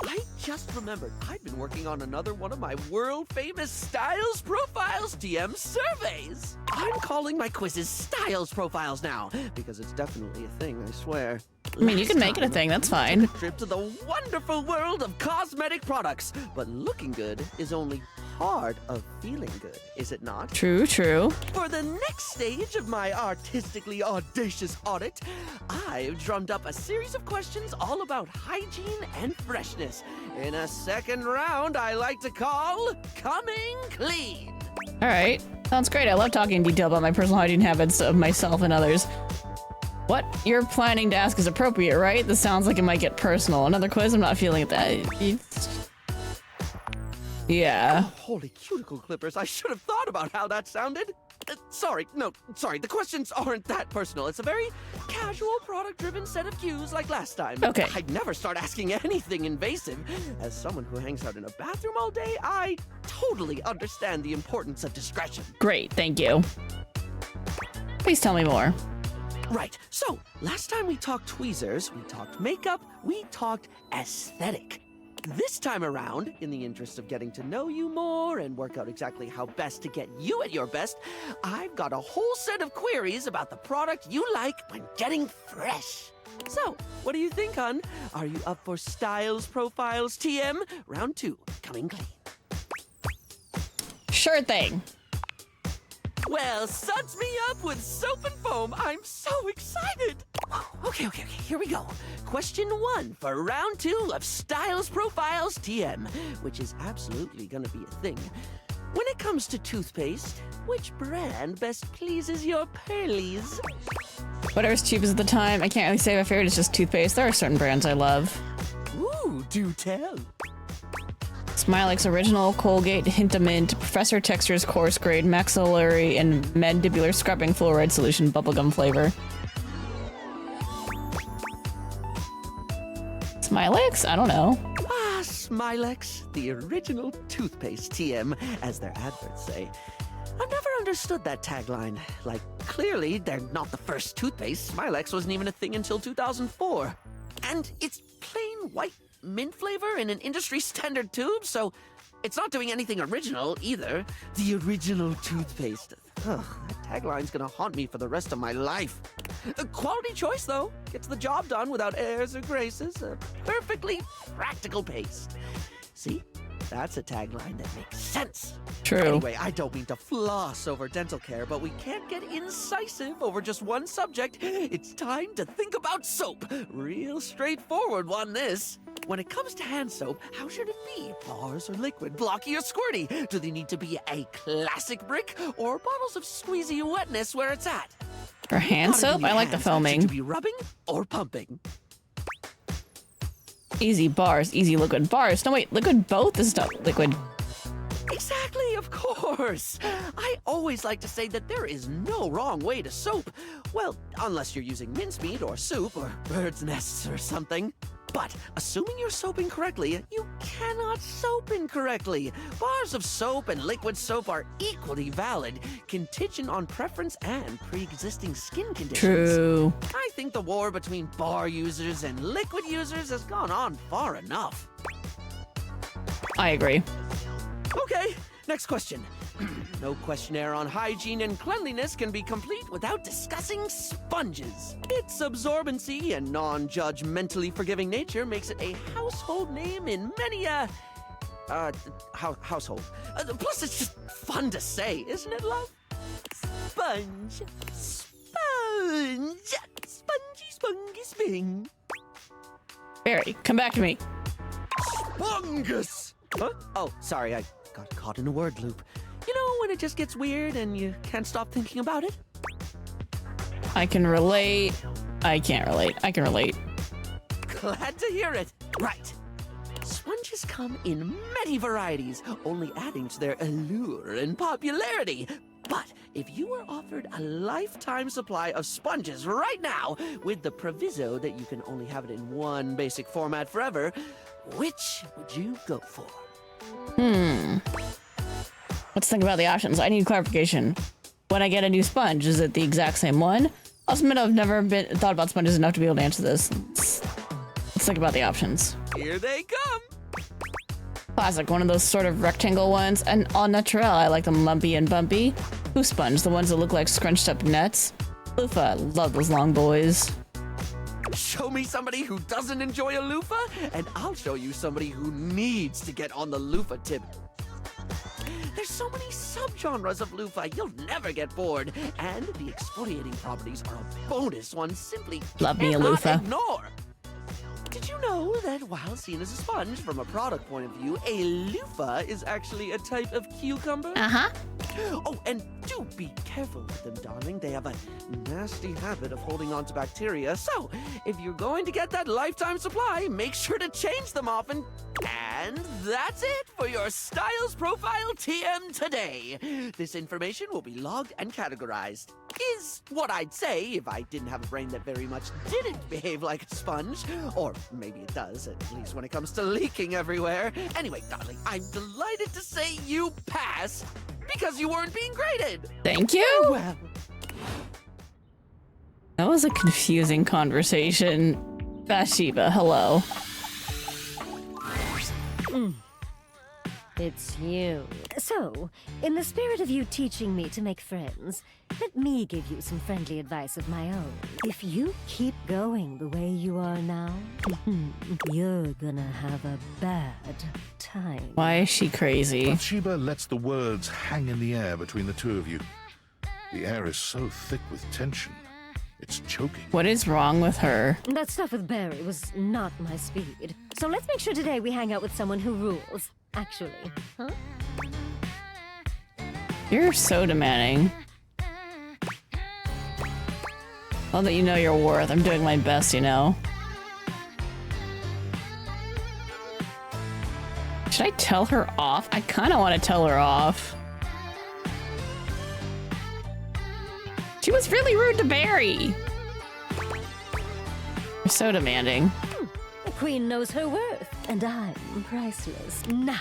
[SPEAKER 18] I just remembered I'd been working on another one of my world-famous Styles Profiles TM surveys. I'm calling my quizzes Styles Profiles now, because it's definitely a thing, I swear.
[SPEAKER 1] I mean, you can make it a thing, that's fine.
[SPEAKER 18] Trip to the wonderful world of cosmetic products, but looking good is only part of feeling good, is it not?
[SPEAKER 1] True, true.
[SPEAKER 18] For the next stage of my artistically audacious audit, I've drummed up a series of questions all about hygiene and freshness. In a second round I like to call Coming Clean.
[SPEAKER 1] Alright, sounds great. I love talking in detail about my personal hygiene habits of myself and others. What you're planning to ask is appropriate, right? This sounds like it might get personal. Another quiz? I'm not feeling that. Yeah.
[SPEAKER 18] Oh, holy cuticle clippers, I should have thought about how that sounded. Sorry, the questions aren't that personal. It's a very casual, product-driven set of cues like last time.
[SPEAKER 1] Okay.
[SPEAKER 18] I'd never start asking anything invasive. As someone who hangs out in a bathroom all day, I totally understand the importance of discretion.
[SPEAKER 1] Great, thank you. Please tell me more.
[SPEAKER 18] Right, so last time we talked tweezers, we talked makeup, we talked aesthetic. This time around, in the interest of getting to know you more and work out exactly how best to get you at your best, I've got a whole set of queries about the product you like when getting fresh. So, what do you think, hun? Are you up for Styles Profiles TM? Round 2, coming clean.
[SPEAKER 1] Sure thing.
[SPEAKER 18] Well, suds me up with soap and foam. I'm so excited. Okay, here we go. Question 1 for round 2 of Styles Profiles TM, which is absolutely gonna be a thing. When it comes to toothpaste, which brand best pleases your pearlies?
[SPEAKER 1] Whatever's cheapest at the time. I can't really say my favorite is just toothpaste. There are certain brands I love.
[SPEAKER 18] Ooh, do tell.
[SPEAKER 1] Smilex Original, Colgate, Hintamint, Professor Texture's Coarse Grade, Maxillary, and Mandibular Scrubbing Fluoride Solution Bubblegum flavor. Smilex? I don't know.
[SPEAKER 18] Ah, Smilex, the original toothpaste TM, as their adverts say. I've never understood that tagline. Like, clearly, they're not the first toothpaste. Smilex wasn't even a thing until 2004. And it's plain white mint flavor in an industry standard tube, so It's not doing anything original, either. The original toothpaste. Ugh, that tagline's gonna haunt me for the rest of my life. A quality choice, though. Gets the job done without airs or graces. A perfectly practical paste. See? That's a tagline that makes sense.
[SPEAKER 1] True.
[SPEAKER 18] Anyway, I don't mean to floss over dental care, but we can't get incisive over just one subject. It's time to think about soap. Real straightforward one, this. When it comes to hand soap, how should it be? Bars or liquid, blocky or squirty? Do they need to be a classic brick or bottles of squeezy wetness where it's at?
[SPEAKER 1] For hand soap, I like the foaming.
[SPEAKER 18] Should you be rubbing or pumping?
[SPEAKER 1] Easy bars, easy liquid bars. No, wait, liquid both is not liquid.
[SPEAKER 18] Exactly, of course. I always like to say that there is no wrong way to soap. Well, unless you're using mincemeat or soup or bird's nests or something. But assuming you're soaping correctly, you cannot soap incorrectly. Bars of soap and liquid soap are equally valid, contingent on preference and pre-existing skin conditions.
[SPEAKER 1] True.
[SPEAKER 18] I think the war between bar users and liquid users has gone on far enough.
[SPEAKER 1] I agree.
[SPEAKER 18] Okay, next question. No questionnaire on hygiene and cleanliness can be complete without discussing sponges. Its absorbency and non-judgmentally forgiving nature makes it a household name in many, household. Plus, it's just fun to say, isn't it, love? Sponge. Sponge. Spongy, spongy, sping.
[SPEAKER 1] Barry, come back to me.
[SPEAKER 18] Spongus! Huh? Oh, sorry, I got caught in a word loop. You know when it just gets weird and you can't stop thinking about it?
[SPEAKER 1] I can relate. I can't relate. I can relate.
[SPEAKER 18] Glad to hear it. Right. Sponges come in many varieties, only adding to their allure and popularity. But if you were offered a lifetime supply of sponges right now, with the proviso that you can only have it in one basic format forever, which would you go for?
[SPEAKER 1] Let's think about the options. I need clarification. When I get a new sponge, is it the exact same one? I'll admit I've never thought about sponges enough to be able to answer this. Let's think about the options.
[SPEAKER 18] Here they come.
[SPEAKER 1] Classic, one of those sort of rectangle ones. And au naturel, I like them lumpy and bumpy. Who sponge, the ones that look like scrunched up nuts. Loofah, love those long boys.
[SPEAKER 18] Show me somebody who doesn't enjoy a loofah, and I'll show you somebody who needs to get on the loofah tip. There's so many subgenres of loofah, you'll never get bored. And the exfoliating properties are a bonus one simply
[SPEAKER 1] Love me a
[SPEAKER 18] cannot
[SPEAKER 1] loofah.
[SPEAKER 18] ignore. Did you know that while seen as a sponge from a product point of view, a loofah is actually a type of cucumber?
[SPEAKER 1] Uh-huh.
[SPEAKER 18] Oh, and do be careful with them, darling. They have a nasty habit of holding on to bacteria. So, if you're going to get that lifetime supply, make sure to change them often. And that's it for your Styles Profile TM today. This information will be logged and categorized. Is what I'd say if I didn't have a brain that very much didn't behave like a sponge. Or maybe it does, at least when it comes to leaking everywhere. Anyway, darling, I'm delighted to say you passed because you weren't being graded.
[SPEAKER 1] Thank you.
[SPEAKER 18] Well,
[SPEAKER 1] that was a confusing conversation. Bathsheba, hello.
[SPEAKER 10] It's you. So, in the spirit of you teaching me to make friends, let me give you some friendly advice of my own. If you keep going the way you are now, you're gonna have a bad time.
[SPEAKER 1] Why is she crazy?
[SPEAKER 3] Bathsheba lets the words hang in the air between the two of you. The air is so thick with tension. It's choking.
[SPEAKER 1] What is wrong with her?
[SPEAKER 10] That stuff with Barry was not my speed. So let's make sure today we hang out with someone who rules. Actually, huh?
[SPEAKER 1] You're so demanding. Well, that you know your worth. I'm doing my best, you know. Should I tell her off? I kind of want to tell her off. She was really rude to Barry. You're so demanding.
[SPEAKER 10] The queen knows her worth, and I'm priceless. Now,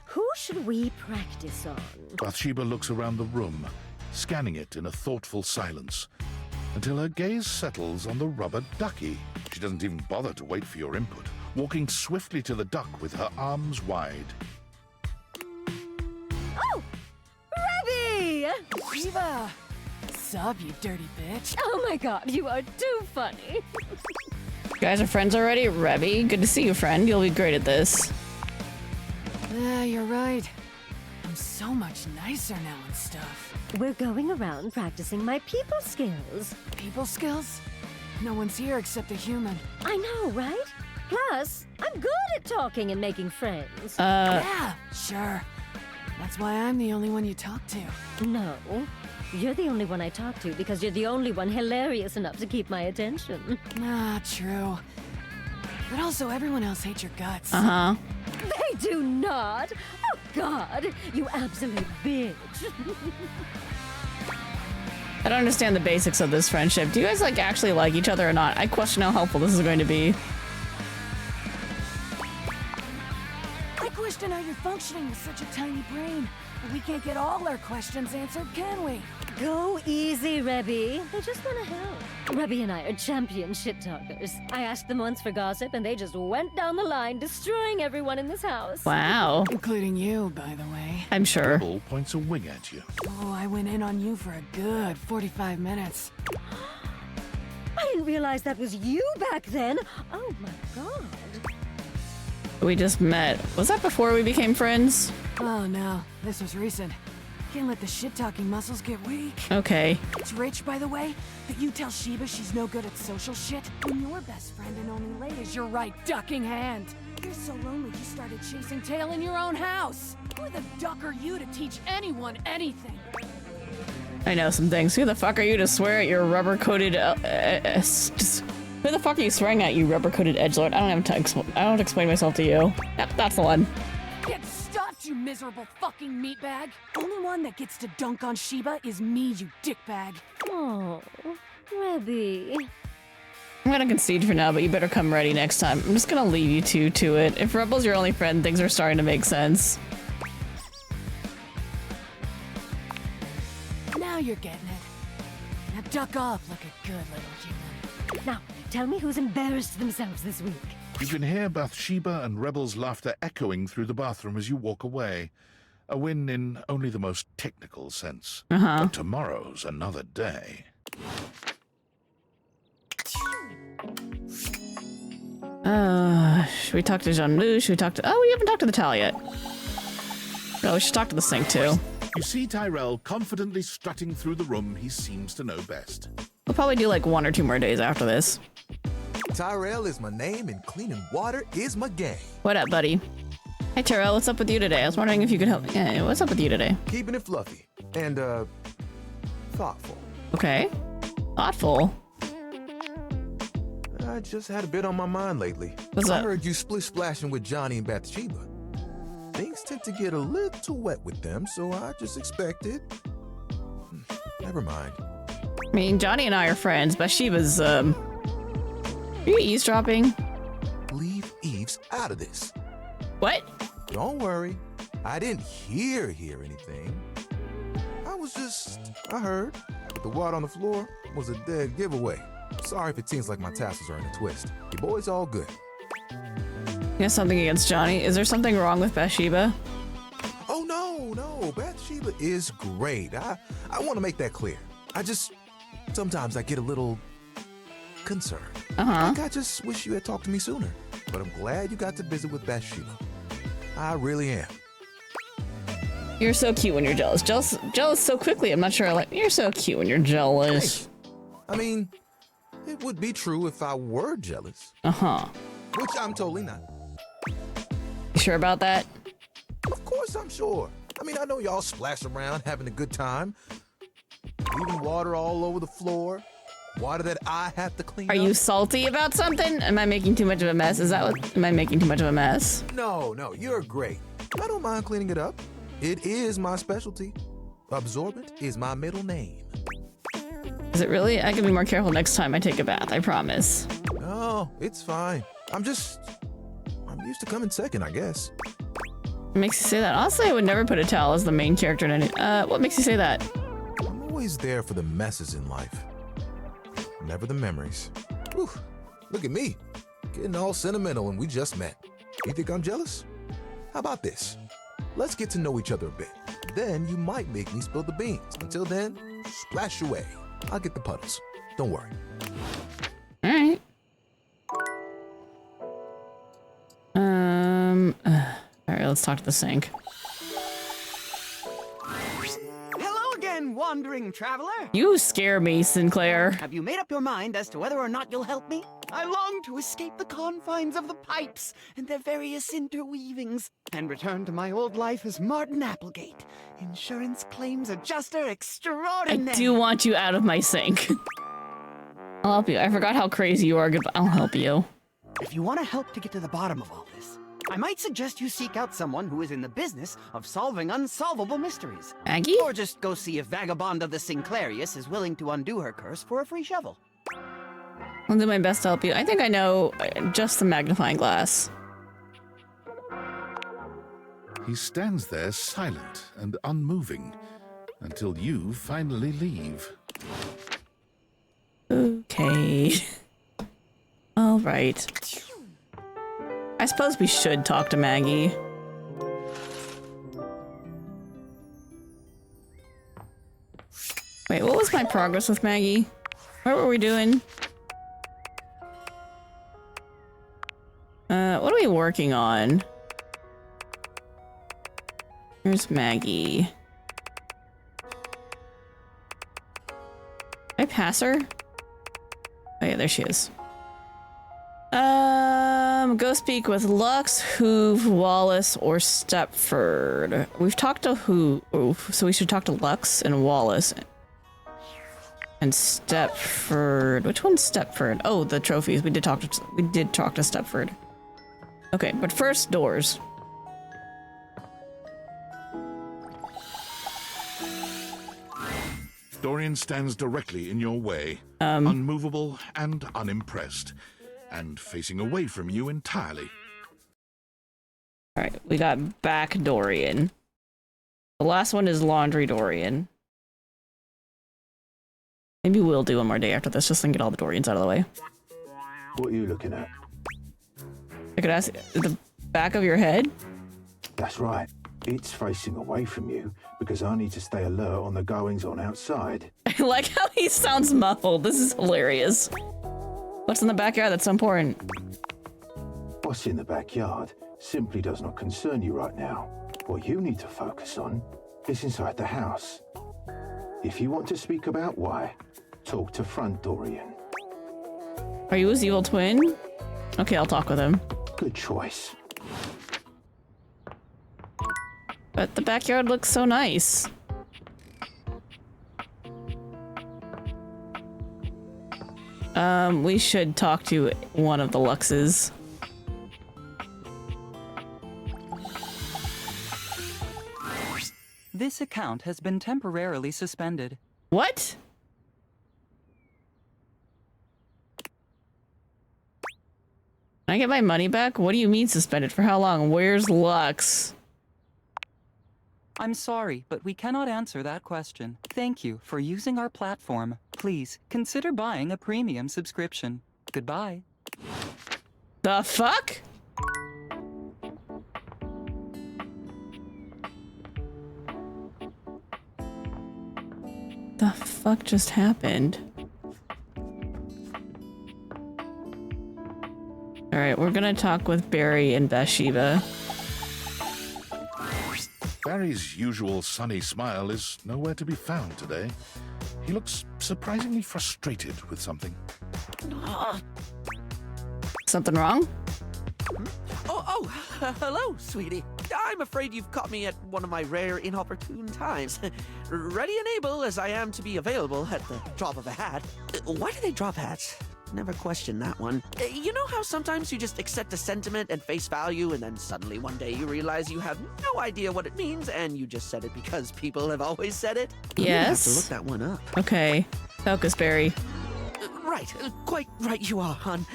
[SPEAKER 10] who should we practice on?
[SPEAKER 3] Bathsheba looks around the room, scanning it in a thoughtful silence, until her gaze settles on the rubber ducky. She doesn't even bother to wait for your input, walking swiftly to the duck with her arms wide.
[SPEAKER 10] Oh! Rebby!
[SPEAKER 5] Shiva! Sup, you dirty bitch?
[SPEAKER 10] Oh my god, you are too funny.
[SPEAKER 1] You guys are friends already? Rebby, good to see you, friend. You'll be great at this.
[SPEAKER 5] You're right. I'm so much nicer now and stuff.
[SPEAKER 10] We're going around practicing my people skills.
[SPEAKER 5] People skills? No one's here except a human.
[SPEAKER 10] I know, right? Plus, I'm good at talking and making friends.
[SPEAKER 5] Yeah, sure. That's why I'm the only one you talk to.
[SPEAKER 10] No. You're the only one I talk to because you're the only one hilarious enough to keep my attention.
[SPEAKER 5] Ah, true. But also, everyone else hates your guts.
[SPEAKER 1] Uh-huh.
[SPEAKER 10] They do not! Oh, God! You absolute bitch!
[SPEAKER 1] I don't understand the basics of this friendship. Do you guys, like, actually like each other or not? I question how helpful this is going to be.
[SPEAKER 5] I question how you're functioning with such a tiny brain. We can't get all our questions answered, can we?
[SPEAKER 10] Go easy, Rebby. They just want to help. Rebby and I are champion shit talkers. I asked them once for gossip, and they just went down the line, destroying everyone in this house.
[SPEAKER 1] Wow.
[SPEAKER 5] Including you, by the way.
[SPEAKER 1] I'm sure.
[SPEAKER 3] Rebel points a wing at you.
[SPEAKER 5] Oh, I went in on you for a good 45 minutes.
[SPEAKER 10] I didn't realize that was you back then. Oh my god.
[SPEAKER 1] We just met. Was that before we became friends?
[SPEAKER 5] Oh no, this was recent. Can't let the shit-talking muscles get weak.
[SPEAKER 1] Okay.
[SPEAKER 5] It's rich, by the way, that you tell Sheba she's no good at social shit when your best friend and only late is your right ducking hand. You're so lonely you started chasing tail in your own house. Who the duck are you to teach anyone anything?
[SPEAKER 1] I know some things. Who the fuck are you to swear at your rubber-coated... who the fuck are you swearing at, you rubber-coated edgelord? I don't have to I don't have to explain myself to you. That's the one.
[SPEAKER 5] Get stuffed, you miserable fucking meatbag! Only one that gets to dunk on Sheba is me, you dickbag.
[SPEAKER 10] Oh, Rebby.
[SPEAKER 1] I'm gonna concede for now, but you better come ready next time. I'm just gonna leave you two to it. If Rebel's your only friend, things are starting to make sense.
[SPEAKER 5] Now you're getting it. Now duck off like a good little human.
[SPEAKER 10] Now, tell me who's embarrassed themselves this week.
[SPEAKER 3] You can hear Bathsheba and Rebel's laughter echoing through the bathroom as you walk away. A win in only the most technical sense. But tomorrow's another day.
[SPEAKER 1] Should we talk to Jean-Lu? Should we talk to... Oh, we haven't talked to the Tal yet. Oh, we should talk to the Sink, too.
[SPEAKER 3] You see Tyrell confidently strutting through the room he seems to know best.
[SPEAKER 1] We'll probably do like 1 or 2 more days after this.
[SPEAKER 2] Tyrell is my name and cleaning water is my game.
[SPEAKER 1] What up, buddy? Hey, Tyrell, what's up with you today? I was wondering if you could help. Yeah, what's up with you today?
[SPEAKER 2] Keeping it fluffy and, thoughtful.
[SPEAKER 1] Okay. Thoughtful?
[SPEAKER 2] I just had a bit on my mind lately.
[SPEAKER 1] What's
[SPEAKER 2] I
[SPEAKER 1] up?
[SPEAKER 2] heard you splish-splashing with Johnny and Bathsheba. Things tend to get a little wet with them, so I just expected. Never mind.
[SPEAKER 1] I mean, Johnny and I are friends. Bathsheba's, Are you eavesdropping?
[SPEAKER 2] Leave Eves out of this.
[SPEAKER 1] What?
[SPEAKER 2] Don't worry. I didn't hear anything. I heard. The water on the floor was a dead giveaway. Sorry if it seems like my tassels are in a twist. Your boy's all good.
[SPEAKER 1] You have something against Johnny? Is there something wrong with Bathsheba?
[SPEAKER 2] Oh, no. Bathsheba is great. I want to make that clear. Sometimes I get a little concerned. I think I just wish you had talked to me sooner. But I'm glad you got to visit with Bathsheba. I really am.
[SPEAKER 1] You're so cute when you're jealous. Jealous so quickly. I'm not sure. You're so cute when you're jealous.
[SPEAKER 2] I mean, it would be true if I were jealous. Which I'm totally not.
[SPEAKER 1] You sure about that?
[SPEAKER 2] Of course I'm sure. I mean, I know y'all splash around having a good time. Leaving water all over the floor. Water that I have to clean up.
[SPEAKER 1] Are you salty about something? Am I making too much of a mess? Am I making too much of a mess?
[SPEAKER 2] No, you're great. I don't mind cleaning it up. It is my specialty. Absorbent is my middle name.
[SPEAKER 1] Is it really? I can be more careful next time I take a bath, I promise.
[SPEAKER 2] No, it's fine. I'm used to coming second, I guess.
[SPEAKER 1] What makes you say that? Honestly, I would never put a towel as the main character in any... what makes you say that?
[SPEAKER 2] I'm always there for the messes in life. Never the memories. Whew, look at me. Getting all sentimental and we just met. You think I'm jealous? How about this? Let's get to know each other a bit. Then you might make me spill the beans. Until then, splash away. I'll get the puddles. Don't worry.
[SPEAKER 1] All right. All right, let's talk to the sink.
[SPEAKER 6] Hello again, wandering traveler.
[SPEAKER 1] You scare me, Sinclair.
[SPEAKER 6] Have you made up your mind as to whether or not you'll help me? I long to escape the confines of the pipes and their various interweavings and return to my old life as Martin Applegate, insurance claims adjuster
[SPEAKER 1] I
[SPEAKER 6] extraordinaire.
[SPEAKER 1] do want you out of my sink. I'll help you. I forgot how crazy you are. I'll help you.
[SPEAKER 6] If you want to help to get to the bottom of all this, I might suggest you seek out someone who is in the business of solving unsolvable mysteries.
[SPEAKER 1] Maggie?
[SPEAKER 6] Or just go see if Vagabond of the Sinclairius is willing to undo her curse for a free shovel.
[SPEAKER 1] I'll do my best to help you. I think I know just the magnifying glass.
[SPEAKER 3] He stands there silent and unmoving until you finally leave.
[SPEAKER 1] Okay. All right. I suppose we should talk to Maggie. Wait, what was my progress with Maggie? What were we doing? What are we working on? Where's Maggie? Did I pass her? Oh yeah, there she is. Go speak with Lux, Hoove, Wallace, or Stepford. We've talked to Hoove, so we should talk to Lux and Wallace. And Stepford. Which one's Stepford? Oh, the trophies. We did talk to Stepford. Okay, but first, doors.
[SPEAKER 3] Dorian stands directly in your way, unmovable and unimpressed, and facing away from you entirely.
[SPEAKER 1] Alright, we got back Dorian. The last one is laundry Dorian. Maybe we'll do one more day after this, just to get all the Dorians out of the way.
[SPEAKER 9] What are you looking at?
[SPEAKER 1] I could ask, the back of your head?
[SPEAKER 9] That's right. It's facing away from you because I need to stay alert on the goings on outside.
[SPEAKER 1] I like how he sounds muffled. This is hilarious. What's in the backyard that's so important?
[SPEAKER 9] What's in the backyard simply does not concern you right now. What you need to focus on is inside the house. If you want to speak about why, talk to Front Dorian.
[SPEAKER 1] Are you his evil twin? Okay, I'll talk with him.
[SPEAKER 9] Good choice.
[SPEAKER 1] But the backyard looks so nice. We should talk to one of the Luxes.
[SPEAKER 20] This account has been temporarily suspended.
[SPEAKER 1] What? Can I get my money back? What do you mean suspended? For how long? Where's Lux?
[SPEAKER 20] I'm sorry, but we cannot answer that question. Thank you for using our platform. Please consider buying a premium subscription. Goodbye.
[SPEAKER 1] The fuck? The fuck just happened? Alright, we're gonna talk with Barry and Bathsheba.
[SPEAKER 3] Barry's usual sunny smile is nowhere to be found today. He looks surprisingly frustrated with something.
[SPEAKER 1] Something wrong?
[SPEAKER 18] Hello, sweetie. I'm afraid you've caught me at one of my rare, inopportune times. Ready and able as I am to be available at the drop of a hat. Why do they drop hats? Never questioned that one. You know how sometimes you just accept a sentiment at face value and then suddenly one day you realize you have no idea what it means and you just said it because people have always said it?
[SPEAKER 1] Yes.
[SPEAKER 18] You have to look that one up.
[SPEAKER 1] Okay. Focus, Barry.
[SPEAKER 18] Right. Quite right you are, hon.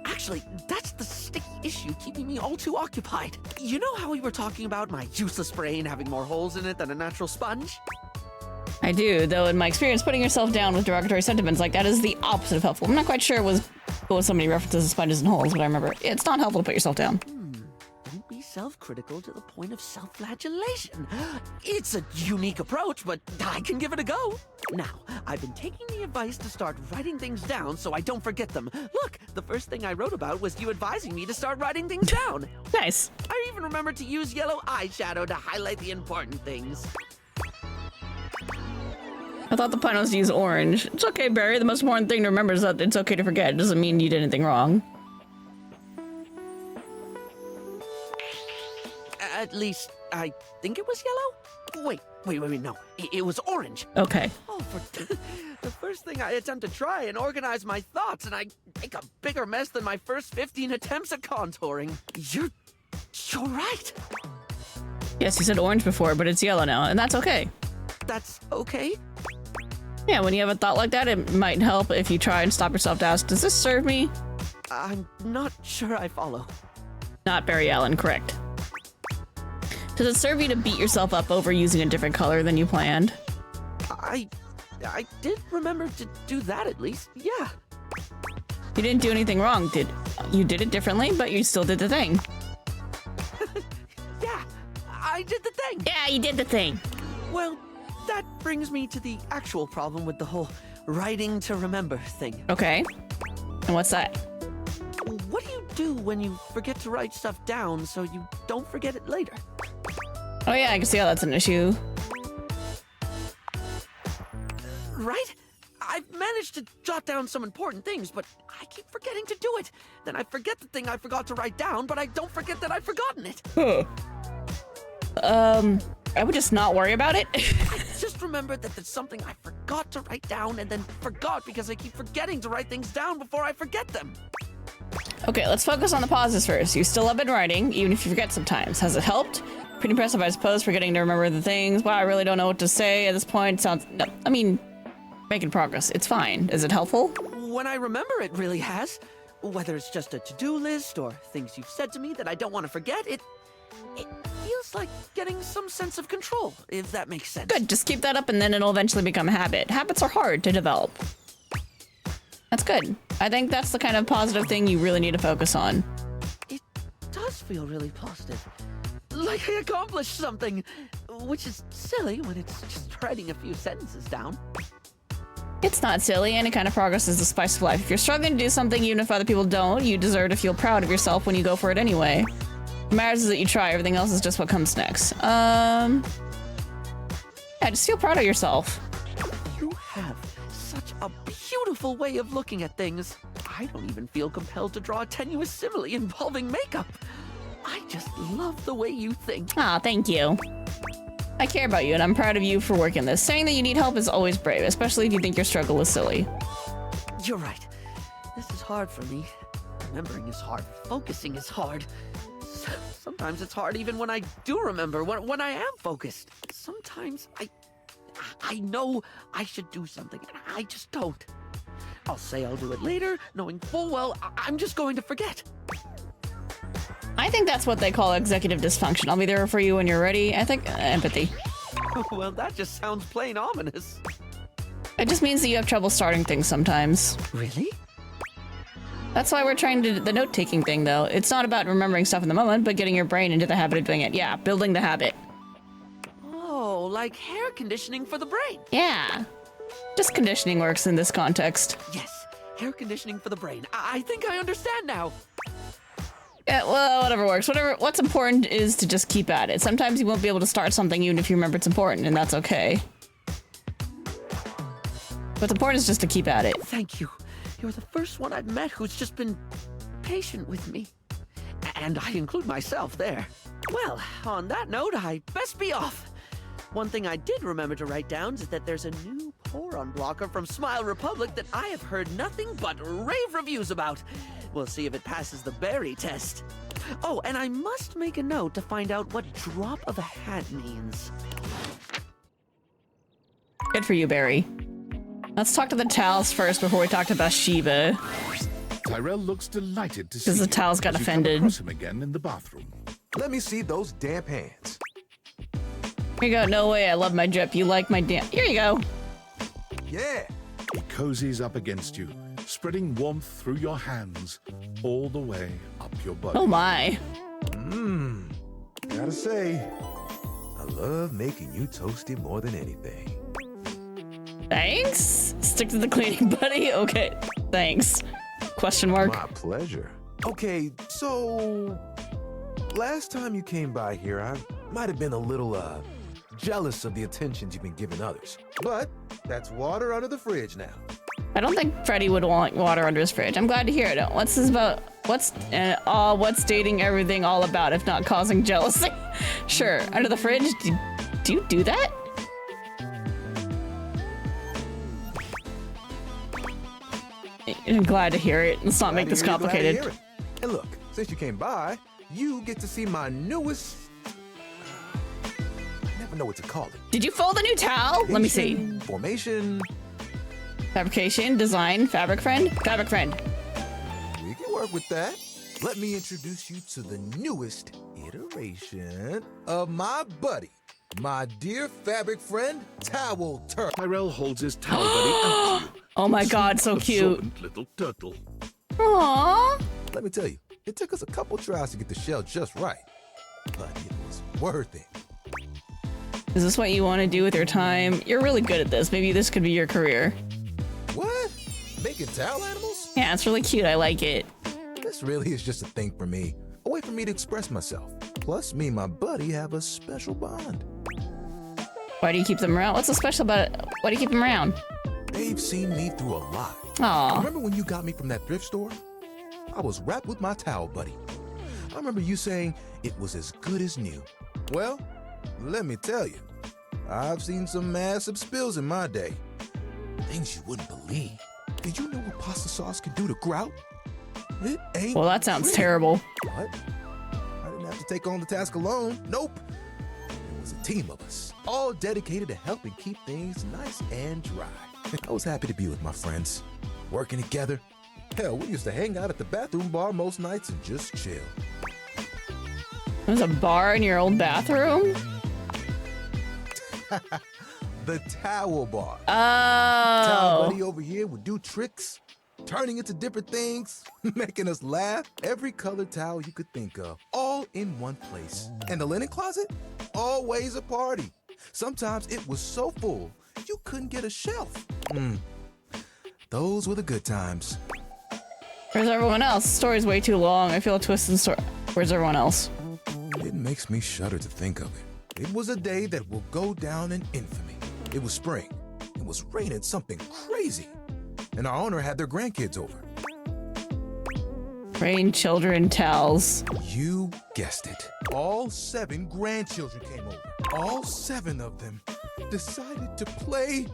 [SPEAKER 18] Actually, that's the sticky issue keeping me all too occupied. You know how we were talking about my useless brain having more holes in it than a natural sponge?
[SPEAKER 1] I do, though in my experience, putting yourself down with derogatory sentiments like that is the opposite of helpful. I'm not quite sure what so many references to sponges and holes, but I remember it's not helpful to put yourself down.
[SPEAKER 18] Don't be self-critical to the point of self-flagellation. It's a unique approach, but I can give it a go. Now, I've been taking the advice to start writing things down so I don't forget them. Look, the first thing I wrote about was you advising me to start writing things down.
[SPEAKER 1] Nice.
[SPEAKER 18] I even remembered to use yellow eyeshadow to highlight the important things.
[SPEAKER 1] I thought the plan was to use orange. It's okay, Barry. The most important thing to remember is that it's okay to forget. It doesn't mean you did anything wrong.
[SPEAKER 18] At least, I think it was yellow? Wait, no. It was orange.
[SPEAKER 1] Okay.
[SPEAKER 18] Oh, the first thing I attempt to try and organize my thoughts, and I make a bigger mess than my first 15 attempts at contouring. You're right.
[SPEAKER 1] Yes, you said orange before, but it's yellow now, and that's okay.
[SPEAKER 18] That's okay?
[SPEAKER 1] Yeah, when you have a thought like that, it might help if you try and stop yourself to ask, does this serve me?
[SPEAKER 18] I'm not sure I follow.
[SPEAKER 1] Not Barry Allen, correct. Does it serve you to beat yourself up over using a different color than you planned?
[SPEAKER 18] I did remember to do that at least, yeah.
[SPEAKER 1] You didn't do anything wrong, you did it differently, but you still did the thing.
[SPEAKER 18] Yeah, I did the thing.
[SPEAKER 1] Yeah, you did the thing.
[SPEAKER 18] Well, that brings me to the actual problem with the whole writing to remember thing.
[SPEAKER 1] Okay. And what's that?
[SPEAKER 18] What do you do when you forget to write stuff down so you don't forget it later?
[SPEAKER 1] Oh yeah, I can see how that's an issue.
[SPEAKER 18] Right? I've managed to jot down some important things, but I keep forgetting to do it. Then I forget the thing I forgot to write down, but I don't forget that I've forgotten it.
[SPEAKER 1] Huh. I would just not worry about it.
[SPEAKER 18] I just remembered that there's something I forgot to write down and then forgot because I keep forgetting to write things down before I forget them.
[SPEAKER 1] Okay, let's focus on the pauses first. You still have been writing, even if you forget sometimes. Has it helped? Pretty impressive, I suppose, forgetting to remember the things. Wow, I really don't know what to say at this point. Sounds... No, I mean, making progress. It's fine. Is it helpful?
[SPEAKER 18] When I remember, it really has. Whether it's just a to-do list or things you've said to me that I don't want to forget, it feels like getting some sense of control, if that makes sense.
[SPEAKER 1] Good, just keep that up and then it'll eventually become a habit. Habits are hard to develop. That's good. I think that's the kind of positive thing you really need to focus on.
[SPEAKER 18] It does feel really positive. Like I accomplished something, which is silly when it's just writing a few sentences down.
[SPEAKER 1] It's not silly. Any kind of progress is the spice of life. If you're struggling to do something, even if other people don't, you deserve to feel proud of yourself when you go for it anyway. What matters is that you try. Everything else is just what comes next. Yeah, just feel proud of yourself.
[SPEAKER 18] You have such a beautiful way of looking at things. I don't even feel compelled to draw a tenuous simile involving makeup. I just love the way you think.
[SPEAKER 1] Aw, thank you. I care about you, and I'm proud of you for working this. Saying that you need help is always brave, especially if you think your struggle is silly.
[SPEAKER 18] You're right. This is hard for me. Remembering is hard. Focusing is hard. Sometimes it's hard even when I do remember, when I am focused. Sometimes I know I should do something, and I just don't. I'll say I'll do it later, knowing full well I'm just going to forget.
[SPEAKER 1] I think that's what they call executive dysfunction. I'll be there for you when you're ready. I think empathy.
[SPEAKER 18] Well, that just sounds plain ominous.
[SPEAKER 1] It just means that you have trouble starting things sometimes.
[SPEAKER 18] Really?
[SPEAKER 1] That's why we're trying to do the note-taking thing, though. It's not about remembering stuff in the moment, but getting your brain into the habit of doing it. Yeah, building the habit.
[SPEAKER 18] Oh, like hair conditioning for the brain.
[SPEAKER 1] Yeah. Just conditioning works in this context.
[SPEAKER 18] Yes, hair conditioning for the brain. I think I understand now.
[SPEAKER 1] Yeah, well, whatever works. What's important is to just keep at it. Sometimes you won't be able to start something even if you remember it's important, and that's okay. What's important is just to keep at it.
[SPEAKER 18] Thank you. You're the first one I've met who's just been patient with me. And I include myself there. Well, on that note, I best be off. One thing I did remember to write down is that there's a new pour-on blocker from Smile Republic that I have heard nothing but rave reviews about. We'll see if it passes the berry test. Oh, and I must make a note to find out what drop of a hat means.
[SPEAKER 1] Good for you, Barry. Let's talk to the Tals first before we talk to Bathsheba.
[SPEAKER 3] Tyrell looks delighted to see
[SPEAKER 1] because the Tals got offended.
[SPEAKER 3] Come across him again in the bathroom.
[SPEAKER 2] Let me see those damp hands.
[SPEAKER 1] Here you go. No way. I love my drip. You like my damp. Here you go.
[SPEAKER 2] Yeah.
[SPEAKER 3] He cozies up against you, spreading warmth through your hands all the way up your body.
[SPEAKER 1] Oh my.
[SPEAKER 21] say, I love making you toasty more than anything.
[SPEAKER 1] Thanks? Stick to the cleaning, buddy? Okay, thanks. Question mark.
[SPEAKER 21] My pleasure. Okay, so last time you came by here, I might have been a little, jealous of the attentions you've been giving others. But that's water under the fridge now.
[SPEAKER 1] I don't think Freddy would want water under his fridge. I'm glad to hear it. What's this about? What's dating everything all about if not causing jealousy? Sure, under the fridge? Do you do that? I'm glad to hear it. Let's not make this complicated.
[SPEAKER 21] And look, since you came by, you get to see my newest... I never know what to call it.
[SPEAKER 1] Did you fold a new towel? Let me see.
[SPEAKER 21] Formation.
[SPEAKER 1] Fabrication, design, fabric friend. Fabric friend.
[SPEAKER 21] We can work with that. Let me introduce you to the newest iteration of my buddy. My dear fabric friend, Towel Turtle.
[SPEAKER 3] Tyrell holds his towel buddy out to you.
[SPEAKER 1] Oh my god, so cute.
[SPEAKER 3] Little turtle.
[SPEAKER 1] Aww.
[SPEAKER 21] Let me tell you, it took us a couple tries to get the shell just right, but it was worth it.
[SPEAKER 1] Is this what you want to do with your time? You're really good at this. Maybe this could be your career.
[SPEAKER 21] What? Making towel animals?
[SPEAKER 1] Yeah, it's really cute. I like it.
[SPEAKER 21] This really is just a thing for me. A way for me to express myself. Plus, me and my buddy have a special bond.
[SPEAKER 1] Why do you keep them around? What's so special about it? Why do you keep them around?
[SPEAKER 21] They've seen me through a lot.
[SPEAKER 1] Aw.
[SPEAKER 21] Remember when you got me from that thrift store? I was wrapped with my towel buddy. I remember you saying it was as good as new. Well, let me tell you, I've seen some massive spills in my day. Things you wouldn't believe. Did you know what pasta sauce can do to grout? It ain't
[SPEAKER 1] Well, that sounds
[SPEAKER 21] pretty.
[SPEAKER 1] terrible.
[SPEAKER 21] What? I didn't have to take on the task alone. Nope. It was a team of us, all dedicated to helping keep things nice and dry. I was happy to be with my friends, working together. Hell, we used to hang out at the bathroom bar most nights and just chill.
[SPEAKER 1] There's a bar in your old bathroom?
[SPEAKER 21] The towel bar.
[SPEAKER 1] Oh.
[SPEAKER 21] Towel buddy over here would do tricks, turning into different things, making us laugh. Every colored towel you could think of, all in one place. And the linen closet? Always a party. Sometimes it was so full, you couldn't get a shelf. Those were the good times.
[SPEAKER 1] Where's everyone else? The story's way too long. I feel a twist in the story. Where's everyone else?
[SPEAKER 21] It makes me shudder to think of it. It was a day that will go down in infamy. It was spring. It was raining something crazy. And our owner had their grandkids over.
[SPEAKER 1] Rain, children, towels.
[SPEAKER 21] You guessed it. All 7 grandchildren came over. All 7 of them decided to play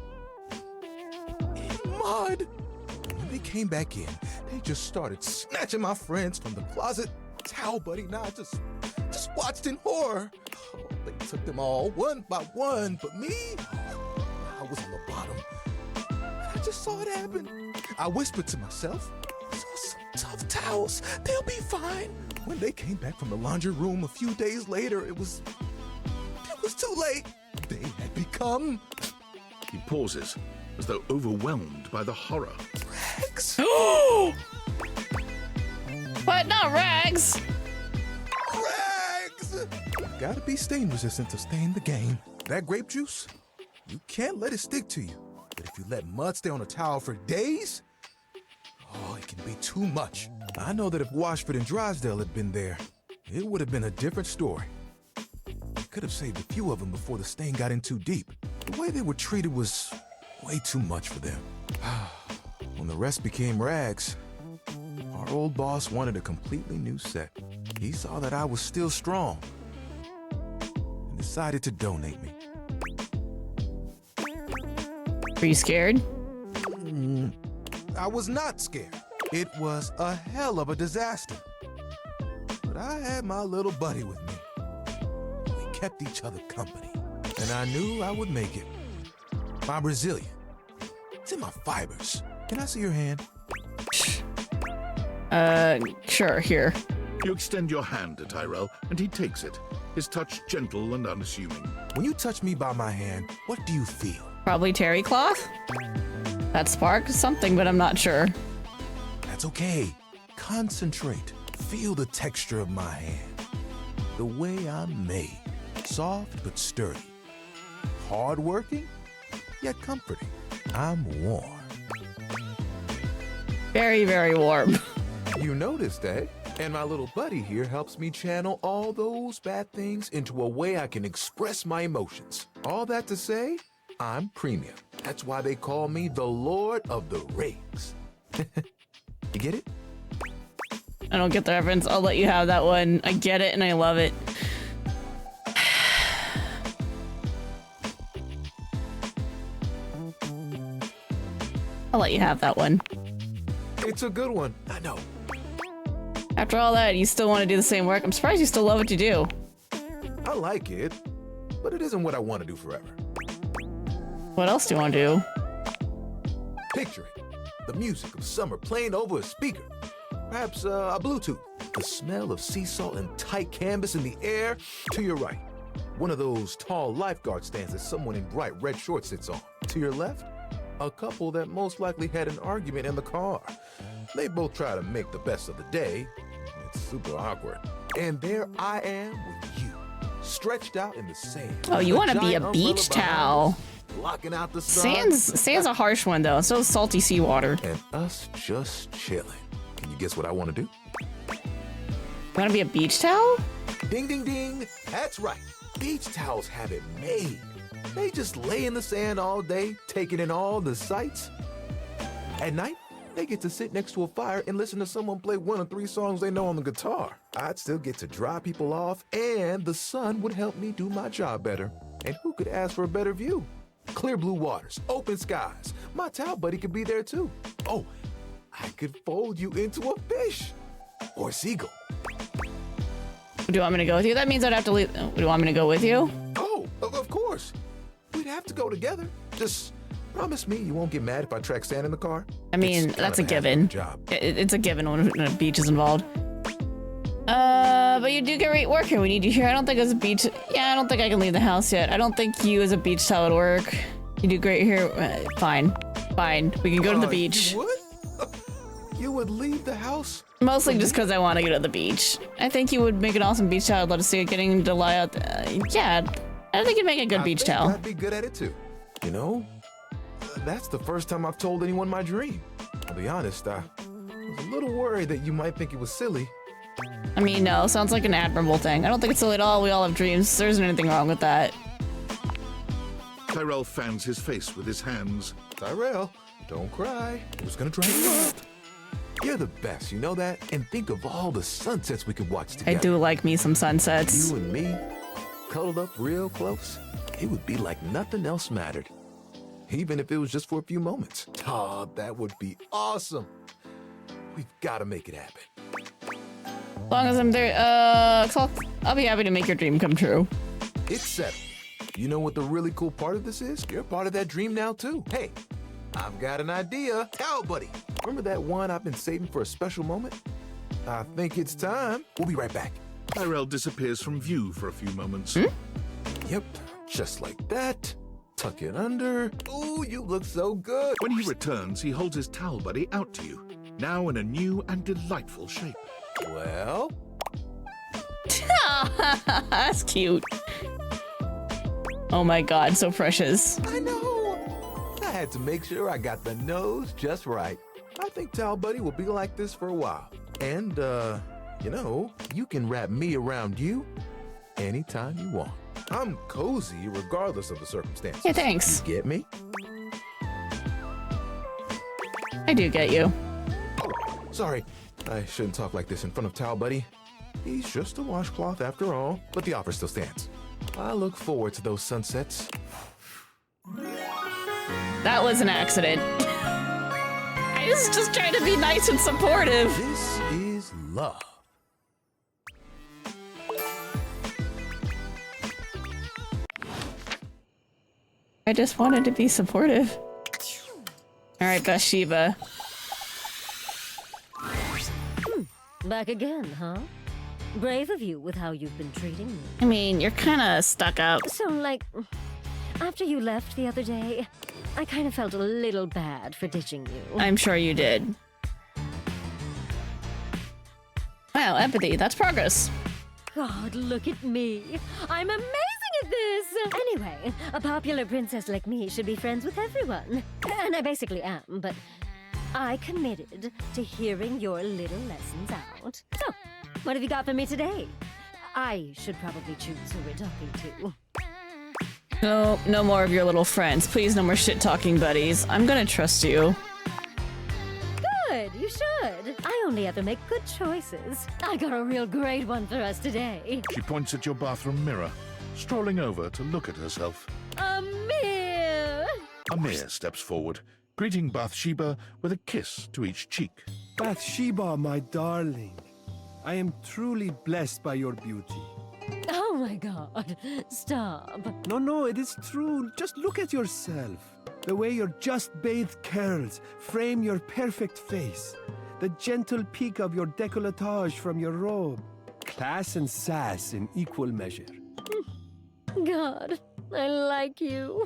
[SPEAKER 21] in mud. And when they came back in, they just started snatching my friends from the closet. Towel buddy and I just watched in horror. Oh, they took them all one by one, but me, I was on the bottom. I just saw it happen. I whispered to myself, some tough towels, they'll be fine. When they came back from the laundry room a few days later, it was too late. They had become...
[SPEAKER 3] He pauses, as though overwhelmed by the horror.
[SPEAKER 21] Rags.
[SPEAKER 1] But not rags.
[SPEAKER 21] Rags! Gotta be stain resistant to stay in the game. That grape juice, you can't let it stick to you. But if you let mud stay on a towel for days, oh, it can be too much. I know that if Washford and Drysdale had been there, it would have been a different story. We could have saved a few of them before the stain got in too deep. The way they were treated was way too much for them. When the rest became rags, our old boss wanted a completely new set. He saw that I was still strong and decided to donate me.
[SPEAKER 1] Were you scared?
[SPEAKER 21] I was not scared. It was a hell of a disaster. But I had my little buddy with me. We kept each other company. And I knew I would make it. I'm resilient. It's in my fibers. Can I see your hand?
[SPEAKER 1] Sure, here.
[SPEAKER 3] You extend your hand to Tyrell, and he takes it, his touch gentle and unassuming.
[SPEAKER 21] When you touch me by my hand, what do you feel?
[SPEAKER 1] Probably terry cloth? That sparked something, but I'm not sure.
[SPEAKER 21] That's okay. Concentrate. Feel the texture of my hand.
[SPEAKER 2] the way I'm made. Soft but sturdy. Hard-working, yet comforting. I'm warm.
[SPEAKER 1] Very, very warm.
[SPEAKER 2] You noticed, eh? And my little buddy here helps me channel all those bad things into a way I can express my emotions. All that to say, I'm premium. That's why they call me the Lord of the Rings. You get it?
[SPEAKER 1] I don't get the reference. I'll let you have that one. I get it and I love it. I'll let you have that one.
[SPEAKER 2] It's a good one, I know.
[SPEAKER 1] After all that, you still want to do the same work? I'm surprised you still love what you do.
[SPEAKER 2] I like it, but it isn't what I want to do forever.
[SPEAKER 1] What else do you want to do?
[SPEAKER 2] Picture it. The music of summer playing over a speaker. Perhaps a Bluetooth. The smell of sea salt and tight canvas in the air to your right. One of those tall lifeguard stands that someone in bright red shorts sits on. To your left, a couple that most likely had an argument in the car. They both try to make the best of the day. It's super awkward. And there I am with you, stretched out in the sand.
[SPEAKER 1] Oh, you want to be a beach towel.
[SPEAKER 2] Blocking out the sun.
[SPEAKER 1] Sand's a harsh one though. So is salty seawater.
[SPEAKER 2] And us just chilling. Can you guess what I want to do?
[SPEAKER 1] You want to be a beach towel?
[SPEAKER 2] Ding, ding, ding. That's right. Beach towels have it made. They just lay in the sand all day, taking in all the sights. At night, they get to sit next to a fire and listen to someone play one of 3 songs they know on the guitar. I'd still get to dry people off, and the sun would help me do my job better. And who could ask for a better view? Clear blue waters, open skies. My towel buddy could be there too. Oh, I could fold you into a fish or a seagull.
[SPEAKER 1] Do you want me to go with you? That means I'd have to leave. Do you want me to go with you?
[SPEAKER 2] Oh, of course. We'd have to go together. Just promise me you won't get mad if I track sand in the car.
[SPEAKER 1] I mean, that's a given. It's a given when a beach is involved. But you do great work here. We need you here. I don't think as a beach. Yeah, I don't think I can leave the house yet. I don't think you as a beach towel would work. You do great here. Fine. We can go to the beach.
[SPEAKER 2] You would? You would leave the house?
[SPEAKER 1] Mostly just because I want to go to the beach. I think you would make an awesome beach towel. I'd love to see it getting to lie out. Yeah, I think you'd make a good beach towel.
[SPEAKER 2] I'd be good at it too. You know, that's the first time I've told anyone my dream. I'll be honest, I was a little worried that you might think it was silly.
[SPEAKER 1] I mean, no, sounds like an admirable thing. I don't think it's silly at all. We all have dreams. There isn't anything wrong with that.
[SPEAKER 3] Tyrell fans his face with his hands.
[SPEAKER 2] Tyrell, don't cry. I was gonna drive you up. You're the best, you know that? And think of all the sunsets we could watch together.
[SPEAKER 1] I do like me some sunsets.
[SPEAKER 2] You and me, cuddled up real close. It would be like nothing else mattered. Even if it was just for a few moments. Oh, that would be awesome. We've got to make it happen.
[SPEAKER 1] As long as I'm there, I'll be happy to make your dream come true.
[SPEAKER 2] It's settled. You know what the really cool part of this is? You're part of that dream now, too. Hey, I've got an idea. Towel buddy. Remember that one I've been saving for a special moment? I think it's time. We'll be right back.
[SPEAKER 3] Tyrell disappears from view for a few moments.
[SPEAKER 2] Yep, just like that. Tuck it under. Ooh, you look so good.
[SPEAKER 3] When he returns, he holds his towel buddy out to you, now in a new and delightful shape.
[SPEAKER 2] Well?
[SPEAKER 1] That's cute. Oh my god, so precious.
[SPEAKER 2] I know. I had to make sure I got the nose just right. I think Towel Buddy will be like this for a while. And, you know, you can wrap me around you anytime you want. I'm cozy regardless of the circumstances.
[SPEAKER 1] Yeah, thanks.
[SPEAKER 2] You get me?
[SPEAKER 1] I do get you.
[SPEAKER 2] Oh, sorry. I shouldn't talk like this in front of Towel Buddy. He's just a washcloth after all, but the offer still stands. I look forward to those sunsets.
[SPEAKER 1] That was an accident. I was just trying to be nice and supportive.
[SPEAKER 2] This is love.
[SPEAKER 1] I just wanted to be supportive. All right, Bathsheba.
[SPEAKER 10] Back again, huh? Brave of you with how you've been treating me.
[SPEAKER 1] I mean, you're kind of stuck up.
[SPEAKER 10] So, like, after you left the other day, I kind of felt a little bad for ditching you.
[SPEAKER 1] I'm sure you did. Wow, empathy, that's progress.
[SPEAKER 10] God, look at me. I'm amazing at this. Anyway, a popular princess like me should be friends with everyone. And I basically am, but I committed to hearing your little lessons out. So, what have you got for me today? I should probably choose who we're talking to.
[SPEAKER 1] No more of your little friends. Please, no more shit-talking buddies. I'm gonna trust you.
[SPEAKER 10] Good, you should. I only have to make good choices. I got a real great one for us today.
[SPEAKER 3] She points at your bathroom mirror, strolling over to look at herself.
[SPEAKER 10] Amir!
[SPEAKER 3] Amir steps forward, greeting Bathsheba with a kiss to each cheek.
[SPEAKER 11] Bathsheba, my darling, I am truly blessed by your beauty.
[SPEAKER 10] Oh my god, stop.
[SPEAKER 11] No, it is true. Just look at yourself. The way your just bathed curls frame your perfect face. The gentle peak of your décolletage from your robe. Class and sass in equal measure.
[SPEAKER 10] God, I like you.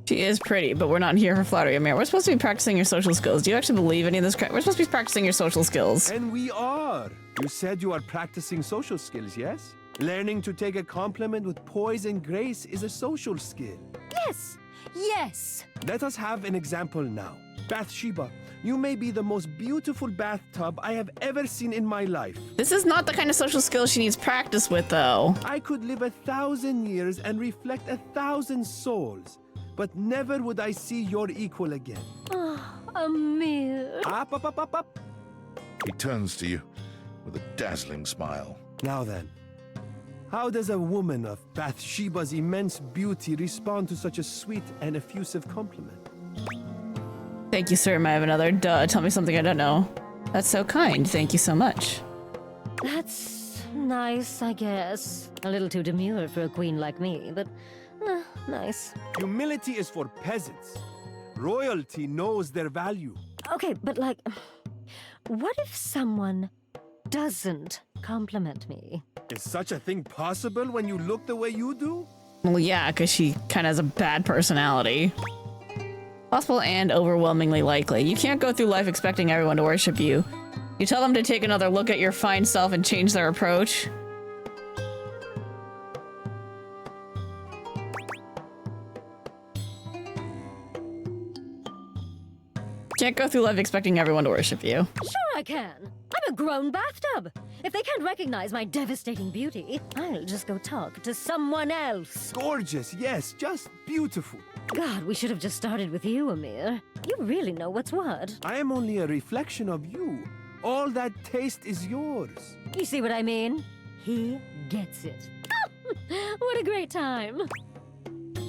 [SPEAKER 1] She is pretty, but we're not here for flattery, Amir. We're supposed to be practicing your social skills. Do you actually believe any of this crap? We're supposed to be practicing your social skills.
[SPEAKER 11] And we are. You said you are practicing social skills, yes? Learning to take a compliment with poise and grace is a social skill.
[SPEAKER 10] Yes, yes.
[SPEAKER 11] Let us have an example now. Bathsheba, you may be the most beautiful bathtub I have ever seen in my life.
[SPEAKER 1] This is not the kind of social skills she needs practice with, though.
[SPEAKER 11] I could live 1,000 years and reflect 1,000 souls, but never would I see your equal again.
[SPEAKER 10] Oh, Amir.
[SPEAKER 11] Up.
[SPEAKER 3] He turns to you with a dazzling smile.
[SPEAKER 11] Now then, how does a woman of Bathsheba's immense beauty respond to such a sweet and effusive compliment?
[SPEAKER 1] Thank you, sir. May I have another? Duh, tell me something I don't know. That's so kind. Thank you so much.
[SPEAKER 10] That's nice, I guess. A little too demure for a queen like me, but nice.
[SPEAKER 11] Humility is for peasants. Royalty knows their value.
[SPEAKER 10] Okay, but like, what if someone doesn't compliment me?
[SPEAKER 11] Is such a thing possible when you look the way you do?
[SPEAKER 1] Well, yeah, because she kind of has a bad personality. Possible and overwhelmingly likely. You can't go through life expecting everyone to worship you. You tell them to take another look at your fine self and change their approach. Can't go through life expecting everyone to worship you.
[SPEAKER 10] Sure I can. I'm a grown bathtub. If they can't recognize my devastating beauty, I'll just go talk to someone else.
[SPEAKER 11] Gorgeous, yes, just beautiful.
[SPEAKER 10] God, we should have just started with you, Amir. You really know what's what.
[SPEAKER 11] I am only a reflection of you. All that taste is yours.
[SPEAKER 10] You see what I mean? He gets it. What a great time.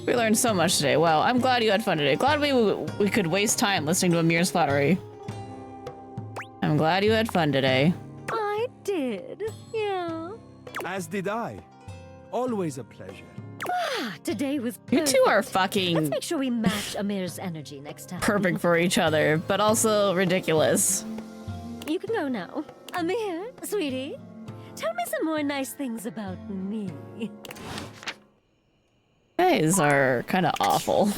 [SPEAKER 1] We learned so much today. Wow, I'm glad you had fun today. Glad we could waste time listening to Amir's flattery. I'm glad you had fun today.
[SPEAKER 10] I did, yeah.
[SPEAKER 11] As did I. Always a pleasure.
[SPEAKER 10] Today was perfect.
[SPEAKER 1] You two are fucking...
[SPEAKER 10] Let's make sure we match Amir's energy next time.
[SPEAKER 1] perfect for each other, but also ridiculous.
[SPEAKER 10] You can go now. Amir, sweetie, tell me some more nice things about me.
[SPEAKER 1] Guys are kind of awful.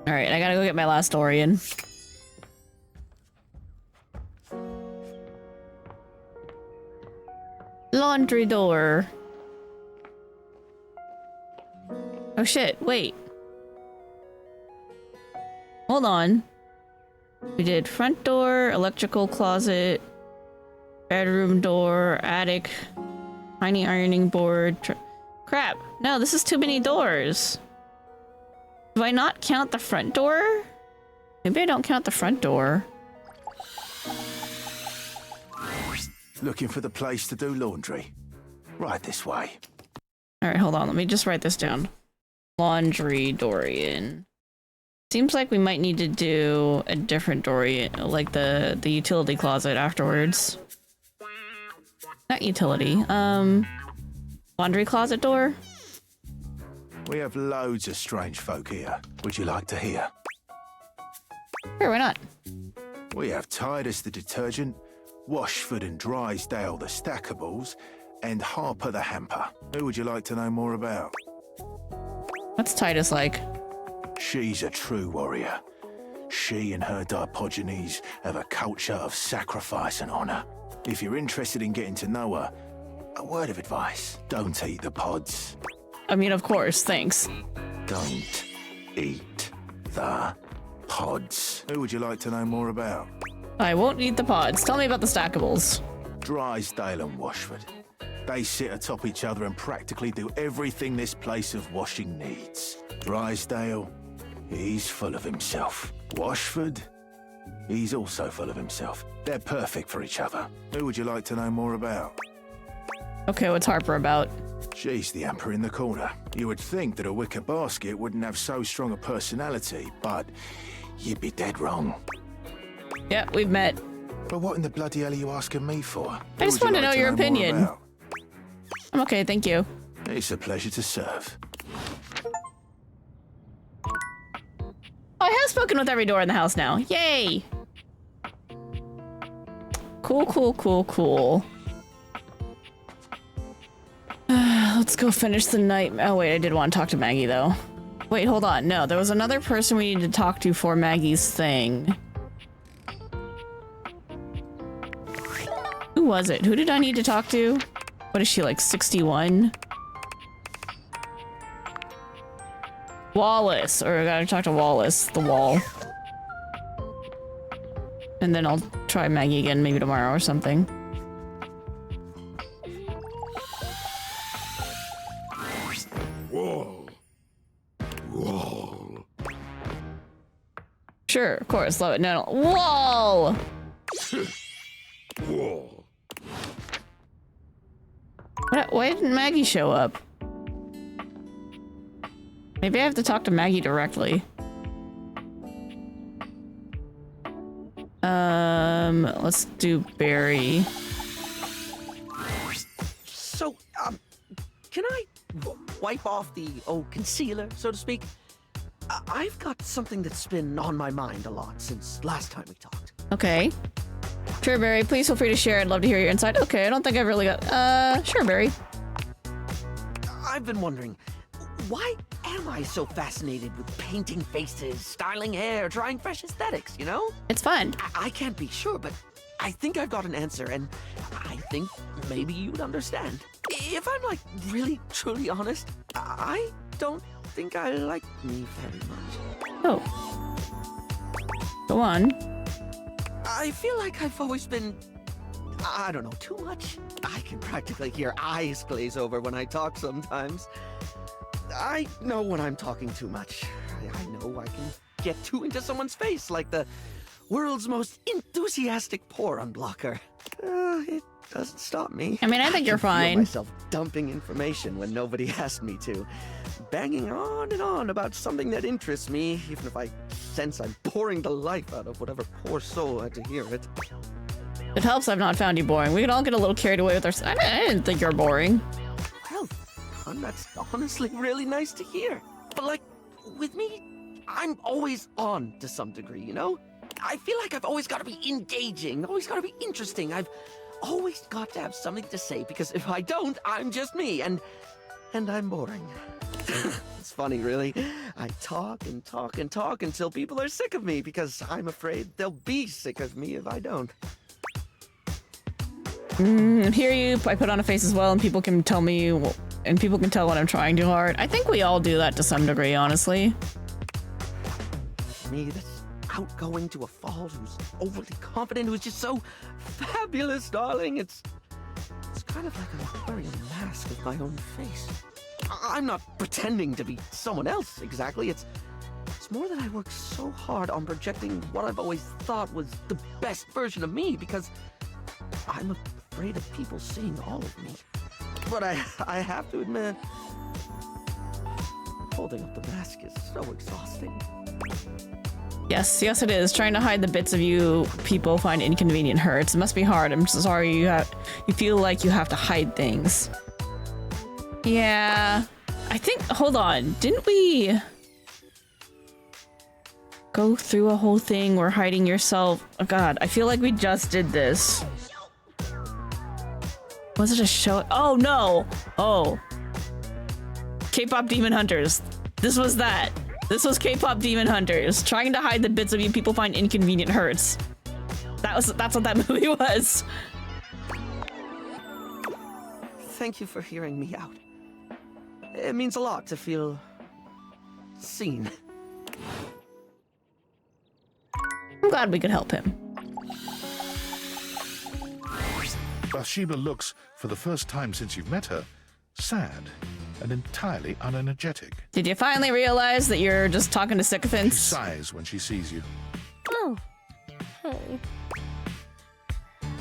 [SPEAKER 1] Alright, I gotta go get my last Dorian. Laundry door. Oh shit, wait. Hold on. We did front door, electrical closet, bedroom door, attic, tiny ironing board. Crap. No, this is too many doors. Do I not count the front door? Maybe I don't count the front door.
[SPEAKER 9] Looking for the place to do laundry? Right this way.
[SPEAKER 1] Alright, hold on. Let me just write this down. Laundry Dorian. Seems like we might need to do a different Dorian, like the utility closet afterwards. Not utility. Laundry closet door?
[SPEAKER 9] We have loads of strange folk here. Would you like to hear?
[SPEAKER 1] Sure, why not?
[SPEAKER 9] We have Titus the detergent, Washford and Drysdale the stackables, and Harper the hamper. Who would you like to know more about?
[SPEAKER 1] What's Titus like?
[SPEAKER 9] She's a true warrior. She and her dipogenes have a culture of sacrifice and honor. If you're interested in getting to know her, a word of advice, don't eat the pods.
[SPEAKER 1] I mean, of course, thanks.
[SPEAKER 9] Don't eat the pods. Who would you like to know more about?
[SPEAKER 1] I won't eat the pods. Tell me about the stackables.
[SPEAKER 9] Drysdale and Washford. They sit atop each other and practically do everything this place of washing needs. Drysdale, he's full of himself. Washford, he's also full of himself. They're perfect for each other. Who would you like to know more about?
[SPEAKER 1] Okay, what's Harper about?
[SPEAKER 9] She's the emperor in the corner. You would think that a wicker basket wouldn't have so strong a personality, but you'd be dead wrong.
[SPEAKER 1] Yeah, we've met.
[SPEAKER 9] But what in the bloody hell are you asking me for?
[SPEAKER 1] I just want to know your opinion. I'm okay, thank you.
[SPEAKER 9] It's a pleasure to serve.
[SPEAKER 1] I have spoken with every door in the house now. Yay! Cool, cool, cool, cool. Let's go finish the night. Oh wait, I did want to talk to Maggie though. Wait, hold on. No, there was another person we needed to talk to for Maggie's thing. Who was it? Who did I need to talk to? What is she, like 61? Wallace, or I gotta talk to Wallace, the wall. And then I'll try Maggie again, maybe tomorrow or something.
[SPEAKER 7] Whoa. Whoa.
[SPEAKER 1] Sure, of course, love it. No, no. Whoa!
[SPEAKER 7] Whoa.
[SPEAKER 1] Why didn't Maggie show up? Maybe I have to talk to Maggie directly. Let's do Barry.
[SPEAKER 18] So, can I wipe off the old concealer, so to speak? I've got something that's been on my mind a lot since last time we talked.
[SPEAKER 1] Okay. Sure, Barry, please feel free to share. I'd love to hear your insight. Okay, I don't think I've really got... Sure, Barry.
[SPEAKER 18] I've been wondering, why am I so fascinated with painting faces, styling hair, trying fresh aesthetics, you know?
[SPEAKER 1] It's fun.
[SPEAKER 18] I can't be sure, but I think I've got an answer, and I think maybe you'd understand. If I'm, like, really, truly honest, I don't think I like me very much.
[SPEAKER 1] Oh. Go on.
[SPEAKER 18] I feel like I've always been, I don't know, too much. I can practically hear eyes glaze over when I talk sometimes. I know when I'm talking too much. I know I can get too into someone's face, like the world's most enthusiastic pour unblocker. It doesn't stop me.
[SPEAKER 1] I mean, I think you're fine.
[SPEAKER 18] I feel myself dumping information when nobody asked me to. Banging on and on about something that interests me, even if I sense I'm boring the life out of whatever poor soul had to hear it.
[SPEAKER 1] It helps I've not found you boring. We can all get a little carried away with our... I didn't think you're boring.
[SPEAKER 18] Well, Con, that's honestly really nice to hear. But like, with me, I'm always on to some degree, you know? I feel like I've always got to be engaging, always got to be interesting. I've always got to have something to say, because if I don't, I'm just me, and I'm boring. It's funny, really. I talk and talk and talk until people are sick of me, because I'm afraid they'll be sick of me if I don't.
[SPEAKER 1] Hear you. I put on a face as well, and people can tell me, and people can tell when I'm trying too hard. I think we all do that to some degree, honestly.
[SPEAKER 18] Me, that's outgoing to a fault, who's overly confident, who's just so fabulous, darling. It's kind of like I'm wearing a mask of my own face. I'm not pretending to be someone else, exactly. It's more that I work so hard on projecting what I've always thought was the best version of me, because I'm afraid of people seeing all of me. But I have to admit, holding up the mask is so exhausting.
[SPEAKER 1] Yes, yes it is. Trying to hide the bits of you people find inconvenient hurts. It must be hard. I'm so sorry you feel like you have to hide things. Yeah, I think, hold on, didn't we go through a whole thing where hiding yourself? Oh god, I feel like we just did this. Was it a show? Oh no! Oh. K-pop Demon Hunters. This was that. This was K-pop Demon Hunters. Trying to hide the bits of you people find inconvenient hurts. That's what that movie was.
[SPEAKER 18] Thank you for hearing me out. It means a lot to feel seen.
[SPEAKER 1] I'm glad we could help him.
[SPEAKER 3] Bathsheba looks, for the first time since you've met her, sad and entirely unenergetic.
[SPEAKER 1] Did you finally realize that you're just talking to sycophants?
[SPEAKER 3] She sighs when she sees you.
[SPEAKER 10] Oh, hey.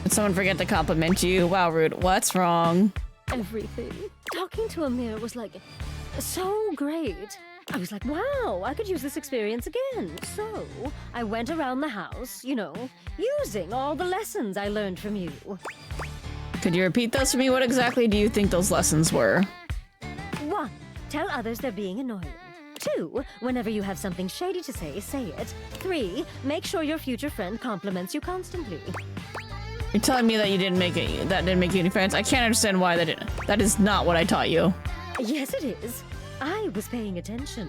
[SPEAKER 1] Did someone forget to compliment you? Wow, rude. What's wrong?
[SPEAKER 10] Everything. Talking to Amir was like so great. I was like, wow, I could use this experience again. So I went around the house, you know, using all the lessons I learned from you.
[SPEAKER 1] Could you repeat those for me? What exactly do you think those lessons were?
[SPEAKER 10] 1. Tell others they're being annoying. 2. Whenever you have something shady to say it. 3. Make sure your future friend compliments you constantly.
[SPEAKER 1] You're telling me that that didn't make you any friends? I can't understand why that is not what I taught you.
[SPEAKER 10] Yes, it is. I was paying attention.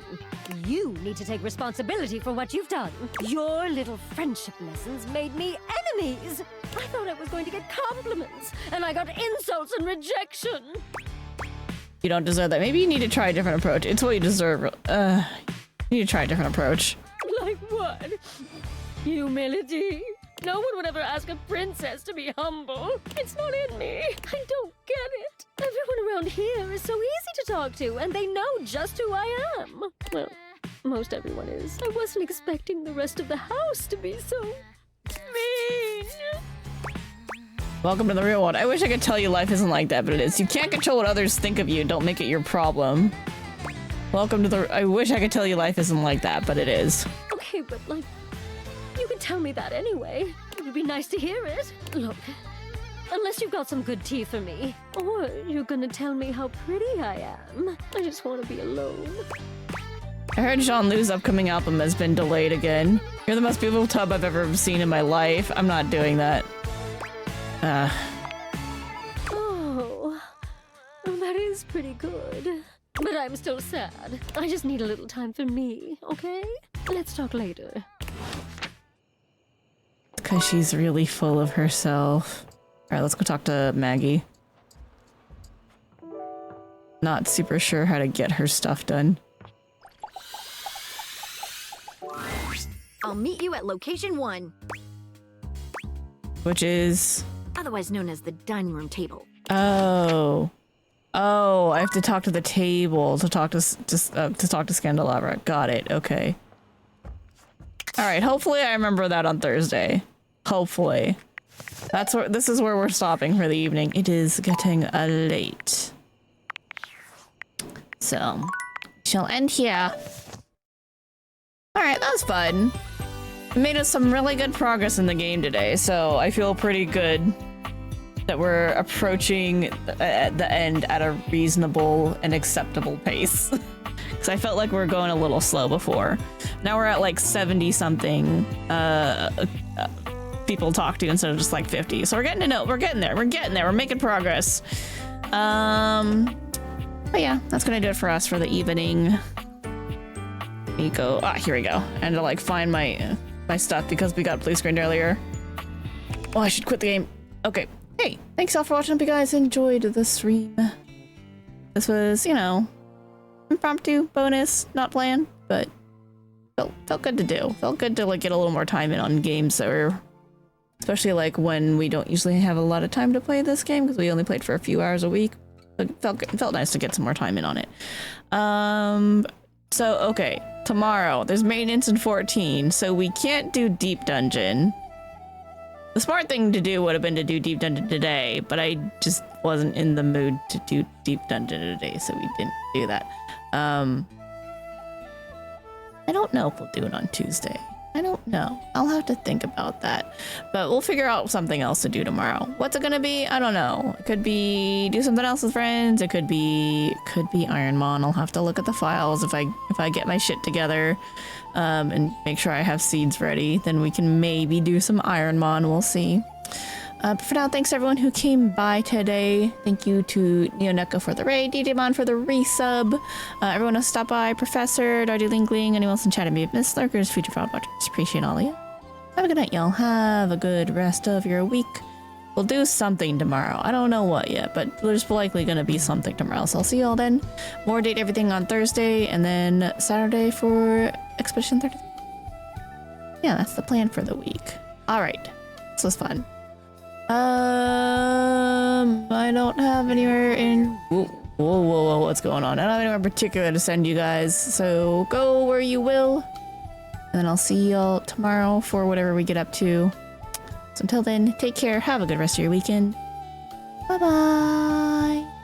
[SPEAKER 10] You need to take responsibility for what you've done. Your little friendship lessons made me enemies. I thought I was going to get compliments, and I got insults and rejection.
[SPEAKER 1] You don't deserve that. Maybe you need to try a different approach. It's what you deserve. You need to try a different approach.
[SPEAKER 10] Like what? Humility? No one would ever ask a princess to be humble. It's not in me. I don't get it. Everyone around here is so easy to talk to, and they know just who I am. Well, most everyone is. I wasn't expecting the rest of the house to be so mean.
[SPEAKER 1] Welcome to the real world. I wish I could tell you life isn't like that, but it is. You can't control what others think of you. Don't make it your problem. Welcome to the... I wish I could tell you life isn't like that, but it is.
[SPEAKER 10] Okay, but like... You can tell me that anyway. It would be nice to hear it. Look, unless you've got some good tea for me, or you're gonna tell me how pretty I am, I just want to be alone.
[SPEAKER 1] I heard Jean-Lou's upcoming album has been delayed again. You're the most beautiful tub I've ever seen in my life. I'm not doing that.
[SPEAKER 10] Oh, that is pretty good. But I'm still sad. I just need a little time for me, okay? Let's talk later.
[SPEAKER 1] Because she's really full of herself. Alright, let's go talk to Maggie. Not super sure how to get her stuff done.
[SPEAKER 17] I'll meet you at location 1.
[SPEAKER 1] Which is...
[SPEAKER 17] Otherwise known as the dining room table.
[SPEAKER 1] Oh. Oh, I have to talk to the table to talk to Scandelabra. Got it. Okay. All right. Hopefully, I remember that on Thursday. Hopefully, this is where we're stopping for the evening. It is getting late, so she'll end here. All right, that was fun. We made us some really good progress in the game today, so I feel pretty good that we're approaching the end at a reasonable and acceptable pace. Because I felt like we were going a little slow before. Now we're at like 70 something people to talk to instead of just like 50. So we're getting to know. We're getting there. We're making progress. But yeah, that's gonna do it for us for the evening. Nico. Here we go. And to like find my stuff because we got blue screened earlier. Oh, I should quit the game. Okay. Hey, thanks all for watching. Hope you guys enjoyed the stream. This was, you know, impromptu, bonus, not planned, but felt good to do. Felt good to like get a little more time in on games that were, especially like when we don't usually have a lot of time to play this game because we only played for a few hours a week. It felt nice to get some more time in on it. So okay, tomorrow there's maintenance in 14, so we can't do Deep Dungeon. The smart thing to do would have been to do Deep Dungeon today, but I just wasn't in the mood to do Deep Dungeon today, so we didn't do that. I don't know if we'll do it on Tuesday. I don't know. I'll have to think about that. But we'll figure out something else to do tomorrow. What's it gonna be? I don't know. It could be do something else with friends. It could be Ironmon. I'll have to look at the files if I get my shit together and make sure I have seeds ready. Then we can maybe do some Ironmon. We'll see. But for now, thanks everyone who came by today. Thank you to Neoneka for the raid, DJ Mon for the resub, everyone who stopped by, Professor, Dardy Lingling, anyone else in chat, and Miss Lurkers, future fraud watchers. Appreciate all of you. Have a good night, y'all. Have a good rest of your week. We'll do something tomorrow. I don't know what yet, but there's likely gonna be something tomorrow. So I'll see y'all then. More date everything on Thursday, and then Saturday for Expedition 33. Yeah, that's the plan for the week. All right, this was fun. I don't have anywhere in. Whoa, what's going on? I don't have anywhere in particular to send you guys. So go where you will, and then I'll see y'all tomorrow for whatever we get up to. So until then, take care. Have a good rest of your weekend. Bye bye.